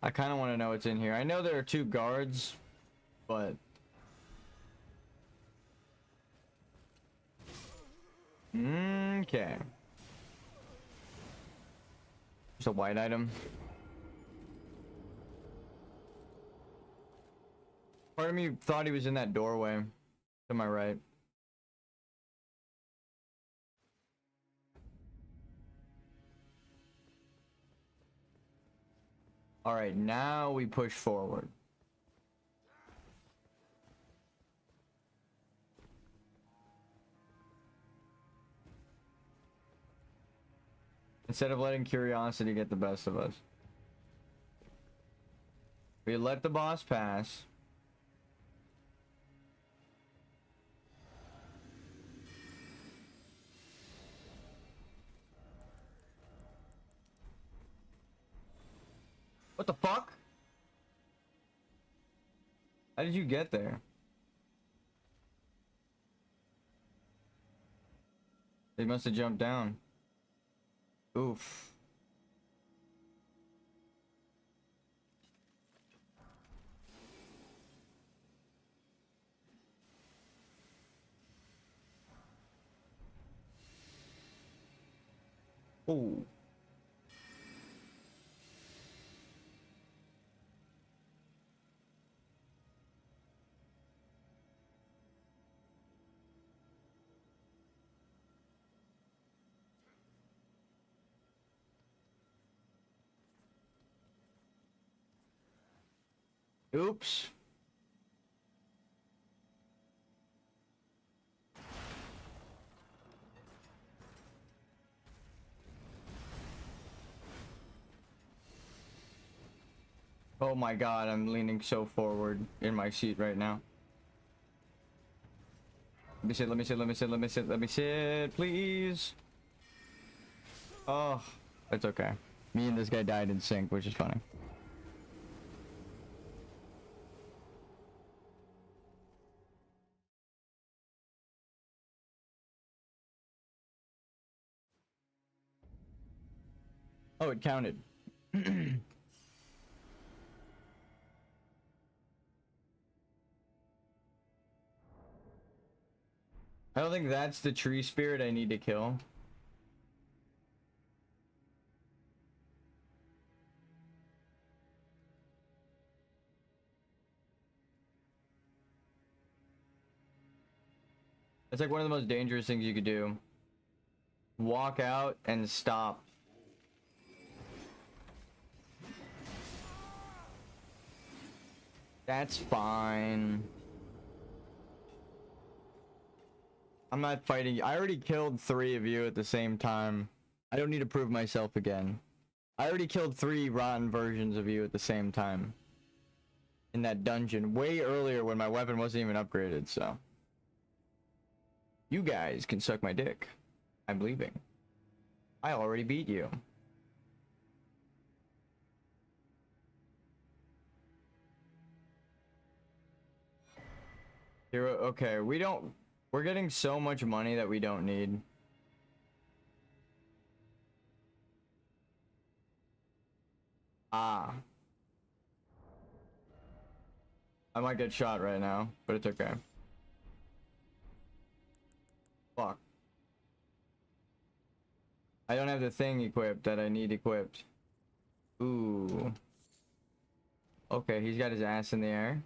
I kind of want to know what's in here. I know there are 2 guards, but... Okay. Just a white item. Part of me thought he was in that doorway to my right. All right, now we push forward. Instead of letting curiosity get the best of us. We let the boss pass. What the fuck? How did you get there? They must have jumped down. Oof. Oh. Oops. Oh my god, I'm leaning so forward in my seat right now. Let me sit, let me sit, let me sit, let me sit, let me sit, please. Oh, it's okay. Me and this guy died in sync, which is funny. Oh, it counted. I don't think that's the tree spirit I need to kill. It's like one of the most dangerous things you could do. Walk out and stop. That's fine. I'm not fighting you. I already killed 3 of you at the same time. I don't need to prove myself again. I already killed 3 rotten versions of you at the same time. In that dungeon. Way earlier when my weapon wasn't even upgraded, so. You guys can suck my dick. I'm leaving. I already beat you. Okay, we're getting so much money that we don't need. Ah. I might get shot right now, but it's okay. Fuck. I don't have the thing equipped that I need equipped. Ooh. Okay, he's got his ass in the air.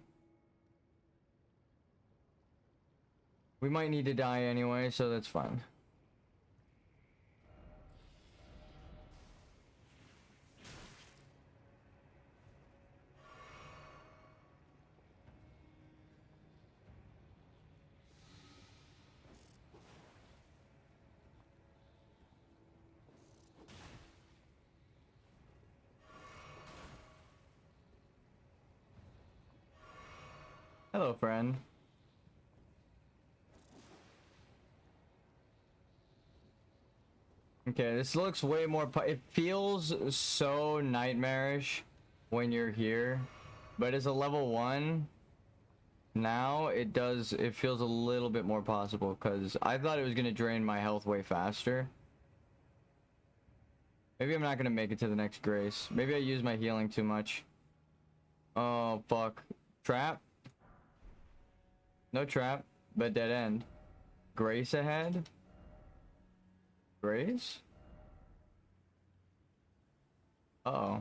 We might need to die anyway, so that's fine. Hello, friend. Okay, this looks way more it feels so nightmarish when you're here, but as a level 1 now it feels a little bit more possible, because I thought it was gonna drain my health way faster. Maybe I'm not gonna make it to the next grace. Maybe I use my healing too much. Oh fuck. Trap? No trap, but dead end. Grace ahead? Grace? Uh-oh.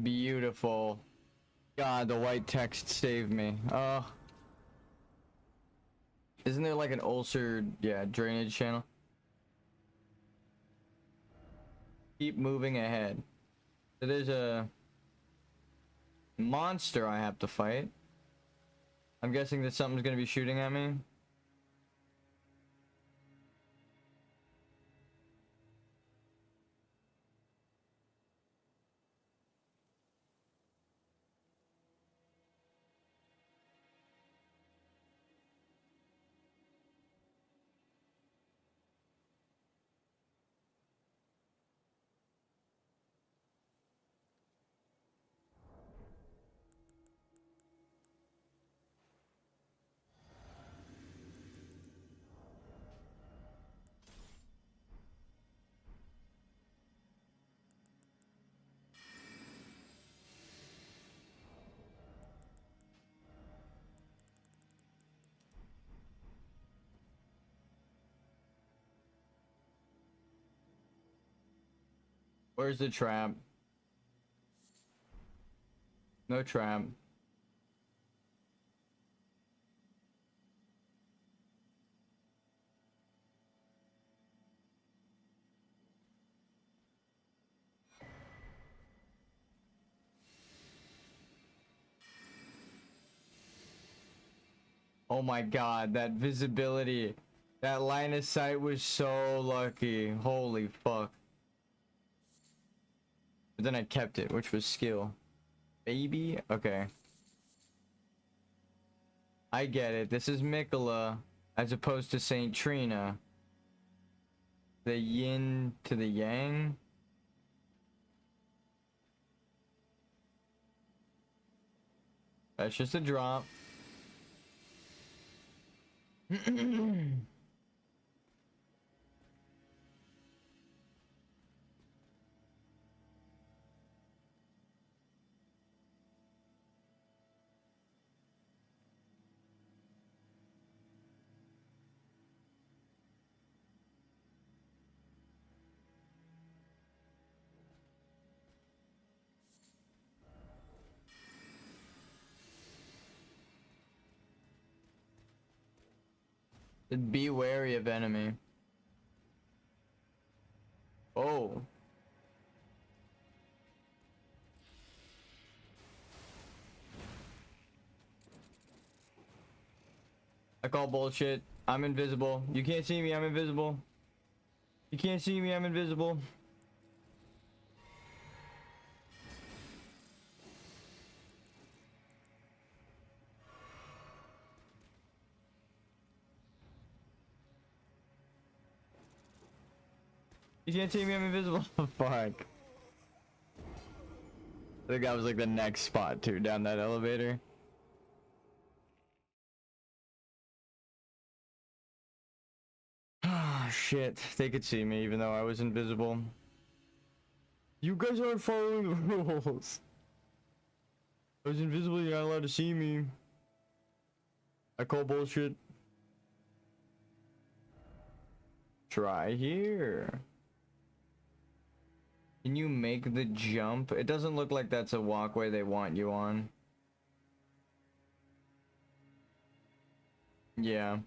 Beautiful. God, the white text saved me. Isn't there like an ulcer, yeah, drainage channel? Keep moving ahead. So there's a monster I have to fight. I'm guessing that something's gonna be shooting at me. Where's the trap? No trap. Oh my god, that visibility. That line of sight was so lucky. Holy fuck. But then I kept it, which was skill. Baby? Okay. I get it. This is Mikola as opposed to Saint Trina. The yin to the yang. That's just a drop. Be wary of enemy. Oh. I call bullshit. I'm invisible. You can't see me, I'm invisible. You can't see me, I'm invisible. You can't see me, I'm invisible. Fuck. I think that was like the next spot too, down that elevator. Ah, shit. They could see me even though I was invisible. You guys aren't following the rules. I was invisible, you're not allowed to see me. I call bullshit. Try here. Can you make the jump? It doesn't look like that's a walkway they want you on. Yeah.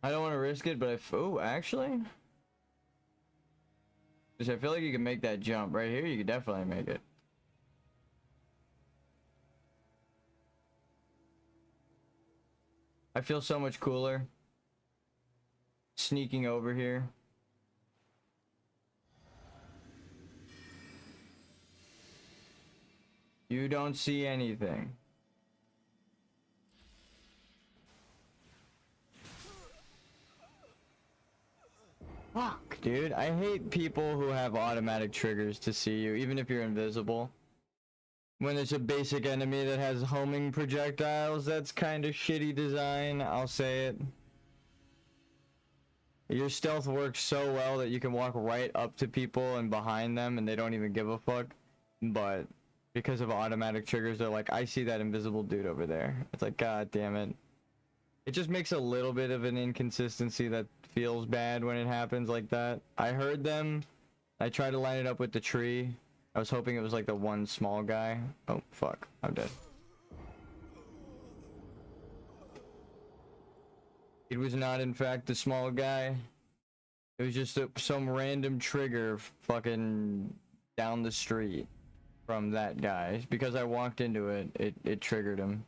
I don't want to risk it, but if oh, actually, because I feel like you can make that jump right here. You could definitely make it. I feel so much cooler sneaking over here. You don't see anything. Fuck, dude. I hate people who have automatic triggers to see you, even if you're invisible. When it's a basic enemy that has homing projectiles, that's kind of shitty design, I'll say it. Your stealth works so well that you can walk right up to people and behind them and they don't even give a fuck. But because of automatic triggers, they're like, I see that invisible dude over there. It's like, god damn it. It just makes a little bit of an inconsistency that feels bad when it happens like that. I heard them. I tried to line it up with the tree. I was hoping it was like the one small guy. Oh, fuck. I'm dead. It was not, in fact, the small guy. It was just some random trigger fucking down the street from that guy. Because I walked into it, it triggered him.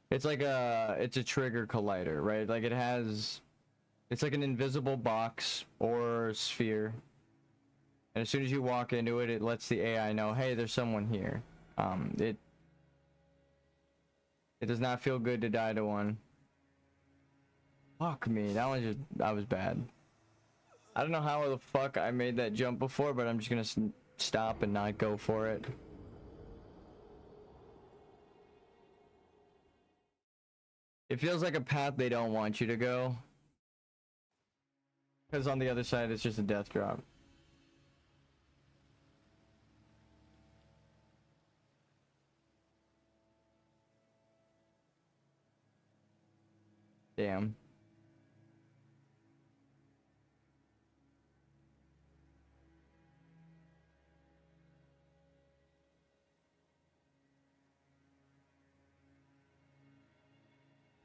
It's like it's a trigger collider, right? Like it's like an invisible box or sphere. And as soon as you walk into it, it lets the AI know, hey, there's someone here. It does not feel good to die to one. Fuck me, that was bad. I don't know how the fuck I made that jump before, but I'm just gonna stop and not go for it. It feels like a path they don't want you to go. Because on the other side, it's just a death drop. Damn.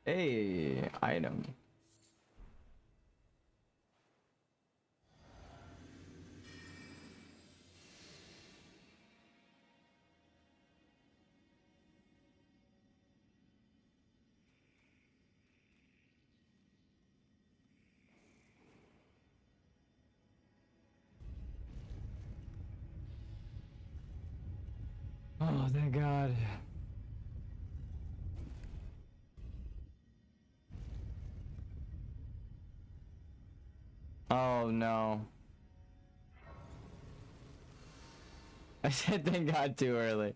Hey, item. Oh, thank God. Oh, no. I said thank God too early.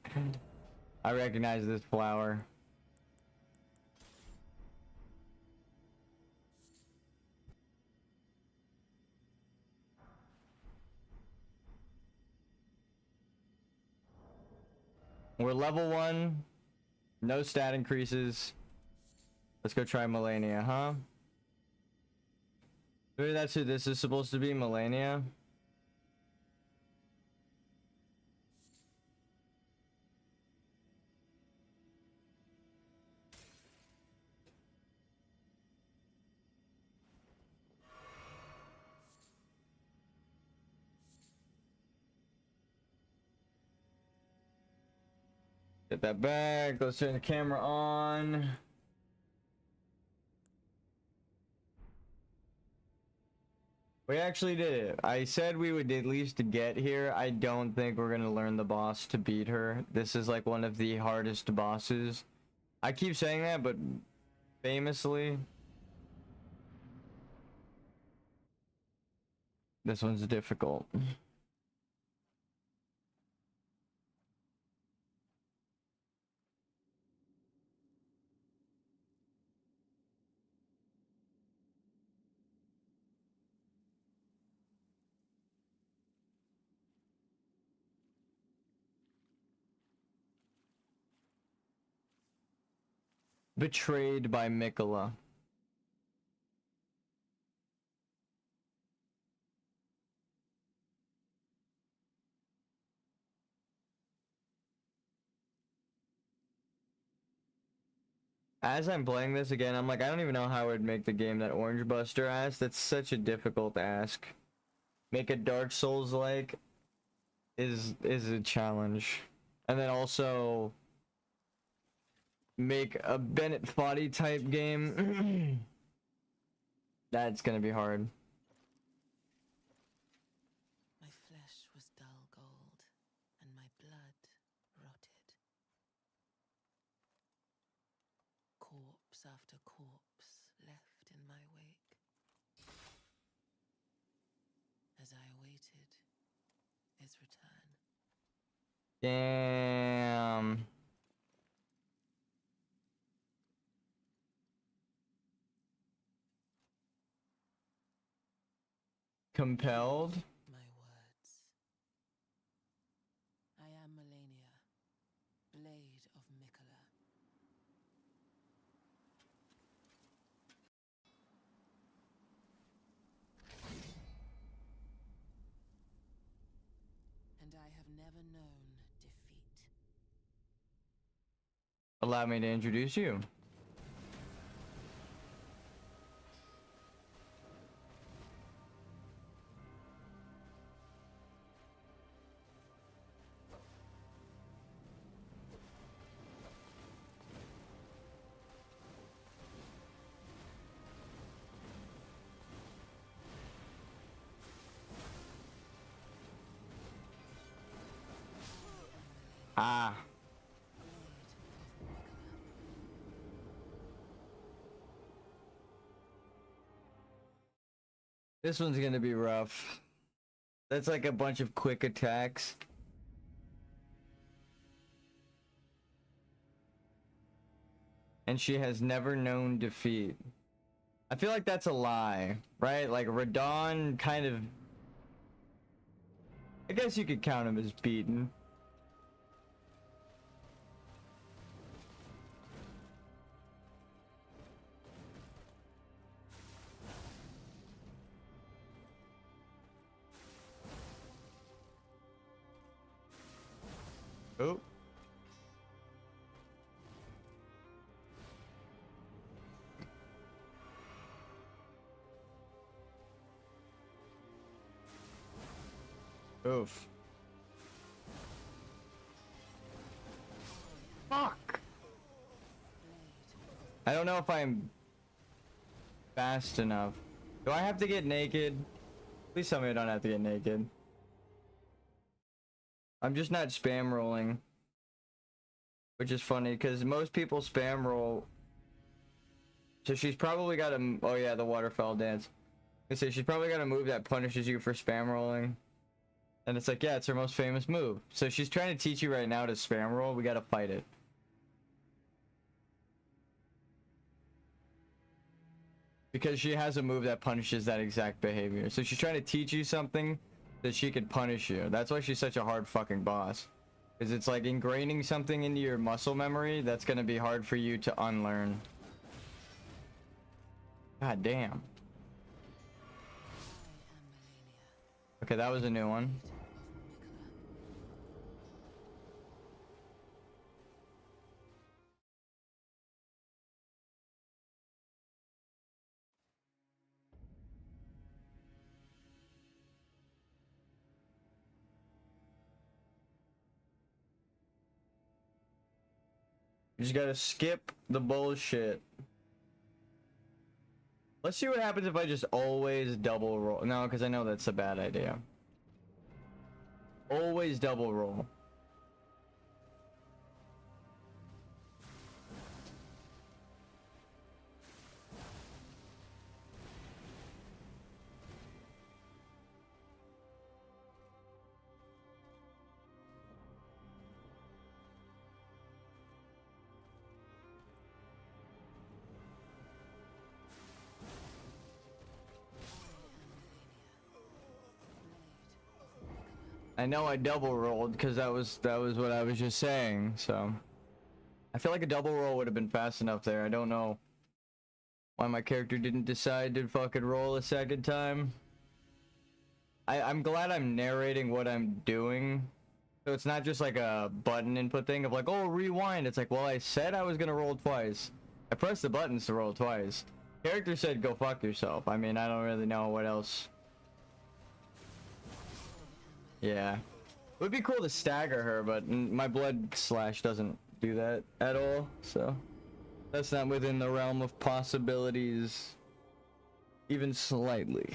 I recognize this flower. We're level 1. No stat increases. Let's go try Melania, huh? Maybe that's who this is supposed to be, Melania. Get that back. Let's turn the camera on. We actually did it. I said we would at least get here. I don't think we're gonna learn the boss to beat her. This is like one of the hardest bosses. I keep saying that, but famously, this one's difficult. Betrayed by Mikola. As I'm playing this again, I'm like, I don't even know how I would make the game that Orange Buster asked. That's such a difficult ask. Make a Dark Souls like is a challenge. And then also make a Bennett Foddy type game. That's gonna be hard. My flesh was dull gold, and my blood rotted. Corpse after corpse left in my wake. As I awaited his return. Damn. Compelled? My words. I am Melania, Blade of Mikola. And I have never known defeat. Allow me to introduce you. Ah. This one's gonna be rough. That's like a bunch of quick attacks. And she has never known defeat. I feel like that's a lie, right? Like Radon kind of... I guess you could count him as beaten. Oh. Oof. Fuck. I don't know if I'm fast enough. Do I have to get naked? Please tell me I don't have to get naked. I'm just not spam rolling. Which is funny, because most people spam roll. So she's probably got a... Oh yeah, the waterfowl dance. I say she's probably got a move that punishes you for spam rolling. And it's like, yeah, it's her most famous move. So she's trying to teach you right now to spam roll. We gotta fight it. Because she has a move that punishes that exact behavior. So she's trying to teach you something that she could punish you. That's why she's such a hard fucking boss. Because it's like ingraining something into your muscle memory that's gonna be hard for you to unlearn. God damn. Okay, that was a new one. You just gotta skip the bullshit. Let's see what happens if I just always double roll. No, because I know that's a bad idea. Always double roll. I know I double rolled because that was what I was just saying, so I feel like a double roll would have been fast enough there. I don't know why my character didn't decide to fucking roll a second time. I'm glad I'm narrating what I'm doing. So it's not just like a button input thing of like, oh, rewind. It's like, well, I said I was gonna roll twice. I pressed the buttons to roll twice. Character said go fuck yourself. I mean, I don't really know what else. Yeah. It would be cool to stagger her, but my blood slash doesn't do that at all, so that's not within the realm of possibilities even slightly.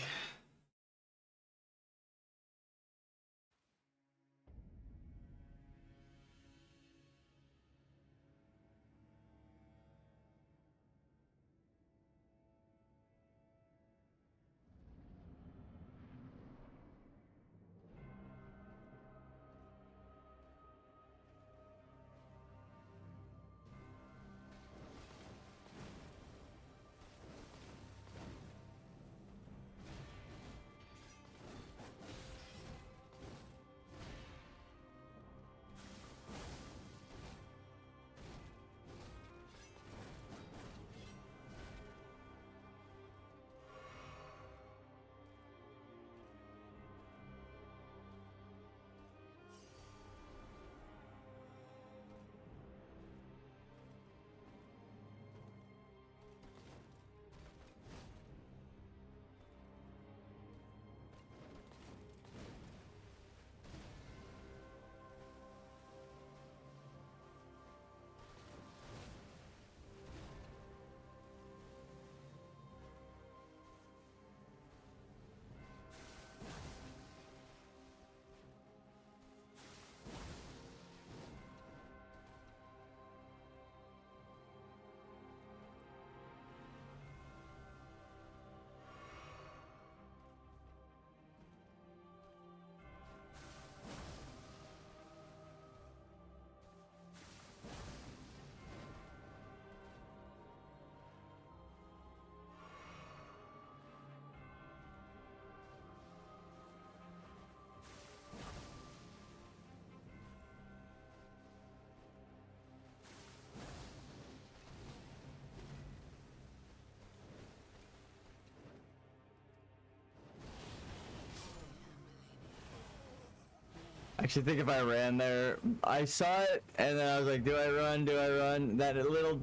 I actually think if I ran there, I saw it and then I was like, do I run? Do I run? That little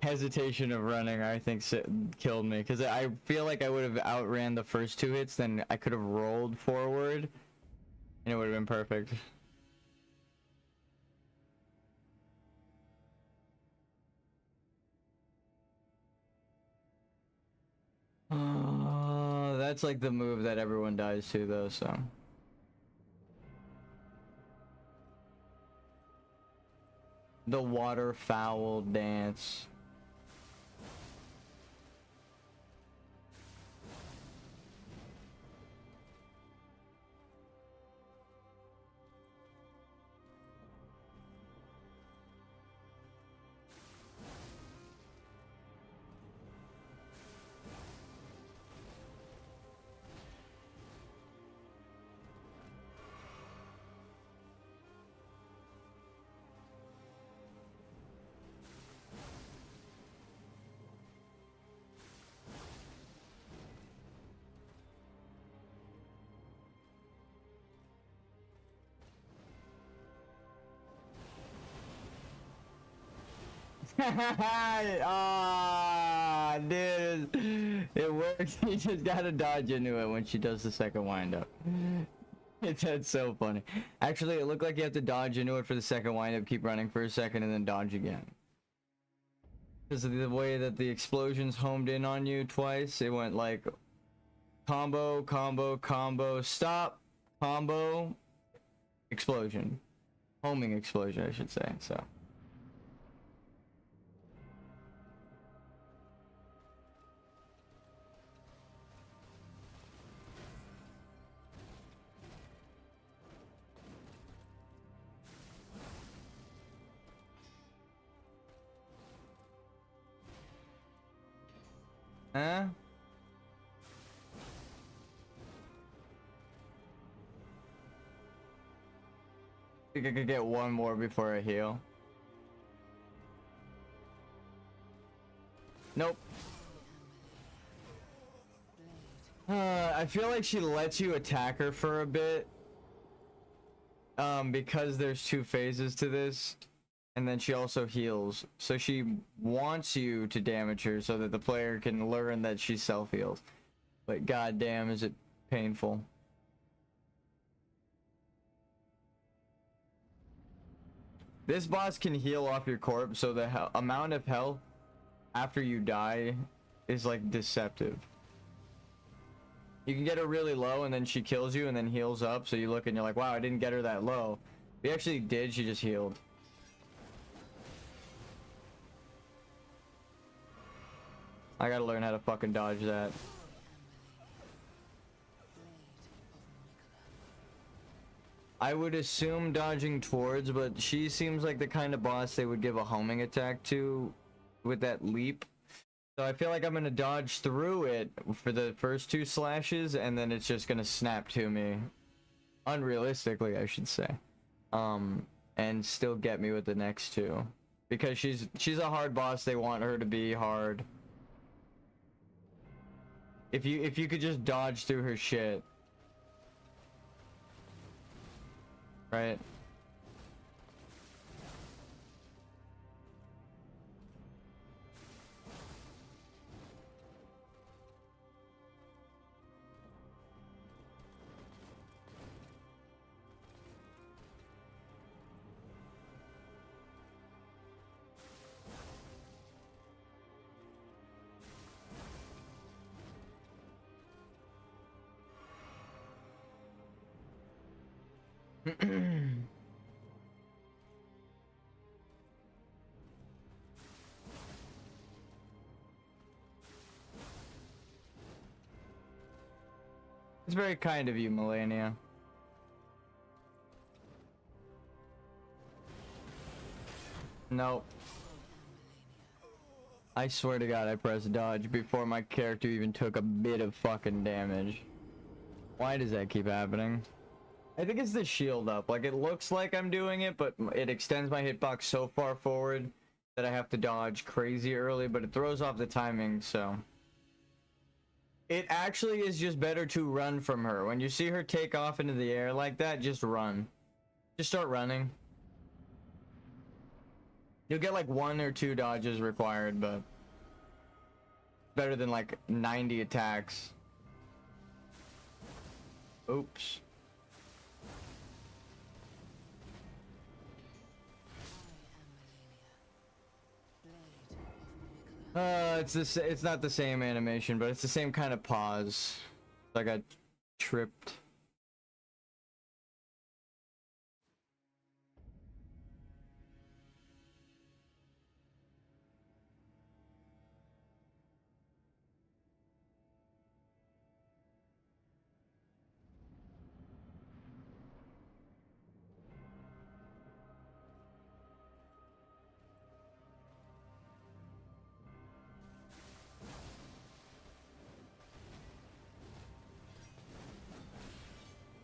hesitation of running, I think, killed me, because I feel like I would have outran the first two hits, then I could have rolled forward and it would have been perfect. That's like the move that everyone dies to though, so. The waterfowl dance. Ah, dude, it works. You just gotta dodge into it when she does the second windup. That's so funny. Actually, it looked like you have to dodge into it for the second windup, keep running for a second, and then dodge again. Because of the way that the explosions homed in on you twice, it went like combo, combo, combo, stop, combo, explosion. Homing explosion, I should say, so. Huh? I think I could get one more before I heal. Nope. I feel like she lets you attack her for a bit. Because there's two phases to this. and then she also heals. So she wants you to damage her so that the player can learn that she self-heals. But goddamn, is it painful. This boss can heal off your corpse, so the amount of health after you die is like deceptive. You can get her really low and then she kills you and then heals up, so you look and you're like, wow, I didn't get her that low. We actually did, she just healed. I gotta learn how to fucking dodge that. I would assume dodging towards, but she seems like the kind of boss they would give a homing attack to with that leap. So I feel like I'm gonna dodge through it for the first 2 slashes, and then it's just gonna snap to me. Unrealistically, I should say. And still get me with the next 2. Because she's a hard boss, they want her to be hard. If you could just dodge through her shit. Right? It's very kind of you, Melania. Nope. I swear to God, I pressed dodge before my character even took a bit of fucking damage. Why does that keep happening? I think it's the shield up. Like, it looks like I'm doing it, but it extends my hitbox so far forward that I have to dodge crazy early, but it throws off the timing, so... It actually is just better to run from her. When you see her take off into the air like that, just run. Just start running. You'll get like 1 or 2 dodges required, but... better than like 90 attacks. Oops. It's not the same animation, but it's the same kind of pause. I got tripped.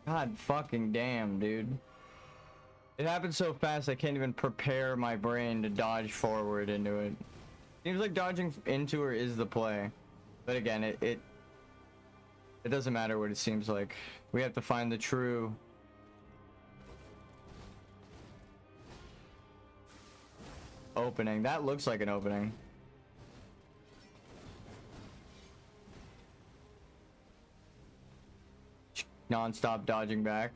God fucking damn, dude. It happened so fast I can't even prepare my brain to dodge forward into it. Seems like dodging into her is the play. But again, it doesn't matter what it seems like. We have to find the true... opening. That looks like an opening. Non-stop dodging back.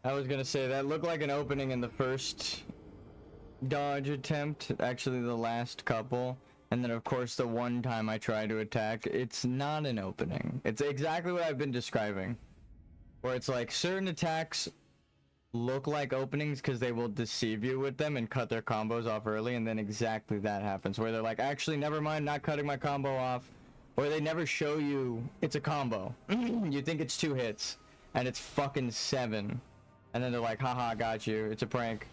I was gonna say that looked like an opening in the first dodge attempt, actually the last couple, and then of course the one time I try to attack, it's not an opening. It's exactly what I've been describing, where it's like certain attacks look like openings because they will deceive you with them and cut their combos off early, and then exactly that happens where they're like, actually never mind, not cutting my combo off, or they never show you it's a combo. You think it's 2 hits and it's fucking 7, and then they're like, haha, got you, it's a prank.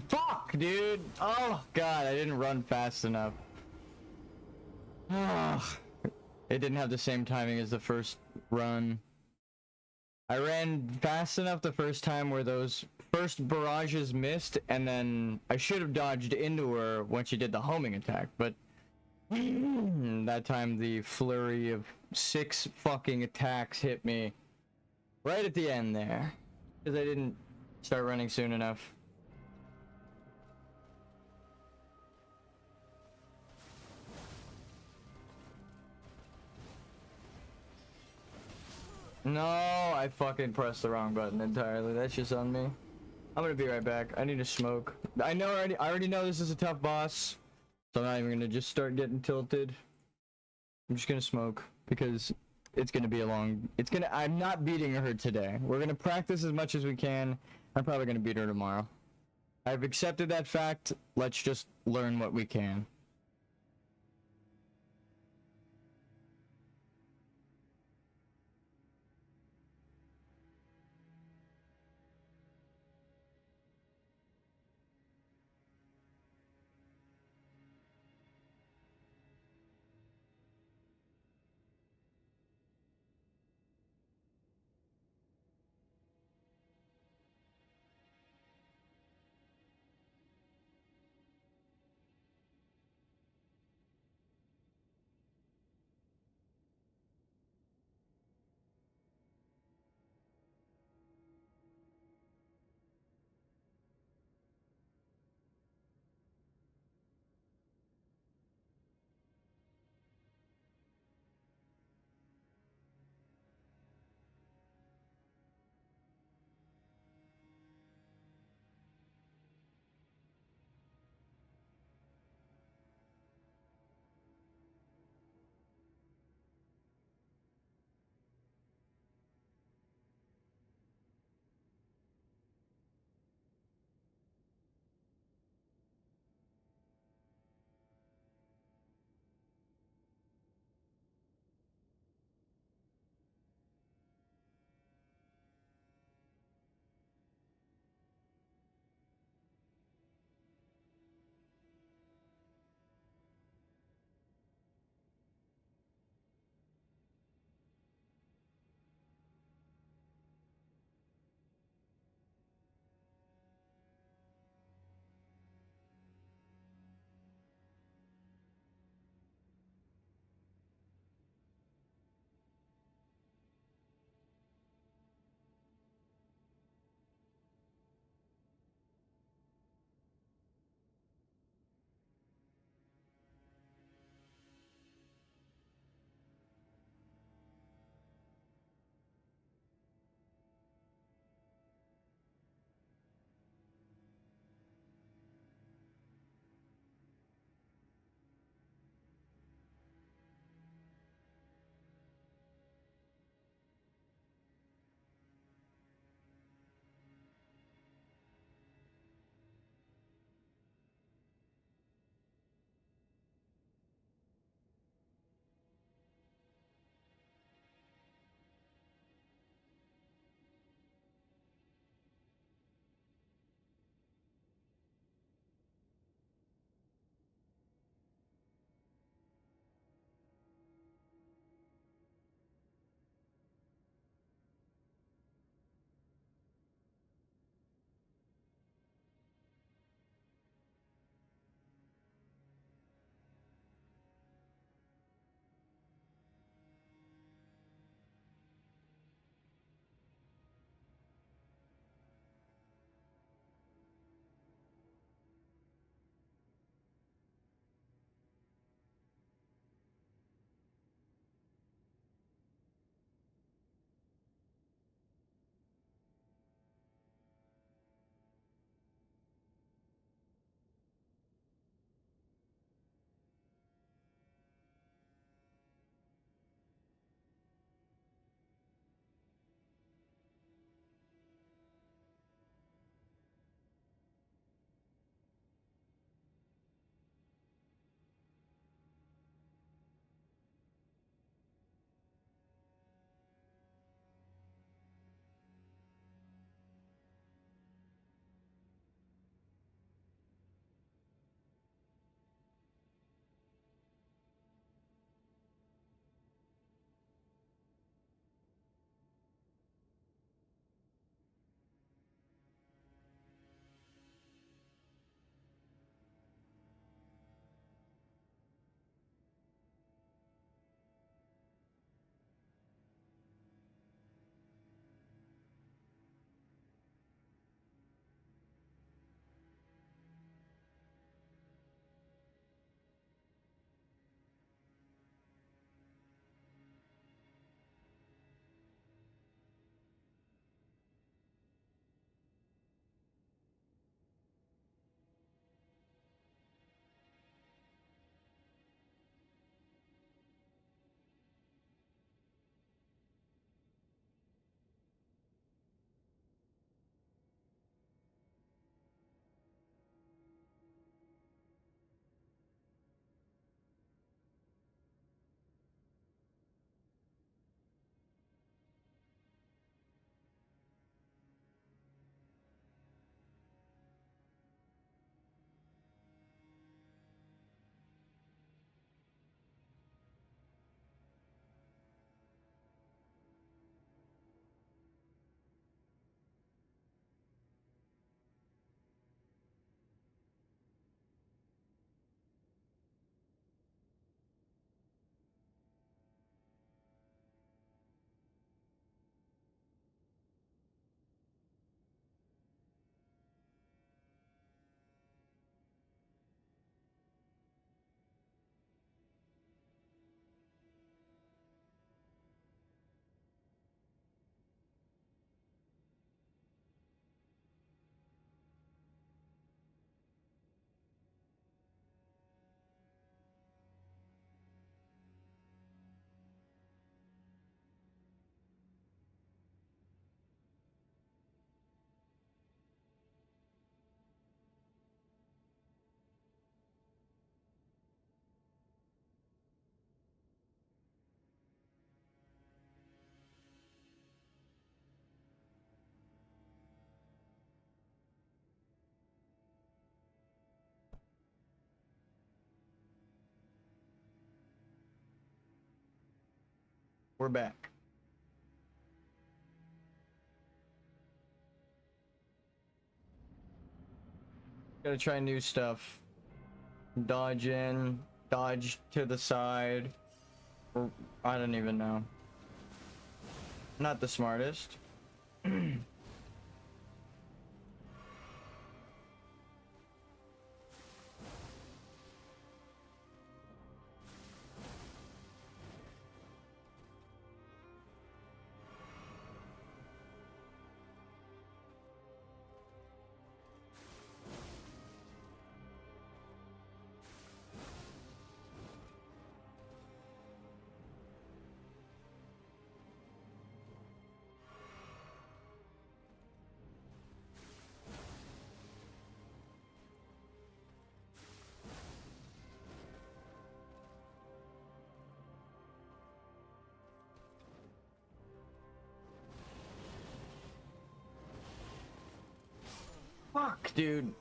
Fuck, dude. Oh god, I didn't run fast enough. Ugh. It didn't have the same timing as the first run. I ran fast enough the first time where those first barrages missed, and then I should have dodged into her when she did the homing attack, but that time the flurry of 6 fucking attacks hit me right at the end there, because I didn't start running soon enough. No, I fucking pressed the wrong button entirely. That's just on me. I'm gonna be right back. I need to smoke. I already know this is a tough boss, so I'm not even gonna just start getting tilted. I'm just gonna smoke because it's gonna be a long. I'm not beating her today. We're gonna practice as much as we can. I'm probably gonna beat her tomorrow. I've accepted that fact. Let's just learn what we can. We're back. Gotta try new stuff. Dodge in, dodge to the side. Or, I don't even know. Not the smartest. Fuck, dude.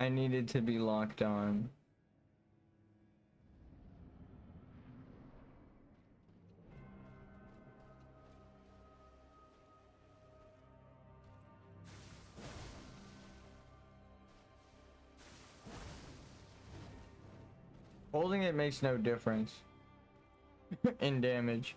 I needed to be locked on. Holding it makes no difference in damage.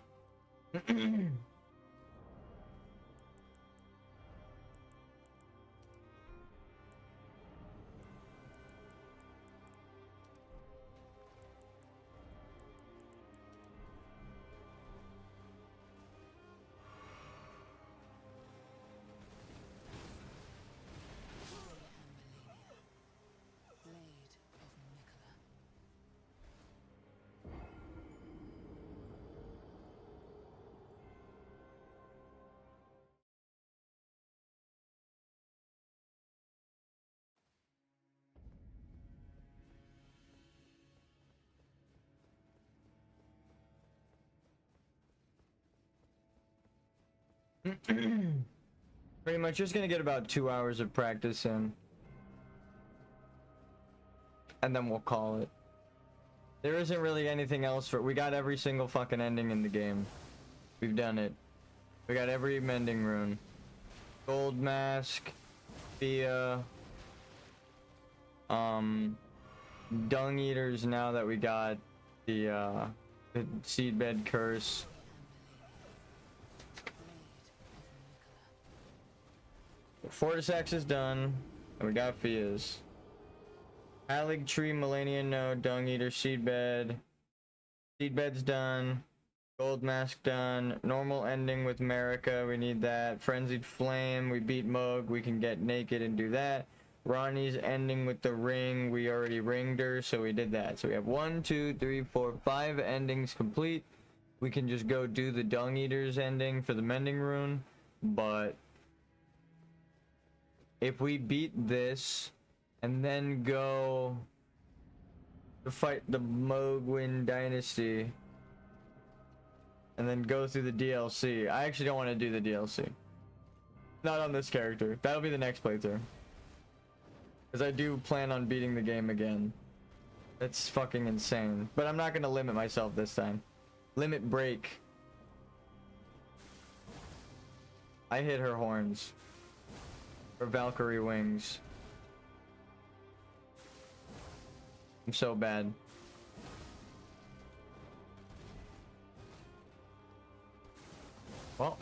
Pretty much just gonna get about 2 hours of practice in. And then we'll call it. There isn't really anything else for— we got every single fucking ending in the game. We've done it. We got every mending rune. Gold mask, Thea, dung eaters now that we got the seedbed curse. Fortisax is done, and we got Fia's. Halig tree, Millennium node, dung eater, seedbed. Seedbed's done. Gold mask done. Normal ending with America, we need that. Frenzied flame, we beat Moog, we can get naked and do that. Ronnie's ending with the ring, we already ringed her, so we did that. So we have 1, 2, 3, 4, 5 endings complete. We can just go do the dung eaters ending for the mending rune, but if we beat this and then go to fight the Mogwin dynasty and then go through the DLC, I actually don't want to do the DLC. Not on this character. That'll be the next playthrough. Because I do plan on beating the game again. That's fucking insane. But I'm not going to limit myself this time. Limit break. I hit her horns. Her Valkyrie wings. I'm so bad. Well.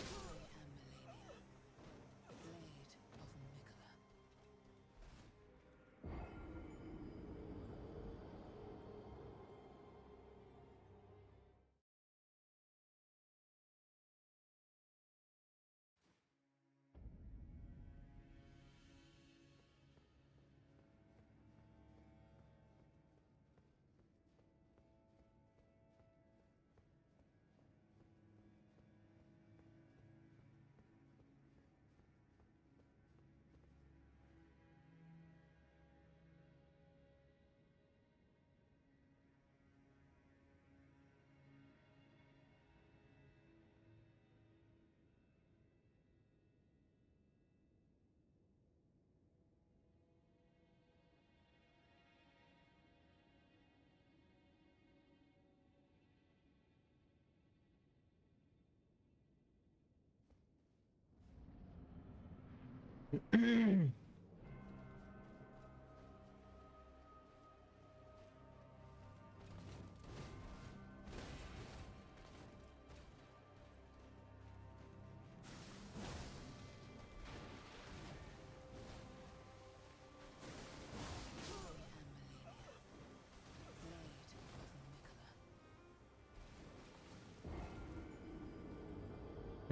I'm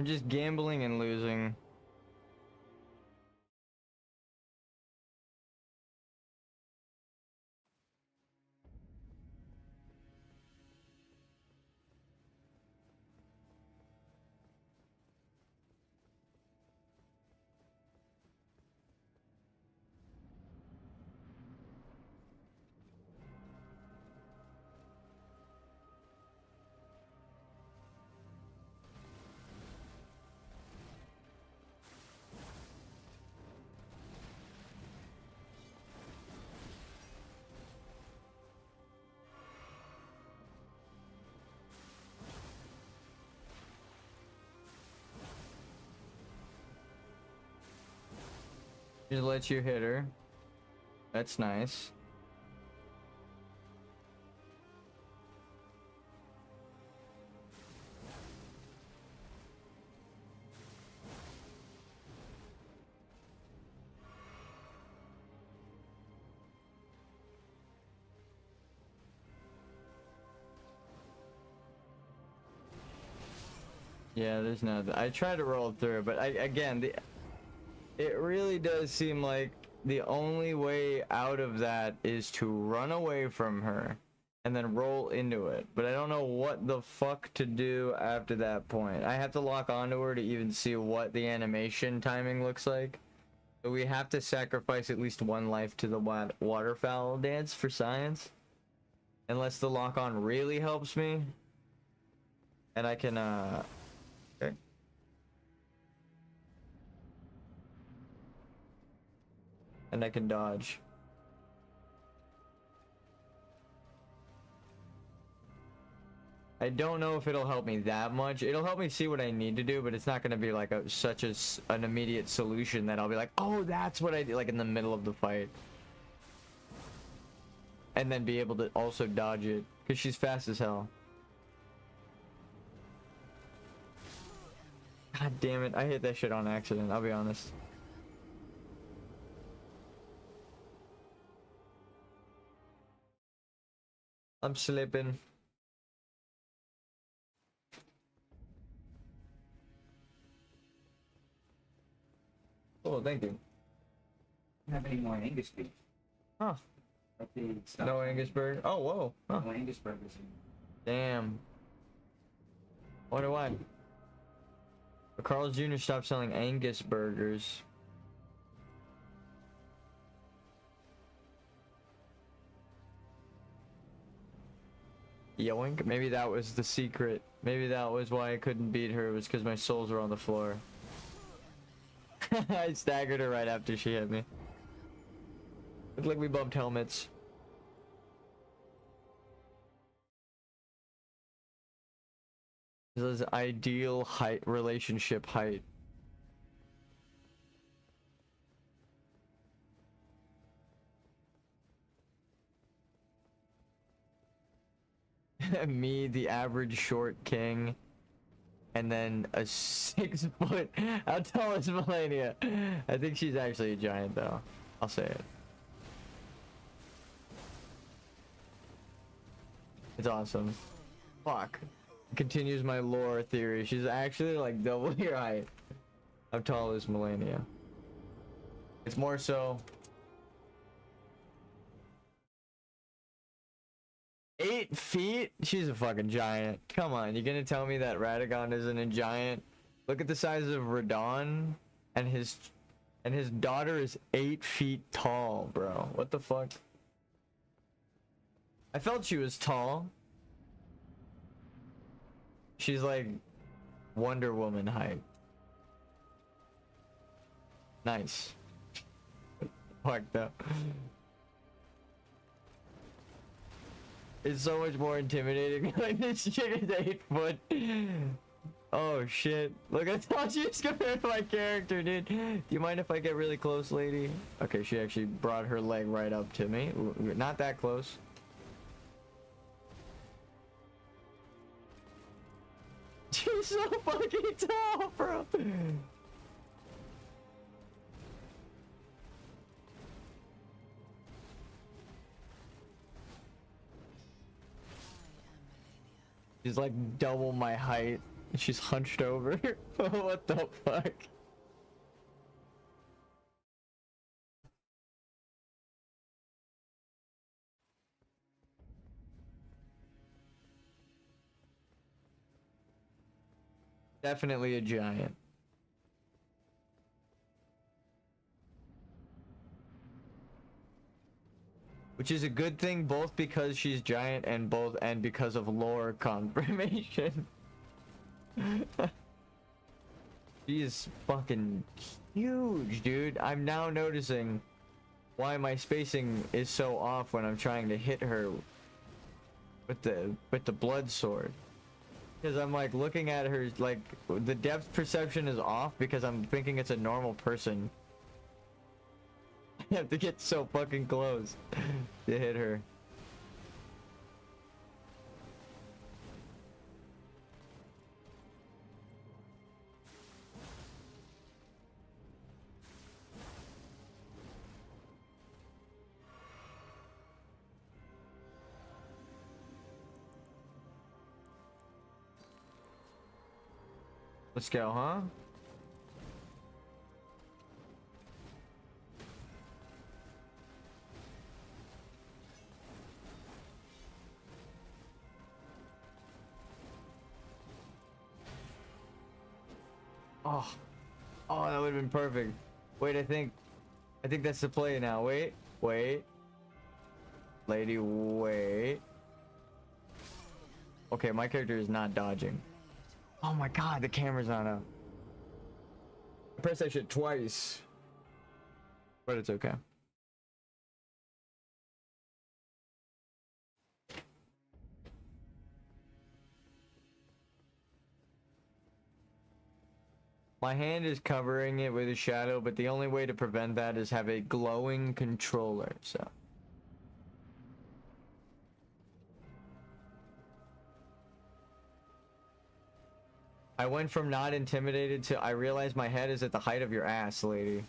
just gambling and losing. Just let you hit her. That's nice. Yeah, there's nothing. I tried to roll through, but it really does seem like the only way out of that is to run away from her and then roll into it. But I don't know what the fuck to do after that point. I have to lock onto her to even see what the animation timing looks like. So we have to sacrifice at least one life to the waterfowl dance for science. Unless the lock on really helps me. And I can, okay. And I can dodge. I don't know if it'll help me that much. It'll help me see what I need to do, but it's not going to be like an immediate solution that I'll be like, oh, that's what I do, like in the middle of the fight. And then be able to also dodge it, because she's fast as hell. God damn it, I hit that shit on accident, I'll be honest. I'm slipping. Oh, thank you. Don't have any more Angus beef. Huh. No Angusburg. Oh, whoa. Huh. No Angus burgers. Damn. Wonder why. But Carl's Jr. stopped selling Angus burgers. Yoink. Maybe that was the secret. Maybe that was why I couldn't beat her. It was because my souls were on the floor. I staggered her right after she hit me. Looked like we bumped helmets. This is ideal height, relationship height. Me, the average short king, and then a 6 foot. How tall is Melania? I think she's actually a giant, though. I'll say it. It's awesome. Fuck. Continues my lore theory. She's actually like double your height. How tall is Melania? It's more so 8 feet? She's a fucking giant. Come on, you gonna tell me that Radagon isn't a giant? Look at the size of Radon, and his daughter is 8 feet tall, bro. What the fuck? I felt she was tall. She's like Wonder Woman height. Nice. Fucked up. It's so much more intimidating. Like, this chick is 8 foot. Oh shit. Look, I thought she was gonna hit my character, dude. Do you mind if I get really close, lady? Okay, she actually brought her leg right up to me. Not that close. She's so fucking tall, bro. She's like double my height. She's hunched over. What the fuck? Definitely a giant. Which is a good thing, both because she's giant and because of lore confirmation. She is fucking huge, dude. I'm now noticing why my spacing is so off when I'm trying to hit her with the blood sword. Because I'm like looking at her, like the depth perception is off because I'm thinking it's a normal person. I have to get so fucking close to hit her. Let's go, huh? Oh, oh, that would have been perfect. Wait, I think that's the play now. Wait, lady, wait. Okay, my character is not dodging. Oh my god, the camera's not up. I pressed that shit twice, but it's okay. My hand is covering it with a shadow, but the only way to prevent that is have a glowing controller, so. I went from not intimidated to I realize my head is at the height of your ass, lady.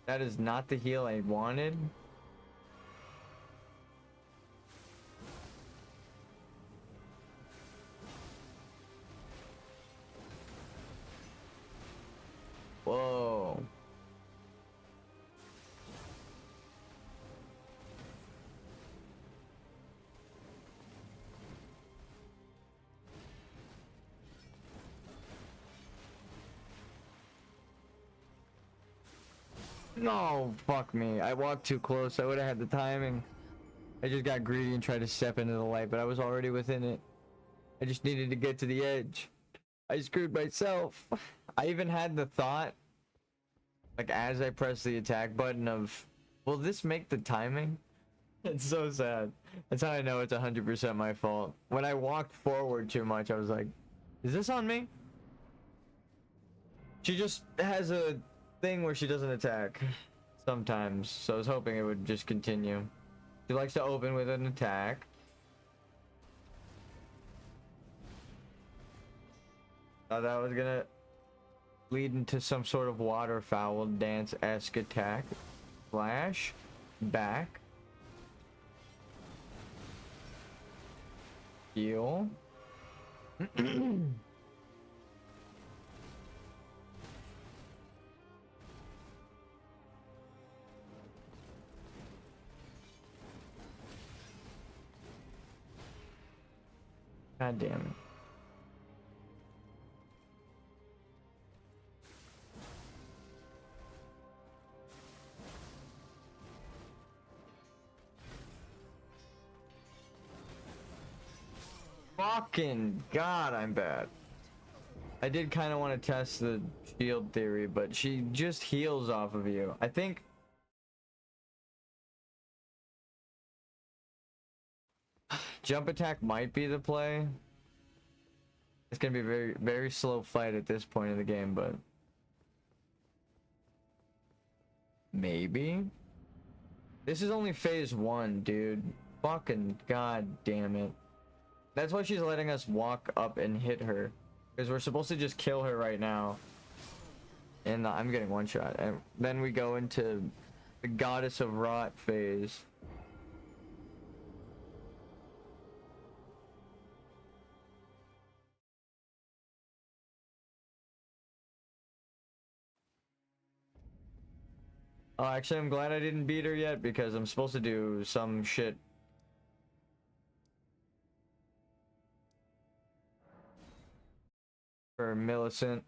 That is not the heal I wanted. Whoa. No, fuck me. I walked too close. I would have had the timing. I just got greedy and tried to step into the light, but I was already within it. I just needed to get to the edge. I screwed myself. I even had the thought, like as I pressed the attack button of, will this make the timing? It's so sad. That's how I know it's 100% my fault. When I walked forward too much, I was like, is this on me? She just has a thing where she doesn't attack sometimes, so I was hoping it would just continue. She likes to open with an attack. Thought that was gonna lead into some sort of waterfowl dance-esque attack. Flash. Back. Heal. God damn it. Fucking God, I'm bad. I did kind of want to test the shield theory, but she just heals off of you. I think Jump attack might be the play. It's gonna be a very, very slow fight at this point in the game, but maybe. This is only phase 1, dude. Fucking god damn it. That's why she's letting us walk up and hit her, because we're supposed to just kill her right now. And I'm getting one shot, and then we go into the Goddess of Rot phase. Oh, actually, I'm glad I didn't beat her yet, because I'm supposed to do some shit. For Millicent.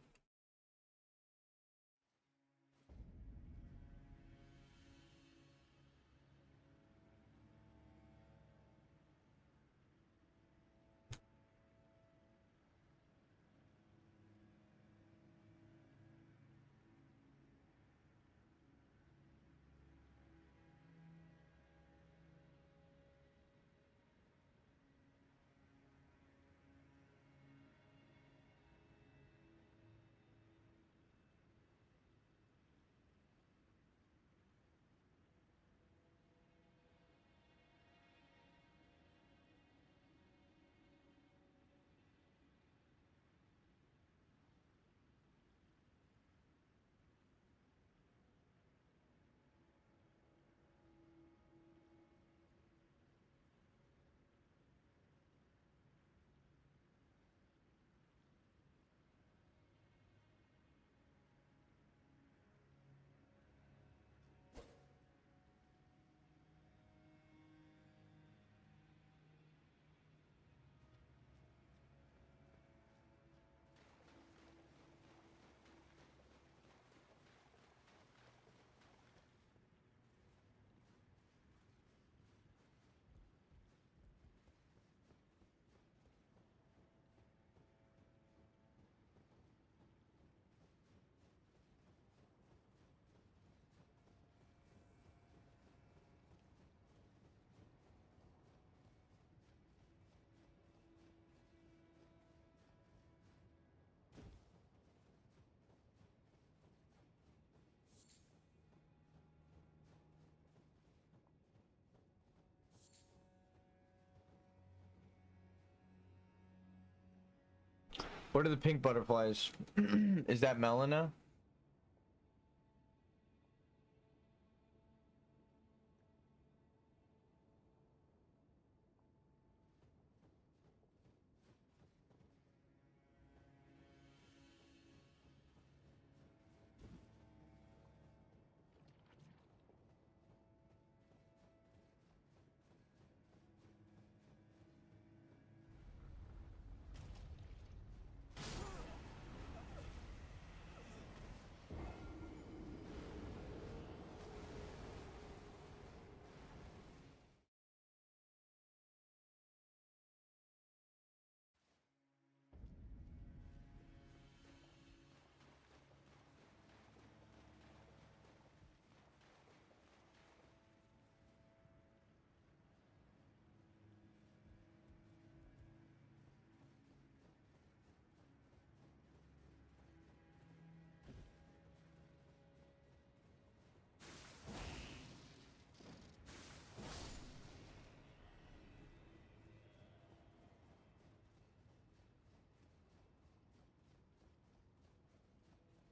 What are the pink butterflies? Is that Melina?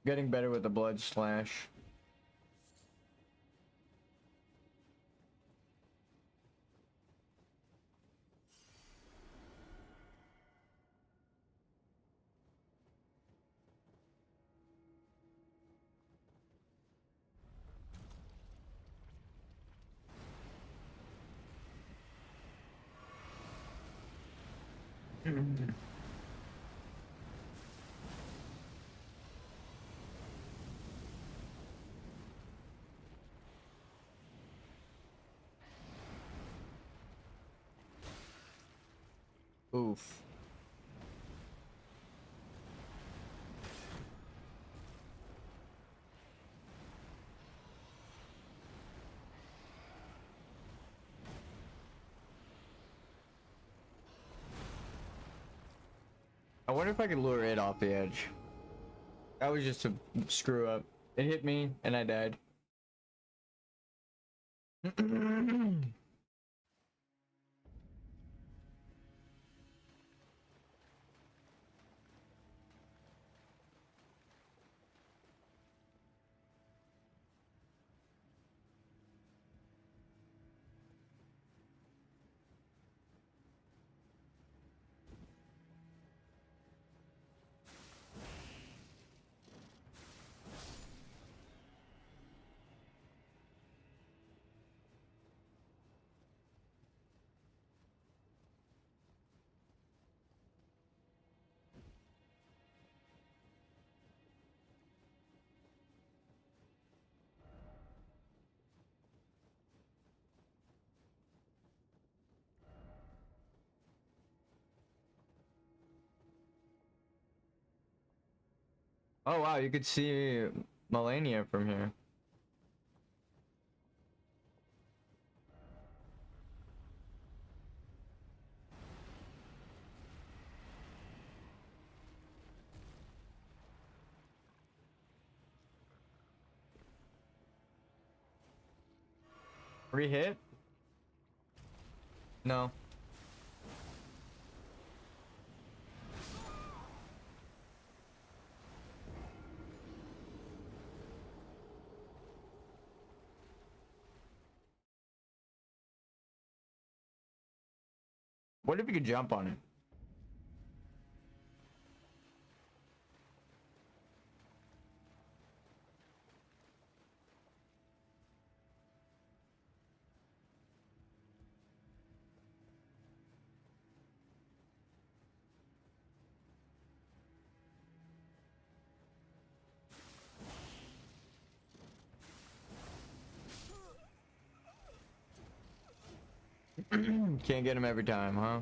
Getting better with the blood slash. Oof. I wonder if I could lure it off the edge. That was just a screw up. It hit me and I died. Oh wow, you could see Melania from here. Re-hit? No. What if you could jump on it? Can't get him every time, huh?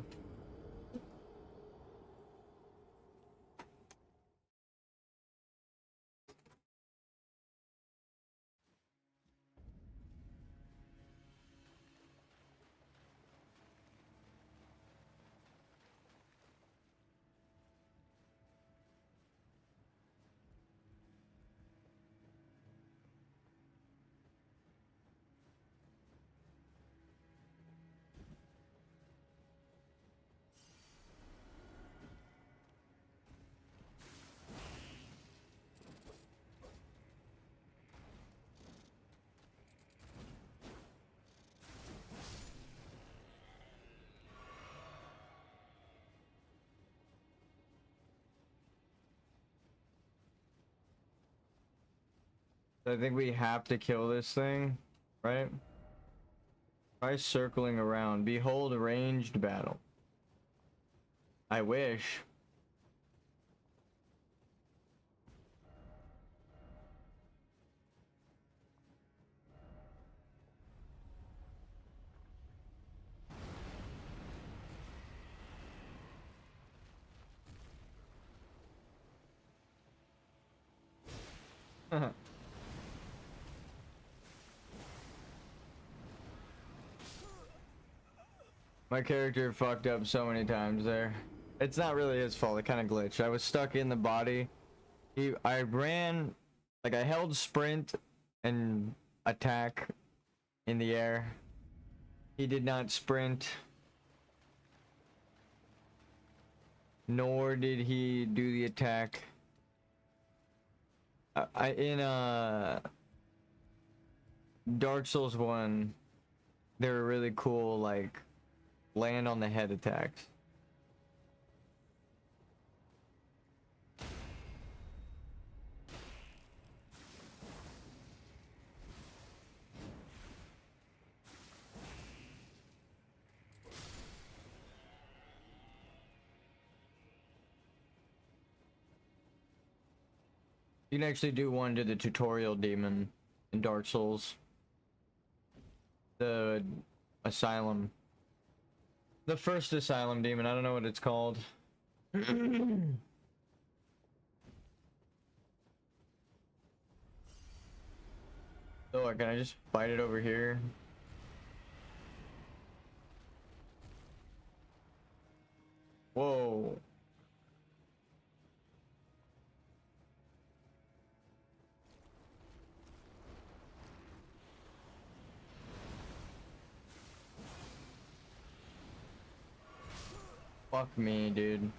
I think we have to kill this thing, right? Try circling around. Behold ranged battle. I wish. My character fucked up so many times there. It's not really his fault. It kind of glitched. I was stuck in the body. I ran, like I held sprint and attack in the air. He did not sprint, nor did he do the attack. In Dark Souls 1, they were really cool, like land on the head attacks. You can actually do one to the tutorial demon in Dark Souls. The Asylum. The first Asylum demon, I don't know what it's called. Oh, can I just fight it over here? Whoa. Fuck me, dude.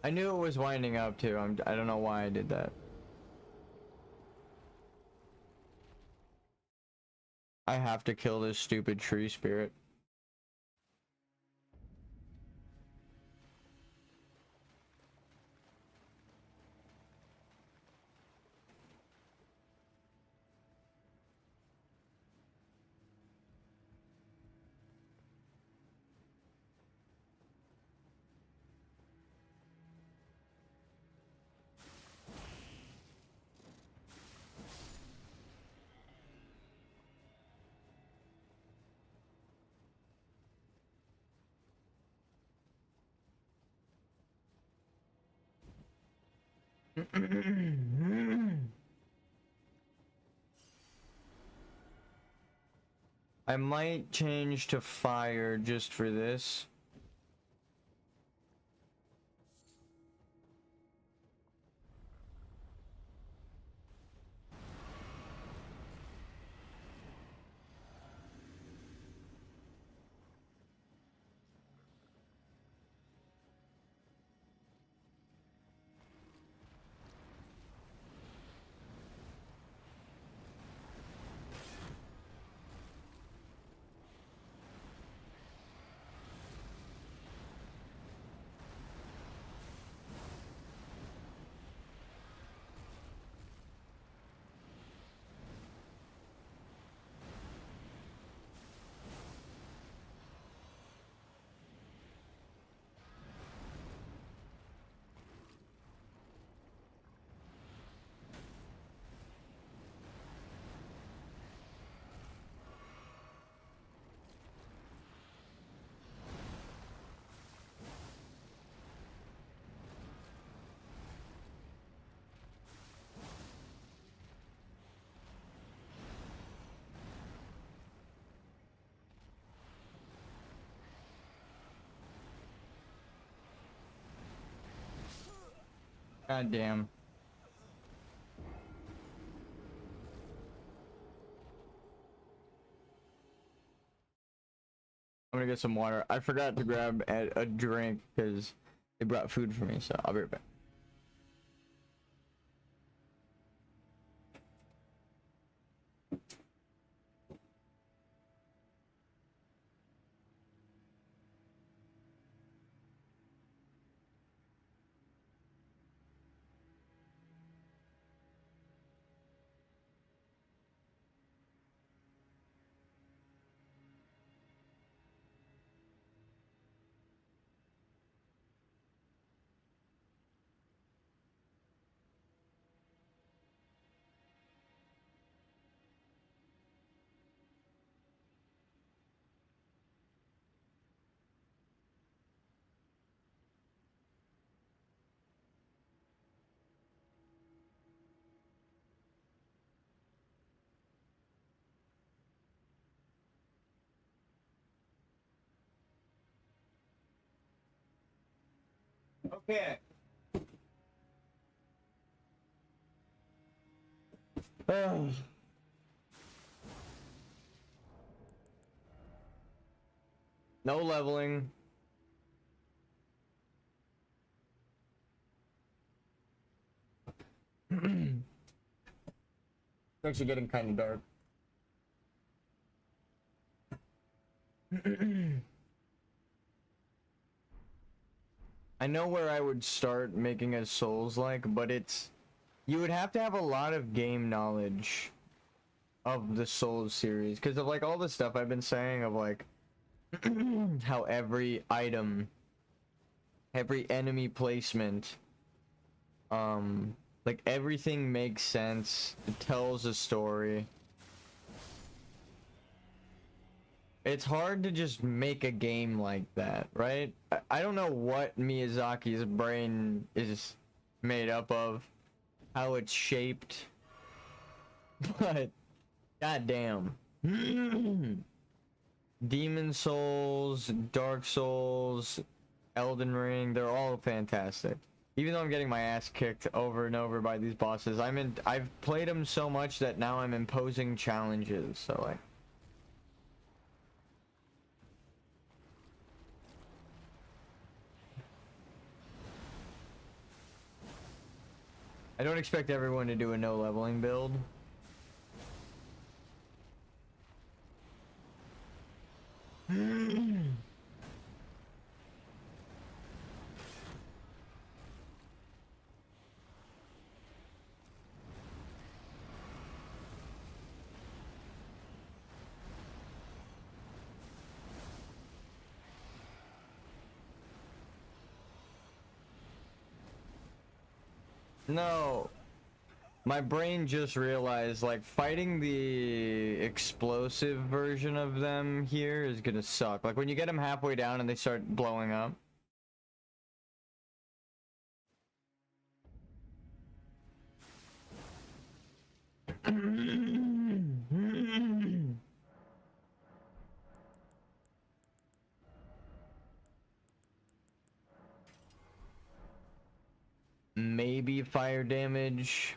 I knew it was winding up too. I don't know why I did that. I have to kill this stupid tree spirit. I might change to fire just for this. God damn. I'm gonna get some water. I forgot to grab a drink because they brought food for me, so I'll be right back. Okay. No leveling. It's actually getting kind of dark. I know where I would start making a Souls-like, but you would have to have a lot of game knowledge of the Souls series because of like all the stuff I've been saying of like how every item, every enemy placement, like everything makes sense. It tells a story. It's hard to just make a game like that, right? I don't know what Miyazaki's brain is made up of, how it's shaped, but goddamn. Demon Souls, Dark Souls, Elden Ring, they're all fantastic. Even though I'm getting my ass kicked over and over by these bosses, I've played them so much that now I'm imposing challenges, so like I don't expect everyone to do a no leveling build. No. My brain just realized, like, fighting the explosive version of them here is gonna suck. Like, when you get them halfway down and they start blowing up. Maybe fire damage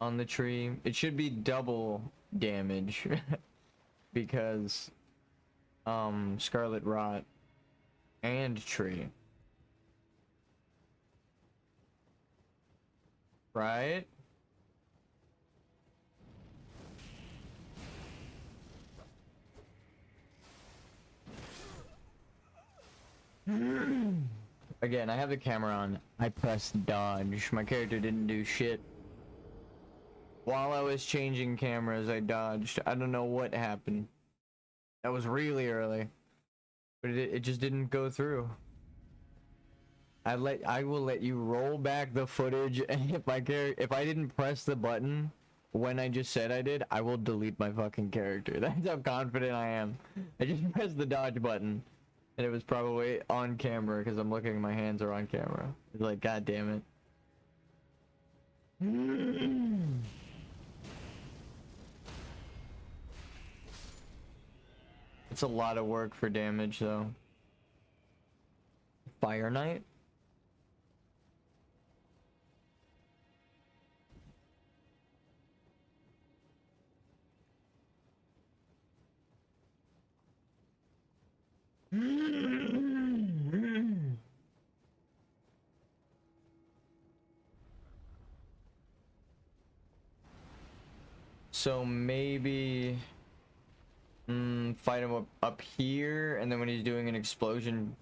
on the tree. It should be double damage because Scarlet Rot and tree. Right? Again, I have the camera on. I pressed dodge. My character didn't do shit. While I was changing cameras, I dodged. I don't know what happened. That was really early. But it just didn't go through. I will let you roll back the footage, and if I didn't press the button when I just said I did, I will delete my fucking character. That's how confident I am. I just pressed the dodge button. And it was probably on camera because I'm looking, my hands are on camera. It's like, god damn it. It's a lot of work for damage though. Fire Knight? So maybe fight him up here, and then when he's doing an explosion,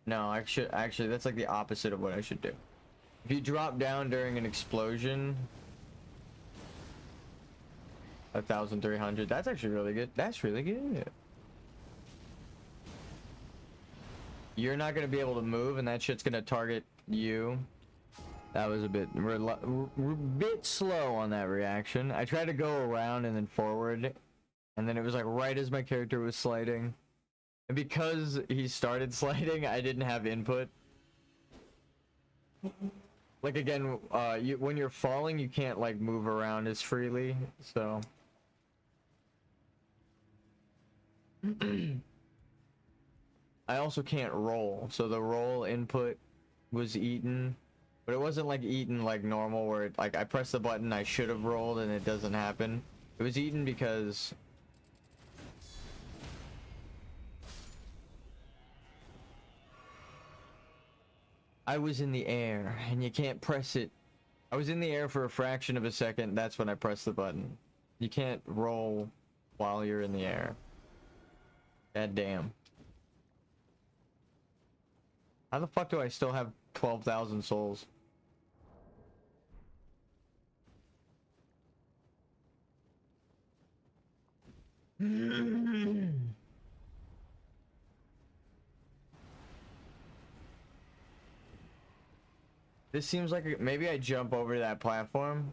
no, actually that's like the opposite of what I should do. If you drop down during an explosion, 1,300, that's actually really good. That's really good. You're not gonna be able to move, and that shit's gonna target you. That was a bit slow on that reaction. I tried to go around and then forward, and then it was like right as my character was sliding. And because he started sliding, I didn't have input. Like again, when you're falling, you can't like move around as freely, so. I also can't roll, so the roll input was eaten. But it wasn't like eaten like normal where it, like I press the button I should have rolled and it doesn't happen. It was eaten because I was in the air and you can't press it. I was in the air for a fraction of a second. That's when I pressed the button. You can't roll while you're in the air. God damn. How the fuck do I still have 12,000 souls? This seems like maybe I jump over that platform.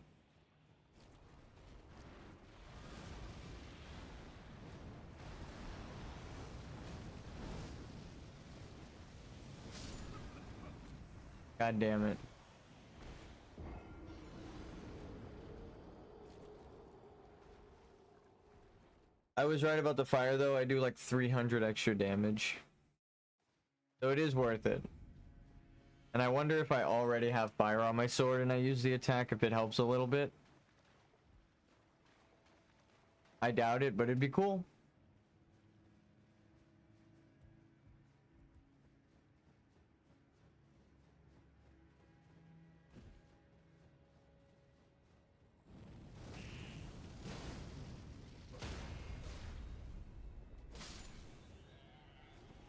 God damn it. I was right about the fire though. I do like 300 extra damage. So it is worth it. And I wonder if I already have fire on my sword and I use the attack, if it helps a little bit. I doubt it, but it'd be cool.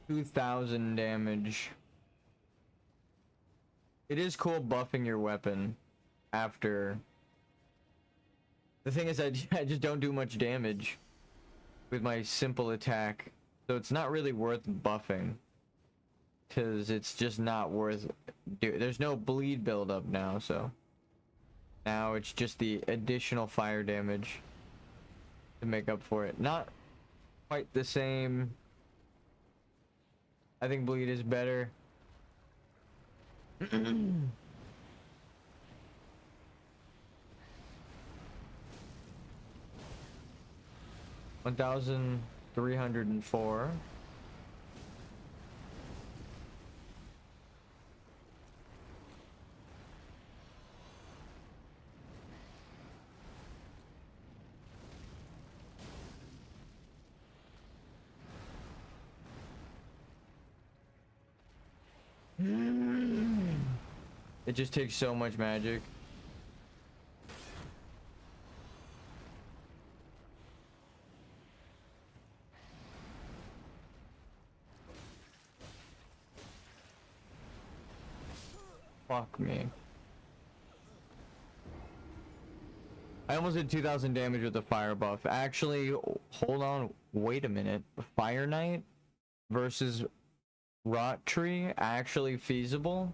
2,000 damage. It is cool buffing your weapon after. The thing is, I just don't do much damage with my simple attack, so it's not really worth buffing. Because it's just not worth. There's no bleed buildup now, so. Now it's just the additional fire damage to make up for it. Not quite the same. I think bleed is better. 1,304. It just takes so much magic. Fuck me. I almost did 2,000 damage with the fire buff. Actually, hold on. Wait a minute. Fire Knight versus Rot Tree actually feasible?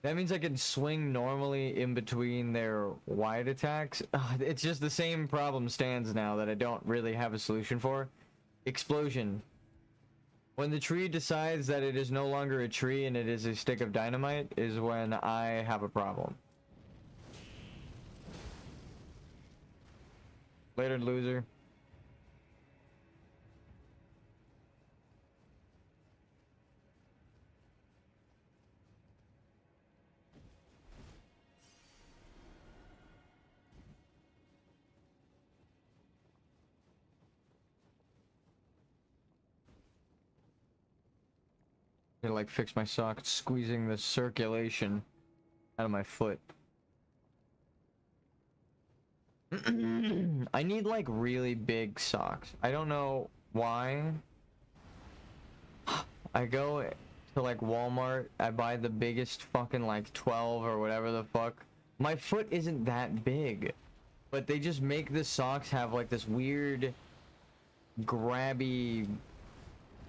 That means I can swing normally in between their wide attacks. Ugh, it's just the same problem stands now that I don't really have a solution for. Explosion. When the tree decides that it is no longer a tree and it is a stick of dynamite is when I have a problem. Later, loser. I'm gonna like fix my sock, squeezing the circulation out of my foot. I need like really big socks. I don't know why. I go to like Walmart, I buy the biggest fucking like 12 or whatever the fuck. My foot isn't that big, but they just make the socks have like this weird grabby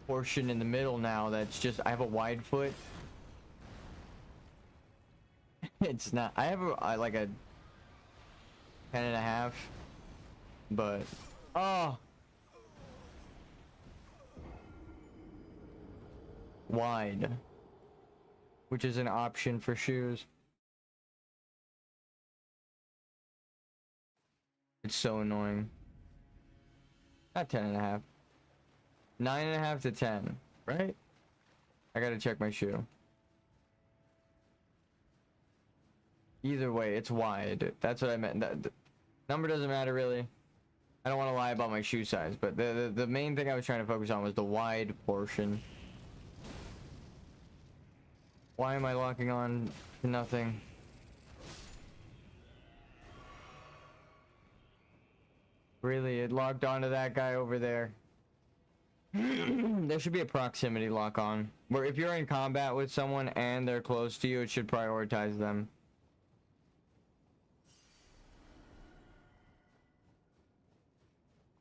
portion in the middle now that's just, I have a wide foot. It's not, I have like a 10.5, but oh, wide, which is an option for shoes. It's so annoying. Not 10.5. 9.5 to 10, right? I gotta check my shoe. Either way, it's wide. That's what I meant. The number doesn't matter really. I don't want to lie about my shoe size, but the main thing I was trying to focus on was the wide portion. Why am I locking on to nothing? Really, it locked onto that guy over there. There should be a proximity lock on, where if you're in combat with someone and they're close to you, it should prioritize them.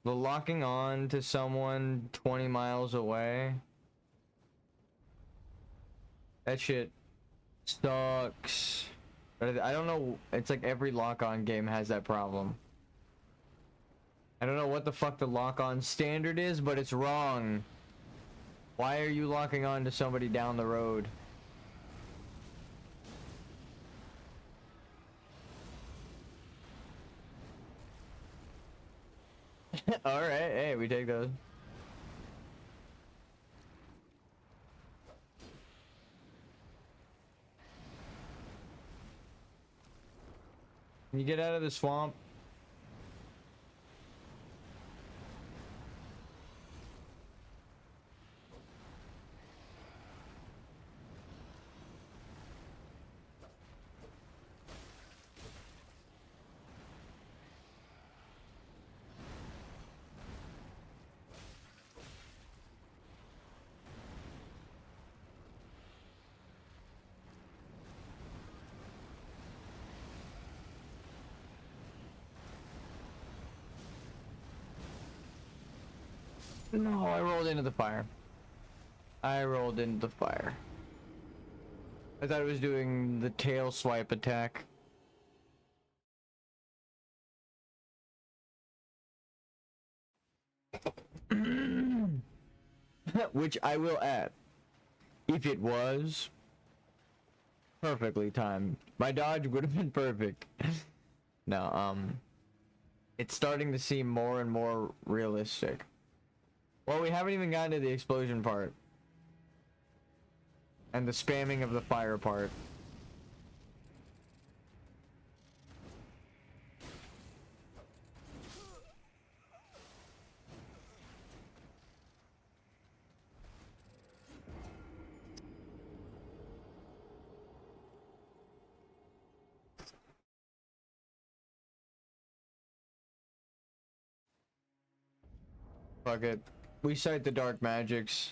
The locking on to someone 20 miles away, that shit sucks. But I don't know, it's like every lock-on game has that problem. I don't know what the fuck the lock-on standard is, but it's wrong. Why are you locking on to somebody down the road? Alright, hey, we take those. Can you get out of the swamp? No, I rolled into the fire. I rolled into the fire. I thought it was doing the tail swipe attack. Which I will add. If it was perfectly timed, my dodge would have been perfect. No, it's starting to seem more and more realistic. Well, we haven't even gotten to the explosion part. And the spamming of the fire part. Fuck it. We cite the dark magics.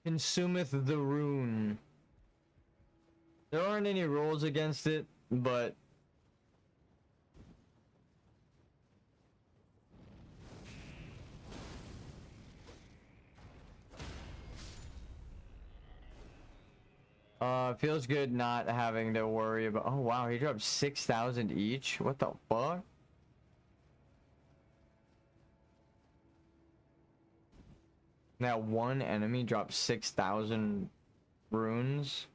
Consumeth the rune. There aren't any rules against it, but feels good not having to worry about. Oh wow, he dropped 6,000 each. What the fuck? Now one enemy dropped 6,000 runes.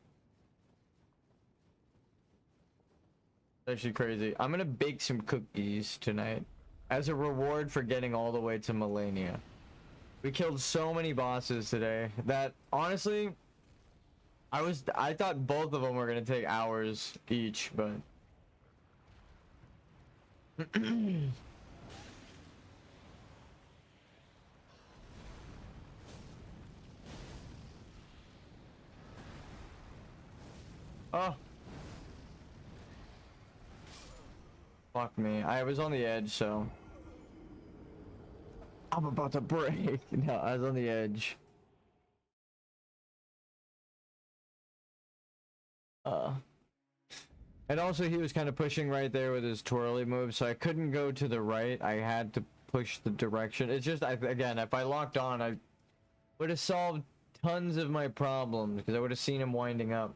Actually crazy. I'm gonna bake some cookies tonight as a reward for getting all the way to Melania. We killed so many bosses today that honestly, I thought both of them were gonna take hours each, but oh. Fuck me. I was on the edge, so I'm about to break. No, I was on the edge. And also he was kind of pushing right there with his twirly move, so I couldn't go to the right. I had to push the direction. It's just, again, if I locked on, I would have solved tons of my problems because I would have seen him winding up.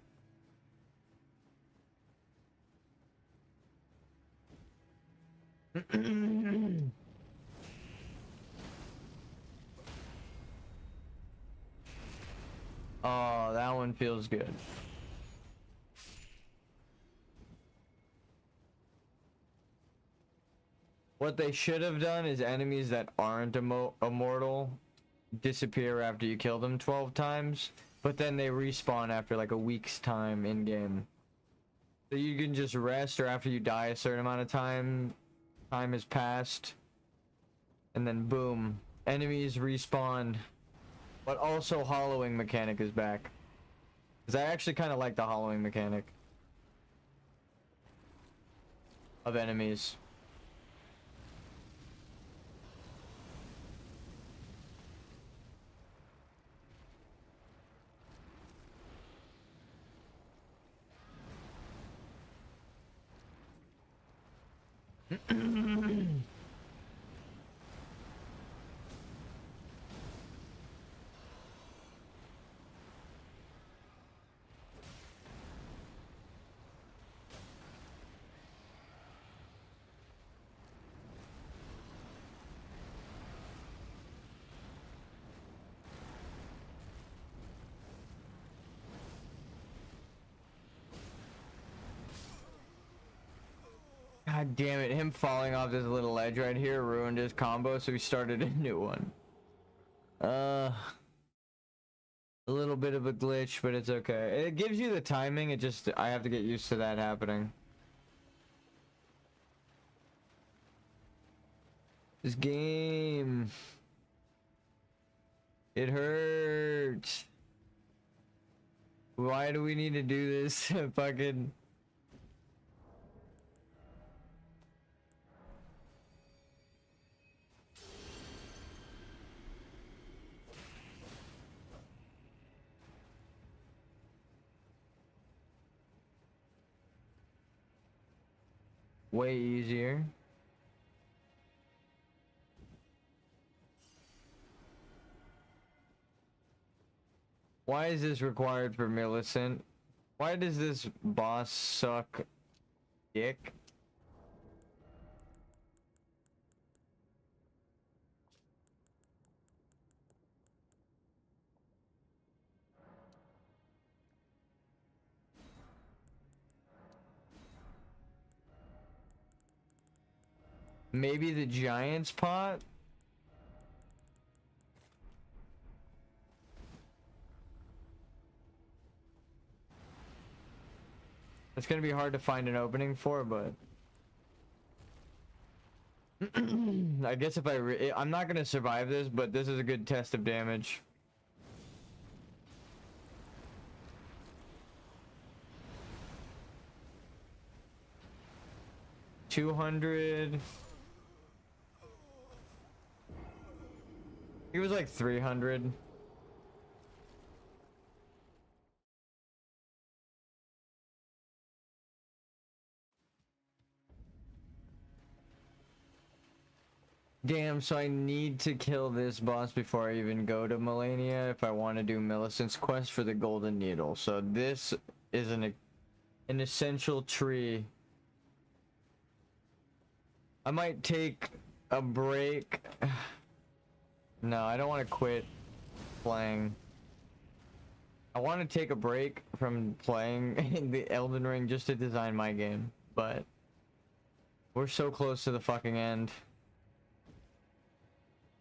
Oh, that one feels good. What they should have done is enemies that aren't immortal disappear after you kill them 12 times, but then they respawn after like a week's time in game. So you can just rest, or after you die a certain amount of time has passed, and then boom, enemies respawn. But also hollowing mechanic is back. Because I actually kind of like the hollowing mechanic of enemies. God damn it, him falling off this little ledge right here ruined his combo, so he started a new one. A little little bit of a glitch, but it's okay. It gives you the timing, it just, I have to get used to that happening. This game. It hurts. Why do we need to do this? Fucking. Way easier. Why is this required for Millicent? Why does this boss suck dick? Maybe the Giant's pot? It's gonna be hard to find an opening for, but I guess if I'm not gonna survive this, but this is a good test of damage. $200. It was like 300. Damn, so I need to kill this boss before I even go to Melania if I want to do Millicent's quest for the Golden Needle. So this is an essential tree. I might take a break. No, I don't want to quit playing. I want to take a break from playing in the Elden Ring just to design my game, but we're so close to the fucking end.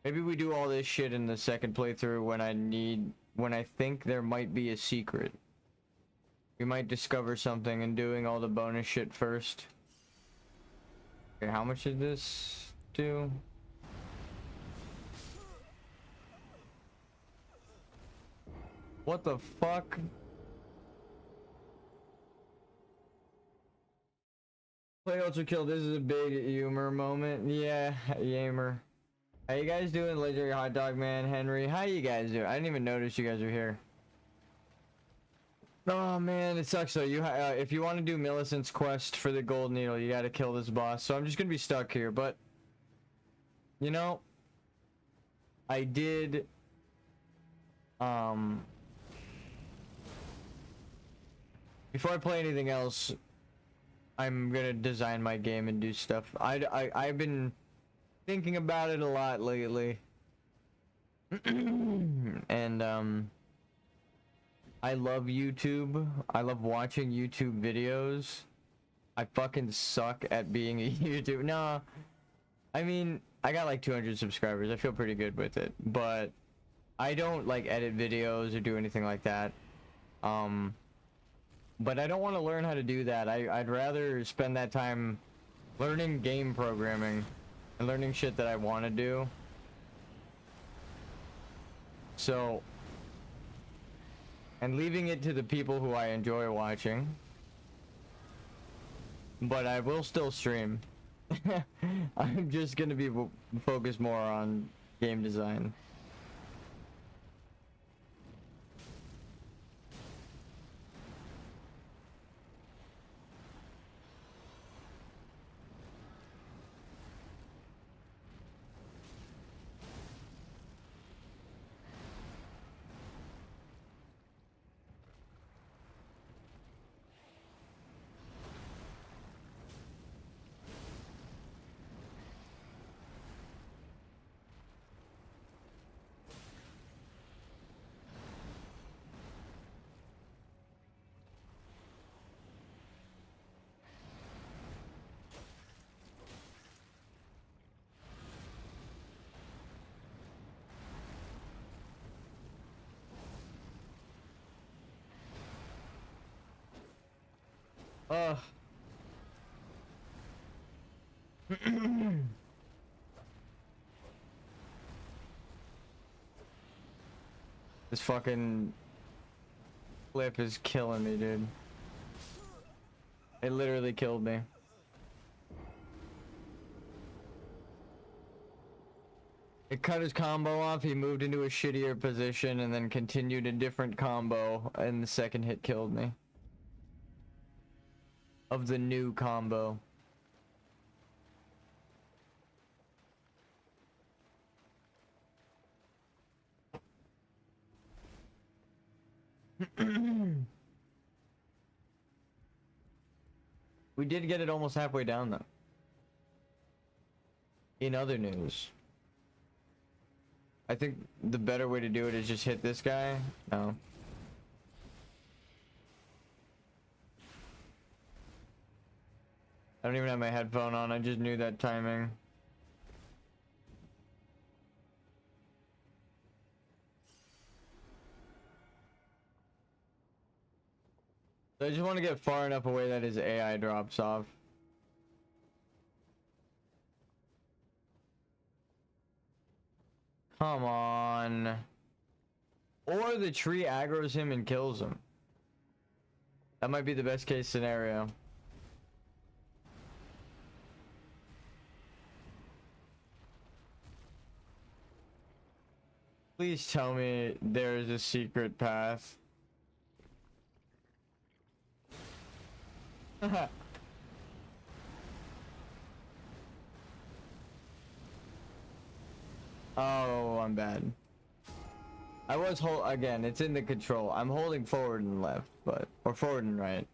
Maybe we do all this shit in the second playthrough when I think there might be a secret. We might discover something and doing all the bonus shit first. Okay, how much did this do? What the fuck? Play Ultra Kill, this is a big humor moment. Yeah, Yamer. How you guys doing, Legendary Hot Dog Man, Henry? How you guys doing? I didn't even notice you guys are here. Oh man, it sucks though. If you want to do Millicent's quest for the Gold Needle, you gotta kill this boss. So I'm just gonna be stuck here, but you know, I did before I play anything else, I'm gonna design my game and do stuff. I've been thinking about it a lot lately. And I love YouTube. I love watching YouTube videos. I fucking suck at being a YouTuber. No, I mean, I got like 200 subscribers. I feel pretty good with it, but I don't like edit videos or do anything like that. But I don't want to learn how to do that. I'd rather spend that time learning game programming and learning shit that I want to do. So, and leaving it to the people who I enjoy watching. But I will still stream. I'm just gonna be focused more on game design. Ugh. This fucking clip is killing me, dude. It literally killed me. It cut his combo off, he moved into a shittier position and then continued a different combo, and the second hit killed me. Of the new combo. We did get it almost halfway down though. In other news, I think the better way to do it is just hit this guy. No. I don't even have my headphone on, I just knew that timing. So I just want to get far enough away that his AI drops off. Come on. Or the tree aggroes him and kills him. That might be the best case scenario. Please tell me there's a secret path. Oh, I'm bad. I was again, it's in the control. I'm holding forward and left, or forward and right.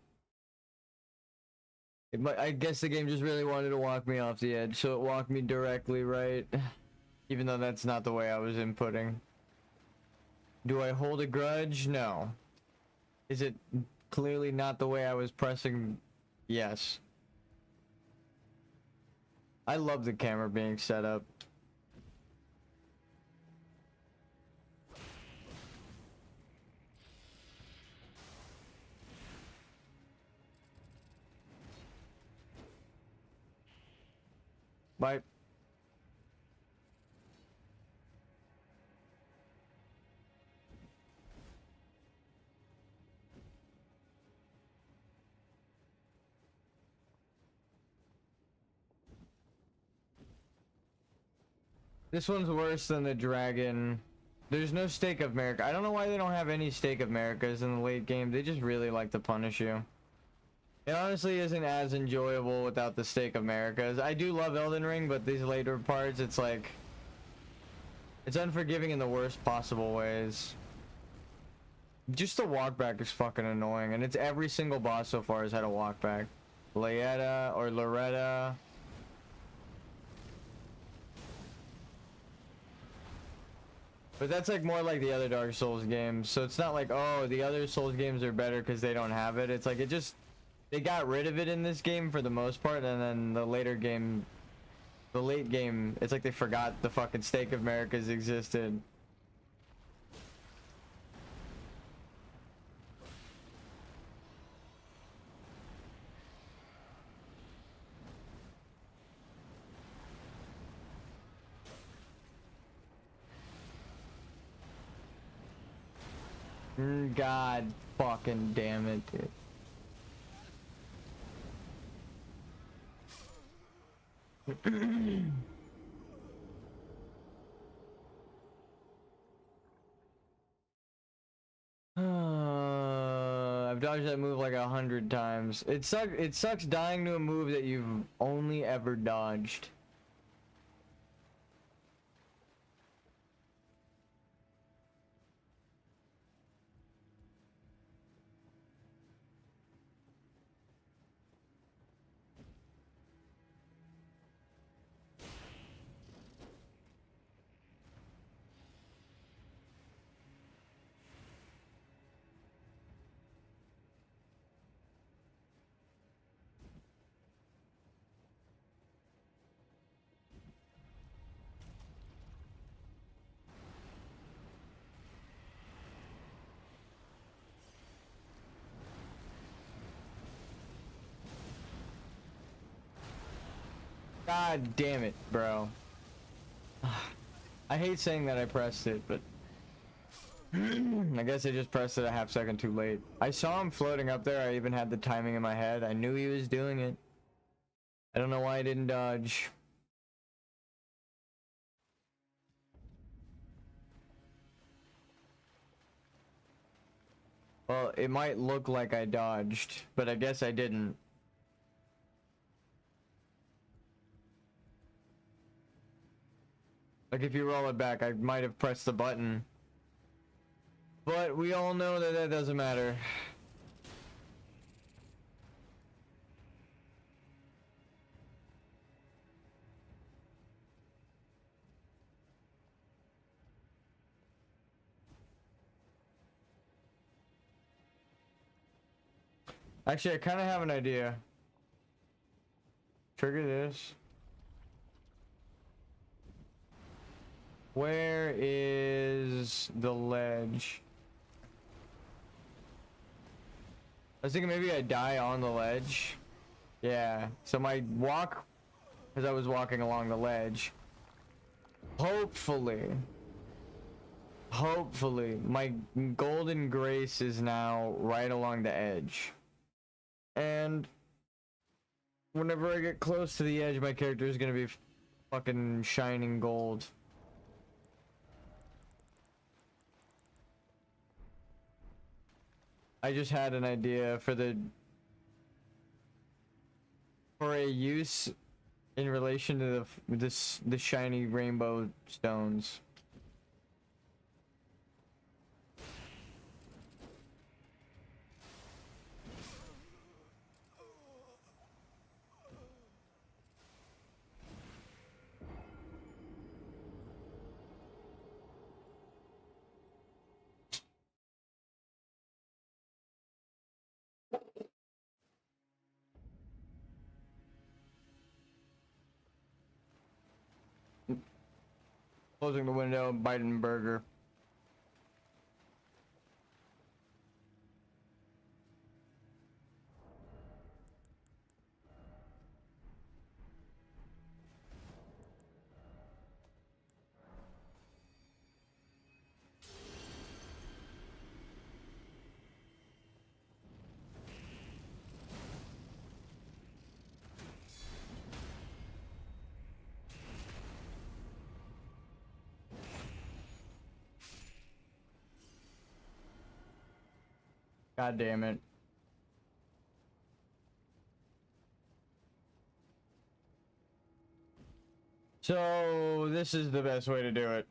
I guess the game just really wanted to walk me off the edge, so it walked me directly right. Even though that's not the way I was inputting. Do I hold a grudge? No. Is it clearly not the way I was pressing? Yes. I love the camera being set up. Bye. This one's worse than the dragon. There's no stake of America. I don't know why they don't have any stake of Americas in the late game. They just really like to punish you. It honestly isn't as enjoyable without the stake of Americas. I do love Elden Ring, but these later parts, it's like... It's unforgiving in the worst possible ways. Just the walk back is fucking annoying, and it's every single boss so far has had a walk back. Loretta or Loretta. But that's like more like the other Dark Souls games. So it's not like, oh, the other Souls games are better because they don't have it. It's like it just, they got rid of it in this game for the most part, and then the later game, the late game, it's like they forgot the fucking stake of Americas existed. God fucking damn it, dude. I've dodged that move like 100 times. It sucks dying to a move that you've only ever dodged. God damn it, bro. I hate saying that I pressed it, but I guess I just pressed it a half second too late. I saw him floating up there. I even had the timing in my head. I knew he was doing it. I don't know why I didn't dodge. Well, it might look like I dodged, but I guess I didn't. Like, if you roll it back, I might have pressed the button. But we all know that that doesn't matter. Actually, I kind of have an idea. Trigger this. Where is the ledge? I was thinking maybe I die on the ledge. Yeah, so my walk, because I was walking along the ledge. Hopefully, my golden grace is now right along the edge. And whenever I get close to the edge, my character is gonna be fucking shining gold. I just had an idea for a use in relation to the shiny rainbow stones. Closing the window, biting burger. God damn it. So, this is the best way to do it.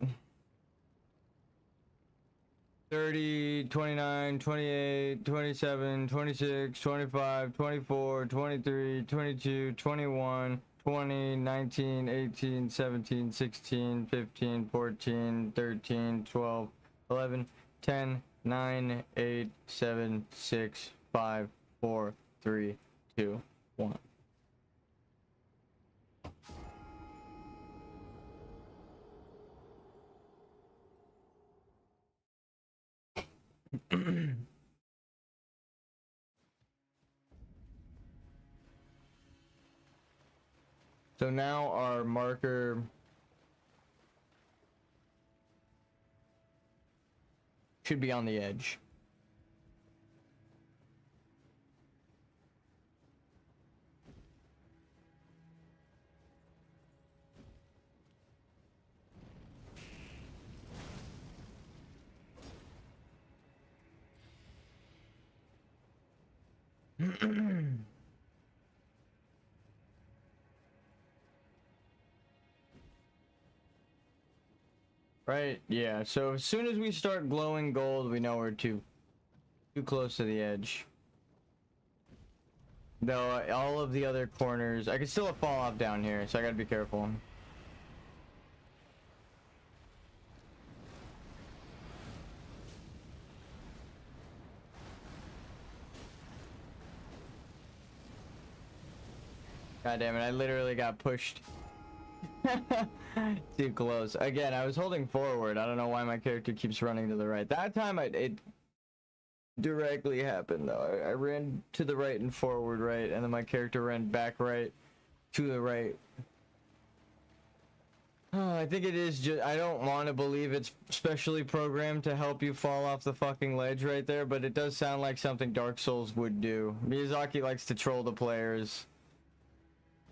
30, 29, 28, 27, 26, 25, 24, 23, 22, 21, 20, 19, 18, 17, 16, 15, 14, 13, 12, 11, 10, 9, 8, 7, 6, 5, 4, 3, 2, 1. So now our marker should be on the edge. Right, yeah, so as soon as we start glowing gold, we know we're too close to the edge. Though all of the other corners, I can still fall off down here, so I gotta be careful. God damn it, I literally got pushed. Too close. Again, I was holding forward. I don't know why my character keeps running to the right. That time it directly happened though. I ran to the right and forward right, and then my character ran back right to the right. I think it is just, I don't want to believe it's specially programmed to help you fall off the fucking ledge right there, but it does sound like something Dark Souls would do. Miyazaki likes to troll the players.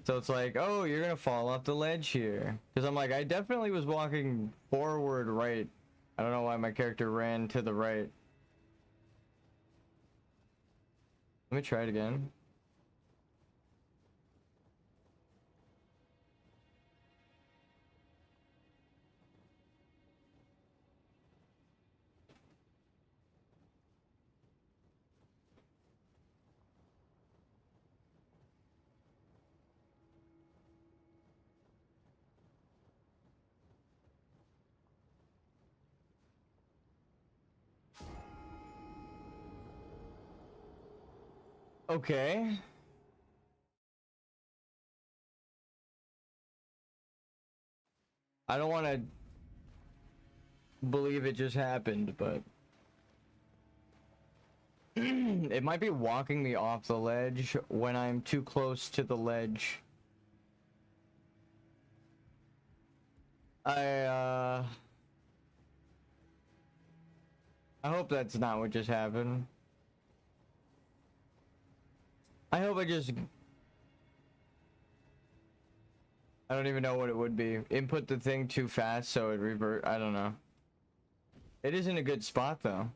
So it's like, oh, you're gonna fall off the ledge here. Because I'm like, I definitely was walking forward right. I don't know why my character ran to the right. Let me try it again. Okay. I don't want to believe it just happened, but it might be walking me off the ledge when I'm too close to the ledge. I hope that's not what just happened. I hope I don't even know what it would be. Input the thing too fast so it revert. I don't know. It isn't a good spot though.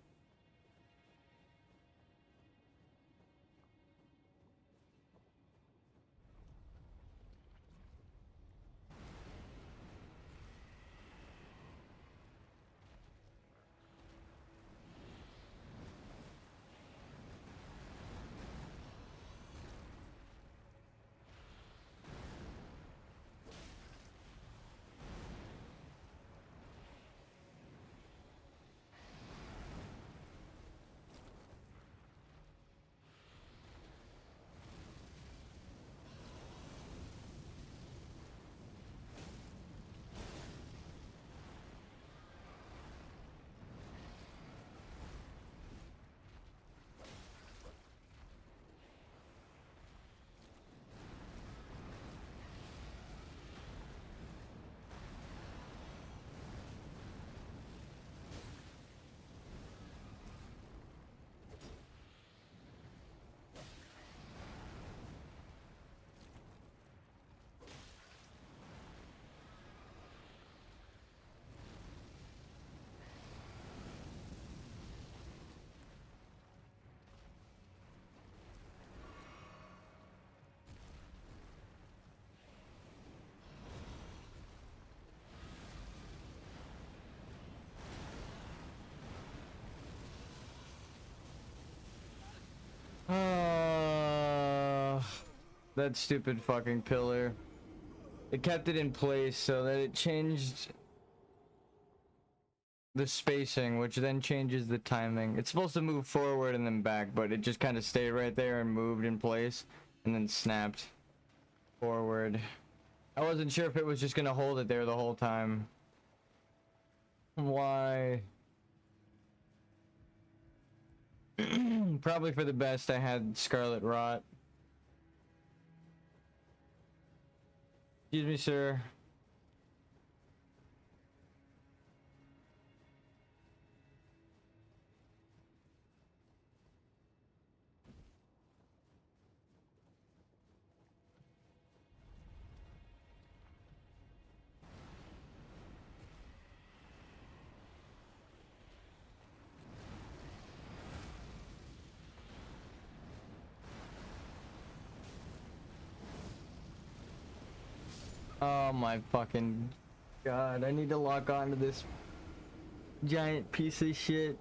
That stupid fucking pillar. It kept it in place so that it changed the spacing, which then changes the timing. It's supposed to move forward and then back, but it just kind of stayed right there and moved in place and then snapped forward. I wasn't sure if it was just gonna hold it there the whole time. Why? Probably for the best I had Scarlet Rot. Excuse me, sir. Oh my fucking god, I need to lock onto this giant piece of shit.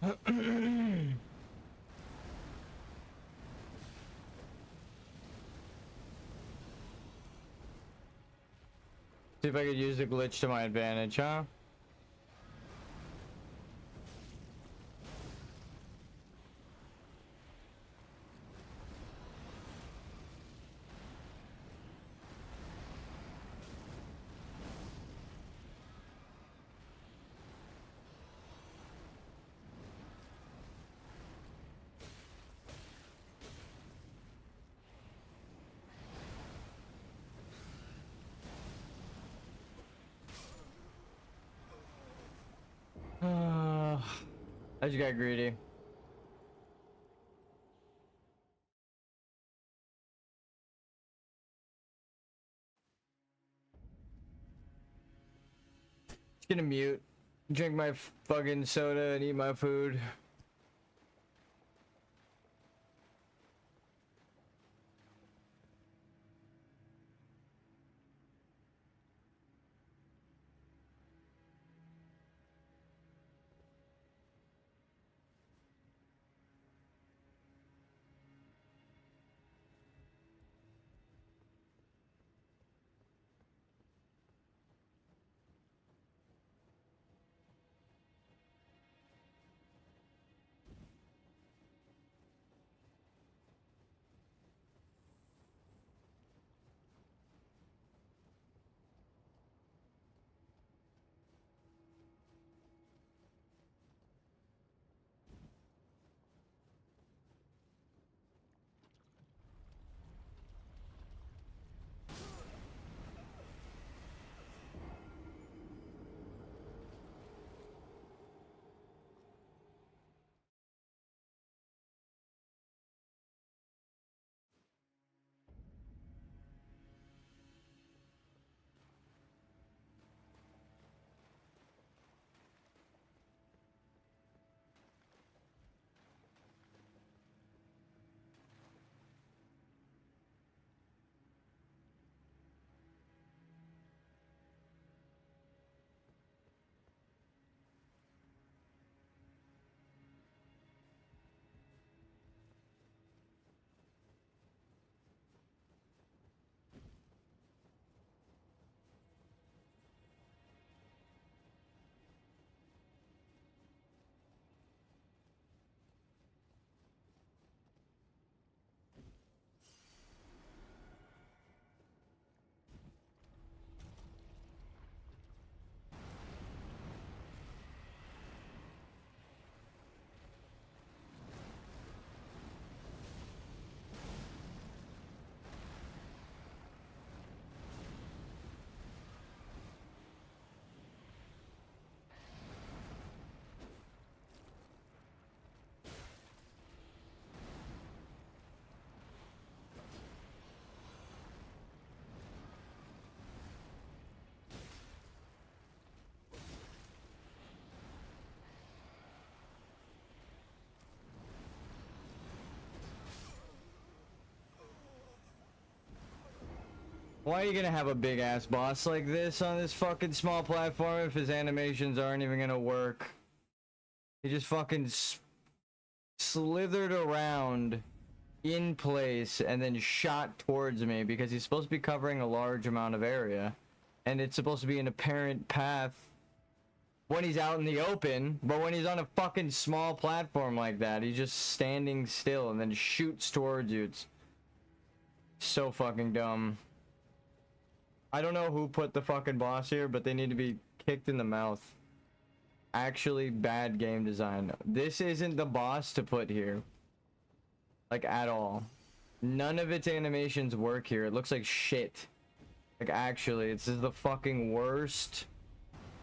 See if I could use the glitch to my advantage, huh? I just got greedy. Just gonna mute, drink my fucking soda, and eat my food. Why are you gonna have a big ass boss like this on this fucking small platform if his animations aren't even gonna work? He just fucking slithered around in place and then shot towards me because he's supposed to be covering a large amount of area. And it's supposed to be an apparent path when he's out in the open, but when he's on a fucking small platform like that, he's just standing still and then shoots towards you. It's so fucking dumb. I don't know who put the fucking boss here, but they need to be kicked in the mouth. Actually, bad game design. This isn't the boss to put here. Like, at all. None of its animations work here. It looks like shit. Like, actually, this is the fucking worst.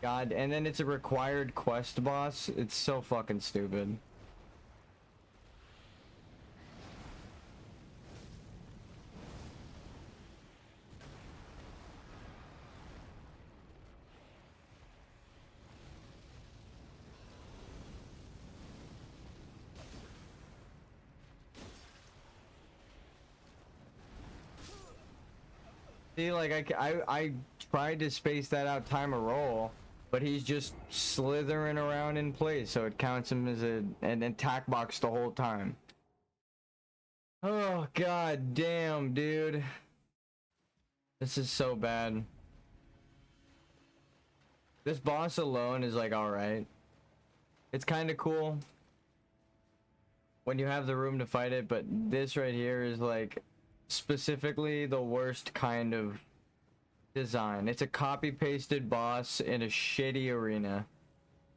God, and then it's a required quest boss. It's so fucking stupid. See, like, I tried to space that out, time a roll, but he's just slithering around in place, so it counts him as an attack box the whole time. Oh god damn, dude. This is so bad. This boss alone is like alright. It's kind of cool when you have the room to fight it, but this right here is like specifically the worst kind of design. It's a copy-pasted boss in a shitty arena.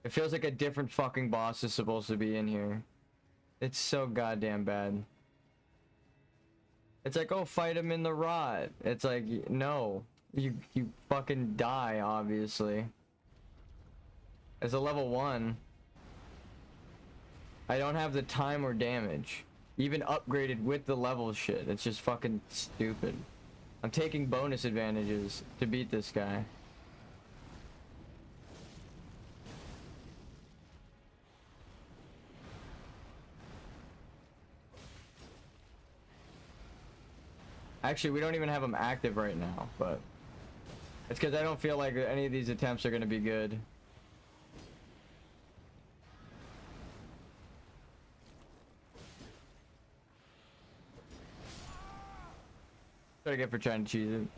It feels like a different fucking boss is supposed to be in here. It's so goddamn bad. It's like, oh, fight him in the rot. It's like, no. You fucking die, obviously. As a level 1, I don't have the time or damage. Even upgraded with the level shit. It's just fucking stupid. I'm taking bonus advantages to beat this guy. Actually, we don't even have him active right now, but it's because I don't feel like any of these attempts are going to be good. What I get for trying to cheese it.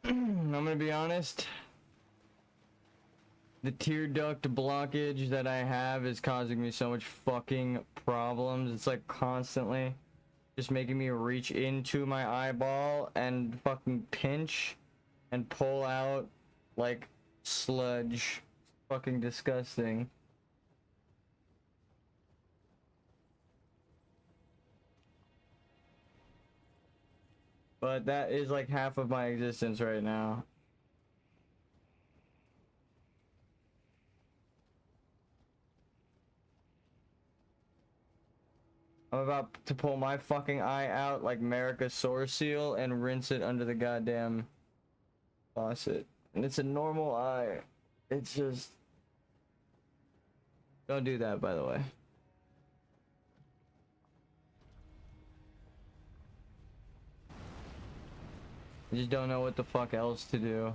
I'm gonna be honest. The tear duct blockage that I have is causing me so much fucking problems. It's like constantly just making me reach into my eyeball and fucking pinch and pull out like sludge. Fucking disgusting. But that is like half of my existence right now. I'm about to pull my fucking eye out like America's Sore Seal and rinse it under the goddamn faucet. And it's a normal eye. It's just... Don't do that, by the way. I just don't know what the fuck else to do.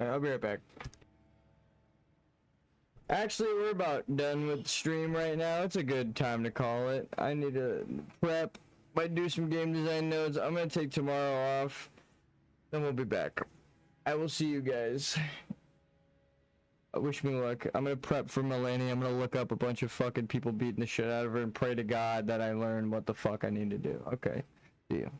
Alright, I'll be right back. Actually, we're about done with the stream right now. It's a good time to call it. I need to prep. Might do some game design notes. I'm gonna take tomorrow off. Then we'll be back. I will see you guys. Wish me luck. I'm gonna prep for Melania. I'm gonna look up a bunch of fucking people beating the shit out of her and pray to God that I learn what the fuck I need to do. Okay. See you.